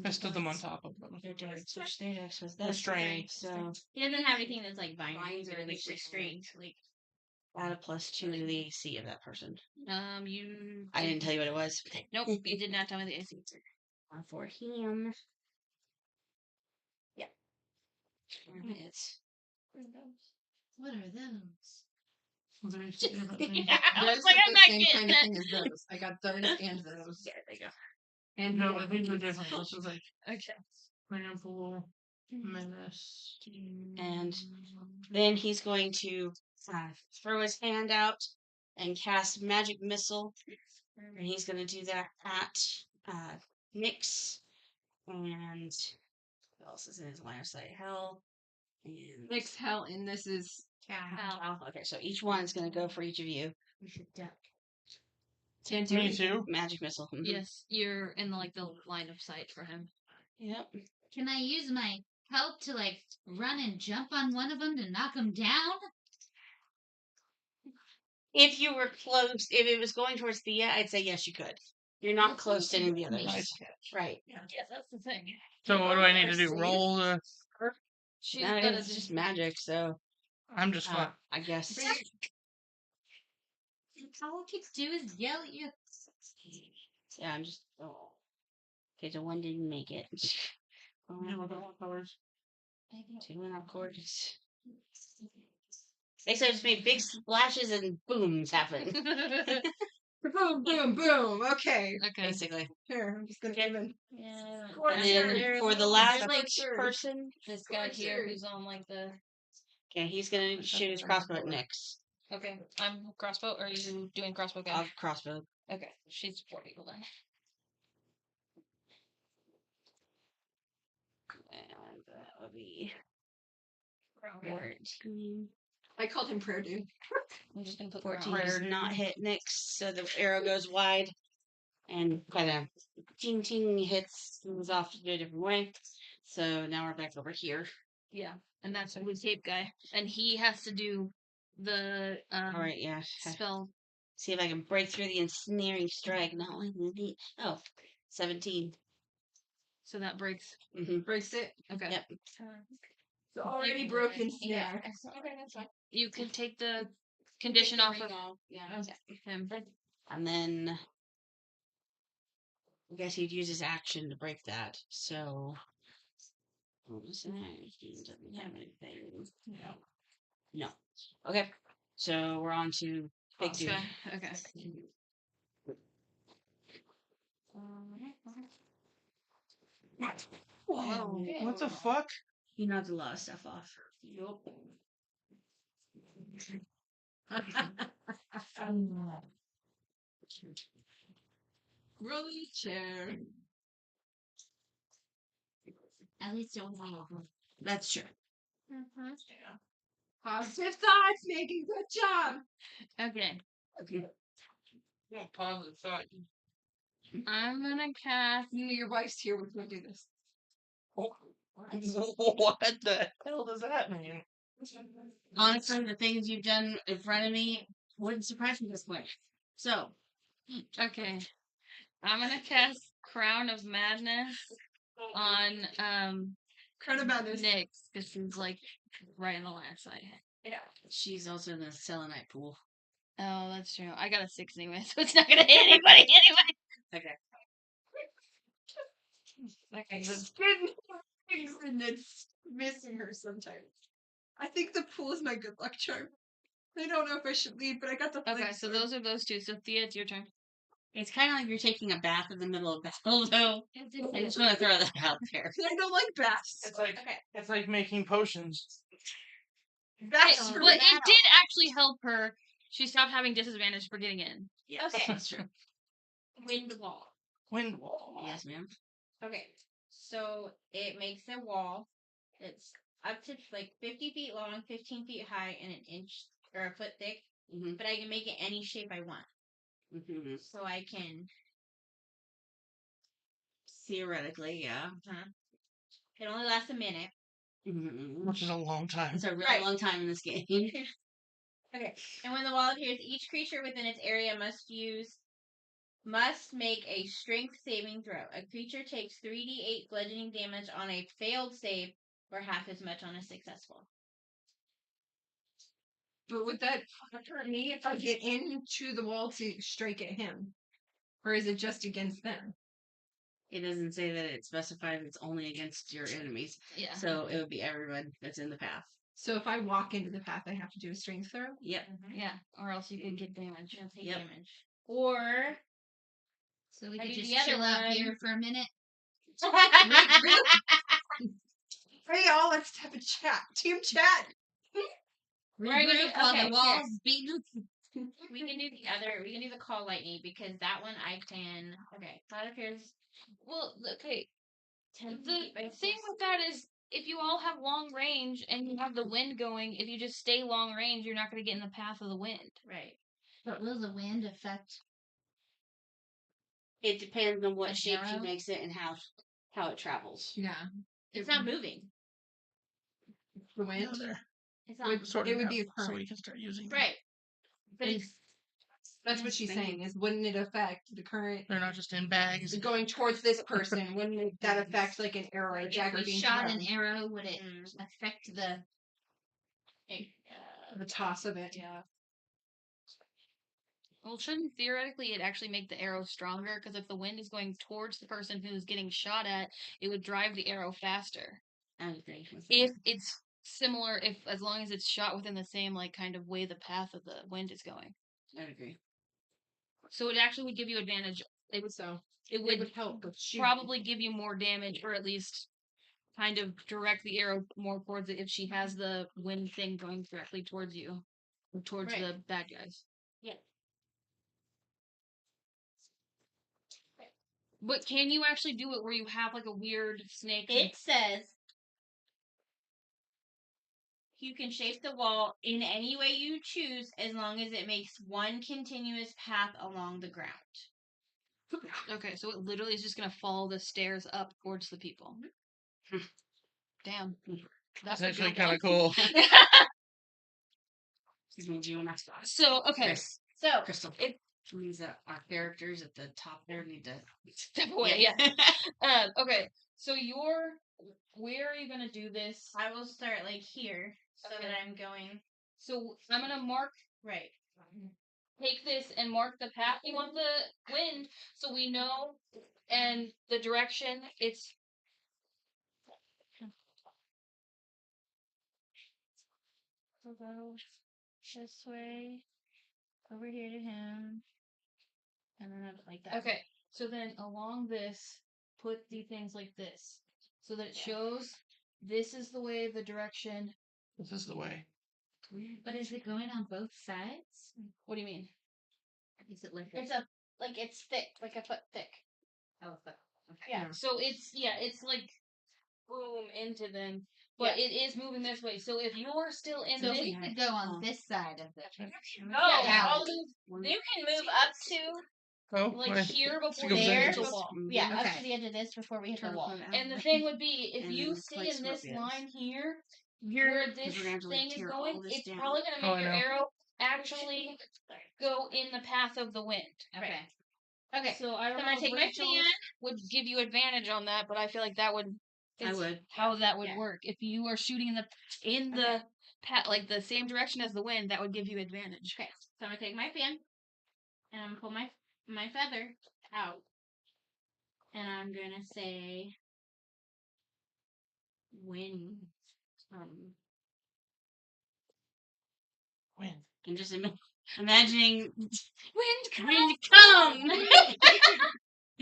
I stood them on top of them.
their dex, which their dex was that
Restrained.
So
He doesn't have anything that's like
Vines
vines
or
or like
restrained.
restrained. Like
add a +2 to the AC of that person.
You.
I didn't tell you what it was.
Nope, you did not tell me the AC.
For him. Yeah. It's
What are those?
I
Those
was like,
are
I'm
the
not
same
getting
kind of
it.
thing as those. I got those and those.
yeah, there you go.
And
No, but these are different. This is like
Okay.
Trample, Menace.
And then he's going to throw his hand out and cast Magic Missile. And he's going to do that at Nyx. And who else is in his line of sight? Hell. And
Nyx, Hell, and this is
Cal. Okay, so each one is going to go for each of you.
We should duck.
can't do
Me
anything.
too.
Magic Missile. Mhm.
Yes, you're in like the line of sight for him.
Yep.
Can I use my help to like run and jump on one of them to knock them down?
If you were close, if it was going towards Thea, I'd say yes, you could. You're not close to any of the others.
Nice catch.
Right.
Yeah, that's the thing.
So what do I need to do?
Safe.
Roll the.
She's
No,
gonna
it's just magic, so
I'm just fine.
I guess.
All I keeps do is yell at you.
Yeah, I'm just. Oh. Okay, so one didn't make it.
colors.
Two went up course. They said just made big splashes and booms happen.
boom, boom, boom. Okay.
Okay.
Basically.
Here, I'm just gonna even.
yeah.
And then for the last
Sure.
person,
This guy here who's on like the.
okay, he's gonna shoot his crossbow at Nyx.
Okay, I'm crossbow. Or are you doing crossbow guy?
I'll crossbow.
Okay, she's 4 people then.
And that would be 14.
I called him Pro Dude.
I'm just gonna put
14
Crown.
does not hit Nyx, so the arrow goes wide and kind of ting ting hits, moves off to a different way. So now we're back over here.
Yeah, and that's the cape guy, and he has to do the
All right, yeah.
spell.
See if I can break through the ensnaring strike. Not like the 17.
So that breaks.
Mm-hmm.
Breaks it.
Okay.
Yep.
So already broken
Yeah.
snare.
Okay, that's fine.
You can take the condition off of
Yeah.
him.
And then I guess he'd use his action to break that. So what was that? He doesn't have anything. No. Okay. So we're on to big dude.
Okay.
Whoa, what the fuck?
He knocked a lot of stuff off.
Yup. Rolly chair.
At least don't have.
That's true.
Positive thoughts, making good job.
Okay.
What positive thought?
I'm gonna cast.
Your wife's here. We're gonna do this.
What the hell does that mean?
Honestly, the things you've done in front of me wouldn't surprise me this much. So,
Okay. I'm gonna cast Crown of Madness on
Crown of Madness.
Nyx because she's like right in the last side.
Yeah.
she's also in the selenite pool.
Oh, that's true. I got a 6 anyway, so it's not gonna hit anybody anyway.
Okay.
Okay. Skin things and it's missing her sometimes. I think the pool is my good luck charm. I don't know if I should leave, but I got the
Okay, so those are those two. Sophia, it's your turn.
It's kind of like you're taking a bath in the middle of battle, though. I just want to throw that out there.
I don't like baths.
It's like making potions.
Baths for
But it
battle.
did actually help her. She stopped having disadvantage for getting in.
Yes,
Okay.
that's true.
Wind wall.
Wind wall.
Yes, ma'am.
Okay. So it makes a wall that's up to like 50 feet long, 15 feet high, and an inch or a foot thick.
Mm-hmm.
But I can make it any shape I want.
Mm-hmm.
So I can.
Theoretically, yeah.
It only lasts a minute.
Mm-hmm.
Which is a long time.
It's a really
Right.
long time in this game.
Okay. And when the wall appears, each creature within its area must make a strength saving throw. A creature takes 3d8 bludgeoning damage on a failed save, or half as much on a successful.
But would that hurt me if I get into the wall to strike at him? Or is it just against them?
It doesn't say that it specifies it's only against your enemies.
Yeah.
So it would be everyone that's in the path.
So if I walk into the path, I have to do a strength throw?
Yep.
Yeah. Or else you could get damage.
Take
Yep.
damage. Or
So we
I
could
do
just
the other
chill out
one.
here for a minute.
Hey, y'all, let's have a chat. Team chat.
Right,
Regroup while
okay,
the wall's beating.
we can do the other. We can do the call lightning because that one I can. Okay, that appears
Well, okay.
10
The
feet by
thing
6.
with that is, if you all have long range and you have the wind going, if you just stay long range, you're not going to get in the path of the wind.
Right.
But will the wind affect?
It depends on what
An
shape she
arrow?
makes it and how it travels.
Yeah.
It's not moving.
The wind.
No, they're
It's not.
Would-
sorting
it would be a
out so
current.
we can start using them.
Right. But it's
That's what she's saying, is wouldn't it affect the current
They're not just in bags.
going towards this person? Wouldn't that affect like an arrow or a dagger
If we
being
shot
thrown?
an arrow, would it affect the?
The toss of it, yeah.
Well, shouldn't theoretically it actually make the arrow stronger? Because if the wind is going towards the person who's getting shot at, it would drive the arrow faster.
I agree with
If
that.
it's similar, as long as it's shot within the same like kind of way the path of the wind is going,
I agree.
so it actually would give you advantage. It would
So
it
it
would
would help with shooting.
probably give you more damage, or at least kind of direct the arrow more towards it if she has the wind thing going directly towards you, or towards
Right.
the bad guys.
Yeah.
But can you actually do it where you have like a weird snake?
It says you can shape the wall in any way you choose as long as it makes one continuous path along the ground.
Okay, so it literally is just gonna follow the stairs up towards the people. Damn,
That's
a
actually
good
kind
one.
of cool.
Excuse me, do you want to
So okay,
So
Crystal?
It-
Means that our characters at the top there need to
step away. Yeah. Okay, so where are you gonna do this?
I will start like here so
Okay.
that I'm going
So I'm gonna mark.
right.
Take this and mark the path you want the wind, so we know, and the direction. It's
We'll go this way, over here to him, and then up like that.
okay. So then along this, put the things like this. so that it shows this is the way, the direction.
This is the way.
But is it going on both sides?
What do you mean?
Is it like
It's thick, like a foot thick.
oh, but
Yeah. So it's like boom into them, but it is moving this way. So if you're still in
so
this,
we could go on this side of the
Oh,
Yeah.
you can move up to
Oh,
like
right.
here before
So
you
go
hit
there.
the wall.
up
Okay.
to the edge of this before we hit the wall.
And the thing would be, if
And
you
then
stay
place
in this
Scorpions.
line here, where this
we're gonna have to, like,
thing is
tear
going,
all this
it's
down.
probably going to
Oh,
make
I
your
know.
arrow actually go in the path of the wind.
Okay.
Okay.
So I don't
I'm
know
gonna
if
take my
Rachel
fan.
would give you advantage on that, but I feel like that would.
I
It's
would.
how that would
Yeah.
work. If you are shooting in the like the same direction as the wind, that would give you advantage.
Okay. So I'm gonna take my fan and I'm gonna pull my feather out. And I'm gonna say wind.
When?
And just imagining
Wind
come.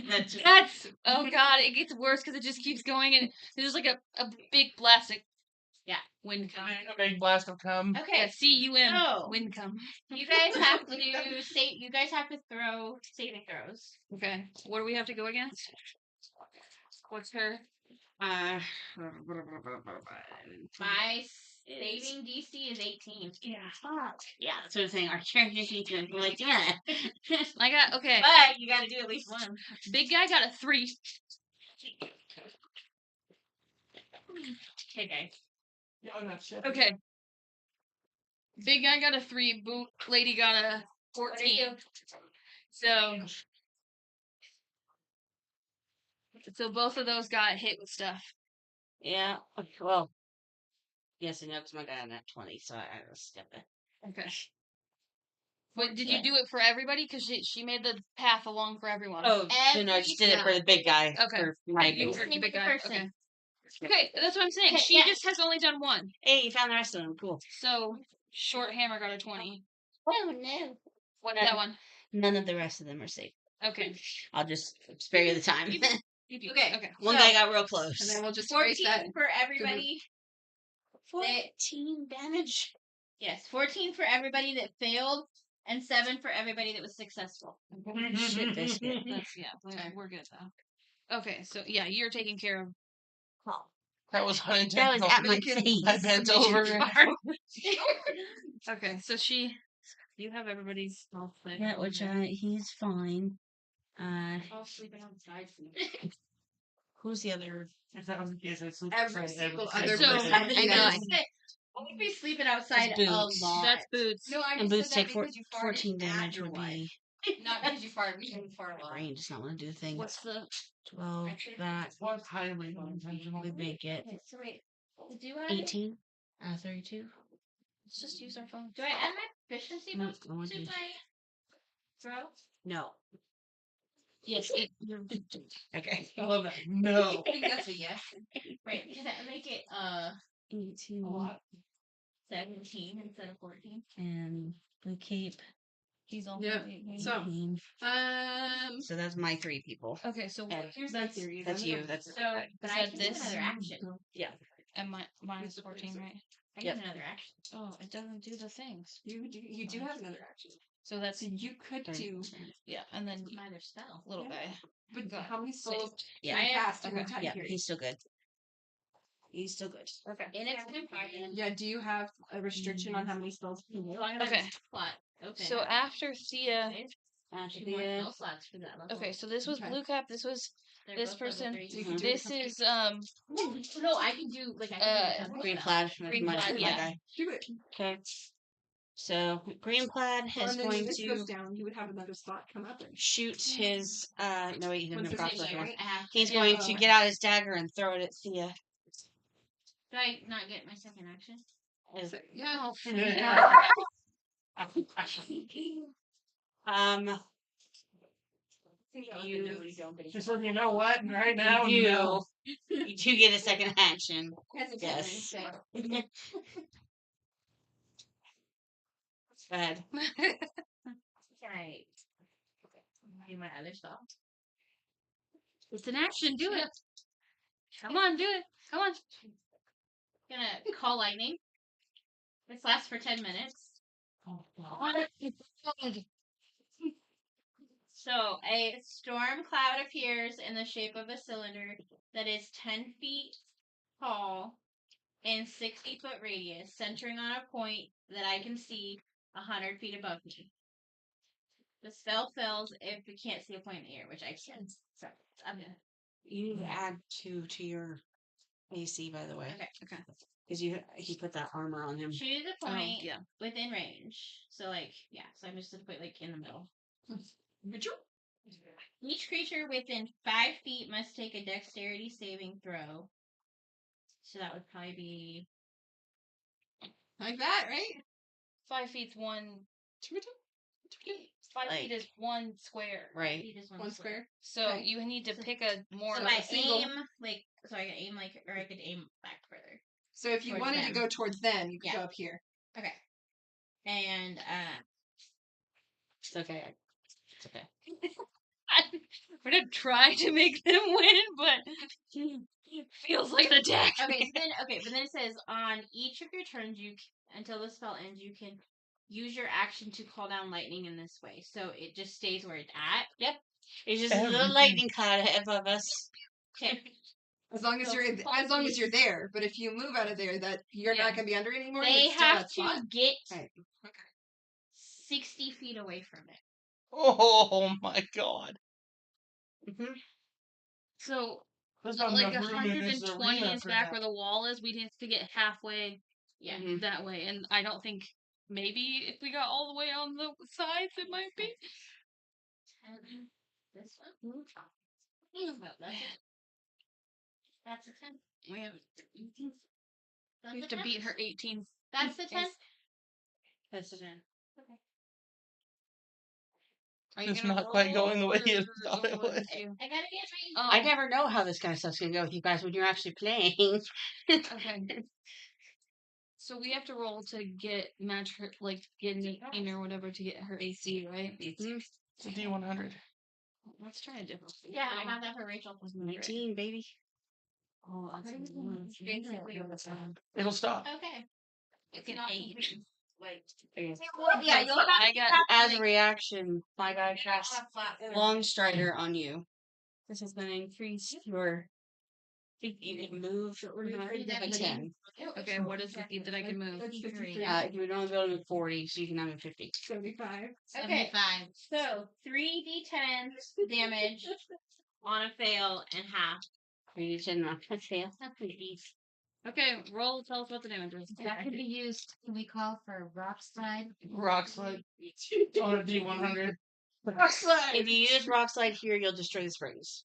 That's
That's oh god, it gets worse because it just keeps going and there's like a big blast of wind coming.
A big blast will come.
Okay.
Yeah, CUM
So-
wind come.
You guys have to say. You guys have to throw saving throws.
Okay, what do we have to go against? What's her?
My saving DC is 18.
yeah, that's what I'm saying. Our character sheet's gonna be like, yeah.
I got okay.
But you gotta do at least one.
Big guy got a 3.
Okay, guys.
Oh, no, shit.
Okay. Big guy got a 3. Boot lady got a 14. So both of those got hit with stuff.
Yeah. Okay, well. Yes, I know because my guy had that 20, so I had to step it.
Okay. But did you do it for everybody? Because she made the path along for everyone.
Oh, no, I just did it for the big guy.
Okay.
For my
You
big
were the big
the
guy.
person.
Okay. Okay, that's what I'm saying.
Okay,
She
yeah.
just has only done 1.
Hey, you found the rest of them. Cool.
So short hammer got a 20.
Oh no.
What that one?
None of the rest of them are safe.
Okay.
I'll just spare you the time.
Okay.
Okay.
One
So-
guy got real close.
And then we'll just erase
14
that.
for everybody.
14 damage.
Yes, 14 for everybody that failed, and 7 for everybody that was successful.
Shit, biscuit.
That's we're good though. Okay, so yeah, you're taking care of.
That was
That
unintentional.
was at my face.
I bent over.
Okay, so you have everybody's all set.
Yeah, which he's fine.
All sleeping outside.
Who's the other?
If that was the case, I'd sleep
Every
right there
single
with
other
the
person.
I know.
I would be sleeping outside a
Boots.
lot.
That's boots.
No, I
And
just
boots
said that
take
because you farted
14
at
damage
your
would
wife.
be.
Not because you farted, because you farted a
My
lot.
brain does not want to do things.
What's the
12. That
was highly unintentional.
would make it
Okay, so wait. Did you add
18. 32.
let's just use our phone.
Do I add my proficiency
No,
bonus
I want
to
you-
my throw?
No.
Yes,
Okay.
I love that. No.
I think that's a yes.
Right, because that would make it
18.
17 instead of 14.
And blue cape.
he's all.
Yep. So,
18. So that's my 3 people.
Okay, so
And
here's my theory.
that's you. That's
So, but I
Is that
can do
this?
another action.
and minus 14, right?
I
Yep.
need another action.
Oh, it doesn't do the things.
You do have another action.
So that's
So you could do,
yeah, and then
My other spell.
little
Yeah.
guy.
but
Go.
how many spells
Yeah.
can you cast in
Okay.
one time
Yeah,
period?
he's still good. He's still good.
Okay.
And it's confined.
Yeah, do you have a restriction on how many spells you can use?
Okay.
Slot open.
So after Thea,
Two more
Actually,
spell slots for that level.
okay, so this was
Okay.
blue cap. This was
They're
this
both level
person.
3.
So you can do it
This is
No, I can do like I can do another
green
spell.
plaid.
Green
my,
plaid,
my
yeah.
guy.
Do it.
Okay. So green plaid
Or
is
then when
going
this goes
to
down, you would have another slot come up. And
shoot his. No, wait, he's
Once
going to
it's
crossbow.
in there,
I have
He's
to-
going to get out his dagger and throw it at Thea.
Do I not get my second action?
As-
so, yeah.
You
Just so you know what, right now,
do.
no.
You do get a second action.
Hasn't
Yes.
been
Go ahead.
Right. Do my other spell. It's an action. Do it.
Come on, do it. Come on.
Gonna call lightning. This lasts for 10 minutes. So a storm cloud appears in the shape of a cylinder that is 10 feet tall and 60-foot radius, centering on a point that I can see 100 feet above me. The spell fails if we can't see a point in the air, which I can. So I'm gonna.
You need to add 2 to your AC, by the way.
Okay.
Because he put that armor on him.
Choose a point
yeah.
within range. So so I'm just gonna put in the middle. Each creature within 5 feet must take a dexterity saving throw. So that would probably be
Like that, right?
5 feet's one. 5 feet is one square.
Right.
5 feet is
One square.
So
Okay.
you need to pick a more.
So
like
I
a single.
aim so I can aim or I could aim back further.
So if you
Towards
wanted
them.
to go towards them, you could
Yeah.
go up here.
Okay. And
It's okay. It's okay.
We're gonna try to make them win, but it feels like an attack.
but then it says on each of your turns until the spell ends, you can use your action to call down lightning in this way. So it just stays where it's at.
Yep. It's just a little lightning cloud above us.
Okay.
As long as you're there. But if you move out of there, that you're not gonna be under anymore.
They
it's still
have
that spot?
to get
Right.
60 feet away from it.
Oh my god.
So
There's not
like
enough room in this
120
arena
is
for
back
that.
where the wall is. We'd have to get halfway
Yeah.
that way, and I don't think maybe if we got all the way on the sides, it might be.
This one. That's a 10.
We have
That's a
to
10.
beat her 18.
That's the 10.
That's it.
Are you
It's
gonna
not quite
roll,
going the way
or
you
is
thought it
going
would.
to-
I gotta get
Oh,
I never know how this kind of stuff's gonna go with you guys when you're actually playing.
Okay. So we have to roll to match her, get an 18 or whatever to get her AC, right?
It's a D100.
Let's try a different.
Yeah, I got that for Rachel.
19, baby.
Oh, that's a one.
It'll stop.
Okay.
It's an 8.
Yeah, you'll have
I got
As a reaction, my guy casts Long Strider on you. This is going to increase your. You can move by 10.
Okay, what is the feat that I can move?
You would only be able to move 40, so you can now move 50.
75.
Okay.
75.
So 3d10 damage on a fail and half.
3d10 on a fail. That's pretty easy.
Okay, roll. Tell us what the damage is.
That could be used. Can we call for rock slide?
Rock slide. On a D100.
If you use Rock Slide here, you'll destroy the springs.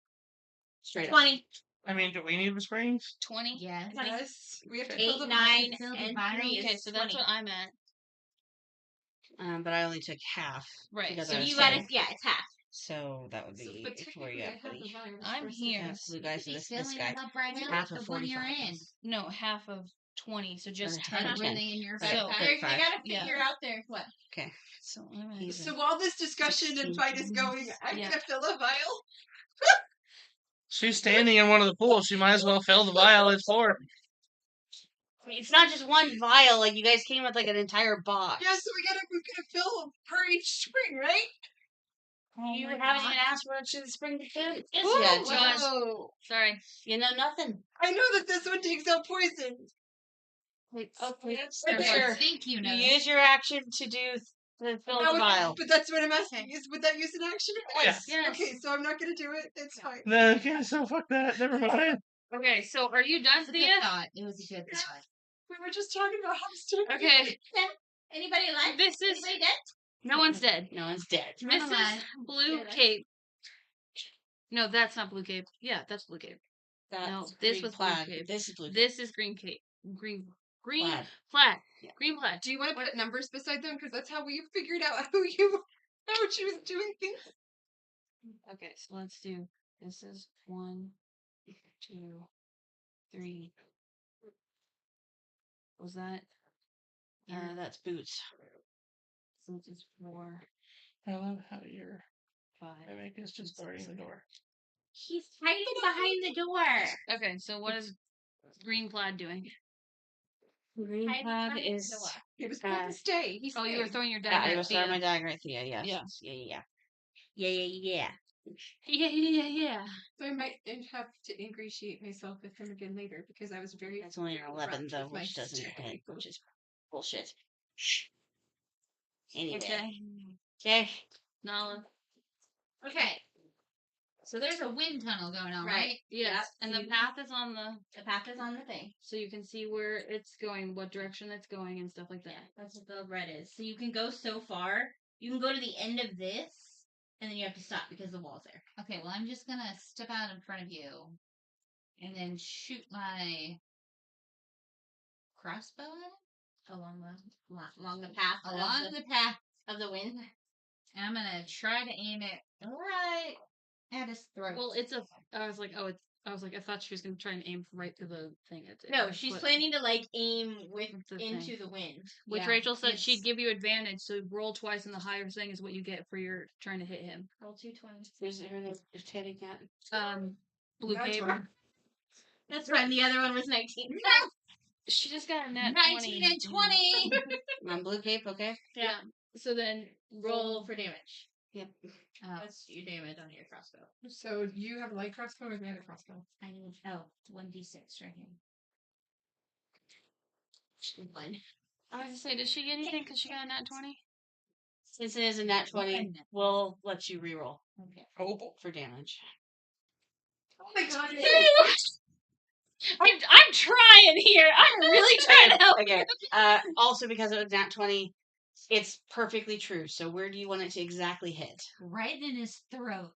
Straight up.
20.
I mean, do we need the springs?
20.
Yes.
Yes. We have to
8,
fill the
9,
Fill the
and
vials.
3
Okay,
is
so that's
20.
what I'm at.
But I only took half.
Right.
because
So
I was
You gotta,
saying.
it's half.
So that would be where you at, buddy.
I'm here.
Yeah, blue guys and
He's
this
filling
guy.
it up right now.
Half
The
of
one you're
45.
in.
No, half of 20, so just
Or
10.
half
Were
10.
they in your
Right.
So-
backpack?
You
35.
gotta
Yeah.
figure out there what.
So I'm at.
He's
So while this discussion and fight is going, I'm
Yeah.
gonna fill a vial.
She's standing in one of the pools. She might as well fill the vial. It's for.
It's not just one vial. Like you guys came with like an entire box.
Yeah, so we're gonna fill per each spring, right?
You
my
haven't
God.
even asked what should the spring do.
Yeah,
John.
Whoa.
Sorry.
You know nothing.
I know that this one takes out poison.
Okay,
Right there.
I think you know.
You use your action to fill the vial.
But that's what I'm asking. Would that use an action?
Yes.
Yes.
Okay, so I'm not gonna do it. It's fine.
No, okay, so fuck that. Never mind.
Okay, so are you done,
It was a good
Thea?
thought. It was a good thought.
We were just talking about how stupid.
Okay,
Anybody alive?
this is.
Anybody dead?
No one's dead.
No one's dead.
This is
alive.
Blue
Yeah,
Cape. No, that's not Blue Cape. Yeah, that's Blue Cape.
That's
this
green
was Blue
plaid.
Cape.
This is blue.
This is Green Cape. Green
plaid.
plaid.
Yeah.
Green plaid.
Do you want to put numbers beside them? Because that's how we figured out how she was doing things.
Okay, so let's do. This is 1, 2, 3. Was that?
That's boots.
So this is 4,
I love how you're
5.
mimic is just guarding the door.
He's hiding behind the door.
Okay, so what is Green Plaid doing?
Green
Hiding
Plaid
behind the
is.
door.
He was about to stay. He's
Oh, you were throwing your
Yeah,
dagger
I
at
was throwing
Thea.
my dagger at Thea. Yes.
Yeah.
Yeah.
Yeah.
So I might have to ingratiate myself with him again later because I was very.
That's only an 11
abrupt
though,
with my
which doesn't
stay.
hit, which is bullshit. Anyway.
Okay.
Okay.
Nala.
Okay. So there's a wind tunnel going on, right?
Yes. And the path is on
The path is on the thing.
so you can see where it's going, what direction it's going, and stuff like that.
Yeah, that's what the red is. So you can go so far. You can go to the end of this, and then you have to stop because the wall's there. Okay, well, I'm just gonna step out in front of you, and then shoot my crossbow along the path. Along the path of the wind. And I'm gonna try to aim it right at his throat.
Well, I thought she was gonna try and aim right to the thing.
No, she's planning to like aim
the
into
thing.
the wind.
Which
Yeah,
Rachel said
it's-
she'd give you advantage, so roll twice and the higher thing is what you get for your trying to hit him.
roll 220.
Where's everything just hitting at?
Blue
That's
cape.
fine.
That's fine. The other one was 19.
She just got a net
19
20.
and 20.
On blue cape, okay?
Yeah. So then
Roll for damage.
Yep.
What's your damage on your crossbow?
So you have a light crossbow or a crossbow?
I need 1d6 right here. 1.
I was gonna say, did she get anything because she got a nat 20?
Since it is a nat 20,
One.
we'll let you reroll
Okay.
for damage.
Oh my god!
I'm trying here. I'm really trying to help.
Okay. Also, because it was nat 20, it's perfectly true. So, where do you want it to exactly hit?
Right in his throat.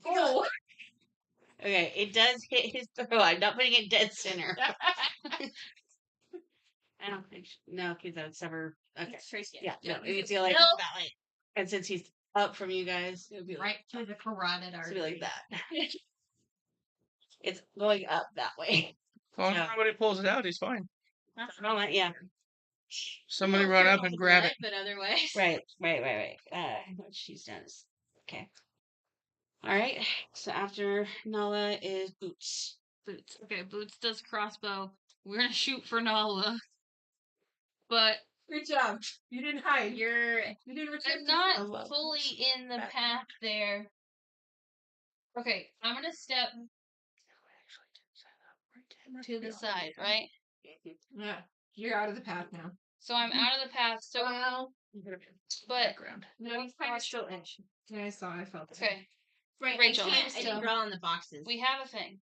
Oh!
Okay, it does hit his throat. I'm not putting it dead center. I don't think. No, because that's never. Okay. Yeah, no, it's like
Nope.
that way. And since he's up from you guys, it'll be like,
Right to the carotid
it'll
artery.
be like that. It's going up that way.
As long as
Yeah.
nobody pulls it out, he's fine.
Yeah.
Somebody run up and grab it.
But otherwise.
Right. What she's done is okay. All right. So after Nala is Boots.
Boots. Okay, Boots does crossbow. We're gonna shoot for Nala. But
Good job. You didn't hide.
You
didn't
I'm
return.
not fully in the path there. Okay, I'm gonna step to the side, right?
Yeah, you're out of the path now.
So I'm out of the path. So, but
Background.
No, he's kind of still inch. Yeah, I saw. I felt it.
okay,
Right,
Rachel.
I didn't draw on the boxes.
we have a thing.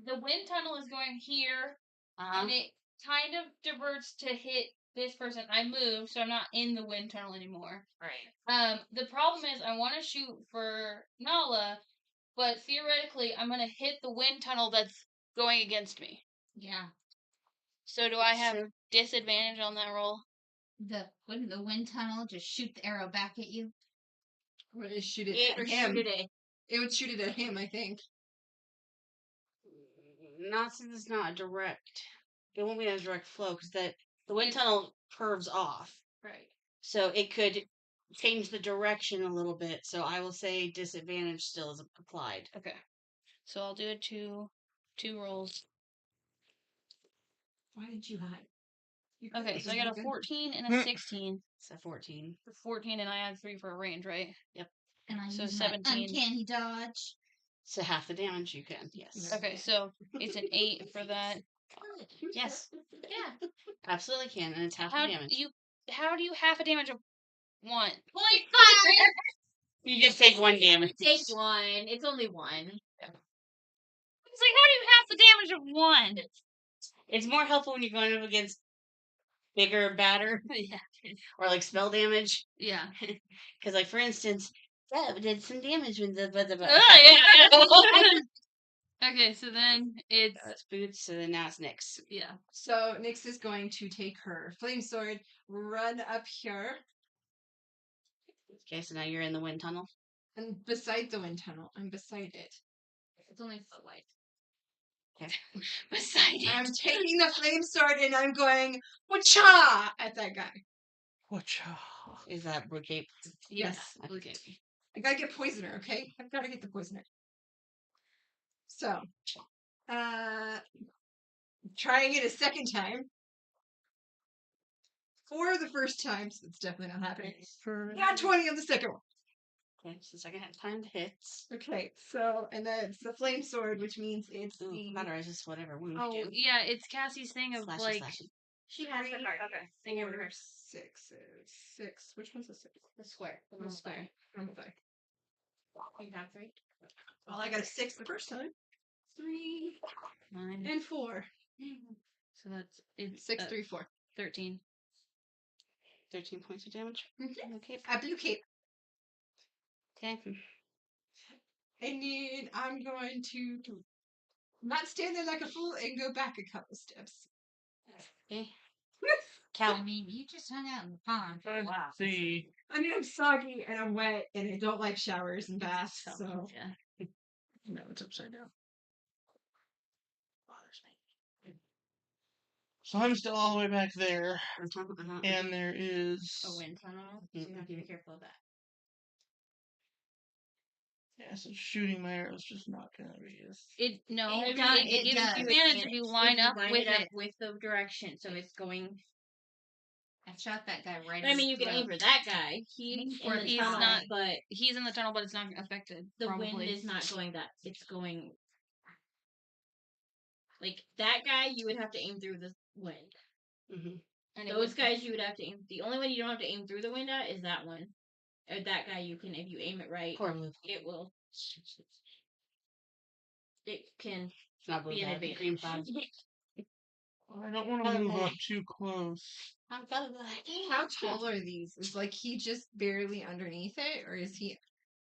The wind tunnel is going here,
Uh-huh.
and it kind of diverts to hit this person. I moved, so I'm not in the wind tunnel anymore.
Right.
The problem is I want to shoot for Nala, but theoretically I'm gonna hit the wind tunnel that's going against me.
Yeah.
So do I have
Sure.
disadvantage on that roll?
Wouldn't the wind tunnel just shoot the arrow back at you?
Or just shoot it
Or
at him.
shoot it.
It would shoot it at him, I think.
Not since it's not a direct. It won't be a direct flow because the wind tunnel curves off,
Right.
so it could change the direction a little bit. So I will say disadvantage still is applied.
Okay. So I'll do it two rolls.
Why did you hide? You
Okay,
could've
so I got a
been
14 and a 16.
It's a 14.
14 and I add 3 for a range, right?
And I
So
use
17.
my uncanny dodge.
So half the damage you can. Yes.
Okay, so it's an 8 for that.
Yes.
Yeah.
Absolutely can, and it's half
How
the damage.
how do you half a damage of 1?
0.5!
You just take 1 damage.
Take 1. It's only 1.
It's like, how do you half the damage of 1?
It's more helpful when you're going up against bigger, badder,
Yeah.
or like spell damage.
Yeah.
Because, like, for instance, Deb did some damage with the.
Okay, so then it's
That's Boots, so then now it's Nyx.
yeah.
So Nyx is going to take her flame sword, run up here,
Okay, so now you're in the wind tunnel.
and beside the wind tunnel. I'm beside it.
It's only foot wide.
Beside it.
I'm taking the flame sword and I'm going wacha at that guy.
Whatcha?
Is that Blue Cape?
Yes.
Okay.
I gotta get poisoner, okay? I've gotta get the poisoner. So, trying it a second time. For the first time, so it's definitely not happening. Not 20 on the second one.
Okay, so second time hits.
Okay, so, and then it's the flame sword, which means it's the...
Cauterizes whatever wound
Oh,
you do.
yeah, it's Cassie's thing of
Slashy,
like.
slashy.
She has the card. Okay. Thing of her.
6. Which one's the 6?
The square. The little square.
Okay.
You got 3?
Well, I got a 6 the first time. 3
9
and 4.
So that's it's
6, 3, 4.
13.
13 points of damage.
Mm-hmm.
Okay.
A blue cape.
Okay.
And then I'm going to not stand there like a fool and go back a couple steps.
Okay.
I mean, you just hung out in the pond.
Let's see.
I mean, I'm soggy and I'm wet and I don't like showers and baths, so.
Yeah.
No, it's upside down. Bothers me. So I'm still all the way back there, and there is.
A wind tunnel. So you have to be careful of that.
Yeah, so shooting my arrows just not gonna be as.
It no.
It
It,
does-
it
it
gives
does.
you advantage if you line up with
it up
it.
with the direction, so it's going.
I shot that guy right.
I mean, you can aim for that guy. He's in the
He's
tunnel,
not.
but
He's in the tunnel, but it's not affected.
the
probably.
wind is not going that. It's going. Like that guy, you would have to aim through the wind.
Mm-hmm.
And it
Those
would-
guys, you would have to aim. The only one you don't have to aim through the wind at is that one. Or that guy, you can, if you aim it right,
Poor move.
it will. It can
It's not blue
be an
bad, green
advantage.
I don't want to move up too close.
I'm colorblind.
How tall are these? Is like he just barely underneath it, or is he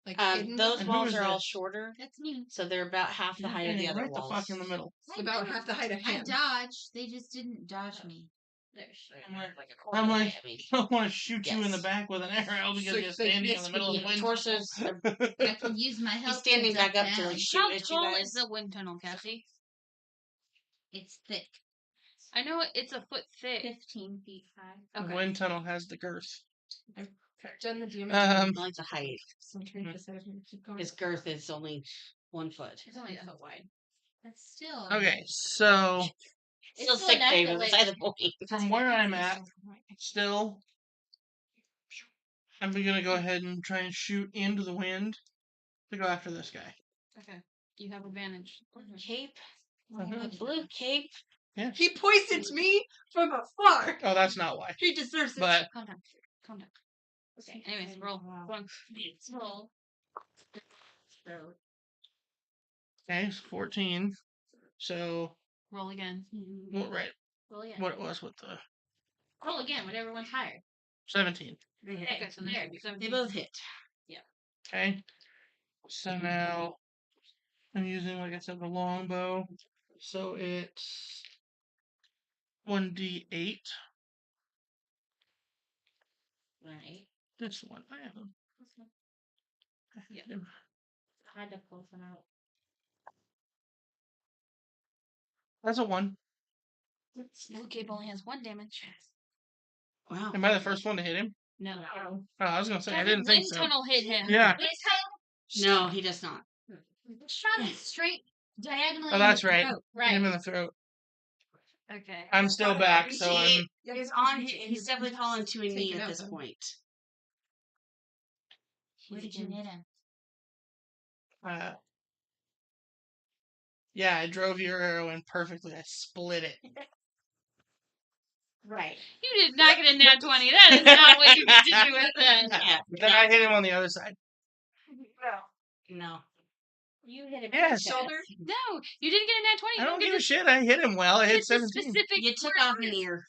like hidden?
Those
And who
walls
is
are all
this?
shorter,
That's new.
so they're about half the height of the other
right
walls.
the fuck in the middle.
About half the height of
I
him.
dodged. They just didn't dodge me.
I'm like, I don't want to shoot you in the
Yes.
back with an arrow because
So
you're standing in the middle of the wind.
Torsos.
I can use my
He's
health.
standing
to
back
duck
up to
down.
like shoot
How
at you
tall
guys.
is the wind tunnel, Cassie?
It's thick.
I know it's a foot thick.
15 feet high.
The
Okay.
wind tunnel has the girth.
I've done the damage.
I like the height.
So I'm trying to decide if I'm gonna keep going.
His girth is only 1 foot.
It's only a foot wide.
That's still
Okay, so
Still
still
6
nice
days
that,
beside the point.
from where I'm at, still, I'm gonna go ahead and try and shoot into the wind to go after this guy.
Okay. You have advantage.
Cape.
Mhm.
A blue cape.
He poisoned me from afar.
Oh, that's not why.
He deserves it.
But
Calm down. Calm down. Okay. Anyways, roll. Go on.
roll. So
okay, it's 14. So
Roll again.
what? Right,
roll again.
what it was with the
Roll again. Whatever one's higher.
17.
Okay, so there.
They both hit.
Okay, so now I'm using, like I said, the longbow. So it's 1d8.
Right.
This one, I have him. I had him.
Had to pull some out.
That's a 1.
Blue cape only has 1 damage.
Wow.
Am I the first one to hit him?
No.
Oh, I was gonna say I
Cassie,
didn't think
wind
so.
tunnel hit him.
Yeah.
No, he does not.
shot him straight diagonally.
Oh, that's
in the
right.
throat.
Hit him in the throat.
Okay.
I'm still back, so I'm.
He's on. He's definitely fallen to a knee
Take it
at
out,
this
then.
point.
Where did you hit him?
Yeah, I drove your arrow in perfectly. I split it.
Right.
You did not get a nat 20. That is not what you meant to do with that.
Yeah.
Then I hit him on the other side.
No.
You hit him
Yes.
in the
Shoulder.
No, you didn't get a nat 20.
I don't
You
give a
get
shit. I hit him well. I hit
it's a
17.
specific.
You took off an ear.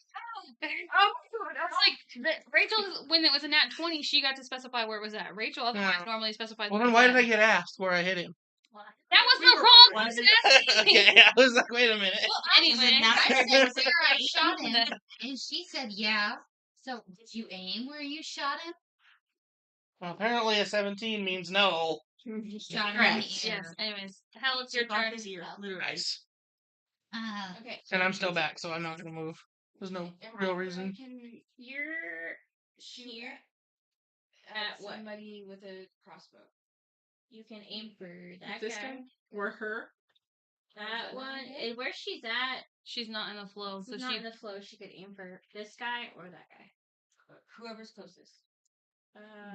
Oh, it's like Rachel, when it was a nat 20, she got to specify where it was at. Rachel otherwise
Yeah.
normally specifies.
Well,
where
then
it
why
was
did I
at.
get asked where I hit him?
That was the wrong
Was it-
question.
Okay, I was like, wait a minute.
Anyway,
not-
I said where I shot him, and she said yeah. So did you aim where you shot him?
Well, apparently a 17 means no.
You shot him in
Correct.
the air.
yes. Anyways, Hell, it's your
Took off
turn.
his ear. Literally.
Nice.
Okay.
And I'm still back, so I'm not gonna move. There's no real reason.
You're shooting at what?
Somebody with a crossbow.
You can aim for that
This
guy.
guy or her?
That one, where she's at,
She's not in the flow, so
she's not in the flow. She could aim for this guy or that guy.
Whoever's closest.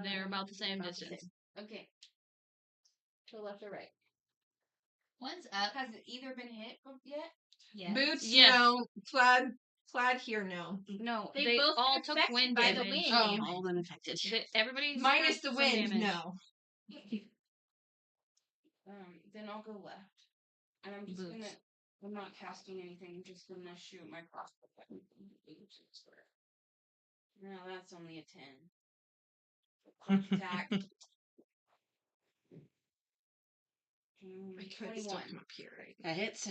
they're about the same
about the
distance.
same.
Okay.
To the left or right?
One's up.
Has it either been hit yet?
Yes.
Boots,
Yes.
no. Plaid here, no.
No,
They
they
both
all
been
took
affected
wind
by the
damage.
wind.
Oh.
All been affected.
Everybody's
Minus
took
the
some
wind,
damage.
no.
Then I'll go left. And I'm just
Boots.
gonna. I'm not casting anything. I'm just gonna shoot my crossbow. No, that's only a 10. Attack.
I could still
21.
come up here, right?
That hits.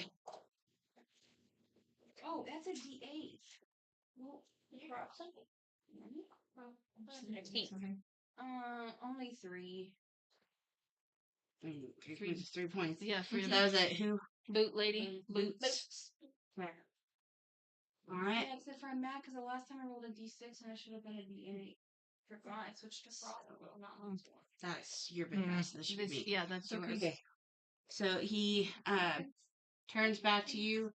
Oh, that's a D8. Well, only 3.
3 points.
Yeah, freedom.
That was it. Who?
Boot lady.
Boots. All right.
Yeah, except for I'm mad because the last time I rolled a D6 and I should have been a D8. Forgot I switched to frost.
That's your big guy, so this should be me.
Yeah, that's yours.
Okay. So he turns back to you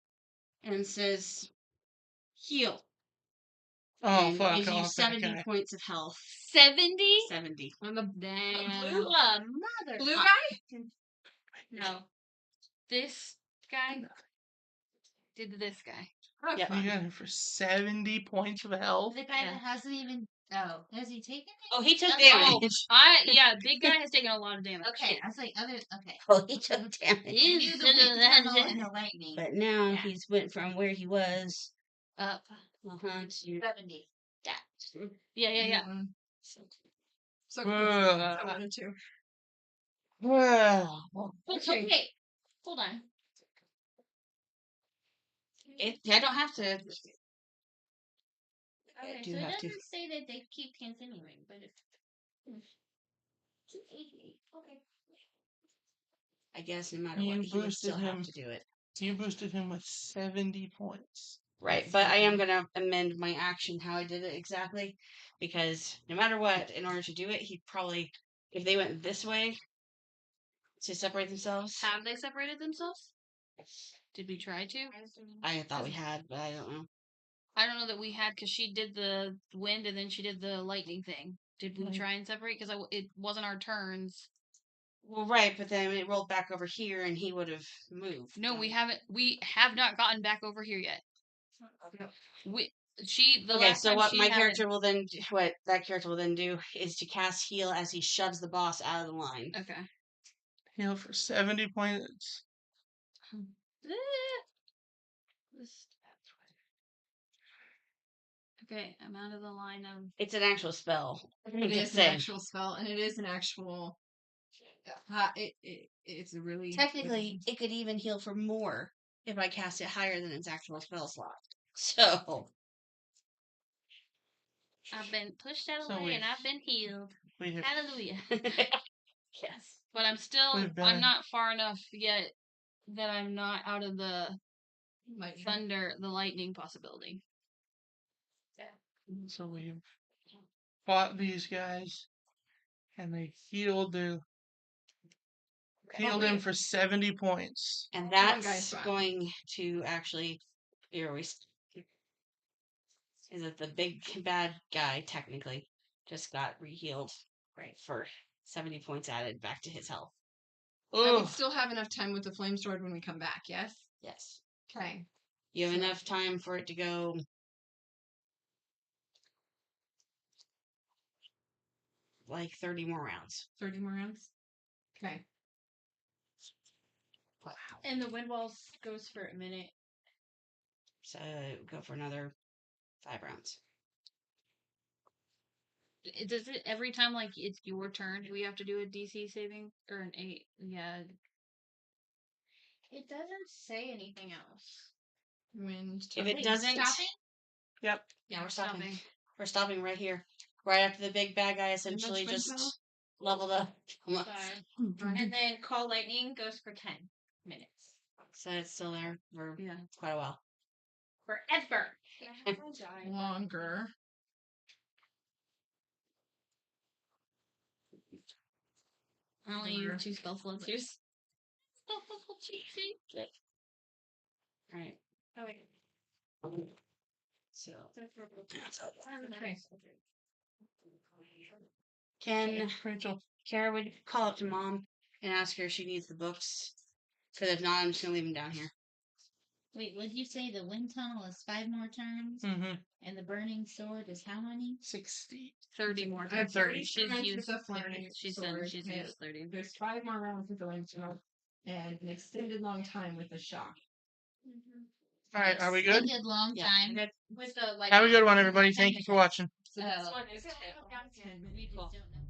and says, "Heal."
Oh,
And
fuck
gives you
off, that
70
guy.
points of health.
70?
70.
On the
Damn.
Blue mother.
blue guy?
No. This guy did this guy.
Oh,
Yep.
fuck.
You got him for 70 points of health.
The guy
Yeah.
that hasn't even. Oh, has he taken it?
Oh, he took
Okay.
damage.
Big guy has taken a lot of damage.
Okay, I was like, okay.
Oh, he took damage.
I knew the wind tunnel and the lightning.
But now
Yeah.
he's went from where he was
Up.
to
70.
that.
Yeah.
So
Ugh.
I wanted to.
Okay. Hold on.
I don't have to.
Okay,
do
so it
have to.
doesn't say that they keep continuing, but it's 288. Okay.
I guess no matter
You
what, he would
boosted
still have
him.
to do it.
You boosted him with 70 points.
Right, but I am going to amend my action how I did it exactly. Because no matter what, in order to do it, he'd probably, if they went this way to separate themselves,
Have they separated themselves? Did we try to?
I thought we had, but I don't know.
I don't know that we had because she did the wind and then she did the lightning thing. Did we try and separate? Because it wasn't our turns.
Well, right, but then it rolled back over here and he would have moved.
No, we haven't. We have not gotten back over here yet.
Okay, so what my character will then, what that character will then do is to cast heal as he shoves the boss out of the line.
Okay.
Heal for 70 points.
Okay, I'm out of the line of.
It's an actual spell.
It is an actual spell, and it is an actual. It's a really
Technically, it could even heal for more if I cast it higher than its actual spell slot. So.
I've been pushed out of the
So
way
we-
and I've been healed.
We have,
Hallelujah.
Yes.
But I'm still.
We've done-
I'm not far enough yet that I'm not out of the
lightning.
the lightning possibility.
so we've fought these guys, and they healed him for 70 points.
And
guy's
that's
fine.
going to actually. Here we. Is it the big bad guy, technically, just got re-healed, right, for 70 points added back to his health.
I would still have enough time with the flame sword when we come back. Yes.
Yes.
Okay.
You have enough time for it to go. Like 30 more rounds.
30 more rounds. Okay.
Wow.
And the wind walls goes for a minute.
So go for another 5 rounds.
Does it every time like it's your turn? Do we have to do a DC saving or an 8? Yeah.
It doesn't say anything else.
Wind.
If it
Wait,
doesn't.
stopping?
Yep.
Yeah, we're stopping. We're stopping right here. Right after the big bad guy essentially
wind
just
spell?
leveled up.
Five. And then call lightning goes for 10 minutes.
So it's still there for
Yeah.
quite a while.
Forever.
Longer.
I only use 2 spell slots.
Right.
Oh, wait.
So
Okay.
can
Rachel.
Kara would call up to mom and ask her if she needs the books. Because if not, I'm just gonna leave them down here.
Wait, what did you say? The wind tunnel is 5 more turns,
Mm-hmm.
and the burning sword is how many?
60.
30 more
I have
times.
30.
She's
Turns
used.
with the flaming
She's
sword,
she's
and
used 30.
There's 5 more rounds with the wind tunnel, and an extended long time with the shock.
All right, are we
A
good?
good long
Yeah.
time.
With the like.
Have a good one, everybody. Thank you for watching.
So
Oh.
this one is 10
We just
Cool.
don't know.